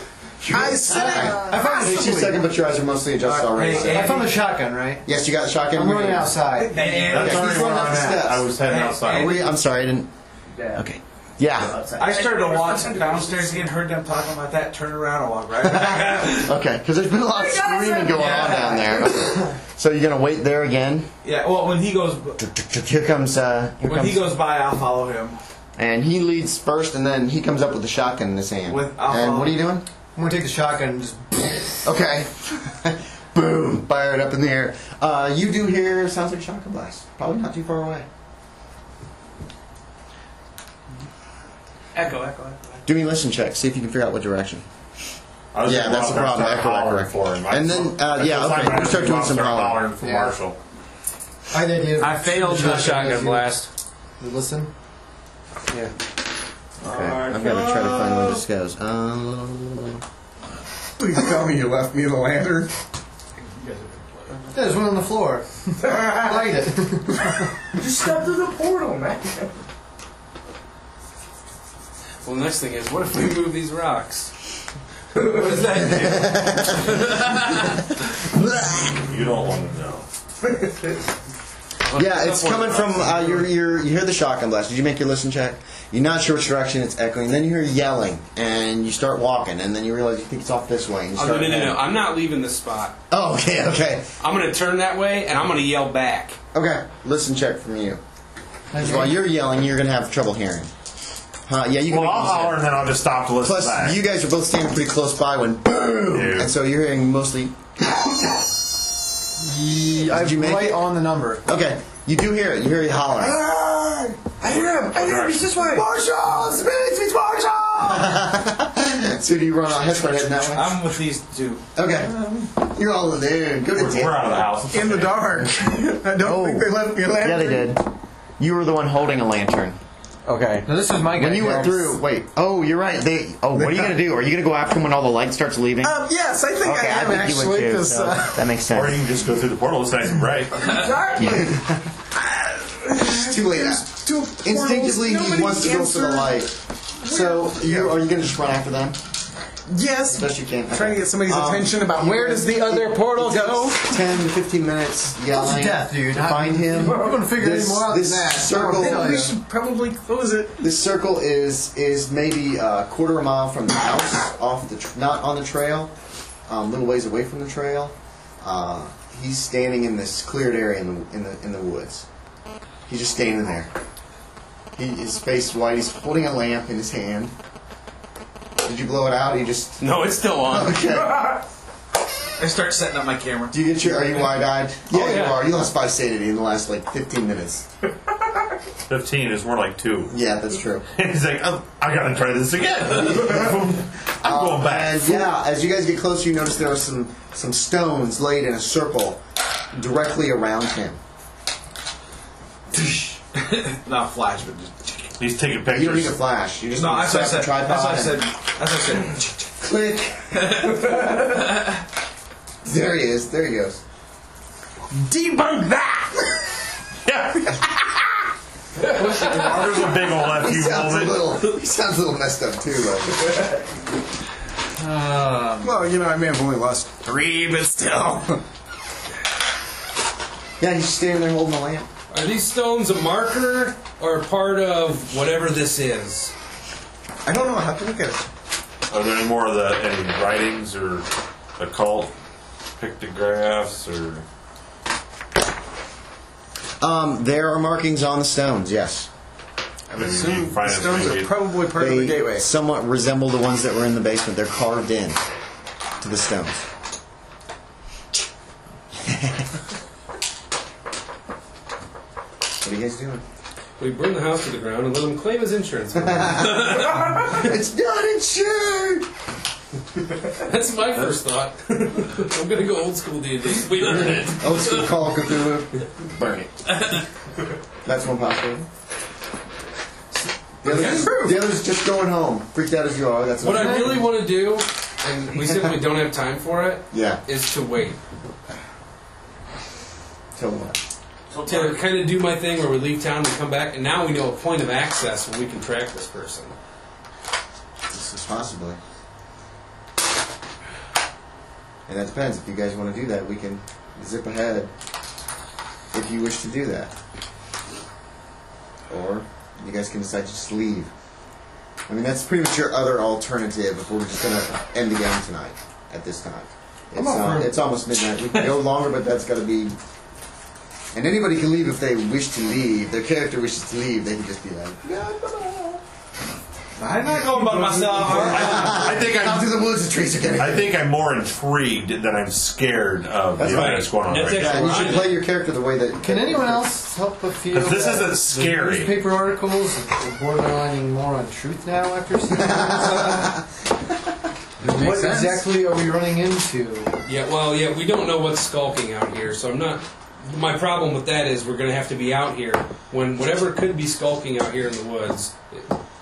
I said I found it. 2 seconds, but your eyes are mostly adjusted already. so- I found the shotgun, right? Yes, you got the shotgun. I'm running outside. That's Okay, already he's where running up I'm the at. steps. I was heading outside. I'm sorry, I didn't. Okay. Yeah. I started to watch downstairs again, heard them talking about that, turn around and walk right back. Okay, because there's been a lot of screaming going on down there. Okay. So you're gonna wait there again? Yeah, well, when he goes, Here comes. when he goes by, I'll follow him. And he leads first, and then he comes up with the shotgun in his hand. And what are you doing? I'm gonna take the shotgun and just. Okay. Boom! Fire it up in the air. You do hear sounds like a shotgun blast. Probably not too far away. Echo. Do me a listen check. See if you can figure out what direction. I was Yeah, gonna that's go the up there problem. and start Echo, hollering echo. for him. And then, yeah, okay, you start doing some hollering. for Yeah. Marshall. I had the idea. I failed the shotgun blast. You listen. Yeah. Okay, I've got to try to find where this goes. Please tell me you left me the lantern. There's one on the floor. Light it. Just step through the portal, man. Well, the next thing is, what if we move these rocks? What does that You don't want to know. Yeah, it's coming from you hear the shotgun blast. Did you make your listen check? You're not sure which direction it's echoing. Then you hear yelling, and you start walking, and then you realize you think it's off this way. And you Oh, start no. heading. I'm not leaving this spot. Oh, okay. I'm going to turn that way, and I'm going to yell back. Okay, listen check from you. Because while you're yelling, you're going to have trouble hearing. Yeah, you can Well, make I'll this holler and then I'll just stop to listen Plus, back. you guys are both standing pretty close by when boom! Yeah. And so you're hearing mostly... Did you make right it? on the number. Okay, you do hear it. You hear it hollering. I hear him. He's this way. Marshall! Speeds, Marshall! So do you run on? Head start heading that way? I'm with these two. Okay. You're all alone. Go to We're out of the house. It's In the okay. dark. I don't think they left me a lantern. Yeah, they did. You were the one holding a lantern. Okay. Now this is my guy. When you went through, wait. Oh, you're right. What are you gonna do? Are you gonna go after him when all the light starts leaving? Yes, I think Okay, I am think you actually. would too. 'Cause, So that makes Or sense. you can just go through the portal. It's nice and bright. It's too late now. Instinctively, he wants to go for the light. So, are you gonna just run after them? yes. Best you can. Trying to get somebody's Um, attention about where does the other portal go? 10 to 15 minutes yelling death, dude. to find him. We're gonna figure This- any more out this than that. circle- Then we should probably close it. This circle is maybe a quarter of a mile from the house, off the not on the trail, a little ways away from the trail. He's standing in this cleared area in the woods. He's just standing there. His face is white. He's holding a lamp in his hand. Did you blow it out? Or you just No, it's still on. okay? I start setting up my camera. Do you get your? Are you wide-eyed? Yeah, yeah. you are. You lost 5 sanity in the last 15 minutes. 15 is more like 2. Yeah, that's true. He's like, oh, I gotta try this again. I'm going back. And yeah, as you guys get closer, you notice there are some stones laid in a circle directly around him. Not flash, but just. He's taking pictures. You don't need a flash. You just No, need that's what I to said. set the That's what I tripod said. That's what I said. and click. There he is. There he goes. Debunk that! There's a big old He FU sounds moment. he sounds a little messed up too. Well, I may have only lost 3, but still. Yeah, he's standing there holding the lamp. Are these stones a marker or part of whatever this is? I don't know. I have to look at it. Are there any more of any writings or occult pictographs or? There are markings on the stones. Yes, I would You assume find the it stones maybe- are probably part of the they gateway. somewhat resemble the ones that were in the basement. They're carved in to the stones. What are you guys doing? We burn the house to the ground and let him claim his insurance money. It's not insured! That's my first thought. I'm gonna go old school D&D. We learned it. Old school Call of Cthulhu. Burn it. That's one possibility. The other's just going home. Freaked out as you are. That's what I really want to do, and we simply don't have time for it, is to wait. Till what? To kind of do my thing where we leave town and come back, and now we know a point of access where we can track this person. This is possibly. And that depends. If you guys want to do that, we can zip ahead if you wish to do that. Or you guys can decide to just leave. I mean, that's pretty much your other alternative if we're just going to end the game tonight at this time. It's almost midnight. We can go longer, but that's got to be... And anybody can leave if they wish to leave. Their character wishes to leave, they can just be like... I'm not going by myself. I think I'm through the woods and trees again. I think I'm more intrigued than I'm scared of the events going on right now. And you should play your character the way that... Can anyone else help but feel Because this isn't scary. The newspaper articles are borderlining more on truth now after seeing this? What exactly are we running into? Yeah, we don't know what's skulking out here, so I'm not... My problem with that is we're going to have to be out here when whatever could be skulking out here in the woods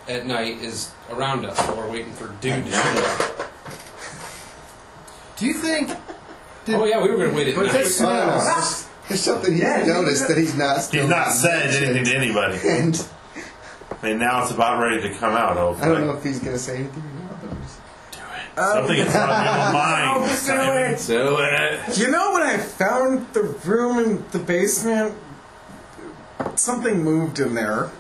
at night is around us while we're waiting for dude to show up. Do you think... Oh yeah, we were going to wait at night. There's something he's noticed that he's not still... He's not said anything to anybody. And now it's about ready to come out, hopefully. I don't know if he's going to say anything or not, but I'm just... Something is on your mind. Do it. You know when I found the room in the basement? Something moved in there.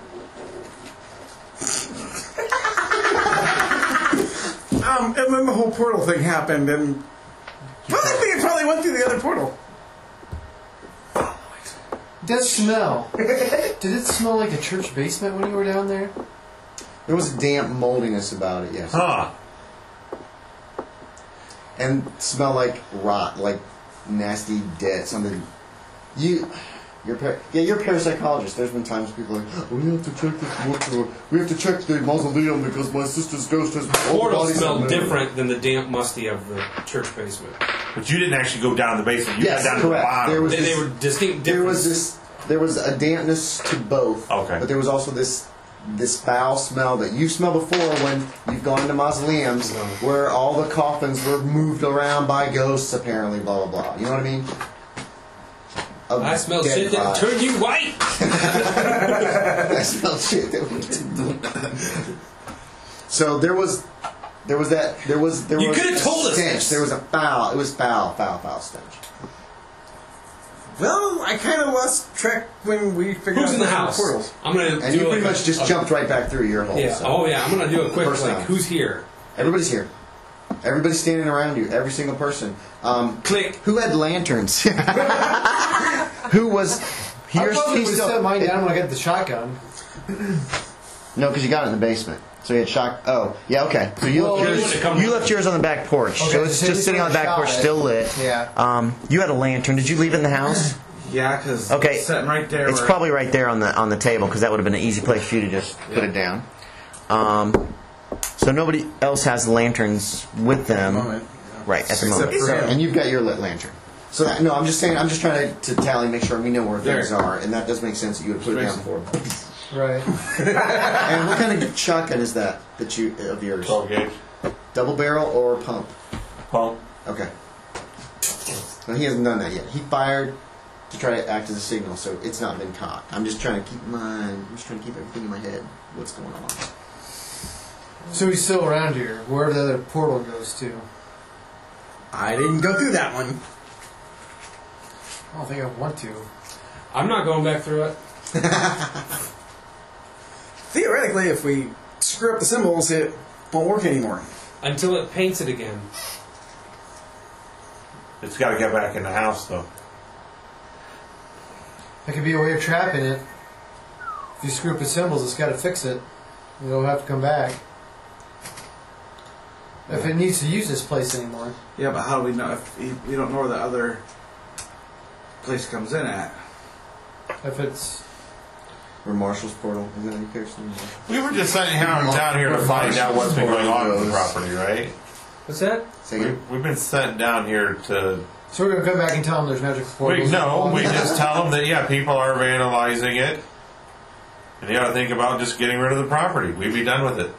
And then the whole portal thing happened, and well, I think it probably went through the other portal. That smell. Did it smell like a church basement when you were down there? There was a damp moldiness about it, yes. Huh. And smell like rot, like nasty dead, something. You're a parapsychologist. There's been times people are like, we have to check this mortuary. We have to check the mausoleum because my sister's ghost has... The portal smelled different than the damp musty of the church basement. But you didn't actually go down the basement. You went down to the bottom. They were distinct differences. There was a dampness to both. Okay. But there was also this foul smell that you've smelled before when you've gone into mausoleums where all the coffins were moved around by ghosts, apparently, blah, blah, blah. You know what I mean? I smell shit that would turn you white. I smell shit that would. So there was that. You could have told us stench. this. There was a foul. It was foul stench. Well, I kind of lost track when we figured Who's out in the house? portals. I'm gonna. And you pretty much just jumped right back through your hole. Yeah. So. Oh yeah. I'm gonna do a quick First time. who's here? Everybody's here. Everybody's standing around you. Every single person. Click. Who had lanterns? Who was? I probably would have set mine down when I got the shotgun. No, because you got it in the basement. So you had shock. Oh, yeah, okay. So you left yours on the back porch. Okay, so it's just sitting on the back porch, still lit. Yeah. You had a lantern. Did you leave it in the house? Yeah, because okay. it's sitting right there. It's probably right there on the table because that would have been an easy place for you to just put it down. So nobody else has lanterns with them, right at the moment. So, and you've got your lit lantern. So no, I'm just saying. I'm just trying to tally, make sure we know where things are, and that does make sense that you would put it down before. Right. And what kind of shotgun is that you of yours? 12 gauge. Double barrel or pump? Pump. Okay. No, he hasn't done that yet. He fired to try to act as a signal, so it's not been caught. I'm just trying to keep everything in my head. What's going on? So he's still around here, wherever the other portal goes to. I didn't go through that one. I don't think I want to. I'm not going back through it. Theoretically, if we screw up the symbols, it won't work anymore. Until it paints it again. It's got to get back in the house, though. There could be a way of trapping it. If you screw up the symbols, it's got to fix it. It'll have to come back. If it needs to use this place anymore. Yeah, but how do we know if we don't know where the other place comes in at? If it's... Or Marshall's portal. Isn't that your person? We were just down here to find out what's been going on with the property, right? What's that? We've been sent down here to... So we're going to come back and tell them there's magical portals? We just tell them that, yeah, people are vandalizing it. And you ought to think about just getting rid of the property. We'd be done with it.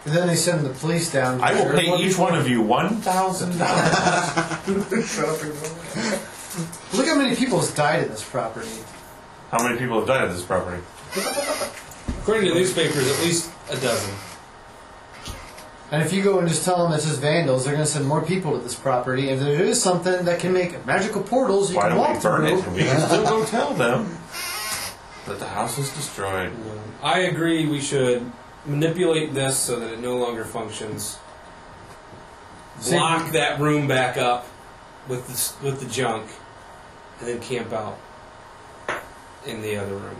And then they send the police down. I will pay each one of you $1,000. Look how many people has died in this property. How many people have died at this property? According to newspapers, at least a dozen. And if you go and just tell them it's just vandals, they're going to send more people to this property. If there is something that can make magical portals, you can walk through. Why don't we burn it and we can still go tell them that the house is destroyed? I agree we should manipulate this so that it no longer functions. Lock that room back up with the junk, and then camp out in the other room.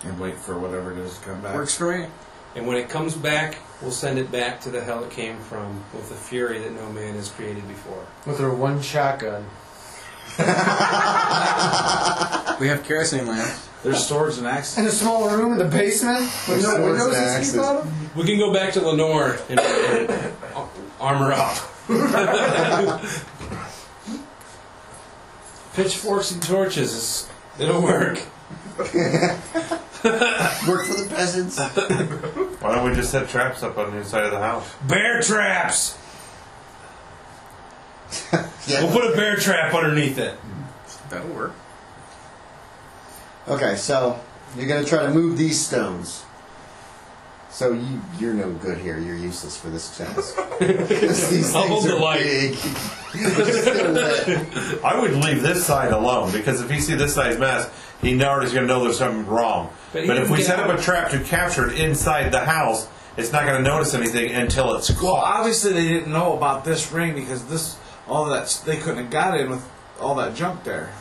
And wait for whatever it is to come back. Works for me. And when it comes back, we'll send it back to the hell it came from with the fury that no man has created before. With their one shotgun. We have kerosene lamps. There's swords and axes. In a small room in the basement with no windows to see out of? We can go back to Lenore and armor up. Pitchforks and torches, it'll work. Work for the peasants. Why don't we just set traps up on the inside of the house? Bear traps! Yeah. We'll put a bear trap underneath it. That'll work. Okay, so you're going to try to move these stones. So you're no good here. You're useless for this task. These I'll hold things the are light. big. I would leave this side alone, because if he sees this side's mess, he already is going to know there's something wrong. But if we set up a trap to capture it inside the house, it's not going to notice anything until it's caught. Well, obviously they didn't know about this ring because all that they couldn't have got in with all that junk there.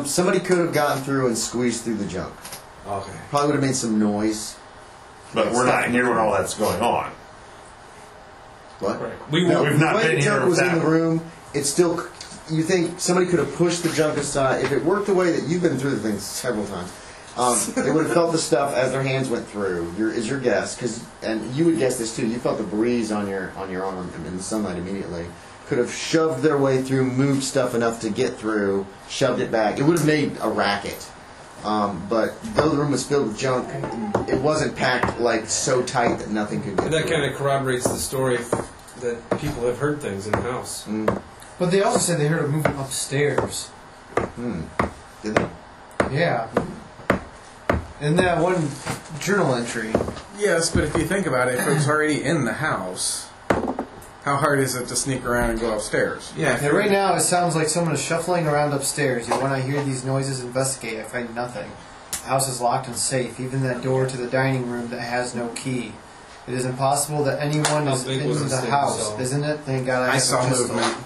Somebody could have gotten through and squeezed through the junk. Okay. Probably would have made some noise. But we're not here when all that's going on. What? We've not the way been the here junk with was in that. the room, it's still... You think somebody could have pushed the junk aside. If it worked the way that you've been through the things several times, they would have felt the stuff as their hands went through. Is your guess? And you would guess this too. You felt the breeze on your arm and in the sunlight immediately. Could have shoved their way through, moved stuff enough to get through, shoved it back. It would have made a racket. But though the room was filled with junk, it wasn't packed like so tight that nothing could get And that through. kind of corroborates the story that people have heard things in the house. But they also said they heard it moving upstairs. Did they? Yeah. In that one journal entry. Yes, but if you think about it, if it was already in the house, how hard is it to sneak around and go upstairs? Yeah, right now it sounds like someone is shuffling around upstairs. Yet when I hear these noises, investigate, I find nothing. The house is locked and safe, even that door to the dining room that has no key. It is impossible that anyone is big in was the this thing, house, so? isn't it? Thank God I I have saw a pistol. movement.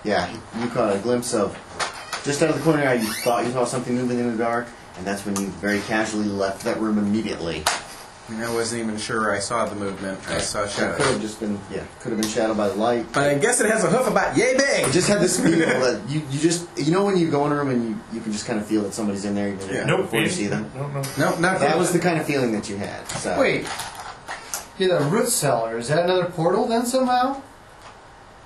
Yeah, you caught a glimpse of, just out of the corner of your eye, you thought you saw something moving in the dark, and that's when you very casually left that room immediately. And I wasn't even sure I saw the movement. I saw It could shadows. have just been, could have been shadowed by the light. But I guess it has a hoof about yay big! It just had this feel that you just, when you go in a room and you can just kind of feel that somebody's in there even before you see them. No, not That was the kind of feeling that you had. So. Wait. Yeah, the root cellar. Is that another portal then somehow?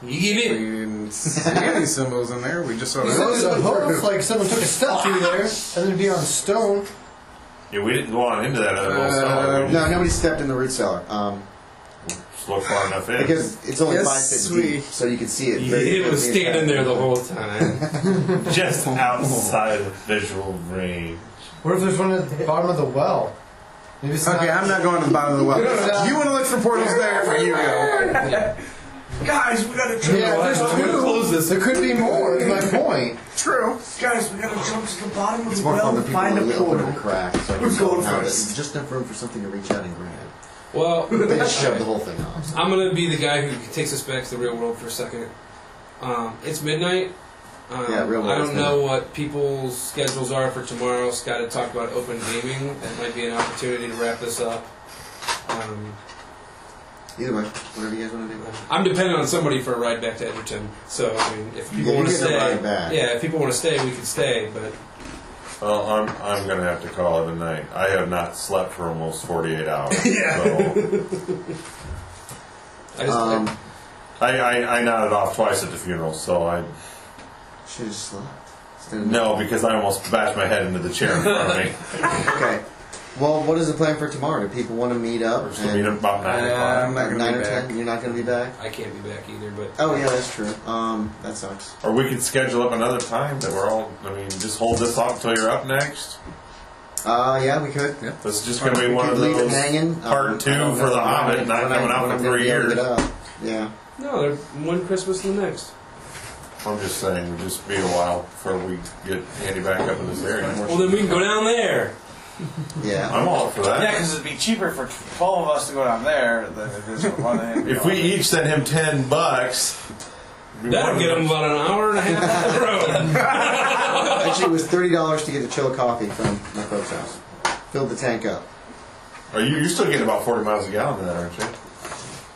We didn't see any symbols in there. We just saw You the said there's a hoof. hoof, like someone took a step through there, and then it'd be on stone. Yeah, we didn't go on into that other little cellar. We No, nobody stepped in the root cellar. just looked far enough in. Because it's only Yes, 5 feet deep, so you can see it. It was standing there the whole time. Just outside of visual range. What if there's one at the bottom of the well? Maybe it's Okay, I'm not going to the bottom of the well. Yeah. You want to look for portals there, where you go. Guys, we gotta jump. Yeah, there's two. There could be more. Is my point. True. Guys, we gotta jump to the bottom of It's the more fun well when to people find a really open portal. a crack. So Who's going how first? there's just enough room for something to reach out and grab. Well, They just shove the whole thing off. I'm going to be the guy who takes us back to the real world for a second. It's midnight. Yeah, real world I is don't know what people's schedules are for tomorrow. Scott had talked about open gaming. That might be an opportunity to wrap this up. Either way, whatever you guys want to do. I'm dependent on somebody for a ride back to Edgerton. So, I mean, if people Yeah, want to you get a stay, ride back. yeah, if people want to stay, we can stay. But Well, I'm going to have to call it a night. I have not slept for almost 48 hours. So I nodded off twice at the funeral, so I... Should have slept. No, because I almost bashed my head into the chair in front of me. Okay. Well, what is the plan for tomorrow? Do people want to meet up? We're just going to meet up about 9 o'clock. I'm not going to 9 be or back. 10? You're not going to be back? I can't be back either, but Oh, yeah, that's true. That sucks. Or we could schedule up another time that we're all... I mean, just hold this off until you're up next. Yeah, we could. Yeah. This is just going to be We one could of leave it those hanging. part 2 for The Hobbit, not coming out for 3 years. Yeah. no, they're one Christmas to the next. I'm just saying, it'll just be a while before we get Andy back up in this area. Well, then we can go down there. Yeah. I'm all up for Yeah, that. because it'd be cheaper for 12 of us to go down there than it is for one of him. If we each send him $10, That'll get them about an hour and a half on the road. Actually, it was $30 to get a chill coffee from my folks' house. Filled the tank up. You're still getting about 40 miles a gallon in that, aren't you?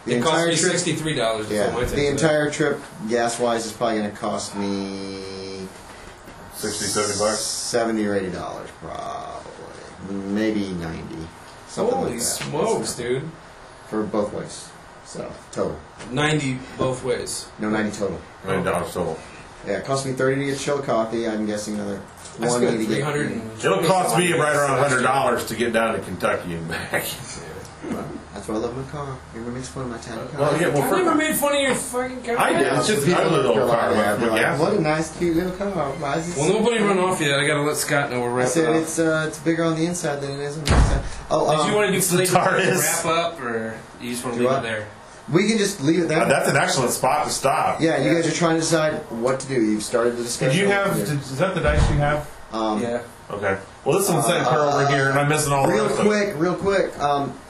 The It cost entire me trip, $63 to yeah. fill my tank. The entire trip, gas-wise, is probably going to cost me 60, 70 bucks? $70 or $80, probably. Maybe 90. Something Holy like that. smokes, dude. For both ways. So, total. 90 both ways. No, 90 total. $90 total. Yeah, it cost me 30 to get chill coffee. I'm guessing another That's 20 good. to get... 300 and It'll cost me right around $100 to get down to Kentucky and back. That's why I love my car. Everyone makes fun of my tiny car. Well, yeah, well, I never made fun of your fucking car. I did. It's just People a little feel car. like that. They're like, Yeah. what a nice, cute little car. Why is it Well, so nobody tiny? run off yet. I gotta let Scott know we're I wrapping said up. it's bigger on the inside than it is on the outside. Oh, Did you want to do the places TARDIS. to wrap up, or you just want to Do leave what? it there? we can just leave it there. That's an excellent spot to stop. Yeah, you guys are trying to decide what to do. You've started the discussion. Did you have? Yeah. Is that the dice you have? Yeah. Okay. Well, this one's sitting over here, and I'm missing all the rest of it. Real quick.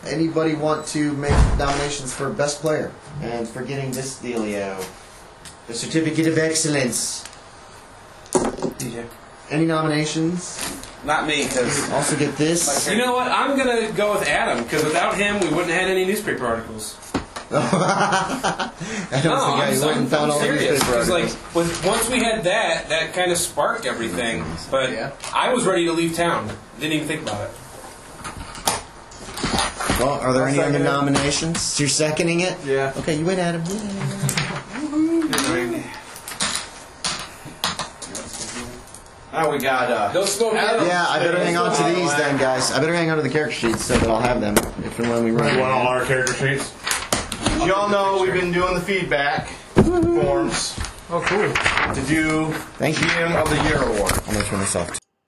Anybody want to make nominations for best player and for getting this dealio, the certificate of excellence? DJ. Any nominations? Not me, because Also get this. You know what? I'm gonna go with Adam because without him, we wouldn't have had any newspaper articles. I don't think I went and found all the serious. newspaper It's like articles. once we had that kind of sparked everything. But I was ready to leave town. Didn't even think about it. Well, are there any other nominations? You're seconding it? Yeah. Okay, you win, Adam. now we got Don't smoke. Yeah, I better hang on to these then, guys. I better hang on to the character sheets so that I'll have them if and when we run. You want all our character sheets? Y'all know we've been doing the feedback forms Oh, cool. to do Thank you. GM of the Year award. I'm going to turn this off.